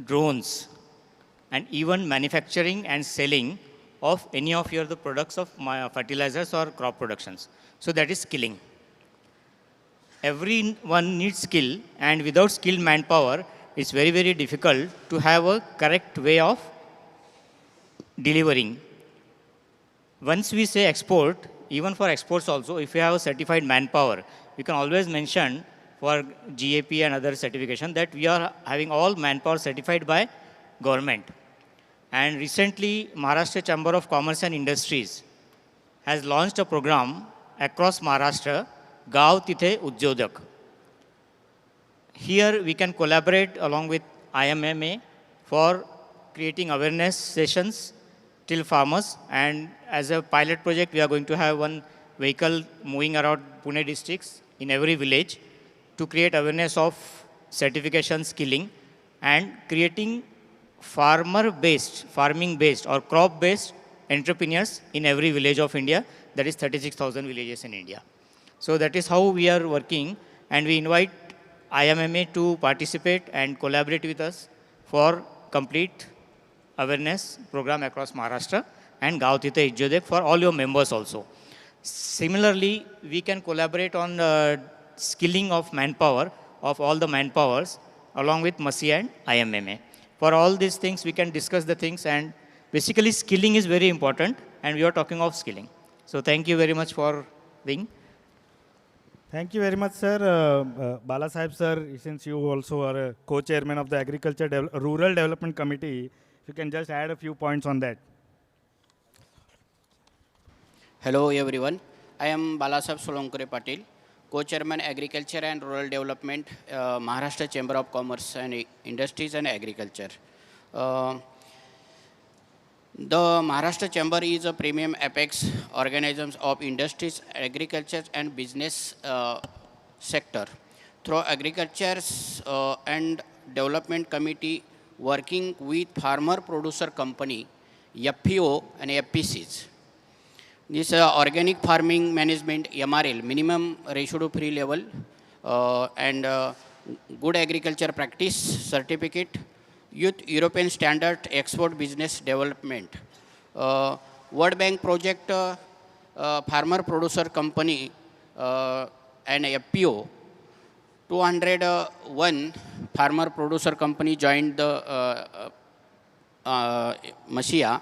drones, and even manufacturing and selling of any of your the products of fertilizers or crop productions. So that is skilling. Everyone needs skill, and without skilled manpower, it's very, very difficult to have a correct way of delivering. Once we say export, even for exports also, if you have a certified manpower, we can always mention for GAP and other certification that we are having all manpower certified by government. And recently, Maharashtra Chamber of Commerce and Industries has launched a program across Maharashtra, Gav Tithe Udyodak. Here we can collaborate along with IMMA for creating awareness sessions till farmers, and as a pilot project we are going to have one vehicle moving around Pune districts in every village to create awareness of certification skilling and creating farming-based or crop-based entrepreneurs in every village of India, that is 36,000 villages in India. So that is how we are working, and we invite IMMA to participate and collaborate with us for complete awareness program across Maharashtra and Gav Tite Ijjodek for all your members also. Similarly, we can collaborate on skilling of manpower, of all the manpowers, along with MASI and IMMA. For all these things, we can discuss the things, and basically skilling is very important, and we are talking of skilling. So thank you very much for being.
Thank you very much, sir. Bala Sahib, sir, since you also are a co-chairman of the Rural Development Committee, if you can just add a few points on that.
Hello everyone, I am Balasab Solonkure Patil, Co-Chairman Agriculture and Rural Development, Maharashtra Chamber of Commerce and Industries and Agriculture. The Maharashtra Chamber is a premium apex organism of industries, agriculture and business sector. Through agriculture and development committee working with farmer producer company, FPO and FPCs. This organic farming management MRL, minimum residue free level, and good agriculture practice certificate, youth European standard export business development, World Bank project, farmer producer company, and FPO. 201 farmer producer company joined the MASIA.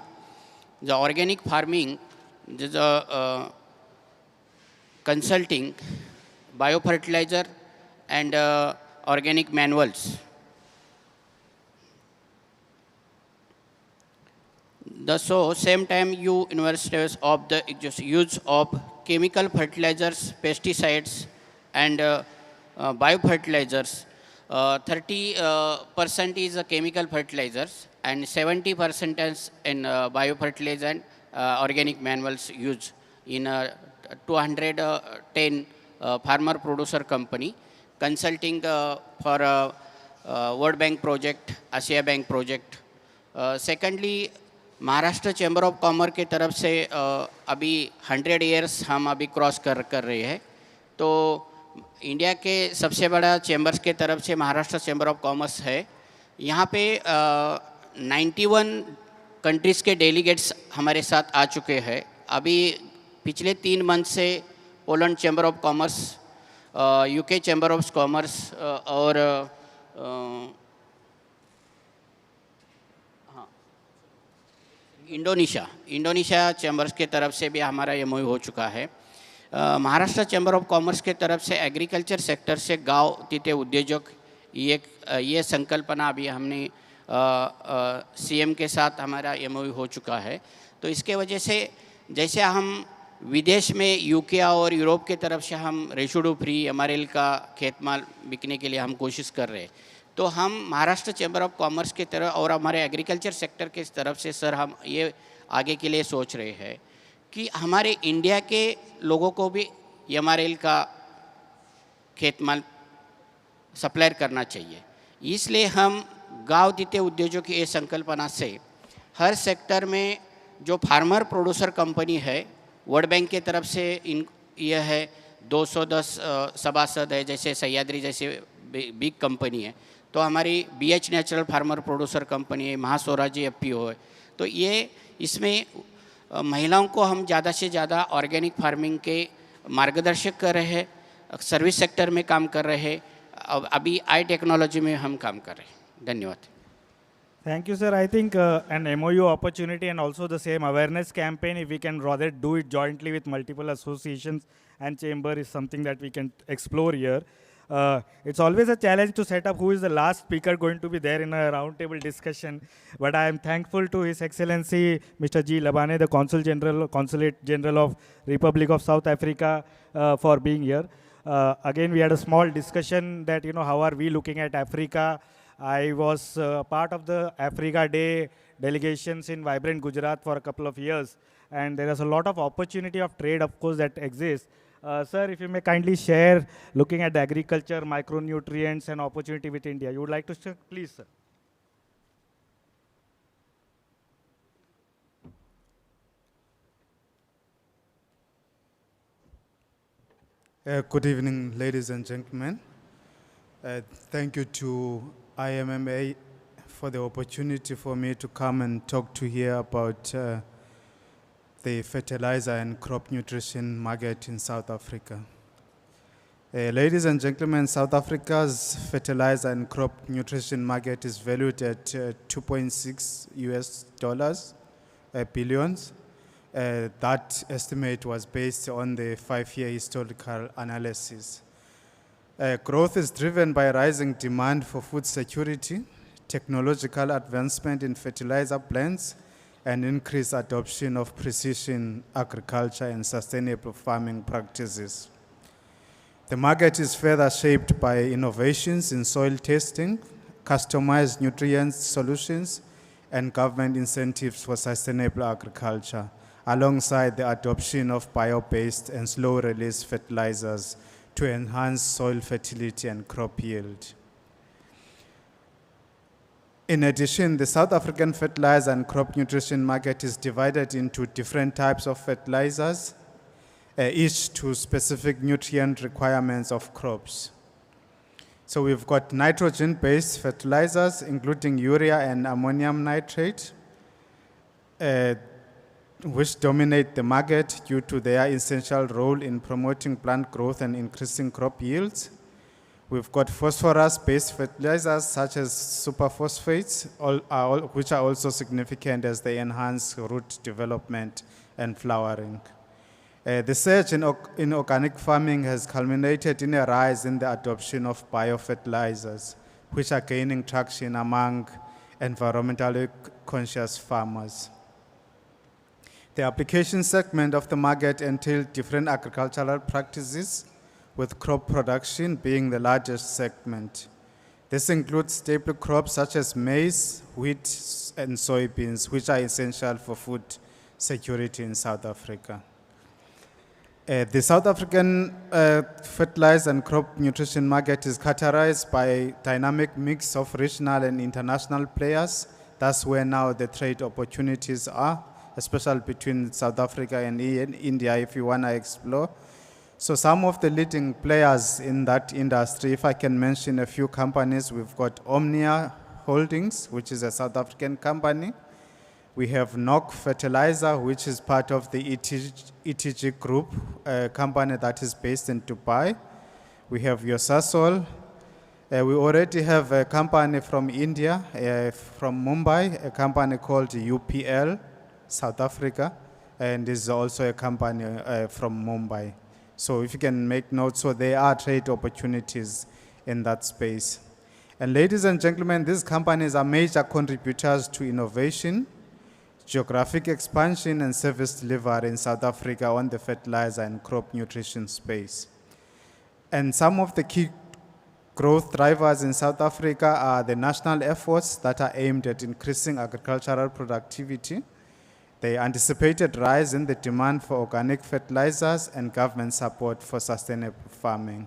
The organic farming, the consulting, biofertilizer, and organic manuals. Same time you investors of the use of chemical fertilizers, pesticides, and biofertilizers. 30% is chemical fertilizers and 70% is in biofertilizer and organic manuals used in 210 farmer producer company consulting for World Bank project, Asia Bank project. Secondly, Maharashtra chamber of commerce के तरफ से अभी 100 years हम अभी cross कर रहे हैं, तो इंडिया के सबसे बड़ा चैम्बर्स के तरफ से महाराष्ट्र चैम्बर ऑफ कॉमर्स है. यहाँ पे 91 कंट्रीज़ के डेलीगेट्स हमारे साथ आ चुके हैं. अभी पिछले 3 मंथ से Poland chamber of commerce, UK chamber of commerce और इंडोनेशिया चैम्बर्स के तरफ से भी हमारा एमओयू हो चुका है. महाराष्ट्र चैम्बर ऑफ कॉमर्स के तरफ से एग्रीकल्चर सेक्टर से गांव तिथे उद्योजक ये संकल्पना अभी हमने सीएम के साथ हमारा एमओयू हो चुका है. तो इसके वजह से जैसे हम विदेश में यूके और यूरोप के तरफ से हम रेसिड्यू फ्री एमआरएल का खेत माल बिकने के लिए हम कोशिश कर रहे हैं, तो हम महाराष्ट्र चैम्बर ऑफ कॉमर्स की तरफ और हमारे एग्रीकल्चर सेक्टर के तरफ से सर हम ये आगे के लिए सोच रहे हैं कि हमारे इंडिया के लोगों को भी एमआरएल का खेत माल सप्लाई करना चाहिए. इसलिए हम गांव तिथे उद्योजों की ये संकल्पना से हर सेक्टर में जो फार्मर प्रोड्यूसर कंपनी है, वर्ल्ड बैंक के तरफ से यह है 210 सभासद है, जैसे सह्याद्री जैसे बिग कंपनी है, तो हमारी BH natural farmer producer company है, महास्वराज्य एफपीओ है. तो ये इसमें महिलाओं को हम ज़्यादा से ज़्यादा ऑर्गेनिक फार्मिंग के मार्गदर्शक कर रहे हैं, सर्विस सेक्टर में काम कर रहे हैं, अभी आई टेक्नोलॉजी में हम काम कर रहे हैं. धन्यवाद.
Thank you, sir. I think an MOU opportunity and also the same awareness campaign, if we can rather do it jointly with multiple associations and chamber, is something that we can explore here. It's always a challenge to set up who is the last speaker going to be there in a roundtable discussion. But I am thankful to His Excellency Mr. G. Labane, the Consulate General of Republic of South Africa, for being here. Again, we had a small discussion that, how are we looking at Africa? I was part of the Africa Day delegations in Vibrant Gujarat for a couple of years, and there is a lot of opportunity of trade, of course, that exists. Sir, if you may kindly share, looking at the agriculture, micronutrients, and opportunity with India. You would like to share, please, sir.
Good evening, ladies and gentlemen. Thank you to IMMA for the opportunity for me to come and talk to here about the fertilizer and crop nutrition market in South Africa. Ladies and gentlemen, South Africa's fertilizer and crop nutrition market is valued at 2.6 US dollars billions. That estimate was based on the 5-year historical analysis. Growth is driven by rising demand for food security, technological advancement in fertilizer blends, and increased adoption of precision agriculture and sustainable farming practices. The market is further shaped by innovations in soil testing, customized nutrient solutions, and government incentives for sustainable agriculture, alongside the adoption of bio-based and slow-release fertilizers to enhance soil fertility and crop yield. In addition, the South African fertilizer and crop nutrition market is divided into different types of fertilizers, each to specific nutrient requirements of crops. So we've got nitrogen-based fertilizers, including urea and ammonium nitrate, which dominate the market due to their essential role in promoting plant growth and increasing crop yields. We've got phosphorus-based fertilizers such as superphosphates, which are also significant as they enhance root development and flowering. The surge in organic farming has culminated in a rise in the adoption of biofertilizers, which are gaining traction among environmentally conscious farmers. The application segment of the market entails different agricultural practices, with crop production being the largest segment. This includes staple crops such as maize, wheat, and soybeans, which are essential for food security in South Africa. The South African fertilizer and crop nutrition market is characterized by a dynamic mix of regional and international players. That's where now the trade opportunities are, especially between South Africa and India, if you want to explore. So some of the leading players in that industry, if I can mention a few companies, we've got Omnia Holdings, which is a South African company. We have NOC Fertilizer, which is part of the ETG Group, a company that is based in Dubai. We have Yosasol. We already have a company from India, from Mumbai, a company called UPL, South Africa, and this is also a company from Mumbai. So if you can make notes, so there are trade opportunities in that space. And ladies and gentlemen, these companies are major contributors to innovation, geographic expansion, and service delivery in South Africa on the fertilizer and crop nutrition space. And some of the key growth drivers in South Africa are the national efforts that are aimed at increasing agricultural productivity, the anticipated rise in the demand for organic fertilizers, and government support for sustainable farming.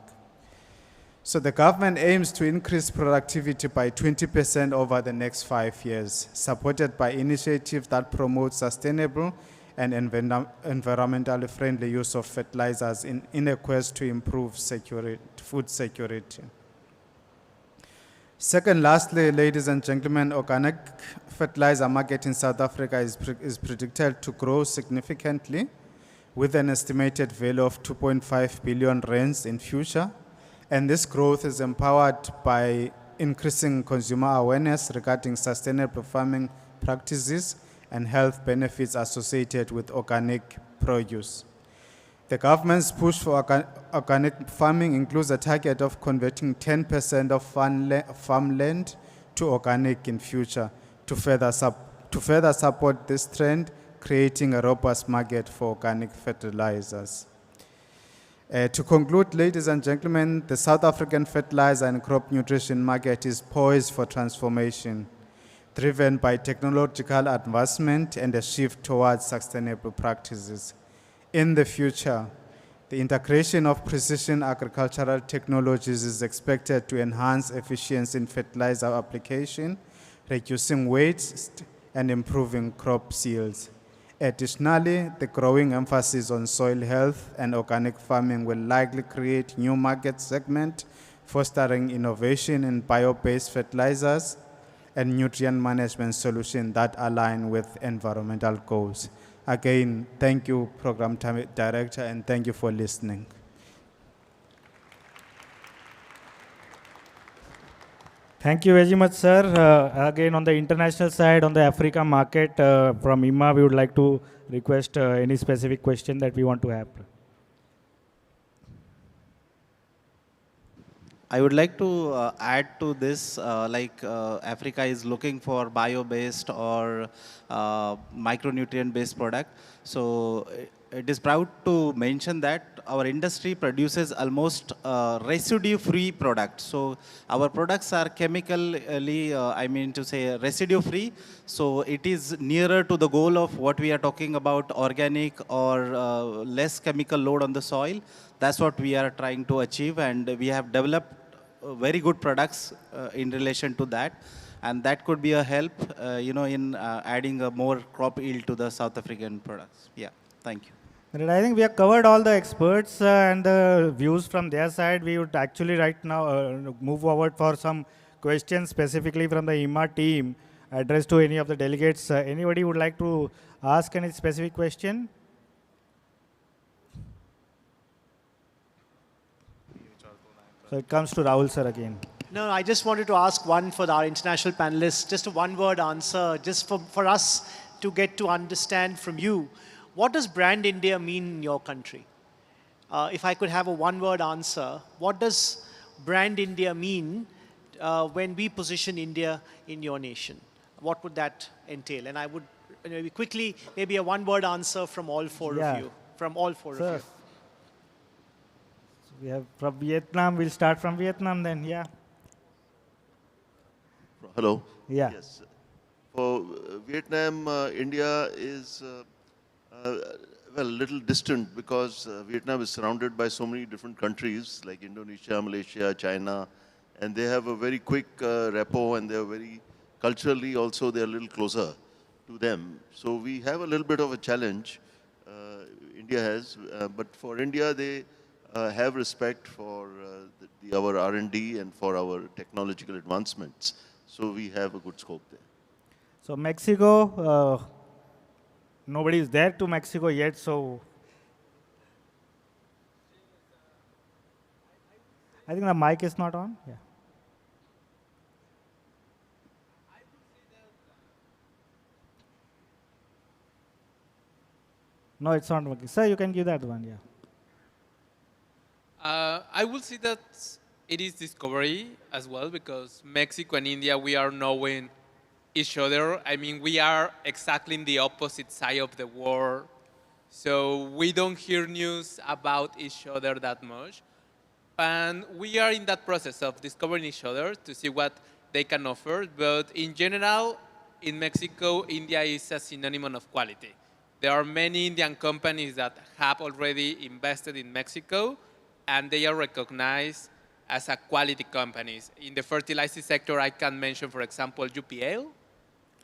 So the government aims to increase productivity by 20% over the next 5 years, supported by initiatives that promote sustainable and environmentally friendly use of fertilizers in a quest to improve food security. Second, lastly, ladies and gentlemen, organic fertilizer market in South Africa is predicted to grow significantly with an estimated value of 2.5 billion rands in future. And this growth is empowered by increasing consumer awareness regarding sustainable farming practices and health benefits associated with organic produce. The government's push for organic farming includes a target of converting 10% of farmland to organic in future to further support this trend, creating a robust market for organic fertilizers. To conclude, ladies and gentlemen, the South African fertilizer and crop nutrition market is poised for transformation, driven by technological advancement and a shift towards sustainable practices. In the future, the integration of precision agricultural technologies is expected to enhance efficiency in fertilizer application, reducing waste and improving crop yields. Additionally, the growing emphasis on soil health and organic farming will likely create new market segments, fostering innovation in bio-based fertilizers and nutrient management solutions that align with environmental goals. Again, thank you, Program Director, and thank you for listening.
Thank you very much, sir. Again, on the international side, on the Africa market, from IMA, we would like to request any specific question that we want to have.
I would like to add to this, Africa is looking for bio-based or micronutrient-based product. So it is proud to mention that our industry produces almost residue-free products. So our products are chemically, residue-free. So it is nearer to the goal of what we are talking about, organic or less chemical load on the soil. That's what we are trying to achieve, and we have developed very good products in relation to that, and that could be a help, in adding a more crop yield to the South African products. Yeah, thank you.
But I think we have covered all the experts and the views from their side. We would actually right now move forward for some questions specifically from the IMA team addressed to any of the delegates. Anybody would like to ask any specific question? So it comes to Rahul sir again.
No, I just wanted to ask one for our international panelists, just a one-word answer, just for us to get to understand from you. What does brand India mean in your country? If I could have a one-word answer, what does brand India mean when we position India in your nation? What would that entail? And I would maybe quickly, maybe a one-word answer from all four of you. From all four of you.
We have from Vietnam. We'll start from Vietnam then. Yeah.
Hello.
Yeah.
Yes. For Vietnam, India is a little distant because Vietnam is surrounded by so many different countries like Indonesia, Malaysia, China, and they have a very quick rapport, and they're very culturally also they're a little closer to them. So we have a little bit of a challenge. India has, but for India they have respect for our R&D and for our technological advancements. So we have a good scope there.
So Mexico, nobody is there to Mexico yet, so I think the mic is not on. Yeah. No, it's not working. Sir, you can give that one, yeah.
I will say that it is discovery as well, because Mexico and India, we are knowing each other. I mean, we are exactly in the opposite side of the world. So we don't hear news about each other that much. And we are in that process of discovering each other to see what they can offer. But in general, in Mexico, India is a synonym of quality. There are many Indian companies that have already invested in Mexico, and they are recognized as a quality companies. In the fertilizer sector, I can mention, for example, UPL.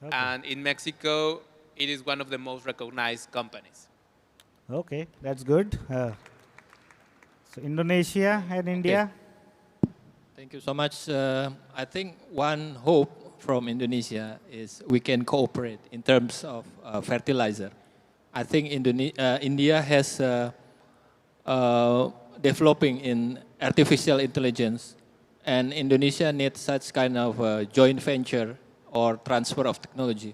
Okay. And in Mexico, it is one of the most recognized companies.
Okay, that's good. So Indonesia and India.
Okay. Thank you so much. I think one hope from Indonesia is we can cooperate in terms of fertilizer. I think India has developing in artificial intelligence, and Indonesia needs such kind of joint venture or transfer of technology.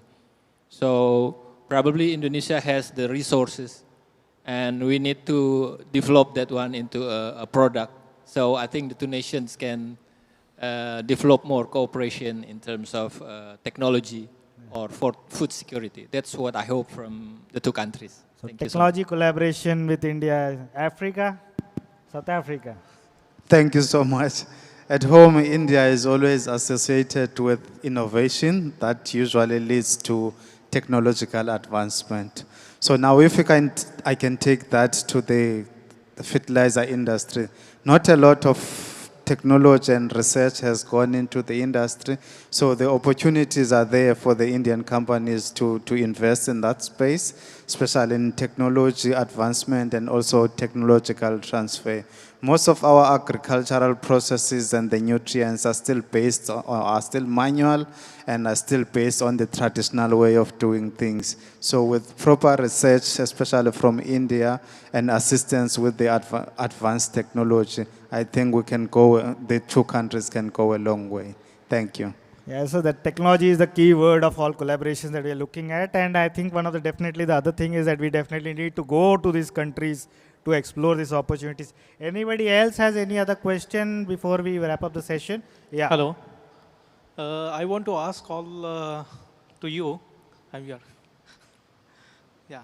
So probably Indonesia has the resources, and we need to develop that one into a product. So I think the two nations can develop more cooperation in terms of technology or for food security. That's what I hope from the two countries.
So
Thank
technology
you so much.
collaboration with India, Africa, South Africa.
Thank you so much. At home, India is always associated with innovation that usually leads to technological advancement. So now if I can take that to the fertilizer industry. Not a lot of technology and research has gone into the industry, so the opportunities are there for the Indian companies to invest in that space, especially in technology advancement and also technological transfer. Most of our agricultural processes and the nutrients are still based on, or are still manual and are still based on the traditional way of doing things. So with proper research, especially from India, and assistance with the advanced technology, I think we can go, the two countries can go a long way. Thank you.
Yeah, so that technology is the key word of all collaborations that we are looking at. And I think one of the definitely the other thing is that we definitely need to go to these countries to explore these opportunities. Anybody else has any other question before we wrap up the session? Yeah.
Hello. I want to ask all to you. I'm here. Yeah.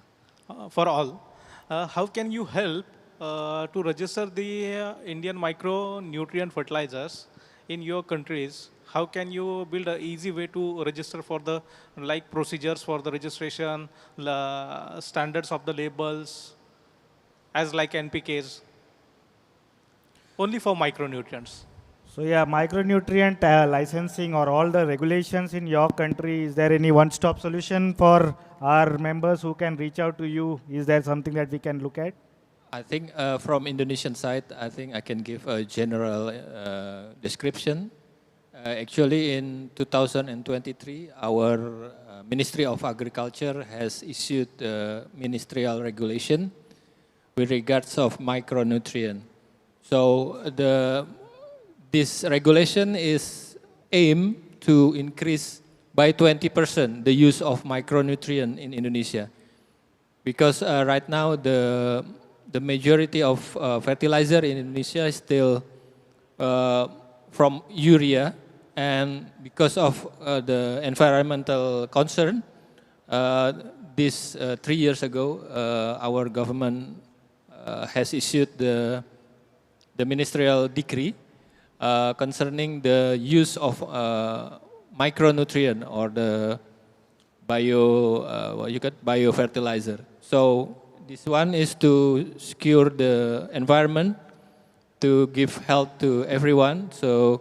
For all, how can you help to register the Indian micronutrient fertilizers in your countries? How can you build an easy way to register for the like procedures for the registration, standards of the labels, as like NPKs, only for micronutrients?
So yeah, micronutrient licensing or all the regulations in your country, is there any one-stop solution for our members who can reach out to you? Is there something that we can look at?
I think from Indonesian side, I think I can give a general description. Actually, in 2023, our Ministry of Agriculture has issued a ministerial regulation with regards of micronutrient. So this regulation is aimed to increase by 20% the use of micronutrient in Indonesia. Because right now the majority of fertilizer in Indonesia is still from urea, and because of the environmental concern, this 3 years ago, our government has issued the ministerial decree concerning the use of micronutrient or the biofertilizer. So this one is to secure the environment, to give health to everyone. So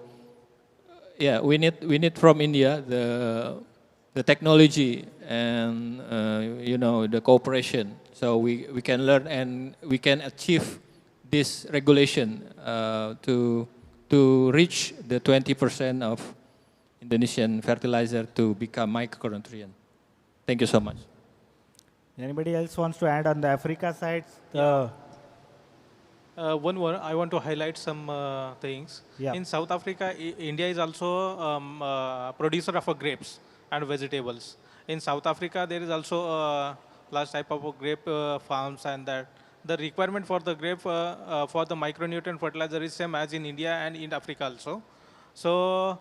yeah, we need from India the technology and the cooperation. So we can learn and we can achieve this regulation to reach the 20% of Indonesian fertilizer to become micronutrient. Thank you so much.
Anybody else wants to add on the Africa side?
One more, I want to highlight some things.
Yeah.
In South Africa, India is also producer of grapes and vegetables. In South Africa, there is also a large type of grape farms, and that the requirement for the grape for the micronutrient fertilizer is same as in India and in Africa also. So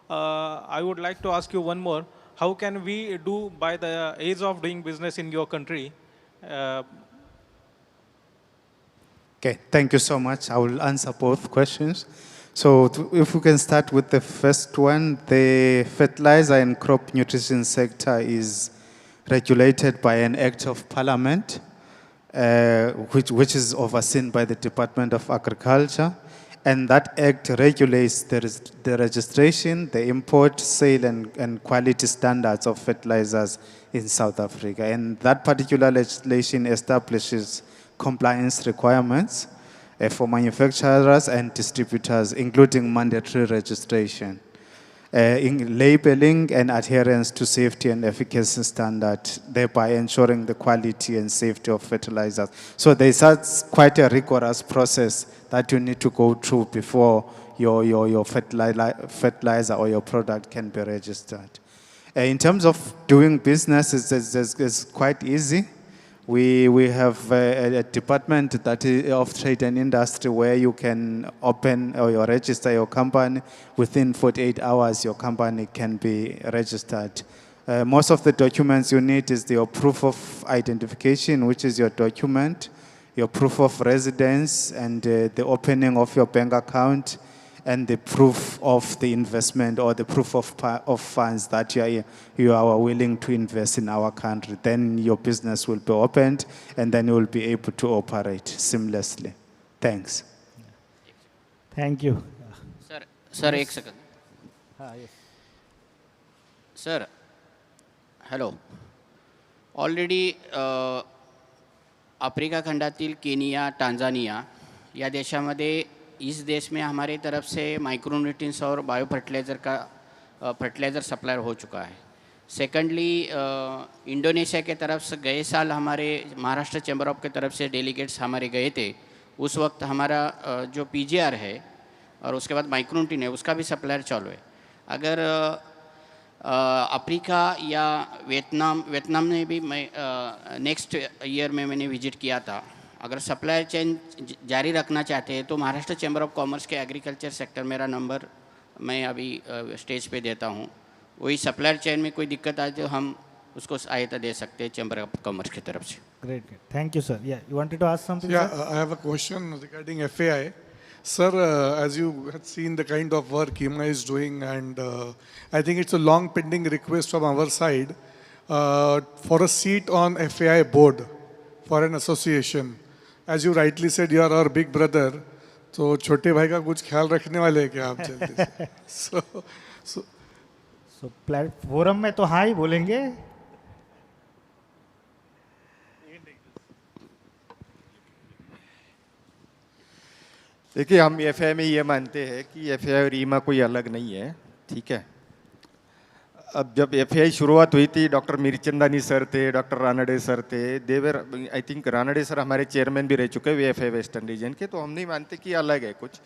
I would like to ask you one more. How can we do by the ease of doing business in your country?
Okay, thank you so much. I will answer both questions. So if we can start with the first one, the fertilizer and crop nutrition sector is regulated by an act of parliament, which is overseen by the Department of Agriculture. And that act regulates the registration, the import, sale, and quality standards of fertilizers in South Africa. And that particular legislation establishes compliance requirements for manufacturers and distributors, including mandatory registration, in labeling and adherence to safety and efficacy standards, thereby ensuring the quality and safety of fertilizers. So there's quite a rigorous process that you need to go through before your fertilizer or your product can be registered. In terms of doing business, it's quite easy. We have a department of trade and industry where you can open or register your company. Within 48 hours, your company can be registered. Most of the documents you need is your proof of identification, which is your document, your proof of residence, and the opening of your bank account, and the proof of the investment or the proof of funds that you are willing to invest in our country. Then your business will be opened, and then you will be able to operate seamlessly. Thanks.
Thank you.
Sir, एक second.
Yes.
Sir, hello. Already Africa खंडातील Kenya, Tanzania या देशामध्ये इस देश में हमारी तरफ से माइक्रोन्यूट्रिएंट्स और बायो फर्टिलाइज़र का फर्टिलाइज़र सप्लायर हो चुका है। सेकेंडली इंडोनेशिया के तरफ से गए साल हमारे महाराष्ट्र चैम्बर ऑफ के तरफ से डेलीगेट्स हमारे गए थे। उस वक्त हमारा जो पीजीआर है और उसके बाद माइक्रोन्यूट्रिएंट है उसका भी सप्लायर चालू है। अगर अफ्रीका या वियतनाम में भी मैं नेक्स्ट ईयर में मैंने विजिट किया था। अगर सप्लाई चेन जारी रखना चाहते हैं तो महाराष्ट्र चैम्बर ऑफ कॉमर्स के एग्रीकल्चर सेक्टर मेरा नंबर मैं अभी स्टेज पे देता हूँ। वही सप्लायर चेन में कोई दिक्कत आए तो हम उसको सहायता दे सकते हैं चैम्बर ऑफ कॉमर्स की तरफ से।
Great. Thank you, sir. Yeah, you wanted to ask something?
Yeah,
sir?
I have a question regarding FAI. Sir, as you had seen the kind of work IMA is doing, and I think it's a long pending request from our side for a seat on FAI board for an association. As you rightly said, you are our big brother. तो छोटे भाई का कुछ ख्याल रखने वाले हैं क्या आप जल्दी से?
So प्लेटफॉर्म में तो हाँ ही बोलेंगे।
देखिए, हम एफआई में ये मानते हैं कि एफआई और ईमा कोई अलग नहीं है, ठीक है। अब जब एफआई शुरुआत हुई थी, डॉक्टर मीरचंदानी सर थे, डॉक्टर रानडे सर थे, देवर आई थिंक रानडे सर हमारे चेयरमैन भी रह चुके हैं एफआई वेस्टर्न रीजन के, तो हम नहीं मानते कि अलग है कुछ।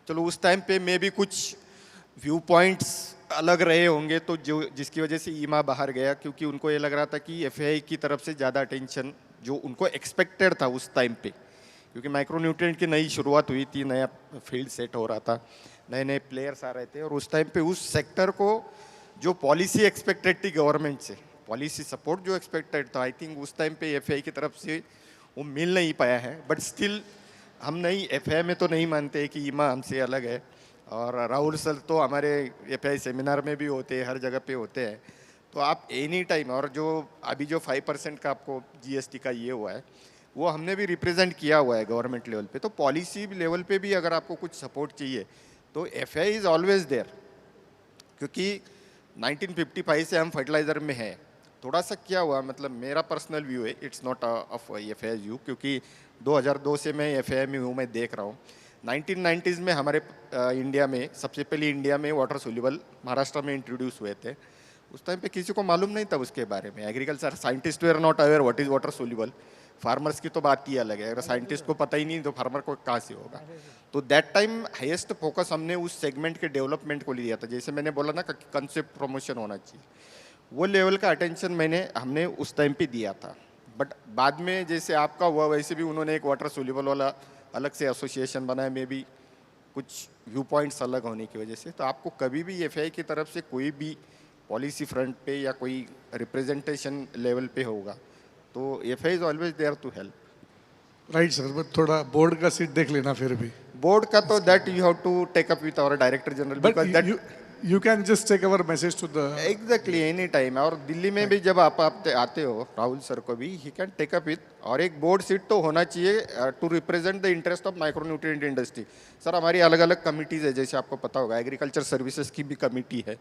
चलो उस टाइम पे मे भी कुछ व्यू पॉइंट्स अलग रहे होंगे, तो जो जिसकी वजह से ईमा बाहर गया, क्योंकि उनको ये लग रहा था कि एफआई की तरफ से ज़्यादा अटेंशन जो उनको एक्सपेक्टेड था उस टाइम पे, क्योंकि माइक्रोन्यूट्रिएंट की नई शुरुआत हुई थी, नया फील्ड सेट हो रहा था, नए नए प्लेयर्स आ रहे थे, और उस टाइम पे उस सेक्टर को जो पॉलिसी एक्सपेक्टेड थी गवर्नमेंट से, पॉलिसी सपोर्ट जो एक्सपेक्टेड था, आई थिंक उस टाइम पे एफआई की तरफ से वो मिल नहीं पाया है। बट स्टिल हम नहीं, एफआई में तो नहीं मानते कि ईमा हमसे अलग है, और राहुल सर तो हमारे एफआई सेमिनार में भी होते हैं, हर जगह पे होते हैं, तो आप एनी टाइम, और जो अभी जो 5% का आपको जीएसटी का ये हुआ है वो हमने भी रिप्रेजेंट किया हुआ है गवर्नमेंट लेवल पे, तो पॉलिसी लेवल पे भी अगर आपको कुछ सपोर्ट चाहिए तो एफआई इज़ ऑलवेज देयर, क्योंकि 1955 से हम फर्टिलाइज़र में हैं। थोड़ा सा क्या हुआ, मतलब मेरा पर्सनल व्यू है, it's not of FI view, क्योंकि 2002 से मैं एफआई में हूँ, मैं देख रहा हूँ। 1990s में हमारे इंडिया में सबसे पहले इंडिया में वाटर सोल्यूबल महाराष्ट्र में इंट्रोड्यूस हुए थे। उस टाइम पे किसी को मालूम नहीं था उसके बारे में, agriculture scientist were not aware what is water soluble. Farmers की तो बात ही अलग है, अगर साइंटिस्ट को पता ही नहीं तो फार्मर को कहाँ से होगा। तो दैट टाइम हाईएस्ट फोकस हमने उस सेगमेंट के डेवलपमेंट को लिया था, जैसे मैंने बोला ना कि कंसेप्ट प्रमोशन होना चाहिए, वो लेवल का अटेंशन हमने उस टाइम पे दिया था। बट बाद में जैसे आपका हुआ वैसे भी उन्होंने एक वाटर सोल्यूबल वाला अलग से एसोसिएशन बनाया, में भी कुछ व्यू पॉइंट्स अलग होने की वजह से। तो आपको कभी भी एफआई की तरफ से कोई भी पॉलिसी फ्रंट पे या कोई रिप्रेजेंटेशन लेवल पे होगा तो FI is always there to help.
Right sir, but थोड़ा बोर्ड का सीट देख लेना फिर भी।
बोर्ड का तो that you have to take up with our director general, because that
you can just take our message to the
exactly any time. और दिल्ली में भी जब आप आते हो राहुल सर को भी he can take up with, और एक बोर्ड सीट तो होना चाहिए to represent the interest of micronutrient industry. Sir हमारी अलग अलग कमिटीज़ है, जैसे आपको पता होगा एग्रीकल्चर सर्विसेज की भी कमेटी है,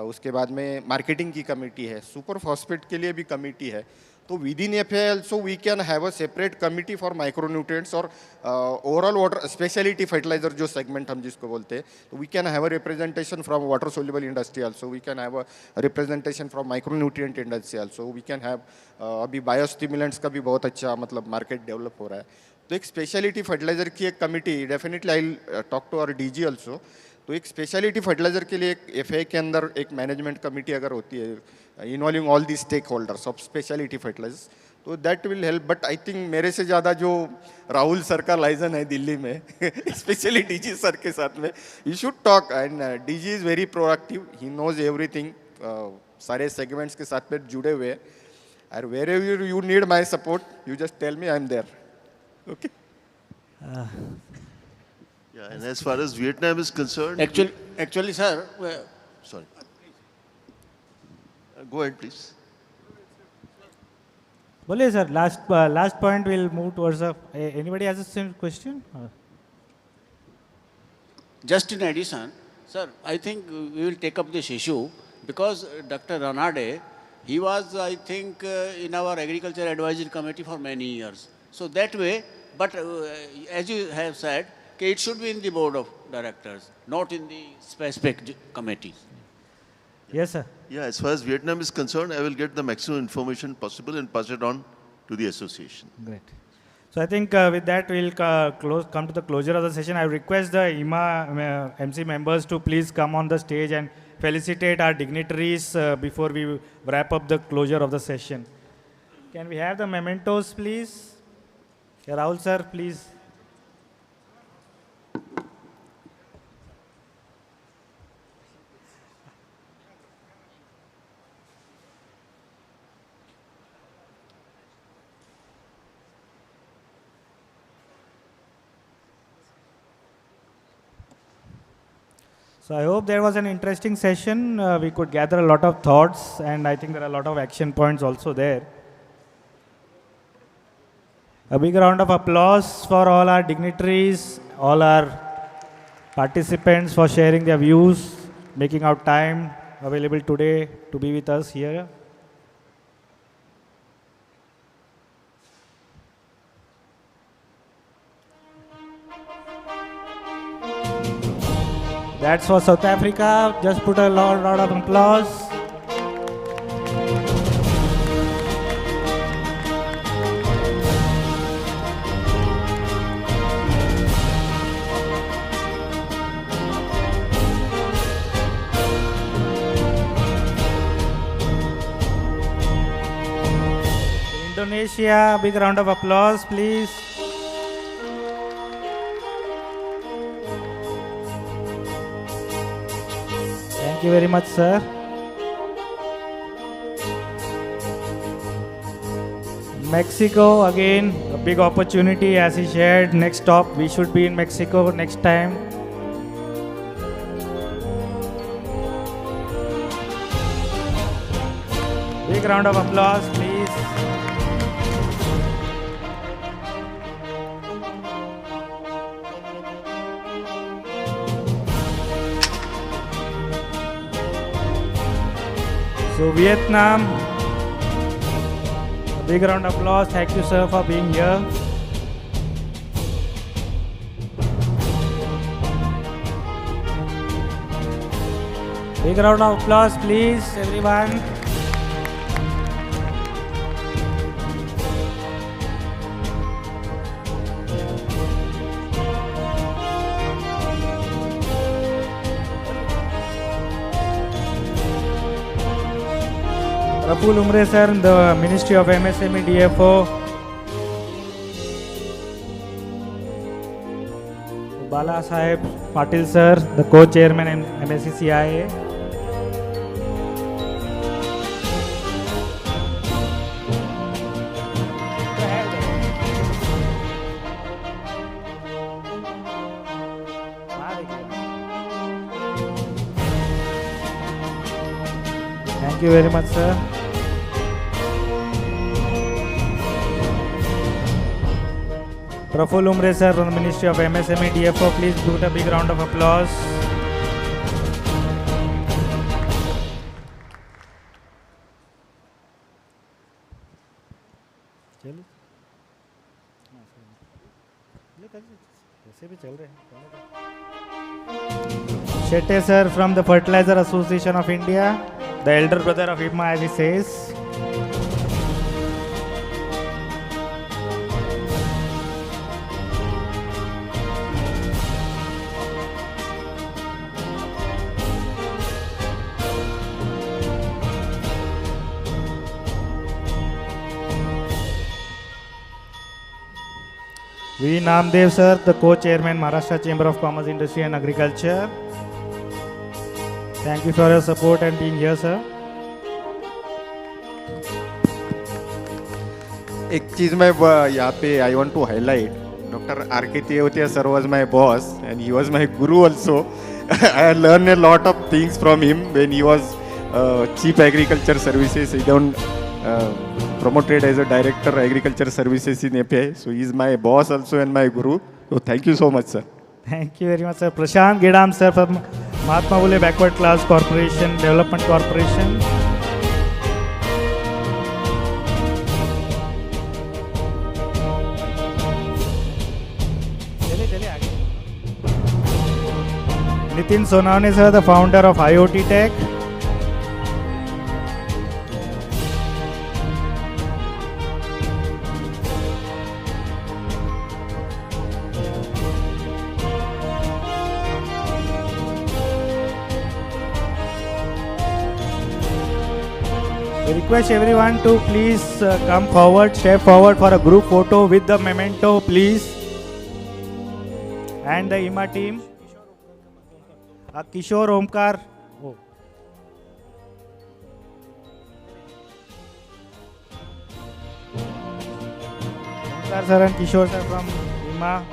उसके बाद में मार्केटिंग की कमेटी है, सुपर फॉस्फेट के लिए भी कमेटी है। तो within FI also we can have a separate committee for micronutrients और ओवरऑल वाटर स्पेशलिटी फर्टिलाइजर जो सेगमेंट हम जिसको बोलते हैं, तो we can have a representation from water soluble industry also, we can have a representation from micronutrient industry also, we can have अभी biostimulants का भी बहुत अच्छा मतलब मार्केट डेवलप हो रहा है। तो एक स्पेशलिटी फर्टिलाइजर की एक committee, definitely I will talk to our DG also. तो एक स्पेशलिटी फर्टिलाइजर के लिए एक एफआई के अंदर एक मैनेजमेंट कमेटी अगर होती है involving all the stakeholders of speciality fertilisers, तो that will help. But I think मेरे से ज़्यादा जो राहुल सर का लाइजन है दिल्ली में स्पेशली डीजी सर के साथ में, you should talk, and DG is very proactive, he knows everything, सारे सेगमेंट्स के साथ में जुड़े हुए हैं। और wherever you need my support you just tell me, I am there. Okay.
Yeah, and as far as Vietnam is concerned,
actually, sir.
Sorry. Go ahead, please.
बोलिए sir, last point we'll move towards anybody has a same question?
Just in addition, sir, I think we will take up this issue because Dr. Ranade, he was, I think, in our Agriculture Advisory Committee for many years. So that way, But as you have said, it should be in the board of directors, not in the specific committees.
Yes, sir.
Yeah, as far as Vietnam is concerned, I will get the maximum information possible and pass it on to the association.
Great. So I think with that we'll come to the closure of the session. I request the IMA MC members to please come on the stage and felicitate our dignitaries before we wrap up the closure of the session. Can we have the mementos, please? Yeah, Rahul sir, please. So I hope there was an interesting session. We could gather a lot of thoughts, and I think there are a lot of action points also there. A big round of applause for all our dignitaries, all our participants for sharing their views, making out time available today to be with us here. That's for South Africa. Just put a lot of applause. Indonesia, big round of applause, please. Thank you very much, sir. Mexico, again, a big opportunity as he shared. Next stop, we should be in Mexico next time. Big round of applause, please. So Vietnam, a big round of applause. Thank you, sir, for being here. Big round of applause, please, everyone. Praful Umre sir, the Ministry of MSME DFO. Bala Sahib Patil sir, the co-chairman MSCCIA. Thank you very much, sir. Praful Umre sir from the Ministry of MSME DFO, please put a big round of applause. Shetty sir from the Fertilizer Association of India, the elder brother of IMA as he says. V. Namdev sir, the co-chairman, Maharashtra Chamber of Commerce, Industry and Agriculture. Thank you for your support and being here, sir.
एक चीज मैं यहाँ पे I want to highlight. Dr. R.K. Teotia sir was my boss and he was my guru also. I learned a lot of things from him when he was Chief Agriculture Services. He don't promoted as a Director Agriculture Services in API. So he is my boss also and my guru. So thank you so much, sir.
Thank you very much, sir. Prashant Gedam sir from Mahatma Phule Backward Class Corporation, Development Corporation. Nitin Sonavne sir, the founder of IoT Tech. We request everyone to please come forward, step forward for a group photo with the memento, please. And the IMA team. Kishore Omkar. Oh. Omkar sir and Kishore sir from IMA.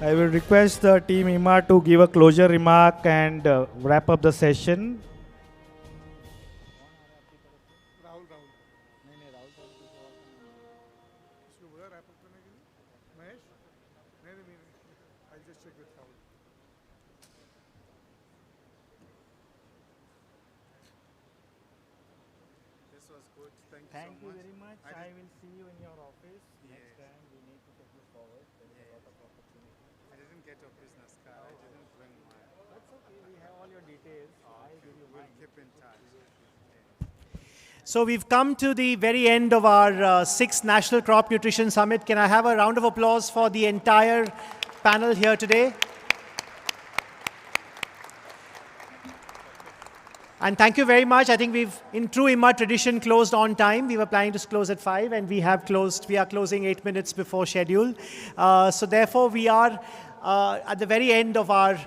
I will request the team IMA to give a closure remark and wrap up the session. Thank you very much. I will see you in your office next time. We need to take this forward. There is a lot of opportunity.
I didn't get your business card. I didn't bring mine.
That's okay. We have all your details. I'll give you mine.
Keep in touch.
So we've come to the very end of our 6th National Crop Nutrition Summit. Can I have a round of applause for the entire panel here today? And thank you very much. I think we've, in true IMA tradition, closed on time. We were planning to close at 5, and we have closed. We are closing 8 minutes before schedule. So therefore, we are at the very end of our,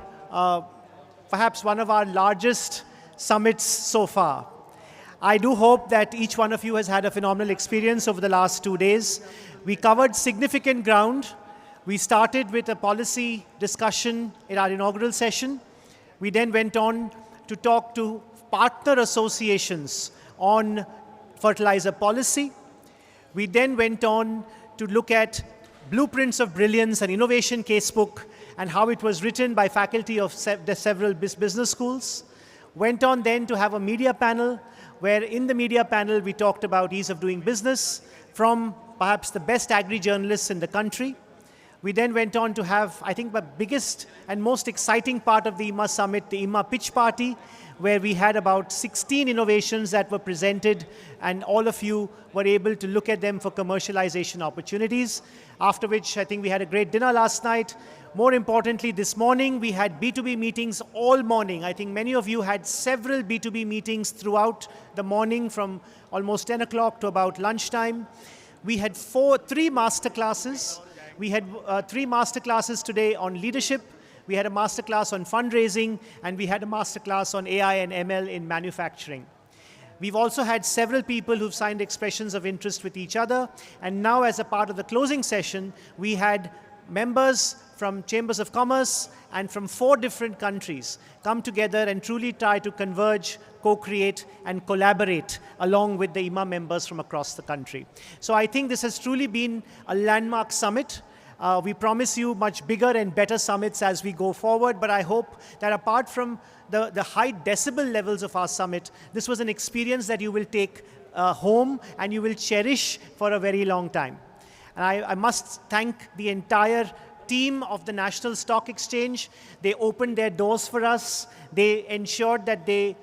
perhaps one of our largest summits so far. I do hope that each one of you has had a phenomenal experience over the last 2 days. We covered significant ground. We started with a policy discussion in our inaugural session. We then went on to talk to partner associations on fertilizer policy. We then went on to look at Blueprints of Brilliance, an innovation casebook, and how it was written by faculty of the several business schools. Went on then to have a media panel, where in the media panel we talked about ease of doing business from perhaps the best agri-journalists in the country. We then went on to have, I think, the biggest and most exciting part of the IMA Summit, the IMA Pitch Party, where we had about 16 innovations that were presented, and all of you were able to look at them for commercialization opportunities. After which, I think we had a great dinner last night. More importantly, this morning, we had B2B meetings all morning. I think many of you had several B2B meetings throughout the morning from almost 10 o'clock to about lunchtime. We had 3 masterclasses. We had 3 masterclasses today on leadership. We had a masterclass on fundraising, and we had a masterclass on AI and ML in manufacturing. We've also had several people who've signed expressions of interest with each other. And now, as a part of the closing session, we had members from Chambers of Commerce and from 4 different countries come together and truly try to converge, co-create, and collaborate along with the IMA members from across the country. So I think this has truly been a landmark summit. We promise you much bigger and better summits as we go forward, but I hope that apart from the high decibel levels of our summit, this was an experience that you will take home and you will cherish for a very long time. And I must thank the entire team of the National Stock Exchange. They opened their doors for us. They ensured that they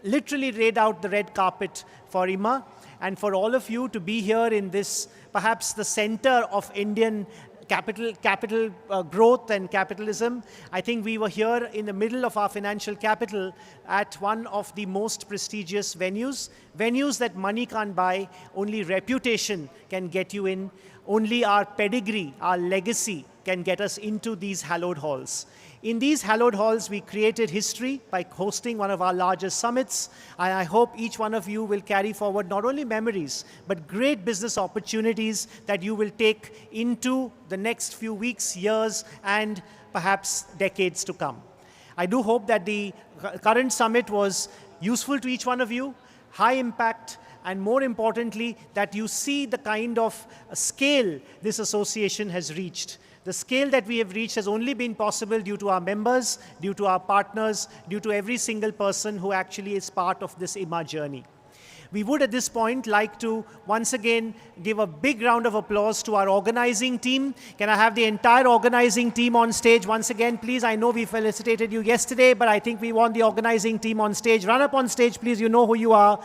literally laid out the red carpet for IMA, and for all of you to be here in this, perhaps the center of Indian capital growth and capitalism. I think we were here in the middle of our financial capital at one of the most prestigious venues that money can't buy, only reputation can get you in.
Only our pedigree, our legacy can get us into these hallowed halls. In these hallowed halls, we created history by hosting one of our largest summits. And I hope each one of you will carry forward not only memories, but great business opportunities that you will take into the next few weeks, years, and perhaps decades to come. I do hope that the current summit was useful to each one of you, high impact, and more importantly, that you see the kind of scale this association has reached. The scale that we have reached has only been possible due to our members, due to our partners, due to every single person who actually is part of this IMA journey. We would at this point like to once again give a big round of applause to our organizing team. Can I have the entire organizing team on stage once again, please? I know we felicitated you yesterday, but I think we want the organizing team on stage. Run up on stage, please. You know who you are.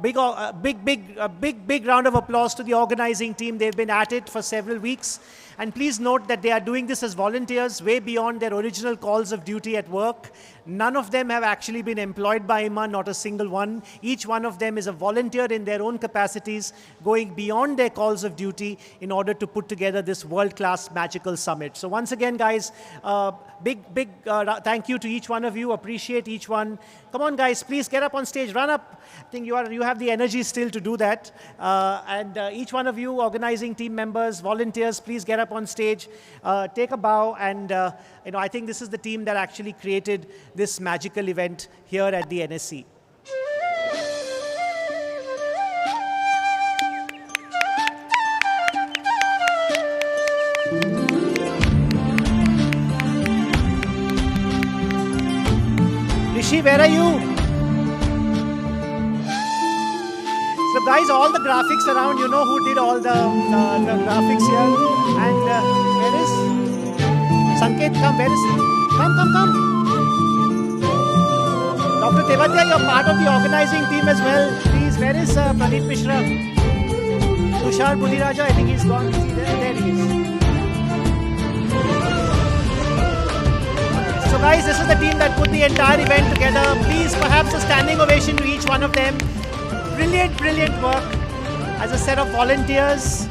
Big round of applause to the organizing team. They've been at it for several weeks. And please note that they are doing this as volunteers, way beyond their original calls of duty at work. None of them have actually been employed by IMA, not a single one. Each one of them is a volunteer in their own capacities, going beyond their calls of duty in order to put together this world-class magical summit. So once again, guys, big thank you to each one of you. Appreciate each one. Come on, guys, please get up on stage. Run up. I think you have the energy still to do that. Each one of you, organizing team members, volunteers, please get up on stage, take a bow, and I think this is the team that actually created this magical event here at the NSE. Rishi, where are you? So guys, all the graphics around, you know who did all the graphics here. And where is Sanket? Come, where is he? Come. Dr. Tewatia, you're part of the organizing team as well. Please, where is Pradeep Mishra? Tushar Budhiraja, I think he's gone. Is he there? There he is. So guys, this is the team that put the entire event together. Please, perhaps a standing ovation to each one of them. Brilliant work as a set of volunteers.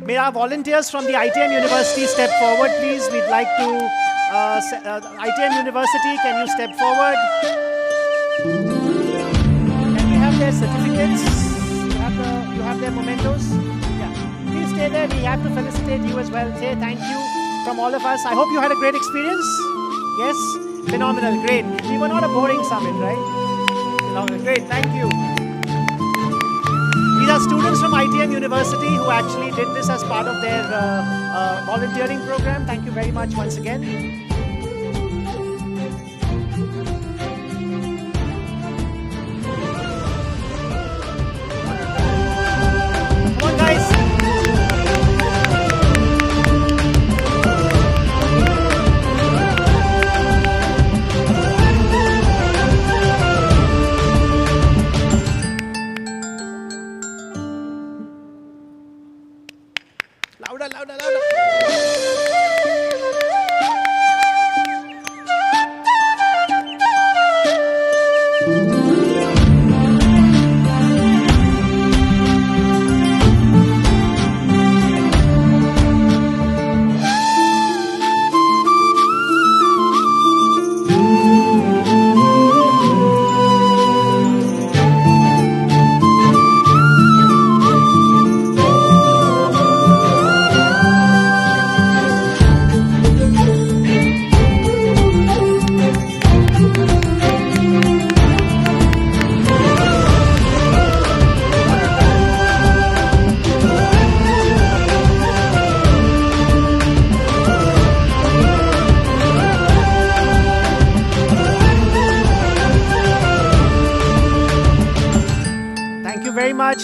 May our volunteers from the ITM University step forward, please. We'd like to, ITM University, can you step forward? Can we have their certificates? You have their mementos? Yeah. Please stay there. We have to felicitate you as well. Say thank you from all of us. I hope you had a great experience. Yes? Phenomenal. Great. We were not a boring summit, right? Phenomenal. Great. Thank you. These are students from ITM University who actually did this as part of their volunteering program. Thank you very much once again. Come on, guys. Louder.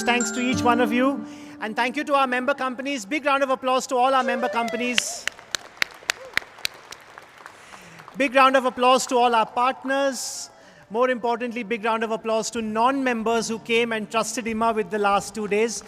Thanks to each one of you. And thank you to our member companies. Big round of applause to all our member companies. Big round of applause to all our partners. More importantly, big round of applause to non-members who came and trusted IMA with the last 2 days.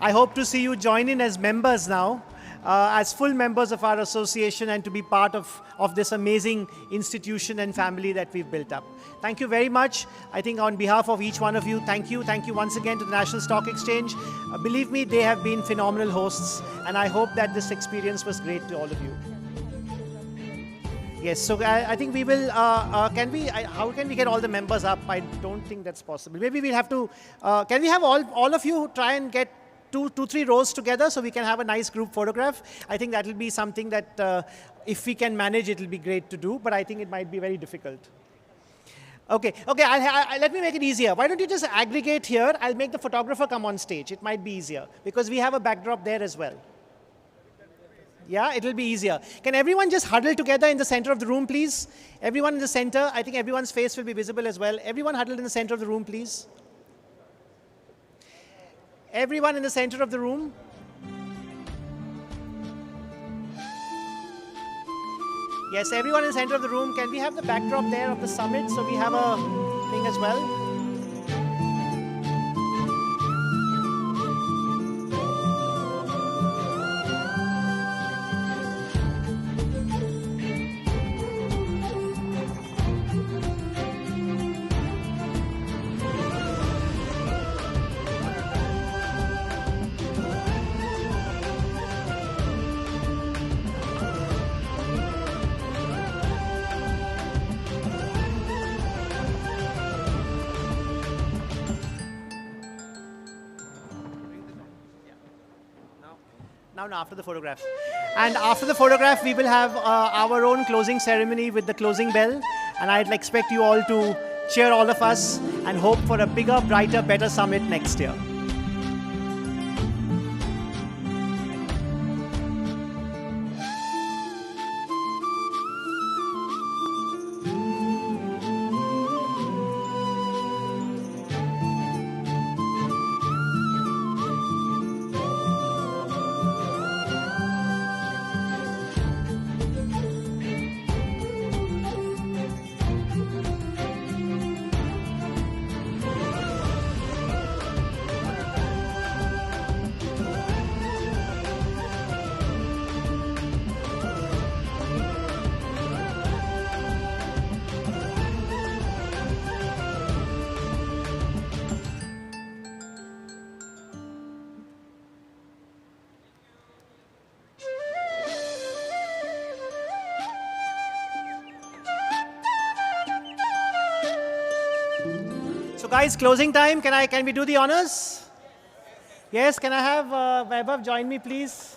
I hope to see you join in as members now.
as full members of our association and to be part of this amazing institution and family that we've built up. Thank you very much. I think on behalf of each one of you, thank you. Thank you once again to the National Stock Exchange. Believe me, they have been phenomenal hosts, and I hope that this experience was great to all of you. Yes, so I think we will, how can we get all the members up? I don't think that's possible. Maybe we'll have to, can we have all of you try and get two, 3 rows together so we can have a nice group photograph? I think that will be something that if we can manage, it will be great to do, but I think it might be very difficult. Okay, let me make it easier. Why don't you just aggregate here? I'll make the photographer come on stage. It might be easier because we have a backdrop there as well. Yeah, it will be easier. Can everyone just huddle together in the center of the room, please? Everyone in the center. I think everyone's face will be visible as well. Everyone huddled in the center of the room, please. Everyone in the center of the room. Yes, everyone in the center of the room. Can we have the backdrop there of the summit so we have a thing as well? Now after the photograph. And after the photograph, we will have our own closing ceremony with the closing bell. And I'd expect you all to cheer all of us and hope for a bigger, brighter, better summit next year. So guys, closing time. Can we do the honors? Yes, can I have Vaibhav join me, please?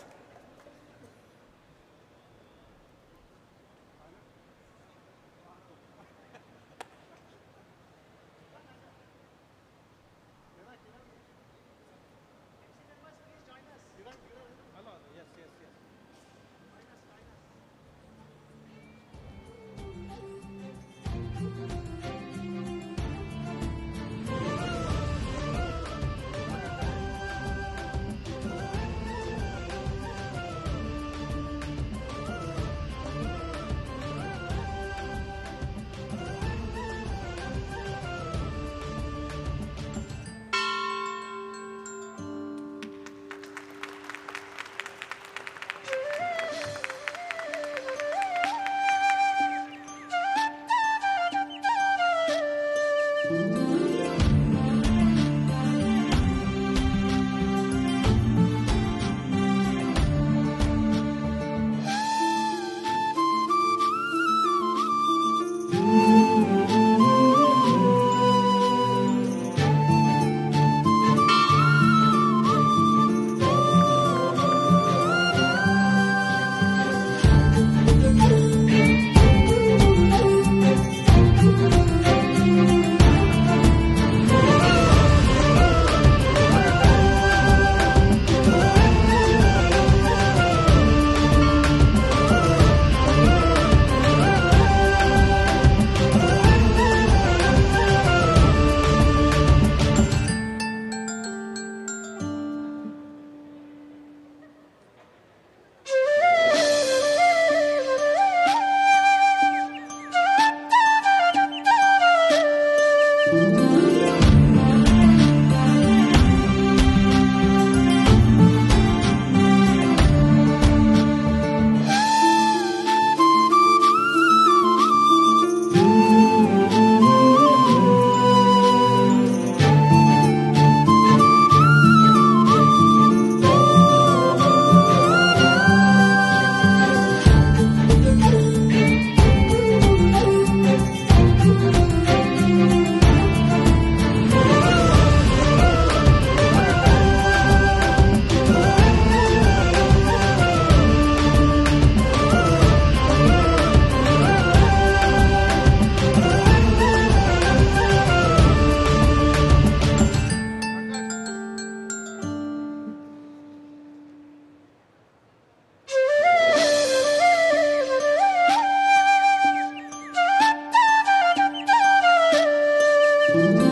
Thank you.